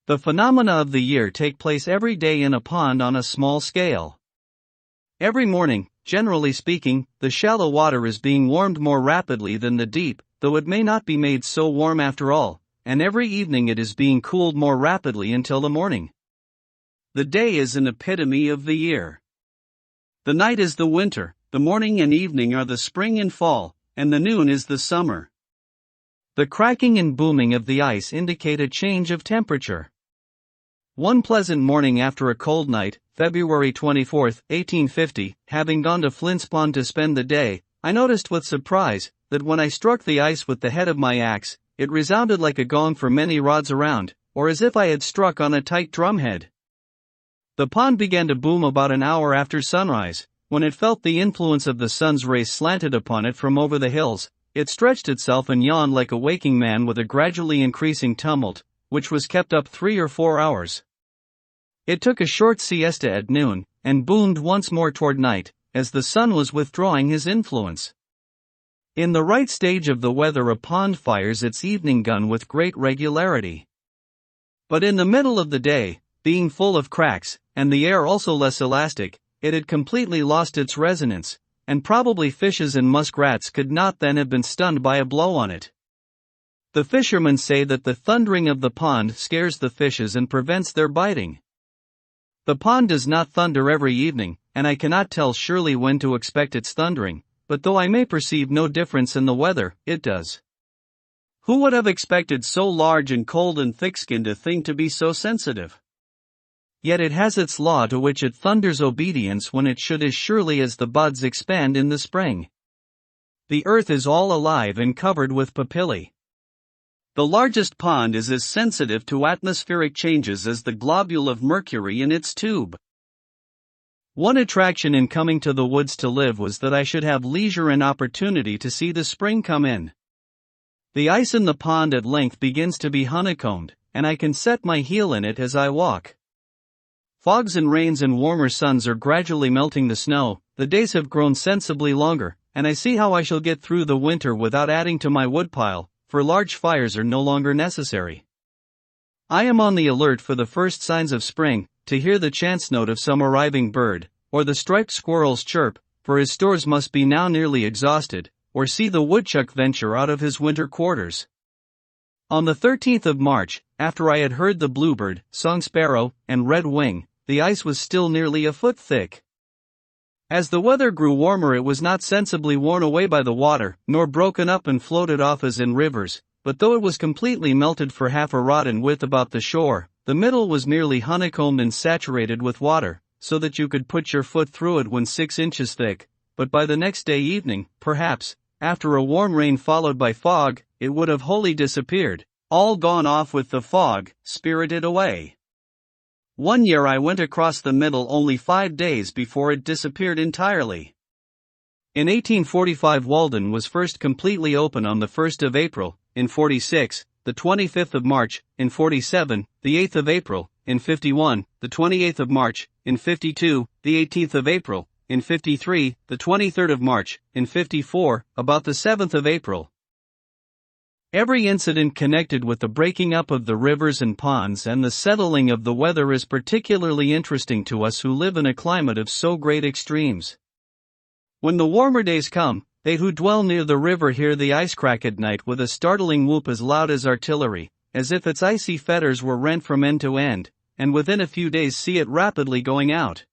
The phenomena of the year take place every day in a pond on a small scale. Every morning, generally speaking, the shallow water is being warmed more rapidly than the deep, though it may not be made so warm after all, and every evening it is being cooled more rapidly until the morning. The day is an epitome of the year. The night is the winter, the morning and evening are the spring and fall, and the noon is the summer. The cracking and booming of the ice indicate a change of temperature. One pleasant morning after a cold night, February 24, 1850, having gone to Flint's Pond to spend the day, I noticed with surprise that when I struck the ice with the head of my axe, it resounded like a gong for many rods around, or as if I had struck on a tight drumhead. The pond began to boom about an hour after sunrise. When it felt the influence of the sun's rays slanted upon it from over the hills, it stretched itself and yawned like a waking man with a gradually increasing tumult, which was kept up 3 or 4 hours. It took a short siesta at noon, and boomed once more toward night, as the sun was withdrawing his influence. In the right stage of the weather a pond fires its evening gun with great regularity. But in the middle of the day, being full of cracks, and the air also less elastic, it had completely lost its resonance, and probably fishes and muskrats could not then have been stunned by a blow on it. The fishermen say that the thundering of the pond scares the fishes and prevents their biting. The pond does not thunder every evening, and I cannot tell surely when to expect its thundering, but though I may perceive no difference in the weather, it does. Who would have expected so large and cold and thick-skinned a thing to be so sensitive? Yet it has its law to which it thunders obedience when it should as surely as the buds expand in the spring. The earth is all alive and covered with papillae. The largest pond is as sensitive to atmospheric changes as the globule of mercury in its tube. One attraction in coming to the woods to live was that I should have leisure and opportunity to see the spring come in. The ice in the pond at length begins to be honeycombed, and I can set my heel in it as I walk. Fogs and rains and warmer suns are gradually melting the snow, the days have grown sensibly longer, and I see how I shall get through the winter without adding to my woodpile, for large fires are no longer necessary. I am on the alert for the first signs of spring, to hear the chance note of some arriving bird, or the striped squirrel's chirp, for his stores must be now nearly exhausted, or see the woodchuck venture out of his winter quarters. On the 13th of March, after I had heard the bluebird, song sparrow, and red wing, the ice was still nearly a foot thick. As the weather grew warmer it was not sensibly worn away by the water, nor broken up and floated off as in rivers, but though it was completely melted for half a rod in width about the shore, the middle was merely honeycombed and saturated with water, so that you could put your foot through it when 6 inches thick, but by the next day evening, perhaps, after a warm rain followed by fog, it would have wholly disappeared, all gone off with the fog, spirited away. One year I went across the middle only 5 days before it disappeared entirely. In 1845 Walden was first completely open on the 1st of April, in 46, the 25th of March, in 47, the 8th of April, in 51, the 28th of March, in 52, the 18th of April, in 53, the 23rd of March, in 54, about the 7th of April. Every incident connected with the breaking up of the rivers and ponds and the settling of the weather is particularly interesting to us who live in a climate of so great extremes. When the warmer days come, they who dwell near the river hear the ice crack at night with a startling whoop as loud as artillery, as if its icy fetters were rent from end to end, and within a few days see it rapidly going out.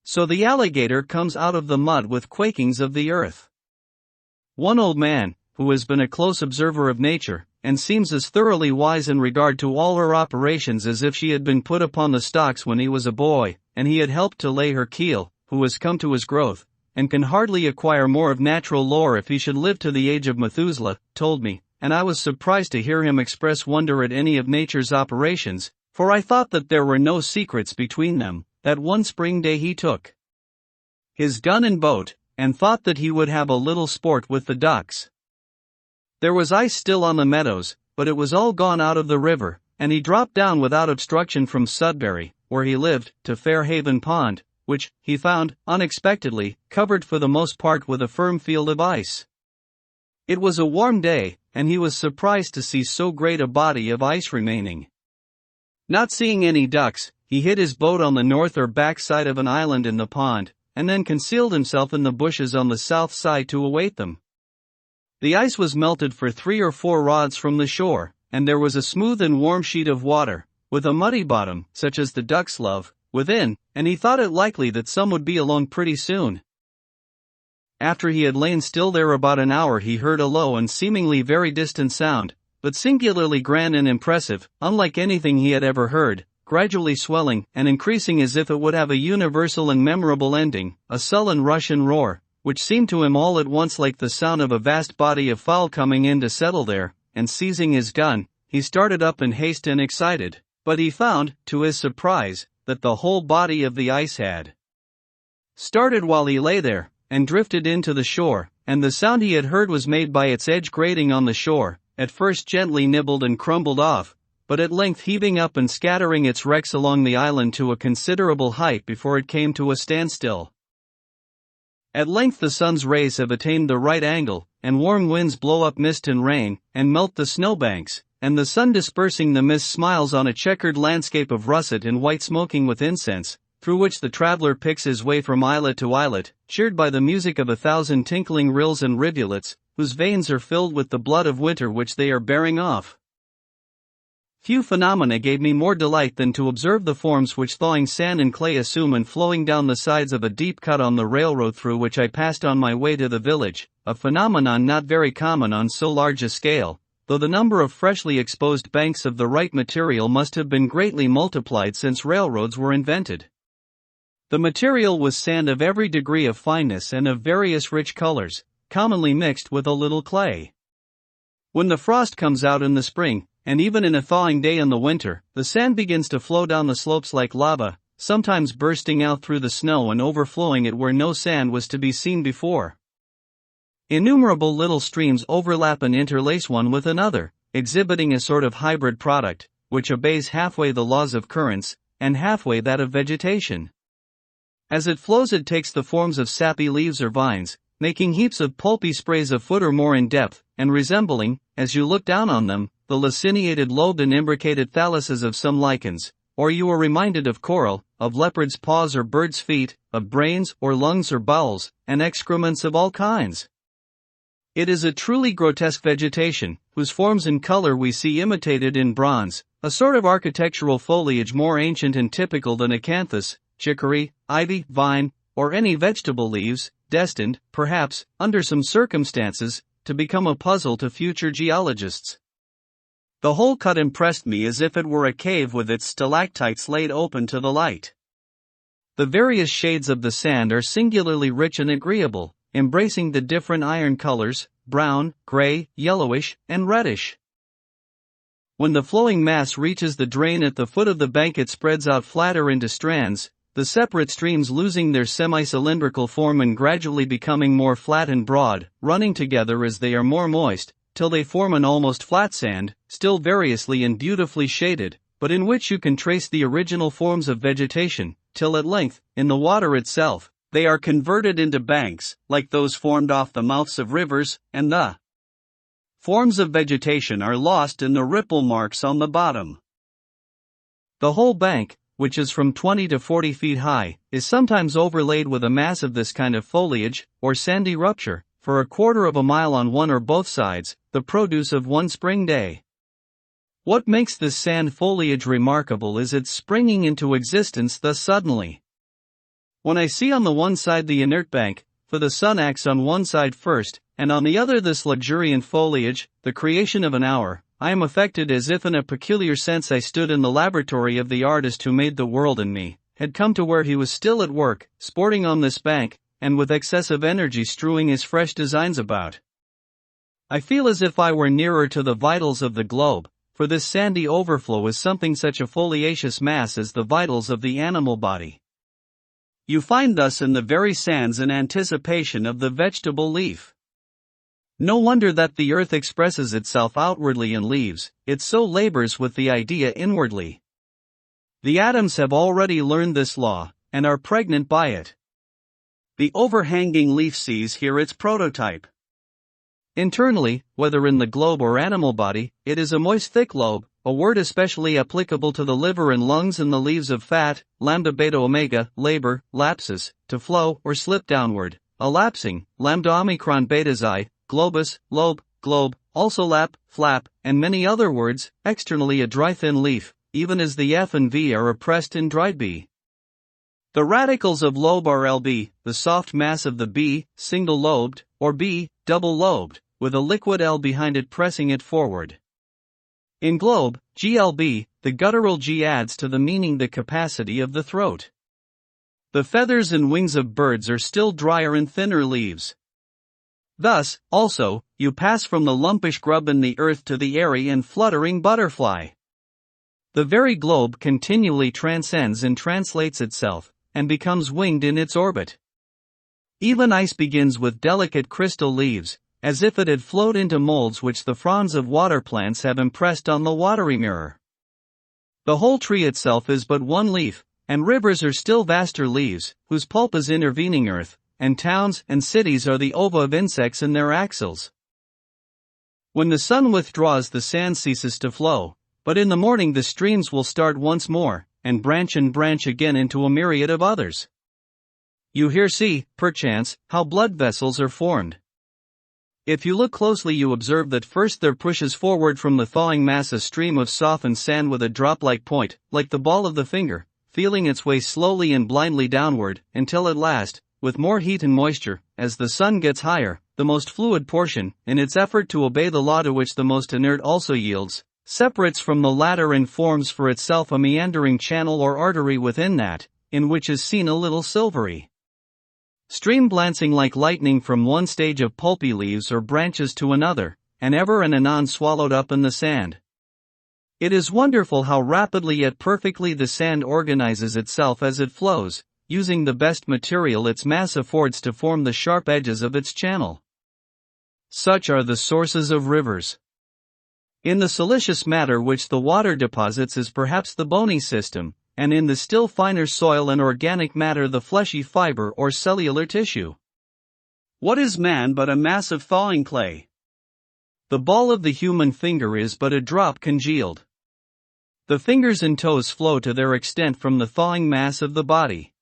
So the alligator comes out of the mud with quakings of the earth. One old man, who has been a close observer of nature, and seems as thoroughly wise in regard to all her operations as if she had been put upon the stocks when he was a boy, and he had helped to lay her keel, who has come to his growth, and can hardly acquire more of natural lore if he should live to the age of Methuselah, told me, and I was surprised to hear him express wonder at any of nature's operations, for I thought that there were no secrets between them, that one spring day he took his gun and boat, and thought that he would have a little sport with the ducks. There was ice still on the meadows, but it was all gone out of the river, and he dropped down without obstruction from Sudbury, where he lived, to Fairhaven Pond, which, he found, unexpectedly, covered for the most part with a firm field of ice. It was a warm day, and he was surprised to see so great a body of ice remaining. Not seeing any ducks, he hid his boat on the north or back side of an island in the pond, and then concealed himself in the bushes on the south side to await them. The ice was melted for 3 or 4 rods from the shore, and there was a smooth and warm sheet of water, with a muddy bottom, such as the ducks love, within, and he thought it likely that some would be along pretty soon. After he had lain still there about an hour, he heard a low and seemingly very distant sound, but singularly grand and impressive, unlike anything he had ever heard, gradually swelling and increasing as if it would have a universal and memorable ending, a sullen rush and roar, which seemed to him all at once like the sound of a vast body of fowl coming in to settle there, and seizing his gun, he started up in haste and excited, but he found, to his surprise, that the whole body of the ice had started while he lay there, and drifted in to the shore, and the sound he had heard was made by its edge grating on the shore, at first gently nibbled and crumbled off, but at length heaving up and scattering its wrecks along the island to a considerable height before it came to a standstill. At length the sun's rays have attained the right angle, and warm winds blow up mist and rain, and melt the snowbanks, and the sun dispersing the mist smiles on a checkered landscape of russet and white smoking with incense, through which the traveler picks his way from islet to islet, cheered by the music of 1,000 tinkling rills and rivulets, whose veins are filled with the blood of winter which they are bearing off. Few phenomena gave me more delight than to observe the forms which thawing sand and clay assume in flowing down the sides of a deep cut on the railroad through which I passed on my way to the village, a phenomenon not very common on so large a scale, though the number of freshly exposed banks of the right material must have been greatly multiplied since railroads were invented. The material was sand of every degree of fineness and of various rich colors, commonly mixed with a little clay. When the frost comes out in the spring, and even in a thawing day in the winter, the sand begins to flow down the slopes like lava, sometimes bursting out through the snow and overflowing it where no sand was to be seen before. Innumerable little streams overlap and interlace one with another, exhibiting a sort of hybrid product, which obeys halfway the laws of currents, and halfway that of vegetation. As it flows it takes the forms of sappy leaves or vines, making heaps of pulpy sprays a foot or more in depth, and resembling, as you look down on them, the laciniated lobed and imbricated thalluses of some lichens, or you are reminded of coral, of leopard's paws or bird's feet, of brains or lungs or bowels, and excrements of all kinds. It is a truly grotesque vegetation, whose forms and color we see imitated in bronze, a sort of architectural foliage more ancient and typical than acanthus, chicory, ivy, vine, or any vegetable leaves, destined, perhaps, under some circumstances, to become a puzzle to future geologists. The whole cut impressed me as if it were a cave with its stalactites laid open to the light. The various shades of the sand are singularly rich and agreeable, embracing the different iron colors, brown, gray, yellowish, and reddish. When the flowing mass reaches the drain at the foot of the bank it spreads out flatter into strands, the separate streams losing their semi-cylindrical form and gradually becoming more flat and broad, running together as they are more moist, till they form an almost flat sand, still variously and beautifully shaded, but in which you can trace the original forms of vegetation, till at length, in the water itself, they are converted into banks, like those formed off the mouths of rivers, and the forms of vegetation are lost in the ripple marks on the bottom. The whole bank, which is from 20 to 40 feet high, is sometimes overlaid with a mass of this kind of foliage, or sandy rupture, for a quarter of a mile on one or both sides, the produce of one spring day. What makes this sand foliage remarkable is its springing into existence thus suddenly. When I see on the one side the inert bank, for the sun acts on one side first, and on the other this luxuriant foliage, the creation of an hour, I am affected as if in a peculiar sense I stood in the laboratory of the artist who made the world and me, had come to where he was still at work, sporting on this bank, and with excessive energy strewing his fresh designs about. I feel as if I were nearer to the vitals of the globe, for this sandy overflow is something such a foliaceous mass as the vitals of the animal body. You find thus in the very sands an anticipation of the vegetable leaf. No wonder that the earth expresses itself outwardly in leaves, it so labors with the idea inwardly. The atoms have already learned this law, and are pregnant by it. The overhanging leaf sees here its prototype. Internally, whether in the globe or animal body, it is a moist thick lobe, a word especially applicable to the liver and lungs, and the leaves of fat, lambda beta omega, labor, lapsus, to flow or slip downward, elapsing, lambda omicron beta xi, globus, lobe, globe, also lap, flap, and many other words, externally a dry thin leaf, even as the F and V are oppressed in dried B. The radicals of lobe are LB, the soft mass of the B, single-lobed, or B, double-lobed, with a liquid L behind it pressing it forward. In globe, GLB, the guttural G adds to the meaning the capacity of the throat. The feathers and wings of birds are still drier and thinner leaves. Thus, also, you pass from the lumpish grub in the earth to the airy and fluttering butterfly. The very globe continually transcends and translates itself, and becomes winged in its orbit. Even ice begins with delicate crystal leaves, as if it had flowed into molds which the fronds of water plants have impressed on the watery mirror. The whole tree itself is but one leaf, and rivers are still vaster leaves, whose pulp is intervening earth, and towns and cities are the ova of insects in their axils. When the sun withdraws, the sand ceases to flow, but in the morning the streams will start once more, and branch again into a myriad of others. You here see, perchance, how blood vessels are formed. If you look closely, you observe that first there pushes forward from the thawing mass a stream of softened sand with a drop-like point, like the ball of the finger, feeling its way slowly and blindly downward, until at last, with more heat and moisture, as the sun gets higher, the most fluid portion, in its effort to obey the law to which the most inert also yields, separates from the latter and forms for itself a meandering channel or artery within that, in which is seen a little silvery stream glancing like lightning from one stage of pulpy leaves or branches to another, and ever and anon swallowed up in the sand. It is wonderful how rapidly yet perfectly the sand organizes itself as it flows, using the best material its mass affords to form the sharp edges of its channel. Such are the sources of rivers. In the siliceous matter which the water deposits is perhaps the bony system, and in the still finer soil and organic matter the fleshy fiber or cellular tissue. What is man but a mass of thawing clay? The ball of the human finger is but a drop congealed. The fingers and toes flow to their extent from the thawing mass of the body.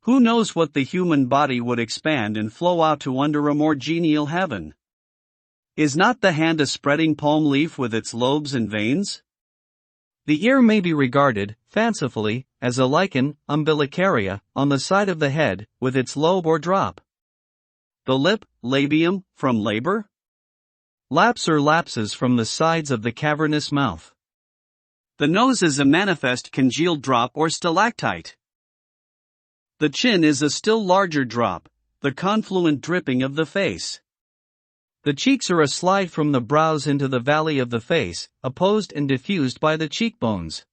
Who knows what the human body would expand and flow out to under a more genial heaven? Is not the hand a spreading palm leaf with its lobes and veins? The ear may be regarded, fancifully, as a lichen, umbilicaria, on the side of the head, with its lobe or drop. The lip, labium, from labor? Laps or lapses from the sides of the cavernous mouth. The nose is a manifest congealed drop or stalactite. The chin is a still larger drop, the confluent dripping of the face. The cheeks are a slide from the brows into the valley of the face, opposed and diffused by the cheekbones.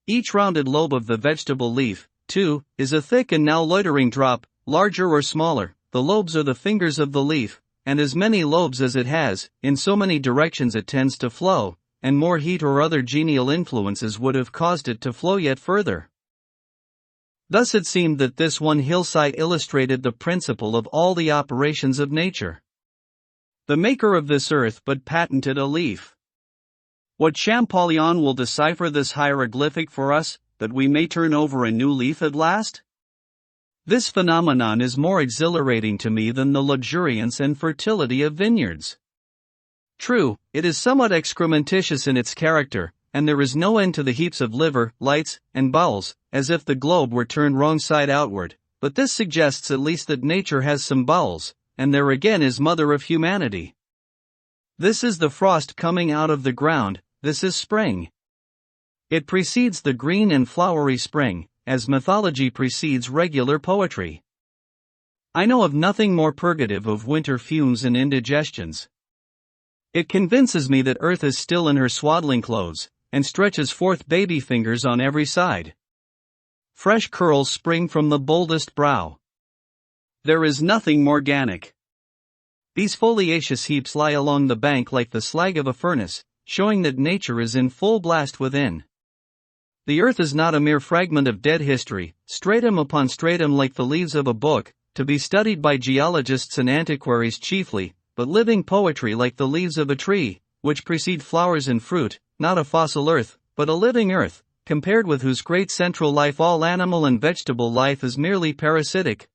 Each rounded lobe of the vegetable leaf, too, is a thick and now loitering drop, larger or smaller. The lobes are the fingers of the leaf, and as many lobes as it has, in so many directions it tends to flow, and more heat or other genial influences would have caused it to flow yet further. Thus it seemed that this one hillside illustrated the principle of all the operations of nature. The maker of this earth but patented a leaf. What Champollion will decipher this hieroglyphic for us, that we may turn over a new leaf at last? This phenomenon is more exhilarating to me than the luxuriance and fertility of vineyards. True, it is somewhat excrementitious in its character, and there is no end to the heaps of liver, lights, and bowels, as if the globe were turned wrong side outward, but this suggests at least that nature has some bowels, and there again is mother of humanity. This is the frost coming out of the ground, this is spring. It precedes the green and flowery spring, as mythology precedes regular poetry. I know of nothing more purgative of winter fumes and indigestions. It convinces me that earth is still in her swaddling clothes, and stretches forth baby fingers on every side. Fresh curls spring from the boldest brow. There is nothing more organic. These foliaceous heaps lie along the bank like the slag of a furnace, showing that nature is in full blast within. The earth is not a mere fragment of dead history, stratum upon stratum like the leaves of a book, to be studied by geologists and antiquaries chiefly, but living poetry like the leaves of a tree, which precede flowers and fruit, not a fossil earth, but a living earth, compared with whose great central life all animal and vegetable life is merely parasitic.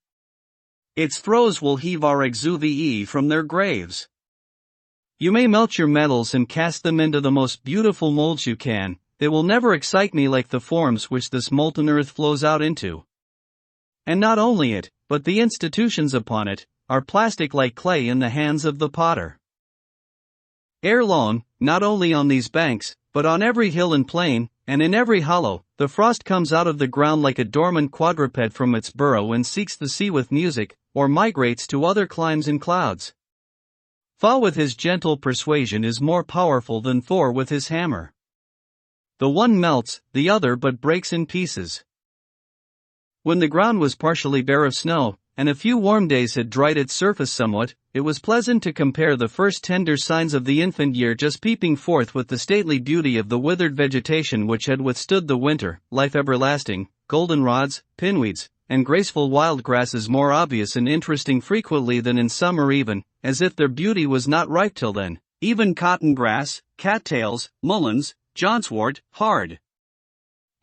Its throes will heave our exuvii from their graves. You may melt your metals and cast them into the most beautiful molds you can, they will never excite me like the forms which this molten earth flows out into. And not only it, but the institutions upon it, are plastic like clay in the hands of the potter. Ere long, not only on these banks, but on every hill and plain, and in every hollow, the frost comes out of the ground like a dormant quadruped from its burrow and seeks the sea with music, or migrates to other climes in clouds. Thaw with his gentle persuasion is more powerful than Thor with his hammer. The one melts, the other but breaks in pieces. When the ground was partially bare of snow, and a few warm days had dried its surface somewhat, it was pleasant to compare the first tender signs of the infant year just peeping forth with the stately beauty of the withered vegetation which had withstood the winter, life everlasting, goldenrods, pinweeds, and graceful wild grasses more obvious and interesting frequently than in summer even, as if their beauty was not ripe till then, even cotton grass, cattails, mullens, johnswort, hard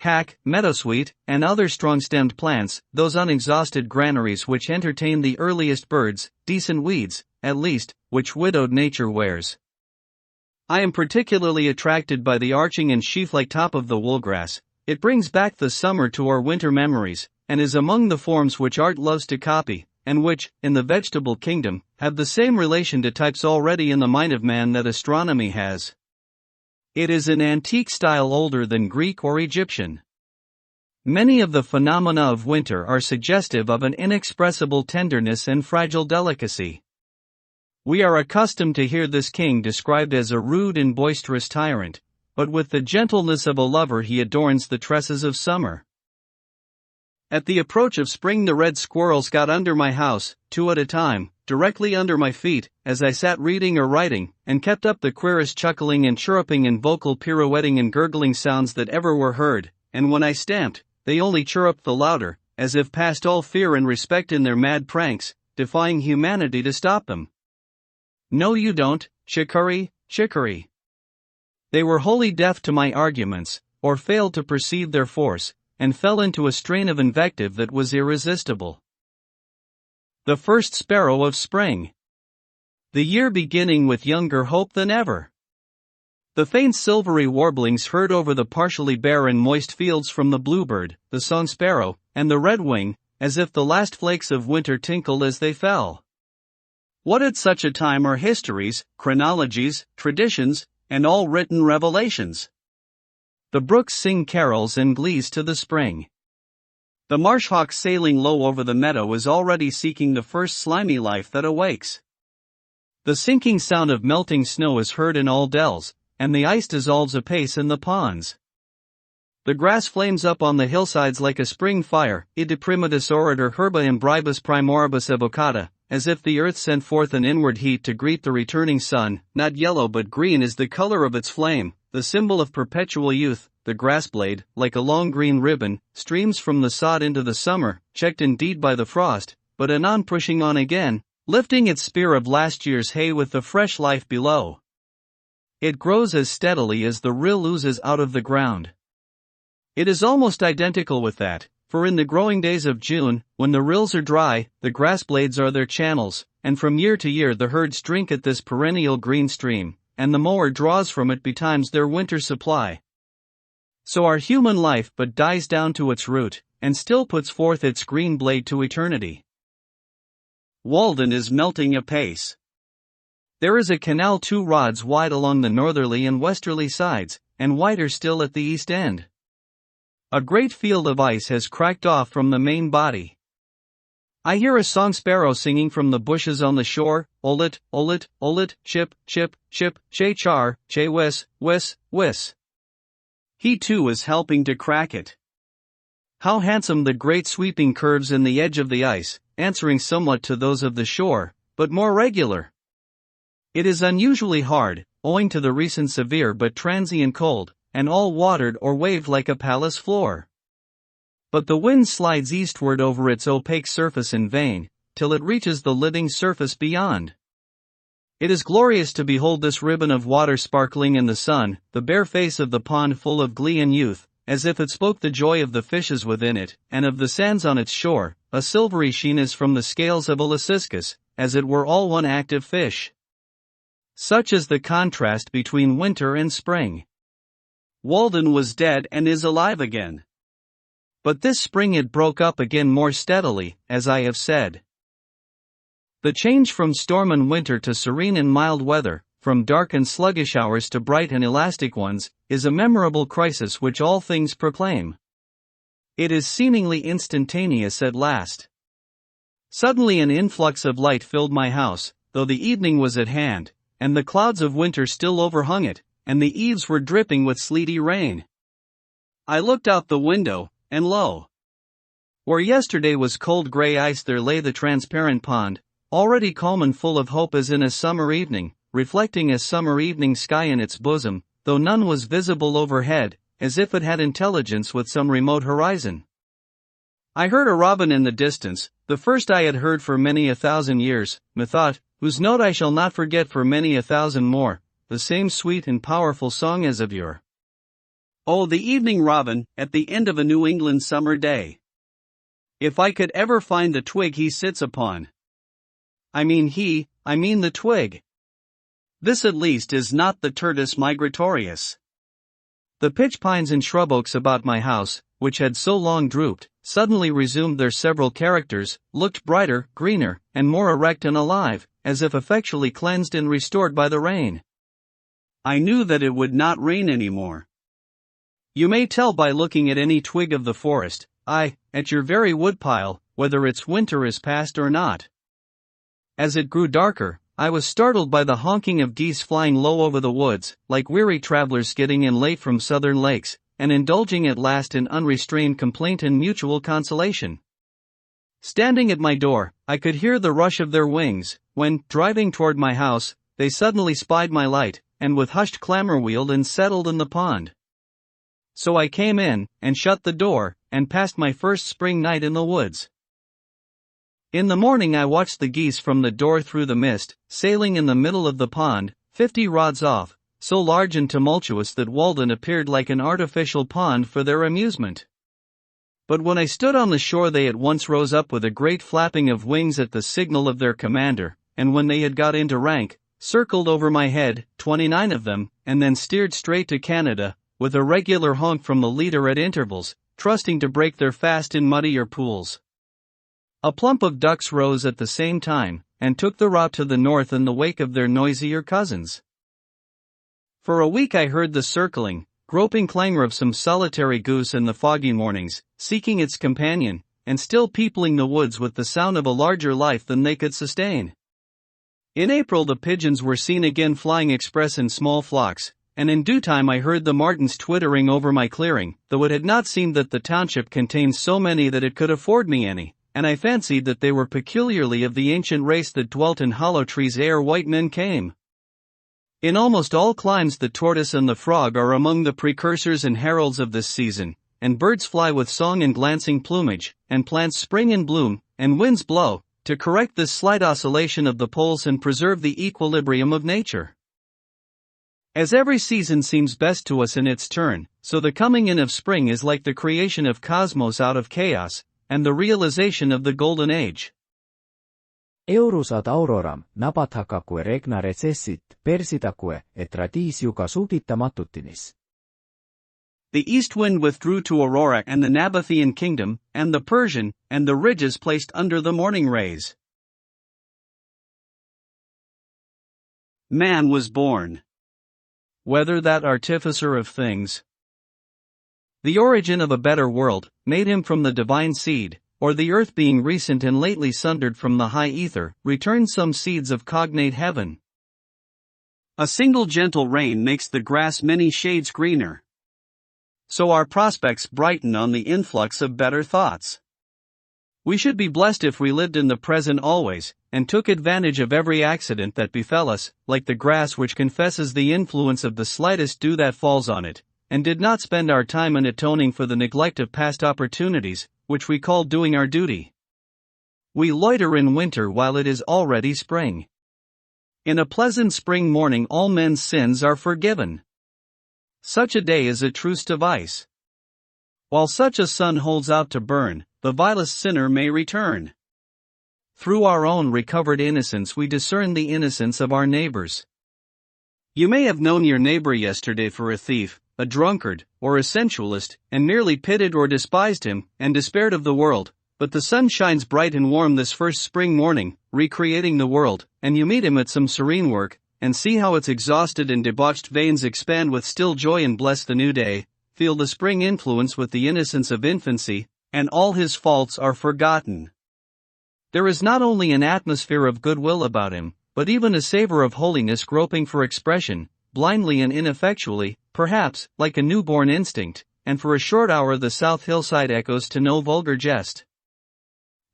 hack, meadowsweet, and other strong-stemmed plants, those unexhausted granaries which entertain the earliest birds, decent weeds, at least, which widowed nature wears. I am particularly attracted by the arching and sheaf-like top of the woolgrass. It brings back the summer to our winter memories, and is among the forms which art loves to copy, and which, in the vegetable kingdom, have the same relation to types already in the mind of man that astronomy has. It is an antique style older than Greek or Egyptian. Many of the phenomena of winter are suggestive of an inexpressible tenderness and fragile delicacy. We are accustomed to hear this king described as a rude and boisterous tyrant, but with the gentleness of a lover he adorns the tresses of summer. At the approach of spring the red squirrels got under my house, 2 at a time, directly under my feet, as I sat reading or writing, and kept up the queerest chuckling and chirruping and vocal pirouetting and gurgling sounds that ever were heard, and when I stamped, they only chirruped the louder, as if past all fear and respect in their mad pranks, defying humanity to stop them. No you don't, chicory, chicory. They were wholly deaf to my arguments, or failed to perceive their force, and fell into a strain of invective that was irresistible. The first sparrow of spring. The year beginning with younger hope than ever. The faint silvery warblings heard over the partially bare and moist fields from the bluebird, the song sparrow, and the redwing, as if the last flakes of winter tinkled as they fell. What at such a time are histories, chronologies, traditions, and all written revelations? The brooks sing carols and glees to the spring. The marsh hawk sailing low over the meadow is already seeking the first slimy life that awakes. The sinking sound of melting snow is heard in all dells, and the ice dissolves apace in the ponds. The grass flames up on the hillsides like a spring fire, id deprimatus orator herba imbribus primoribus evocata, as if the earth sent forth an inward heat to greet the returning sun. Not yellow but green is the color of its flame, the symbol of perpetual youth. The grass blade, like a long green ribbon, streams from the sod into the summer, checked indeed by the frost, but anon pushing on again, lifting its spear of last year's hay with the fresh life below. It grows as steadily as the rill oozes out of the ground. It is almost identical with that, for in the growing days of June, when the rills are dry, the grass blades are their channels, and from year to year the herds drink at this perennial green stream, and the mower draws from it betimes their winter supply. So our human life but dies down to its root, and still puts forth its green blade to eternity. Walden is melting apace. There is a canal 2 rods wide along the northerly and westerly sides, and wider still at the east end. A great field of ice has cracked off from the main body. I hear a song sparrow singing from the bushes on the shore, olit, olit, olit, chip, chip, chip, che char, che wis, wis, wis. He too is helping to crack it. How handsome the great sweeping curves in the edge of the ice, answering somewhat to those of the shore, but more regular. It is unusually hard, owing to the recent severe but transient cold, and all watered or waved like a palace floor. But the wind slides eastward over its opaque surface in vain, till it reaches the living surface beyond. It is glorious to behold this ribbon of water sparkling in the sun, the bare face of the pond full of glee and youth, as if it spoke the joy of the fishes within it, and of the sands on its shore, a silvery sheen as from the scales of a Lyciscus, as it were all one active fish. Such is the contrast between winter and spring. Walden was dead and is alive again. But this spring it broke up again more steadily, as I have said. The change from storm and winter to serene and mild weather, from dark and sluggish hours to bright and elastic ones, is a memorable crisis which all things proclaim. It is seemingly instantaneous at last. Suddenly an influx of light filled my house, though the evening was at hand, and the clouds of winter still overhung it, and the eaves were dripping with sleety rain. I looked out the window, and lo! Where yesterday was cold gray ice there lay the transparent pond, already calm and full of hope as in a summer evening, reflecting a summer evening sky in its bosom, though none was visible overhead, as if it had intelligence with some remote horizon. I heard a robin in the distance, the first I had heard for many 1,000 years, methought, whose note I shall not forget for many 1,000 more, the same sweet and powerful song as of yore. Oh, the evening robin, at the end of a New England summer day. If I could ever find the twig he sits upon. I mean the twig. This at least is not the Turdus migratorius. The pitch pines and shrub oaks about my house, which had so long drooped, suddenly resumed their several characters, looked brighter, greener, and more erect and alive, as if effectually cleansed and restored by the rain. I knew that it would not rain any more. You may tell by looking at any twig of the forest, aye, at your very woodpile, whether its winter is past or not. As it grew darker, I was startled by the honking of geese flying low over the woods, like weary travelers getting in late from southern lakes, and indulging at last in unrestrained complaint and mutual consolation. Standing at my door, I could hear the rush of their wings, when, driving toward my house, they suddenly spied my light, and with hushed clamor wheeled and settled in the pond. So I came in, and shut the door, and passed my first spring night in the woods. In the morning I watched the geese from the door through the mist, sailing in the middle of the pond, 50 rods off, so large and tumultuous that Walden appeared like an artificial pond for their amusement. But when I stood on the shore they at once rose up with a great flapping of wings at the signal of their commander, and when they had got into rank, circled over my head, 29 of them, and then steered straight to Canada, with a regular honk from the leader at intervals, trusting to break their fast in muddier pools. A plump of ducks rose at the same time, and took the route to the north in the wake of their noisier cousins. For a week I heard the circling, groping clangor of some solitary goose in the foggy mornings, seeking its companion, and still peopling the woods with the sound of a larger life than they could sustain. In April the pigeons were seen again flying express in small flocks, and in due time I heard the martins twittering over my clearing, though it had not seemed that the township contained so many that it could afford me any, and I fancied that they were peculiarly of the ancient race that dwelt in hollow trees ere white men came. In almost all climes the tortoise and the frog are among the precursors and heralds of this season, and birds fly with song and glancing plumage, and plants spring in bloom, and winds blow, to correct this slight oscillation of the poles and preserve the equilibrium of nature. As every season seems best to us in its turn, so the coming in of spring is like the creation of cosmos out of chaos, and the realization of the golden age. Eurus ad auroram, nabathacaque regna recessit, persitaque, et radis iuca subdita matutinis. The east wind withdrew to Aurora and the Nabatean kingdom, and the Persian, and the ridges placed under the morning rays. Man was born. Whether that artificer of things, the origin of a better world, made him from the divine seed, or the earth being recent and lately sundered from the high ether, returned some seeds of cognate heaven. A single gentle rain makes the grass many shades greener. So our prospects brighten on the influx of better thoughts. We should be blessed if we lived in the present always, and took advantage of every accident that befell us, like the grass which confesses the influence of the slightest dew that falls on it, and did not spend our time in atoning for the neglect of past opportunities, which we call doing our duty. We loiter in winter while it is already spring. In a pleasant spring morning all men's sins are forgiven. Such a day is a truce to vice. While such a sun holds out to burn, the vilest sinner may return. Through our own recovered innocence we discern the innocence of our neighbors. You may have known your neighbor yesterday for a thief, a drunkard, or a sensualist, and merely pitied or despised him, and despaired of the world, but the sun shines bright and warm this first spring morning, recreating the world, and you meet him at some serene work, and see how its exhausted and debauched veins expand with still joy and bless the new day, feel the spring influence with the innocence of infancy, and all his faults are forgotten. There is not only an atmosphere of goodwill about him, but even a savor of holiness groping for expression, blindly and ineffectually, perhaps, like a newborn instinct, and for a short hour the south hillside echoes to no vulgar jest.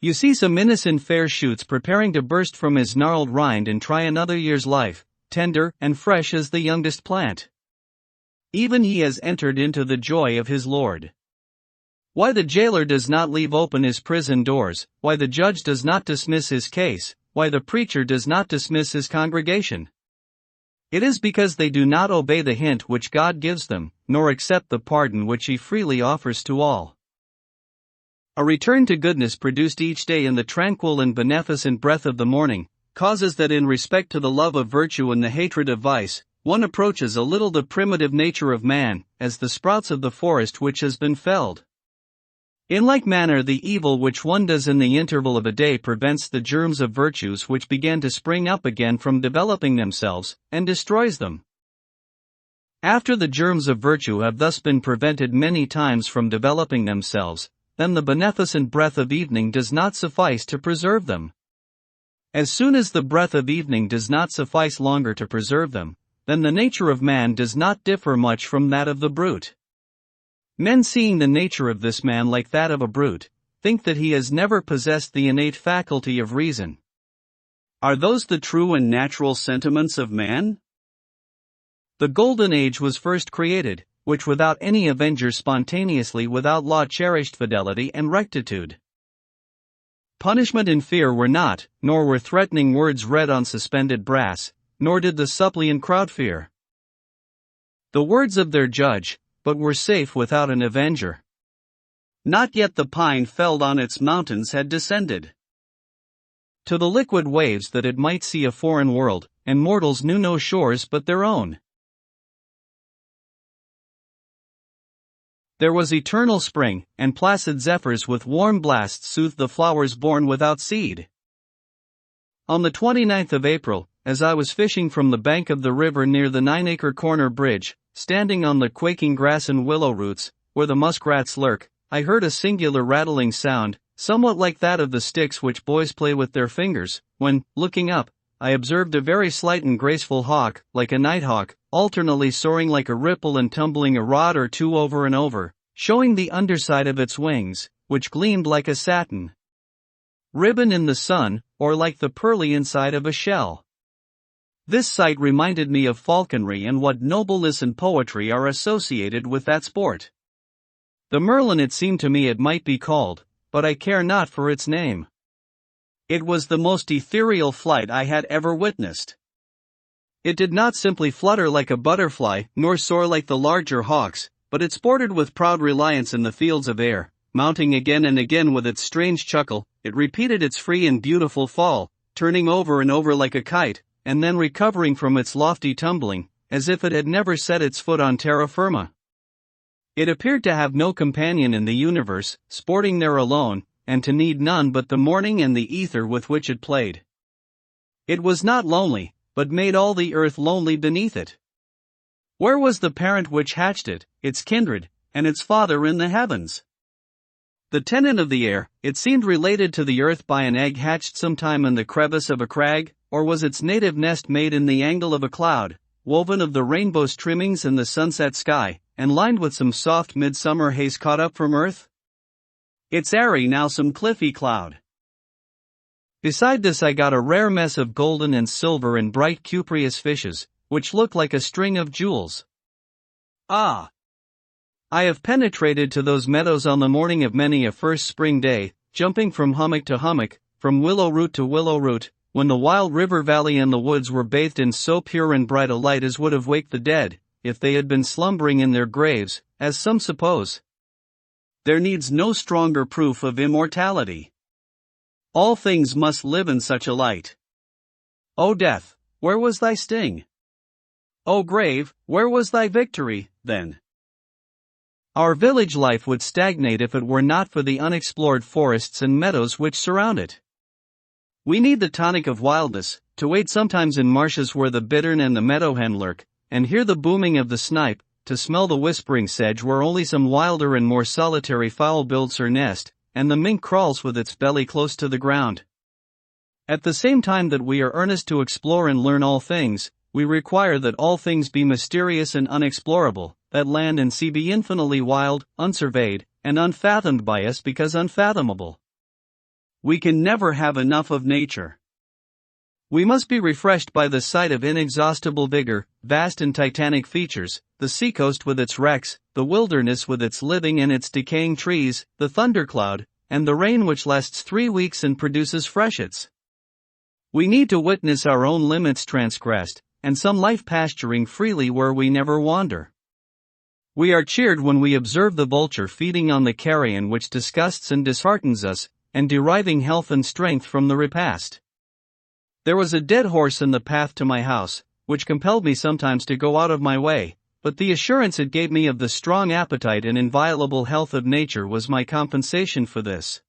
You see some innocent fair shoots preparing to burst from his gnarled rind and try another year's life, tender and fresh as the youngest plant. Even he has entered into the joy of his Lord. Why the jailer does not leave open his prison doors, why the judge does not dismiss his case, why the preacher does not dismiss his congregation. It is because they do not obey the hint which God gives them, nor accept the pardon which He freely offers to all. A return to goodness produced each day in the tranquil and beneficent breath of the morning, causes that in respect to the love of virtue and the hatred of vice, one approaches a little the primitive nature of man, as the sprouts of the forest which has been felled. In like manner the evil which one does in the interval of a day prevents the germs of virtues which began to spring up again from developing themselves, and destroys them. After the germs of virtue have thus been prevented many times from developing themselves, then the beneficent breath of evening does not suffice to preserve them. As soon as the breath of evening does not suffice longer to preserve them, then the nature of man does not differ much from that of the brute. Men, seeing the nature of this man like that of a brute, think that he has never possessed the innate faculty of reason. Are those the true and natural sentiments of man? The golden age was first created, which without any avenger spontaneously without law cherished fidelity and rectitude. Punishment and fear were not, nor were threatening words read on suspended brass, nor did the suppliant crowd fear the words of their judge, but were safe without an avenger. Not yet the pine felled on its mountains had descended to the liquid waves that it might see a foreign world, and mortals knew no shores but their own. There was eternal spring, and placid zephyrs with warm blasts soothed the flowers born without seed. On the 29th of April, as I was fishing from the bank of the river near the 9-acre corner bridge, standing on the quaking grass and willow roots, where the muskrats lurk, I heard a singular rattling sound, somewhat like that of the sticks which boys play with their fingers, when, looking up, I observed a very slight and graceful hawk, like a nighthawk, alternately soaring like a ripple and tumbling a rod or two over and over, showing the underside of its wings, which gleamed like a satin ribbon in the sun, or like the pearly inside of a shell. This sight reminded me of falconry and what nobleness and poetry are associated with that sport. The merlin it seemed to me it might be called, but I care not for its name. It was the most ethereal flight I had ever witnessed. It did not simply flutter like a butterfly, nor soar like the larger hawks, but it sported with proud reliance in the fields of air, mounting again and again with its strange chuckle. It repeated its free and beautiful fall, turning over and over like a kite, and then recovering from its lofty tumbling, as if it had never set its foot on terra firma. It appeared to have no companion in the universe, sporting there alone, and to need none but the morning and the ether with which it played. It was not lonely, but made all the earth lonely beneath it. Where was the parent which hatched it, its kindred, and its father in the heavens? The tenant of the air, it seemed related to the earth by an egg hatched sometime in the crevice of a crag, or was its native nest made in the angle of a cloud, woven of the rainbow's trimmings in the sunset sky, and lined with some soft midsummer haze caught up from earth? Its airy now some cliffy cloud. Beside this I got a rare mess of golden and silver and bright cupreous fishes, which looked like a string of jewels. Ah! I have penetrated to those meadows on the morning of many a first spring day, jumping from hummock to hummock, from willow root to willow root, when the wild river valley and the woods were bathed in so pure and bright a light as would have waked the dead, if they had been slumbering in their graves, as some suppose. There needs no stronger proof of immortality. All things must live in such a light. O death, where was thy sting? O grave, where was thy victory, then? Our village life would stagnate if it were not for the unexplored forests and meadows which surround it. We need the tonic of wildness, to wade sometimes in marshes where the bittern and the meadowhen lurk, and hear the booming of the snipe, to smell the whispering sedge where only some wilder and more solitary fowl builds her nest, and the mink crawls with its belly close to the ground. At the same time that we are earnest to explore and learn all things, we require that all things be mysterious and unexplorable, that land and sea be infinitely wild, unsurveyed, and unfathomed by us because unfathomable. We can never have enough of nature. We must be refreshed by the sight of inexhaustible vigor, vast and titanic features, the seacoast with its wrecks, the wilderness with its living and its decaying trees, the thundercloud, and the rain which lasts 3 weeks and produces freshets. We need to witness our own limits transgressed, and some life pasturing freely where we never wander. We are cheered when we observe the vulture feeding on the carrion which disgusts and disheartens us, and deriving health and strength from the repast. There was a dead horse in the path to my house, which compelled me sometimes to go out of my way, but the assurance it gave me of the strong appetite and inviolable health of nature was my compensation for this.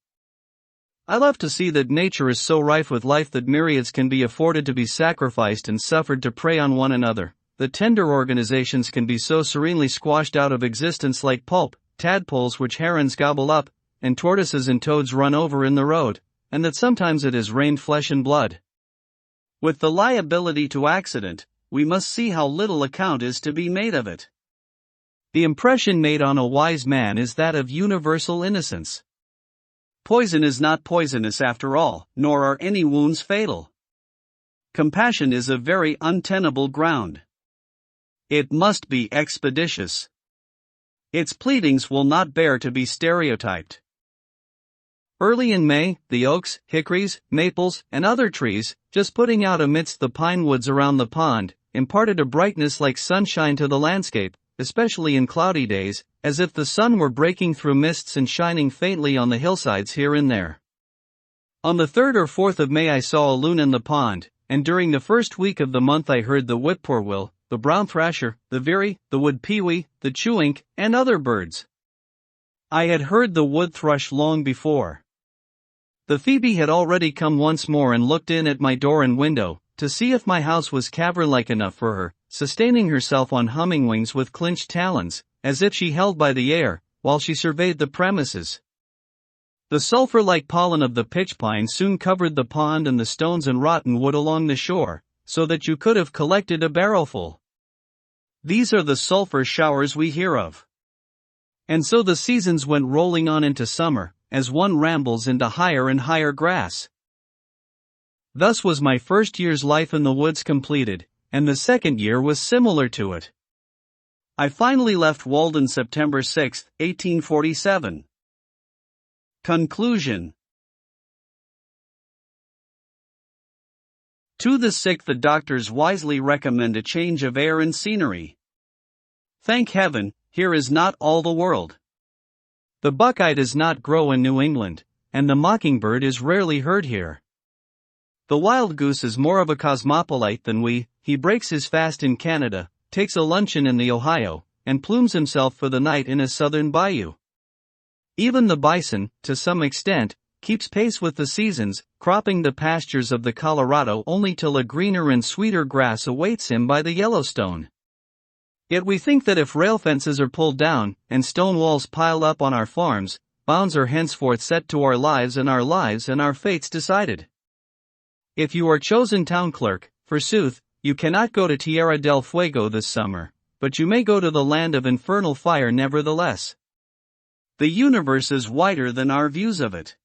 I love to see that nature is so rife with life that myriads can be afforded to be sacrificed and suffered to prey on one another, that tender organizations can be so serenely squashed out of existence like pulp, tadpoles which herons gobble up, and tortoises and toads run over in the road, and that sometimes it has rained flesh and blood. With the liability to accident, we must see how little account is to be made of it. The impression made on a wise man is that of universal innocence. Poison is not poisonous after all, nor are any wounds fatal. Compassion is a very untenable ground. It must be expeditious. Its pleadings will not bear to be stereotyped. Early in May, the oaks, hickories, maples, and other trees, just putting out amidst the pine woods around the pond, imparted a brightness like sunshine to the landscape, especially in cloudy days, as if the sun were breaking through mists and shining faintly on the hillsides here and there. On the 3rd or 4th of May I saw a loon in the pond, and during the first week of the month I heard the whippoorwill, the brown thrasher, the veery, the wood pewee, the chewink, and other birds. I had heard the wood thrush long before. The phoebe had already come once more and looked in at my door and window, to see if my house was cavern-like enough for her, sustaining herself on humming wings with clinched talons, as if she held by the air, while she surveyed the premises. The sulphur-like pollen of the pitch-pine soon covered the pond and the stones and rotten wood along the shore, so that you could have collected a barrowful. These are the sulphur showers we hear of. And so the seasons went rolling on into summer, as one rambles into higher and higher grass. Thus was my first year's life in the woods completed, and the second year was similar to it. I finally left Walden September 6, 1847. Conclusion. To the sick the doctors wisely recommend a change of air and scenery. Thank heaven, here is not all the world. The buckeye does not grow in New England, and the mockingbird is rarely heard here. The wild goose is more of a cosmopolite than we. He breaks his fast in Canada, takes a luncheon in the Ohio, and plumes himself for the night in a southern bayou. Even the bison, to some extent, keeps pace with the seasons, cropping the pastures of the Colorado only till a greener and sweeter grass awaits him by the Yellowstone. Yet we think that if rail fences are pulled down, and stone walls piled up on our farms, bounds are henceforth set to our lives and our fates decided. If you are chosen town clerk, forsooth, you cannot go to Tierra del Fuego this summer, but you may go to the land of infernal fire nevertheless. The universe is wider than our views of it.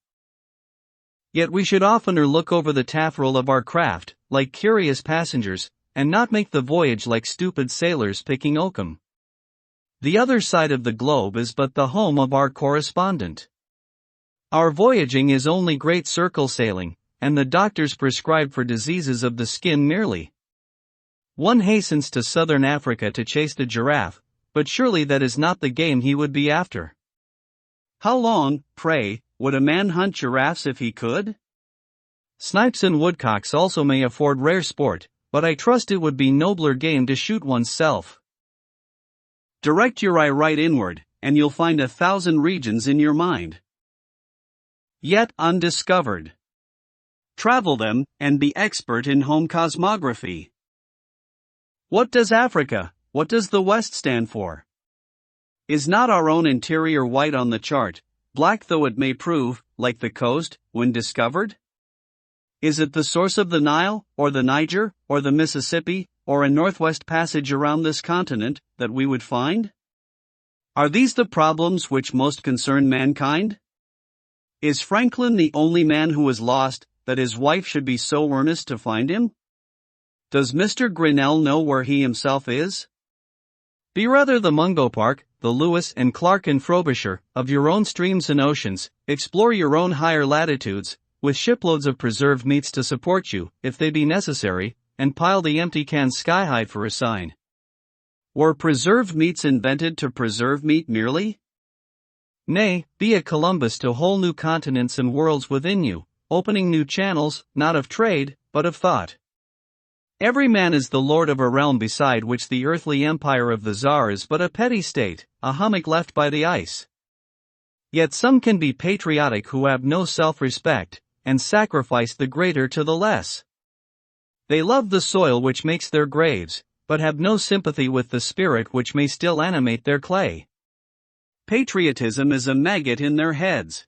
Yet we should oftener look over the taffrail of our craft, like curious passengers, and not make the voyage like stupid sailors picking oakum. The other side of the globe is but the home of our correspondent. Our voyaging is only great circle sailing, and the doctors prescribe for diseases of the skin merely. One hastens to southern Africa to chase the giraffe, but surely that is not the game he would be after. How long, pray, would a man hunt giraffes if he could? Snipes and woodcocks also may afford rare sport, but I trust it would be nobler game to shoot oneself. Direct your eye right inward, and you'll find 1,000 regions in your mind, yet undiscovered. Travel them, and be expert in home cosmography. What does Africa, what does the West stand for? Is not our own interior white on the chart, black though it may prove, like the coast, when discovered? Is it the source of the Nile, or the Niger, or the Mississippi, or a northwest passage around this continent, that we would find? Are these the problems which most concern mankind? Is Franklin the only man who was lost, that his wife should be so earnest to find him? Does Mr. Grinnell know where he himself is? Be rather the Mungo Park, the Lewis and Clark and Frobisher, of your own streams and oceans, explore your own higher latitudes, with shiploads of preserved meats to support you, if they be necessary, and pile the empty cans sky-high for a sign. Were preserved meats invented to preserve meat merely? Nay, be a Columbus to whole new continents and worlds within you, opening new channels, not of trade, but of thought. Every man is the lord of a realm beside which the earthly empire of the Tsar is but a petty state, a hummock left by the ice. Yet some can be patriotic who have no self-respect, and sacrifice the greater to the less. They love the soil which makes their graves, but have no sympathy with the spirit which may still animate their clay. Patriotism is a maggot in their heads.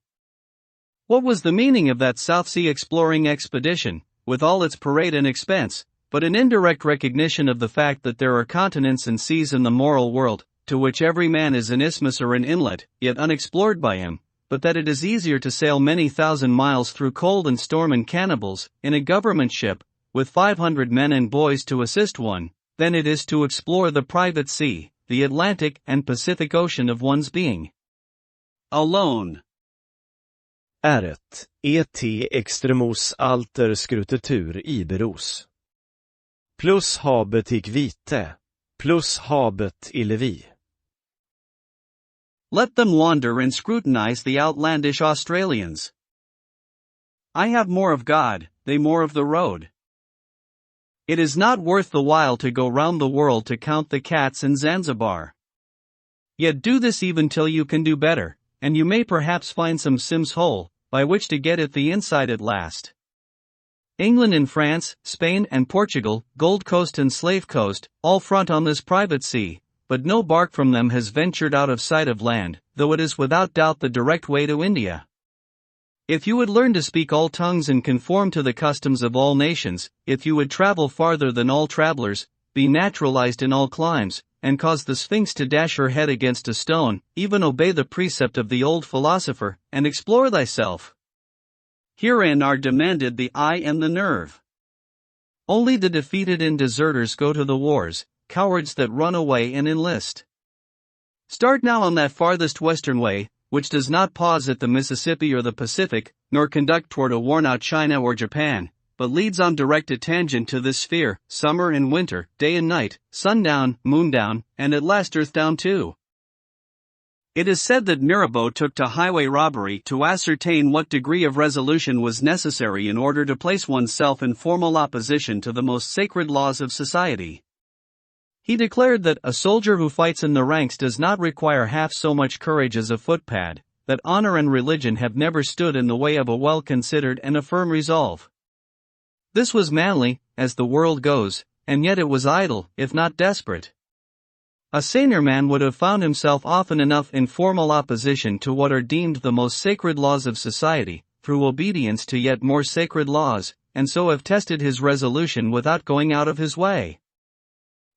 What was the meaning of that South Sea exploring expedition, with all its parade and expense, but an indirect recognition of the fact that there are continents and seas in the moral world, to which every man is an isthmus or an inlet, yet unexplored by him, but that it is easier to sail many thousand miles through cold and storm and cannibals, in a government ship, with 500 men and boys to assist one, than it is to explore the private sea, the Atlantic and Pacific Ocean of one's being. Alone. Äret, extremos alter skrutetur iberos. Plus habet ik vite, plus habet i levi. Let them wander and scrutinize the outlandish Australians. I have more of God, they more of the road. It is not worth the while to go round the world to count the cats in Zanzibar. Yet do this even till you can do better, and you may perhaps find some Sim's hole, by which to get at the inside at last. England and France, Spain and Portugal, Gold Coast and Slave Coast, all front on this private sea, but no bark from them has ventured out of sight of land, though it is without doubt the direct way to India. If you would learn to speak all tongues and conform to the customs of all nations, if you would travel farther than all travelers, be naturalized in all climes, and cause the Sphinx to dash her head against a stone, even obey the precept of the old philosopher, and explore thyself. Herein are demanded the eye and the nerve. Only the defeated and deserters go to the wars, cowards that run away and enlist. Start now on that farthest western way, which does not pause at the Mississippi or the Pacific, nor conduct toward a worn-out China or Japan, but leads on direct at tangent to this sphere, summer and winter, day and night, sundown, moondown, and at last earthdown too. It is said that Mirabeau took to highway robbery to ascertain what degree of resolution was necessary in order to place oneself in formal opposition to the most sacred laws of society. He declared that a soldier who fights in the ranks does not require half so much courage as a footpad, that honor and religion have never stood in the way of a well-considered and a firm resolve. This was manly, as the world goes, and yet it was idle, if not desperate. A saner man would have found himself often enough in formal opposition to what are deemed the most sacred laws of society, through obedience to yet more sacred laws, and so have tested his resolution without going out of his way.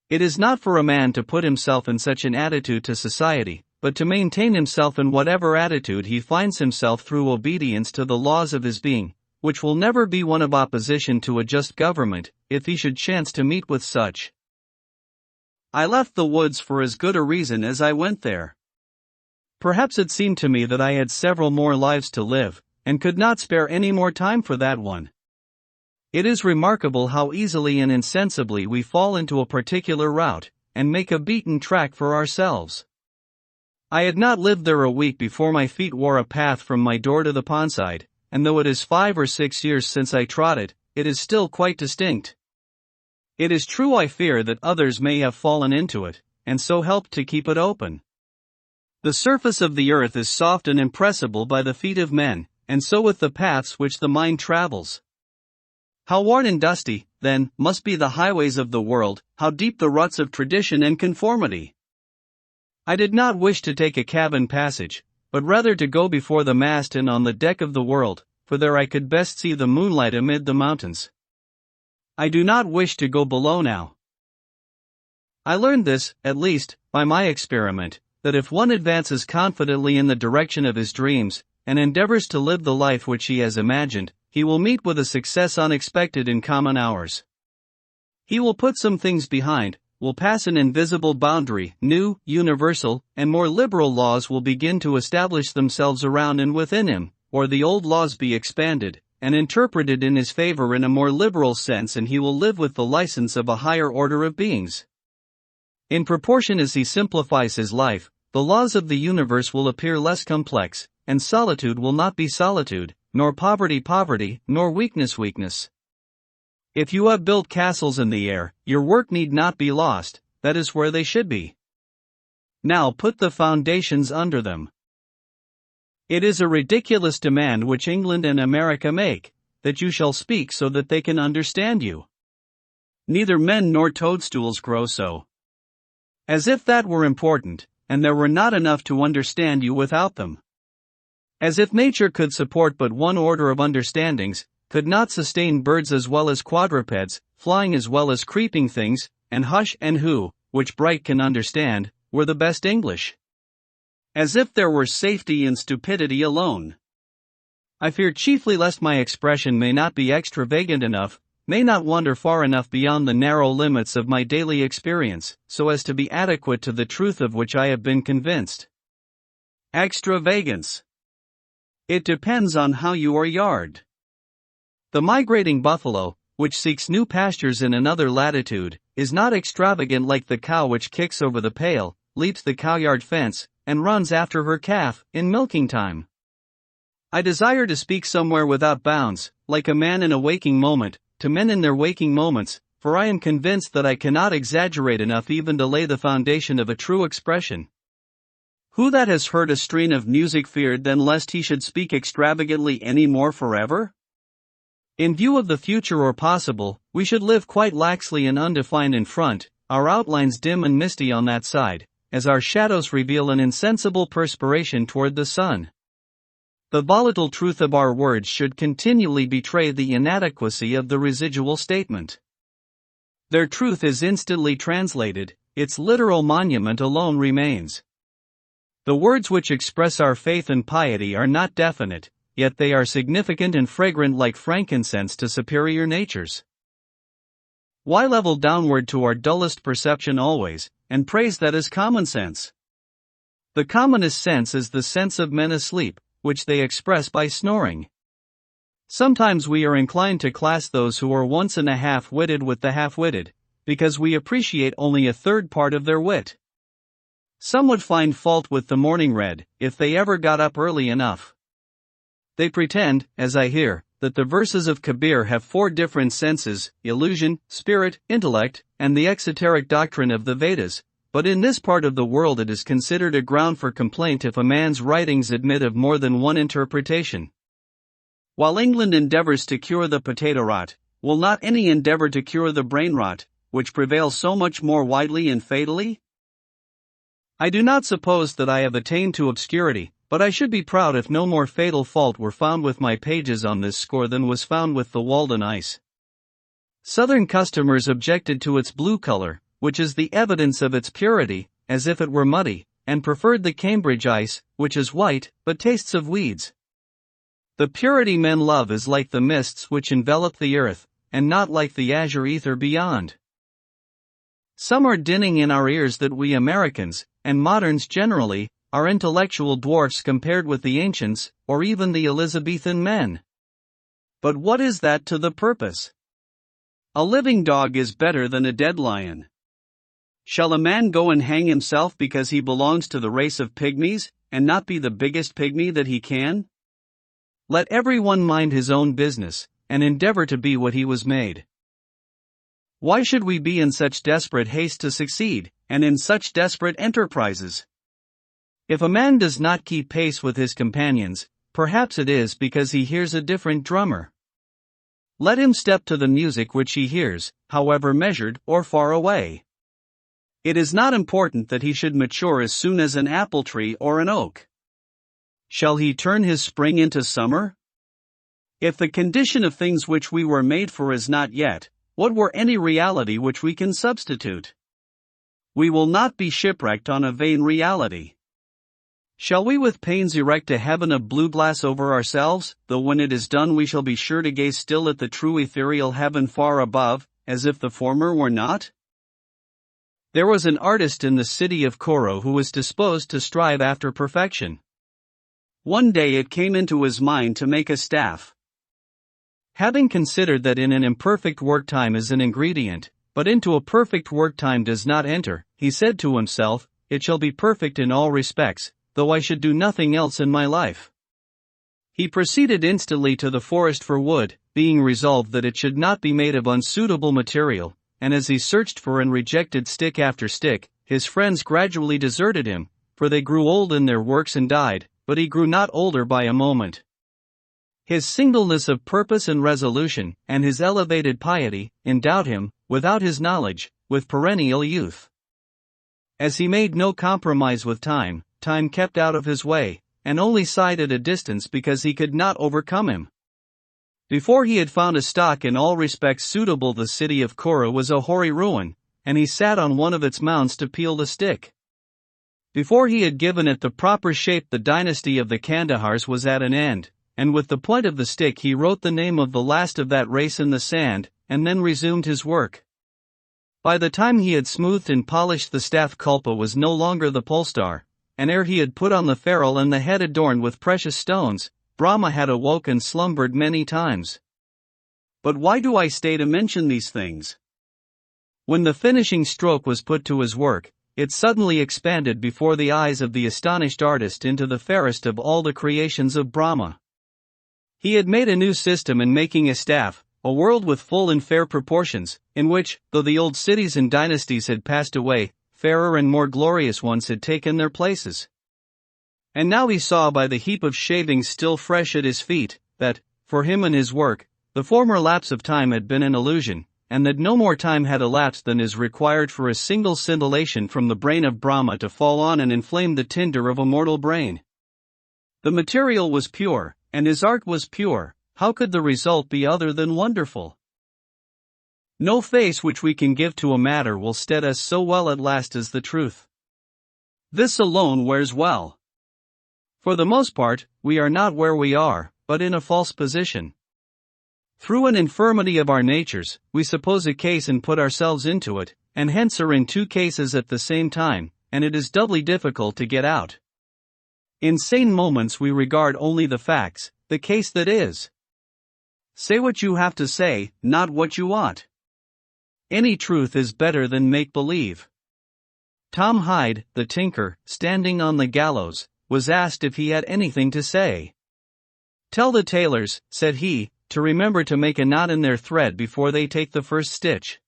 It is not for a man to put himself in such an attitude to society, but to maintain himself in whatever attitude he finds himself through obedience to the laws of his being, which will never be one of opposition to a just government, if he should chance to meet with such. I left the woods for as good a reason as I went there. Perhaps it seemed to me that I had several more lives to live, and could not spare any more time for that one. It is remarkable how easily and insensibly we fall into a particular route, and make a beaten track for ourselves. I had not lived there a week before my feet wore a path from my door to the pondside, and though it is 5 or 6 years since I trod it, it is still quite distinct. It is true I fear that others may have fallen into it, and so helped to keep it open. The surface of the earth is soft and impressible by the feet of men, and so with the paths which the mind travels. How worn and dusty, then, must be the highways of the world, how deep the ruts of tradition and conformity. I did not wish to take a cabin passage, but rather to go before the mast and on the deck of the world, for there I could best see the moonlight amid the mountains. I do not wish to go below now. I learned this, at least, by my experiment, that if one advances confidently in the direction of his dreams, and endeavors to live the life which he has imagined, he will meet with a success unexpected in common hours. He will put some things behind, will pass an invisible boundary, new, universal, and more liberal laws will begin to establish themselves around and within him, or the old laws be expanded, and interpreted in his favor in a more liberal sense, and he will live with the license of a higher order of beings. In proportion as he simplifies his life, the laws of the universe will appear less complex, and solitude will not be solitude, nor poverty poverty, nor weakness weakness. If you have built castles in the air, your work need not be lost, that is where they should be. Now put the foundations under them. It is a ridiculous demand which England and America make, that you shall speak so that they can understand you. Neither men nor toadstools grow so. As if that were important, and there were not enough to understand you without them. As if nature could support but one order of understandings, could not sustain birds as well as quadrupeds, flying as well as creeping things, and hush and who, which Bright can understand, were the best English. As if there were safety in stupidity alone. I fear chiefly lest my expression may not be extravagant enough, may not wander far enough beyond the narrow limits of my daily experience, so as to be adequate to the truth of which I have been convinced. Extravagance. It depends on how you are yarded. The migrating buffalo, which seeks new pastures in another latitude, is not extravagant like the cow which kicks over the pail, leaps the cowyard fence, and runs after her calf in milking time. I desire to speak somewhere without bounds, like a man in a waking moment, to men in their waking moments, for I am convinced that I cannot exaggerate enough even to lay the foundation of a true expression. Who that has heard a strain of music feared then lest he should speak extravagantly any more forever? In view of the future or possible, we should live quite laxly and undefined in front, our outlines dim and misty on that side, as our shadows reveal an insensible perspiration toward the sun. The volatile truth of our words should continually betray the inadequacy of the residual statement. Their truth is instantly translated, its literal monument alone remains. The words which express our faith and piety are not definite, yet they are significant and fragrant like frankincense to superior natures. Why level downward to our dullest perception always, and praise that as common sense? The commonest sense is the sense of men asleep, which they express by snoring. Sometimes we are inclined to class those who are once and a half-witted with the half-witted, because we appreciate only a third part of their wit. Some would find fault with the morning read, if they ever got up early enough. They pretend, as I hear, that the verses of Kabir have 4 different senses, illusion, spirit, intellect, and the exoteric doctrine of the Vedas, but in this part of the world it is considered a ground for complaint if a man's writings admit of more than one interpretation. While England endeavors to cure the potato rot, will not any endeavor to cure the brain rot, which prevails so much more widely and fatally? I do not suppose that I have attained to obscurity, but I should be proud if no more fatal fault were found with my pages on this score than was found with the Walden ice. Southern customers objected to its blue color, which is the evidence of its purity, as if it were muddy, and preferred the Cambridge ice, which is white, but tastes of weeds. The purity men love is like the mists which envelop the earth, and not like the azure ether beyond. Some are dinning in our ears that we Americans, and moderns generally, are intellectual dwarfs compared with the ancients, or even the Elizabethan men. But what is that to the purpose? A living dog is better than a dead lion. Shall a man go and hang himself because he belongs to the race of pygmies, and not be the biggest pygmy that he can? Let everyone mind his own business, and endeavor to be what he was made. Why should we be in such desperate haste to succeed, and in such desperate enterprises? If a man does not keep pace with his companions, perhaps it is because he hears a different drummer. Let him step to the music which he hears, however measured or far away. It is not important that he should mature as soon as an apple tree or an oak. Shall he turn his spring into summer? If the condition of things which we were made for is not yet, what were any reality which we can substitute? We will not be shipwrecked on a vain reality. Shall we with pains erect a heaven of blue glass over ourselves, though when it is done we shall be sure to gaze still at the true ethereal heaven far above, as if the former were not? There was an artist in the city of Thoreau who was disposed to strive after perfection. One day it came into his mind to make a staff. Having considered that in an imperfect work time is an ingredient, but into a perfect work time does not enter, he said to himself, "It shall be perfect in all respects, though I should do nothing else in my life." He proceeded instantly to the forest for wood, being resolved that it should not be made of unsuitable material, and as he searched for and rejected stick after stick, his friends gradually deserted him, for they grew old in their works and died, but he grew not older by a moment. His singleness of purpose and resolution, and his elevated piety, endowed him, without his knowledge, with perennial youth. As he made no compromise with time, time kept out of his way, and only sighed at a distance because he could not overcome him. Before he had found a stock in all respects suitable, the city of Thoreau was a hoary ruin, and he sat on one of its mounds to peel the stick. Before he had given it the proper shape, the dynasty of the Kandahars was at an end, and with the point of the stick he wrote the name of the last of that race in the sand, and then resumed his work. By the time he had smoothed and polished the staff, Kulpa was no longer the polestar, and ere he had put on the ferrule and the head adorned with precious stones, Brahma had awoke and slumbered many times. But why do I stay to mention these things? When the finishing stroke was put to his work, it suddenly expanded before the eyes of the astonished artist into the fairest of all the creations of Brahma. He had made a new system in making a staff, a world with full and fair proportions, in which, though the old cities and dynasties had passed away, fairer and more glorious ones had taken their places. And now he saw by the heap of shavings still fresh at his feet, that, for him and his work, the former lapse of time had been an illusion, and that no more time had elapsed than is required for a single scintillation from the brain of Brahma to fall on and inflame the tinder of a mortal brain. The material was pure, and his art was pure. How could the result be other than wonderful? No face which we can give to a matter will stead us so well at last as the truth. This alone wears well. For the most part, we are not where we are, but in a false position. Through an infirmity of our natures, we suppose a case and put ourselves into it, and hence are in two cases at the same time, and it is doubly difficult to get out. In sane moments we regard only the facts, the case that is. Say what you have to say, not what you ought. Any truth is better than make-believe. Tom Hyde, the tinker, standing on the gallows, was asked if he had anything to say. "Tell the tailors," said he, "to remember to make a knot in their thread before they take the first stitch."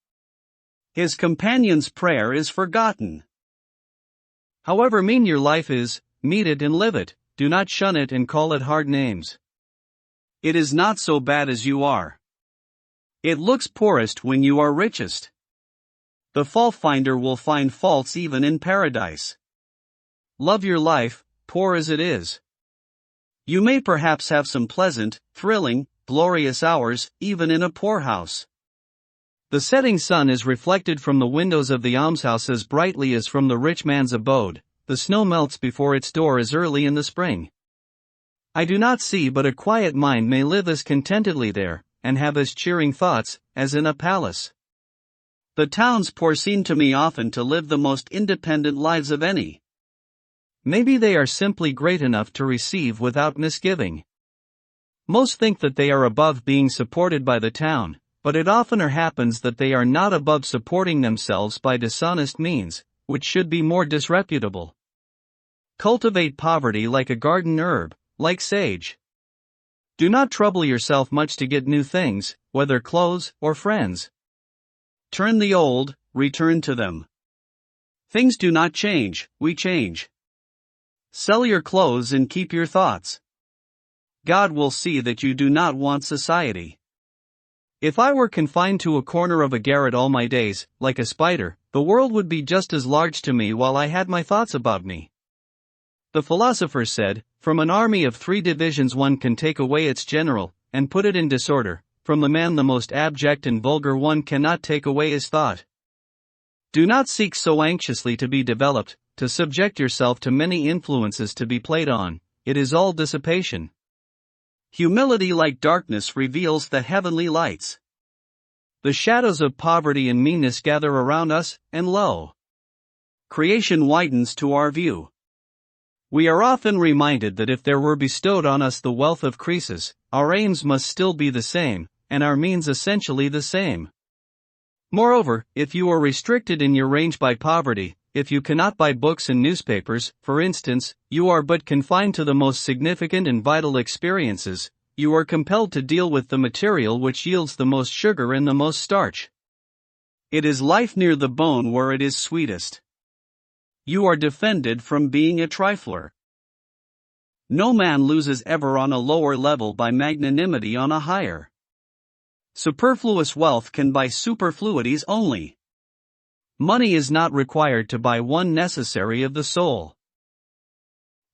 His companion's prayer is forgotten. However mean your life is, meet it and live it, do not shun it and call it hard names. It is not so bad as you are. It looks poorest when you are richest. The fault finder will find faults even in paradise. Love your life, poor as it is. You may perhaps have some pleasant, thrilling, glorious hours, even in a poorhouse. The setting sun is reflected from the windows of the almshouse as brightly as from the rich man's abode. The snow melts before its door as early in the spring. I do not see but a quiet mind may live as contentedly there, and have as cheering thoughts, as in a palace. The town's poor seem to me often to live the most independent lives of any. Maybe they are simply great enough to receive without misgiving. Most think that they are above being supported by the town, but it oftener happens that they are not above supporting themselves by dishonest means, which should be more disreputable. Cultivate poverty like a garden herb, like sage. Do not trouble yourself much to get new things, whether clothes or friends. Turn the old, return to them. Things do not change, we change. Sell your clothes and keep your thoughts. God will see that you do not want society. If I were confined to a corner of a garret all my days, like a spider, the world would be just as large to me while I had my thoughts about me. The philosopher said, from an army of 3 divisions one can take away its general, and put it in disorder. From the man the most abject and vulgar one cannot take away his thought. Do not seek so anxiously to be developed, to subject yourself to many influences to be played on, it is all dissipation. Humility like darkness reveals the heavenly lights. The shadows of poverty and meanness gather around us, and lo! Creation widens to our view. We are often reminded that if there were bestowed on us the wealth of Croesus, our aims must still be the same, and our means essentially the same. Moreover, if you are restricted in your range by poverty, if you cannot buy books and newspapers, for instance, you are but confined to the most significant and vital experiences, you are compelled to deal with the material which yields the most sugar and the most starch. It is life near the bone where it is sweetest. You are defended from being a trifler. No man loses ever on a lower level by magnanimity on a higher. Superfluous wealth can buy superfluities only. Money is not required to buy one necessary of the soul.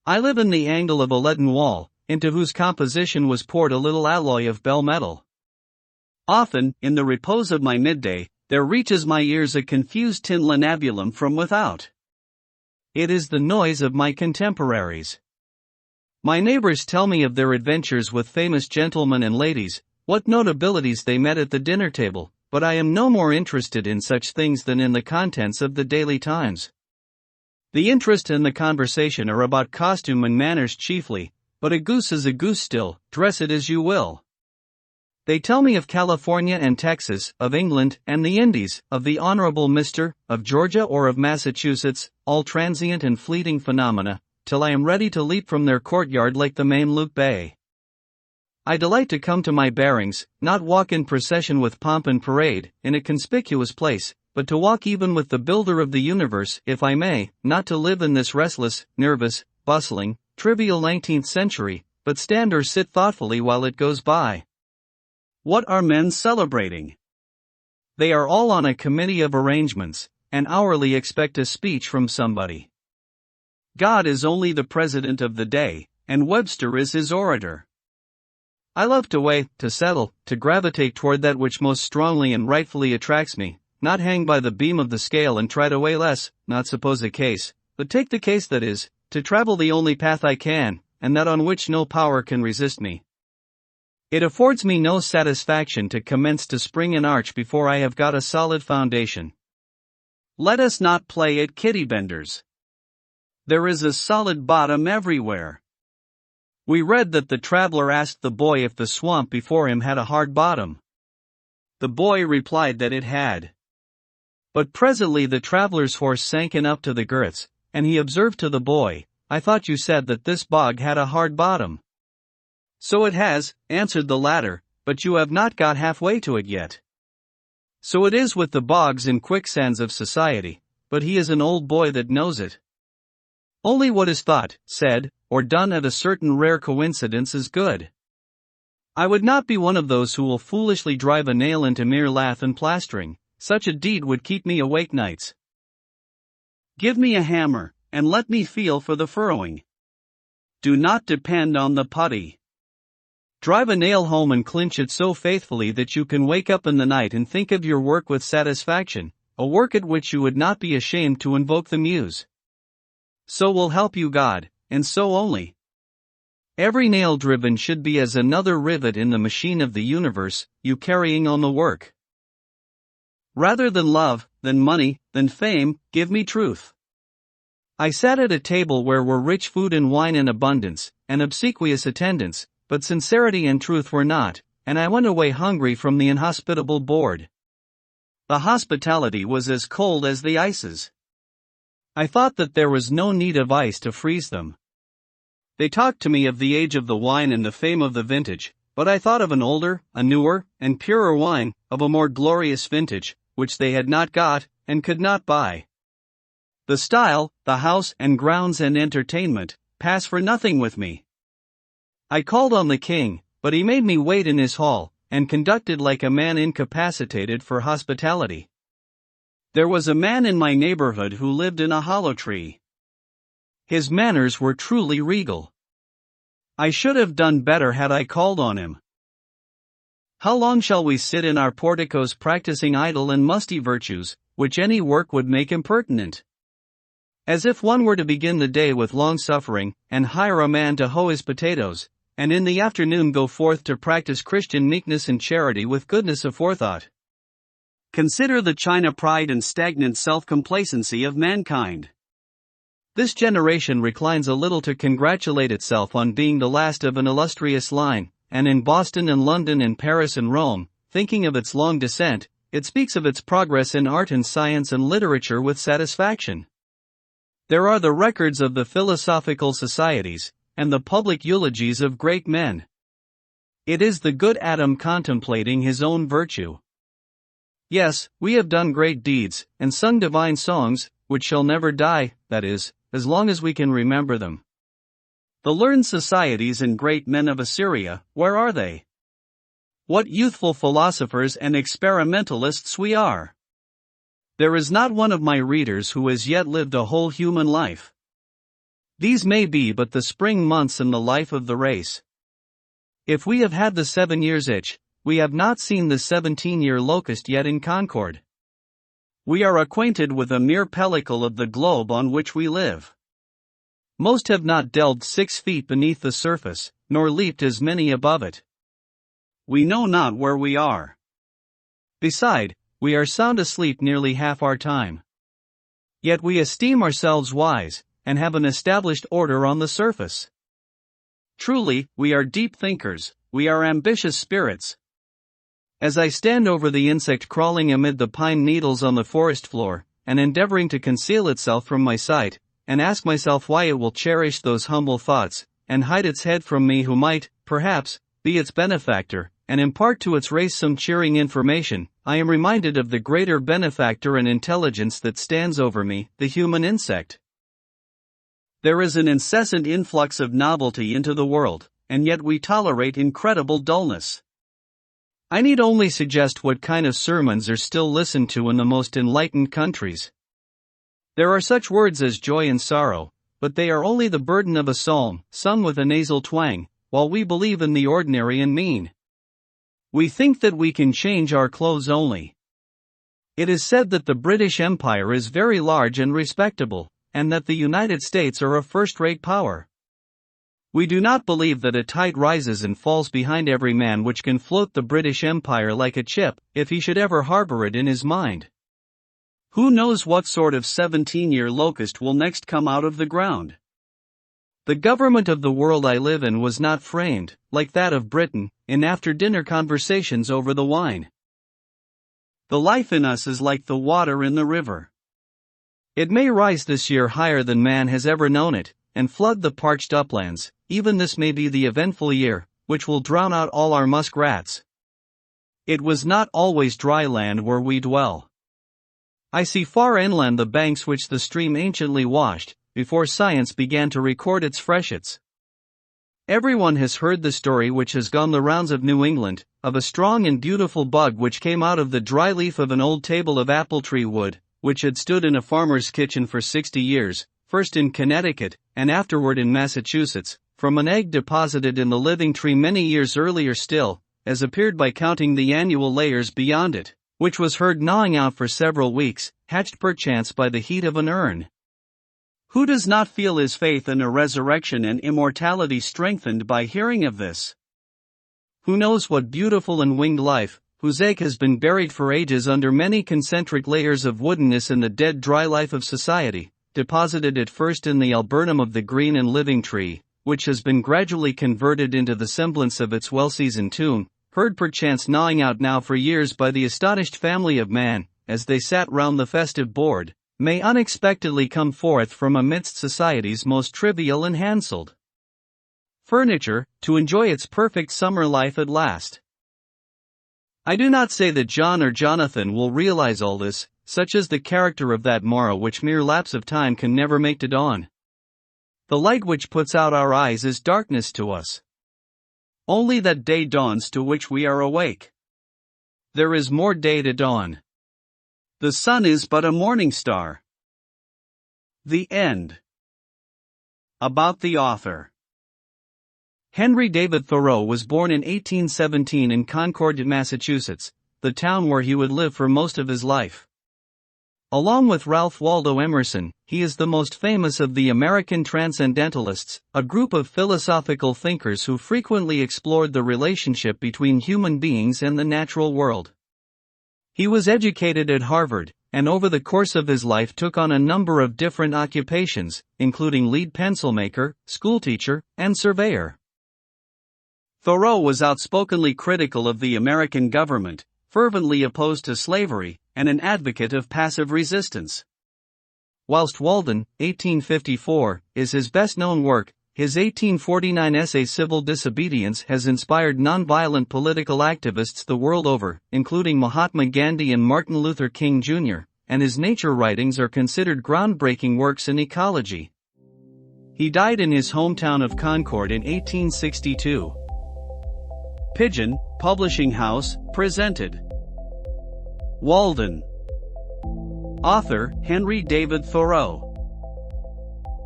I live in the angle of a leaden wall, into whose composition was poured a little alloy of bell metal. Often, in the repose of my midday, there reaches my ears a confused tintinnabulum from without. It is the noise of my contemporaries. My neighbors tell me of their adventures with famous gentlemen and ladies, what notabilities they met at the dinner table, but I am no more interested in such things than in the contents of the Daily Times. The interest and the conversation are about costume and manners chiefly, but a goose is a goose still, dress it as you will. They tell me of California and Texas, of England and the Indies, of the Honorable Mr., of Georgia or of Massachusetts, all transient and fleeting phenomena, till I am ready to leap from their courtyard like the Mameluke Bey. I delight to come to my bearings, not walk in procession with pomp and parade, in a conspicuous place, but to walk even with the builder of the universe, if I may, not to live in this restless, nervous, bustling, trivial 19th century, but stand or sit thoughtfully while it goes by. What are men celebrating? They are all on a committee of arrangements, and hourly expect a speech from somebody. God is only the president of the day, and Webster is his orator. I love to weigh, to settle, to gravitate toward that which most strongly and rightfully attracts me, not hang by the beam of the scale and try to weigh less, not suppose a case, but take the case that is, to travel the only path I can, and that on which no power can resist me. It affords me no satisfaction to commence to spring an arch before I have got a solid foundation. Let us not play at kitty benders. There is a solid bottom everywhere. We read that the traveler asked the boy if the swamp before him had a hard bottom. The boy replied that it had. But presently the traveler's horse sank in up to the girths, and he observed to the boy, "I thought you said that this bog had a hard bottom." "So it has," answered the latter, "but you have not got halfway to it yet." So it is with the bogs and quicksands of society, but he is an old boy that knows it. Only what is thought, said, or done at a certain rare coincidence is good. I would not be one of those who will foolishly drive a nail into mere lath and plastering. Such a deed would keep me awake nights. Give me a hammer, and let me feel for the furrowing. Do not depend on the putty. Drive a nail home and clinch it so faithfully that you can wake up in the night and think of your work with satisfaction, a work at which you would not be ashamed to invoke the muse. So will help you God, and so only. Every nail driven should be as another rivet in the machine of the universe, you carrying on the work. Rather than love, than money, than fame, give me truth. I sat at a table where were rich food and wine in abundance, and obsequious attendants, but sincerity and truth were not, and I went away hungry from the inhospitable board. The hospitality was as cold as the ices. I thought that there was no need of ice to freeze them. They talked to me of the age of the wine and the fame of the vintage, but I thought of an older, a newer, and purer wine, of a more glorious vintage, which they had not got, and could not buy. The style, the house and grounds and entertainment, pass for nothing with me. I called on the king, but he made me wait in his hall, and conducted like a man incapacitated for hospitality. There was a man in my neighborhood who lived in a hollow tree. His manners were truly regal. I should have done better had I called on him. How long shall we sit in our porticos practicing idle and musty virtues, which any work would make impertinent? As if one were to begin the day with long suffering, and hire a man to hoe his potatoes, and in the afternoon go forth to practice Christian meekness and charity with goodness aforethought. Consider the China pride and stagnant self-complacency of mankind. This generation reclines a little to congratulate itself on being the last of an illustrious line, and in Boston and London and Paris and Rome, thinking of its long descent, it speaks of its progress in art and science and literature with satisfaction. There are the records of the philosophical societies, and the public eulogies of great men. It is the good Adam contemplating his own virtue. Yes, we have done great deeds, and sung divine songs, which shall never die, that is, as long as we can remember them. The learned societies and great men of Assyria, where are they? What youthful philosophers and experimentalists we are! There is not one of my readers who has yet lived a whole human life. These may be but the spring months in the life of the race. If we have had the 7 years itch, we have not seen the 17-year locust yet in concord. We are acquainted with a mere pellicle of the globe on which we live. Most have not delved 6 feet beneath the surface, nor leaped as many above it. We know not where we are. Beside, we are sound asleep nearly half our time. Yet we esteem ourselves wise, and have an established order on the surface. Truly, we are deep thinkers, we are ambitious spirits. As I stand over the insect crawling amid the pine needles on the forest floor, and endeavoring to conceal itself from my sight, and ask myself why it will cherish those humble thoughts, and hide its head from me who might, perhaps, be its benefactor, and impart to its race some cheering information, I am reminded of the greater benefactor and intelligence that stands over me, the human insect. There is an incessant influx of novelty into the world, and yet we tolerate incredible dullness. I need only suggest what kind of sermons are still listened to in the most enlightened countries. There are such words as joy and sorrow, but they are only the burden of a psalm, sung with a nasal twang, while we believe in the ordinary and mean. We think that we can change our clothes only. It is said that the British Empire is very large and respectable, and that the United States are a first-rate power. We do not believe that a tide rises and falls behind every man which can float the British Empire like a chip, if he should ever harbor it in his mind. Who knows what sort of 17-year locust will next come out of the ground? The government of the world I live in was not framed, like that of Britain, in after-dinner conversations over the wine. The life in us is like the water in the river. It may rise this year higher than man has ever known it, and flood the parched uplands. Even this may be the eventful year, which will drown out all our muskrats. It was not always dry land where we dwell. I see far inland the banks which the stream anciently washed, before science began to record its freshets. Everyone has heard the story which has gone the rounds of New England, of a strong and beautiful bug which came out of the dry leaf of an old table of apple tree wood, which had stood in a farmer's kitchen for 60 years, first in Connecticut, and afterward in Massachusetts, from an egg deposited in the living tree many years earlier still, as appeared by counting the annual layers beyond it, which was heard gnawing out for several weeks, hatched perchance by the heat of an urn. Who does not feel his faith in a resurrection and immortality strengthened by hearing of this? Who knows what beautiful and winged life, whose egg has been buried for ages under many concentric layers of woodenness in the dead dry life of society, deposited at first in the alburnum of the green and living tree, which has been gradually converted into the semblance of its well-seasoned tomb, heard perchance gnawing out now for years by the astonished family of man, as they sat round the festive board, may unexpectedly come forth from amidst society's most trivial and handselled furniture, to enjoy its perfect summer life at last. I do not say that John or Jonathan will realize all this, such is the character of that morrow which mere lapse of time can never make to dawn. The light which puts out our eyes is darkness to us. Only that day dawns to which we are awake. There is more day to dawn. The sun is but a morning star. The end. About the author. Henry David Thoreau was born in 1817 in Concord, Massachusetts, the town where he would live for most of his life. Along with Ralph Waldo Emerson, he is the most famous of the American Transcendentalists, a group of philosophical thinkers who frequently explored the relationship between human beings and the natural world. He was educated at Harvard, and over the course of his life took on a number of different occupations, including lead pencil maker, schoolteacher, and surveyor. Thoreau was outspokenly critical of the American government, fervently opposed to slavery, and an advocate of passive resistance. Whilst Walden, 1854, is his best-known work, his 1849 essay Civil Disobedience has inspired nonviolent political activists the world over, including Mahatma Gandhi and Martin Luther King Jr., and his nature writings are considered groundbreaking works in ecology. He died in his hometown of Concord in 1862. Pigeon, Publishing House, presented. Walden. Author, Henry David Thoreau.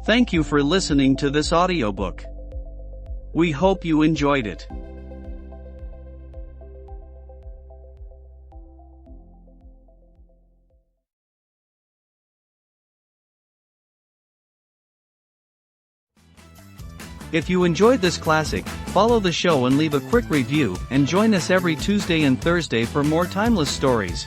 Thank you for listening to this audiobook. We hope you enjoyed it. If you enjoyed this classic, follow the show and leave a quick review, and join us every Tuesday and Thursday for more timeless stories.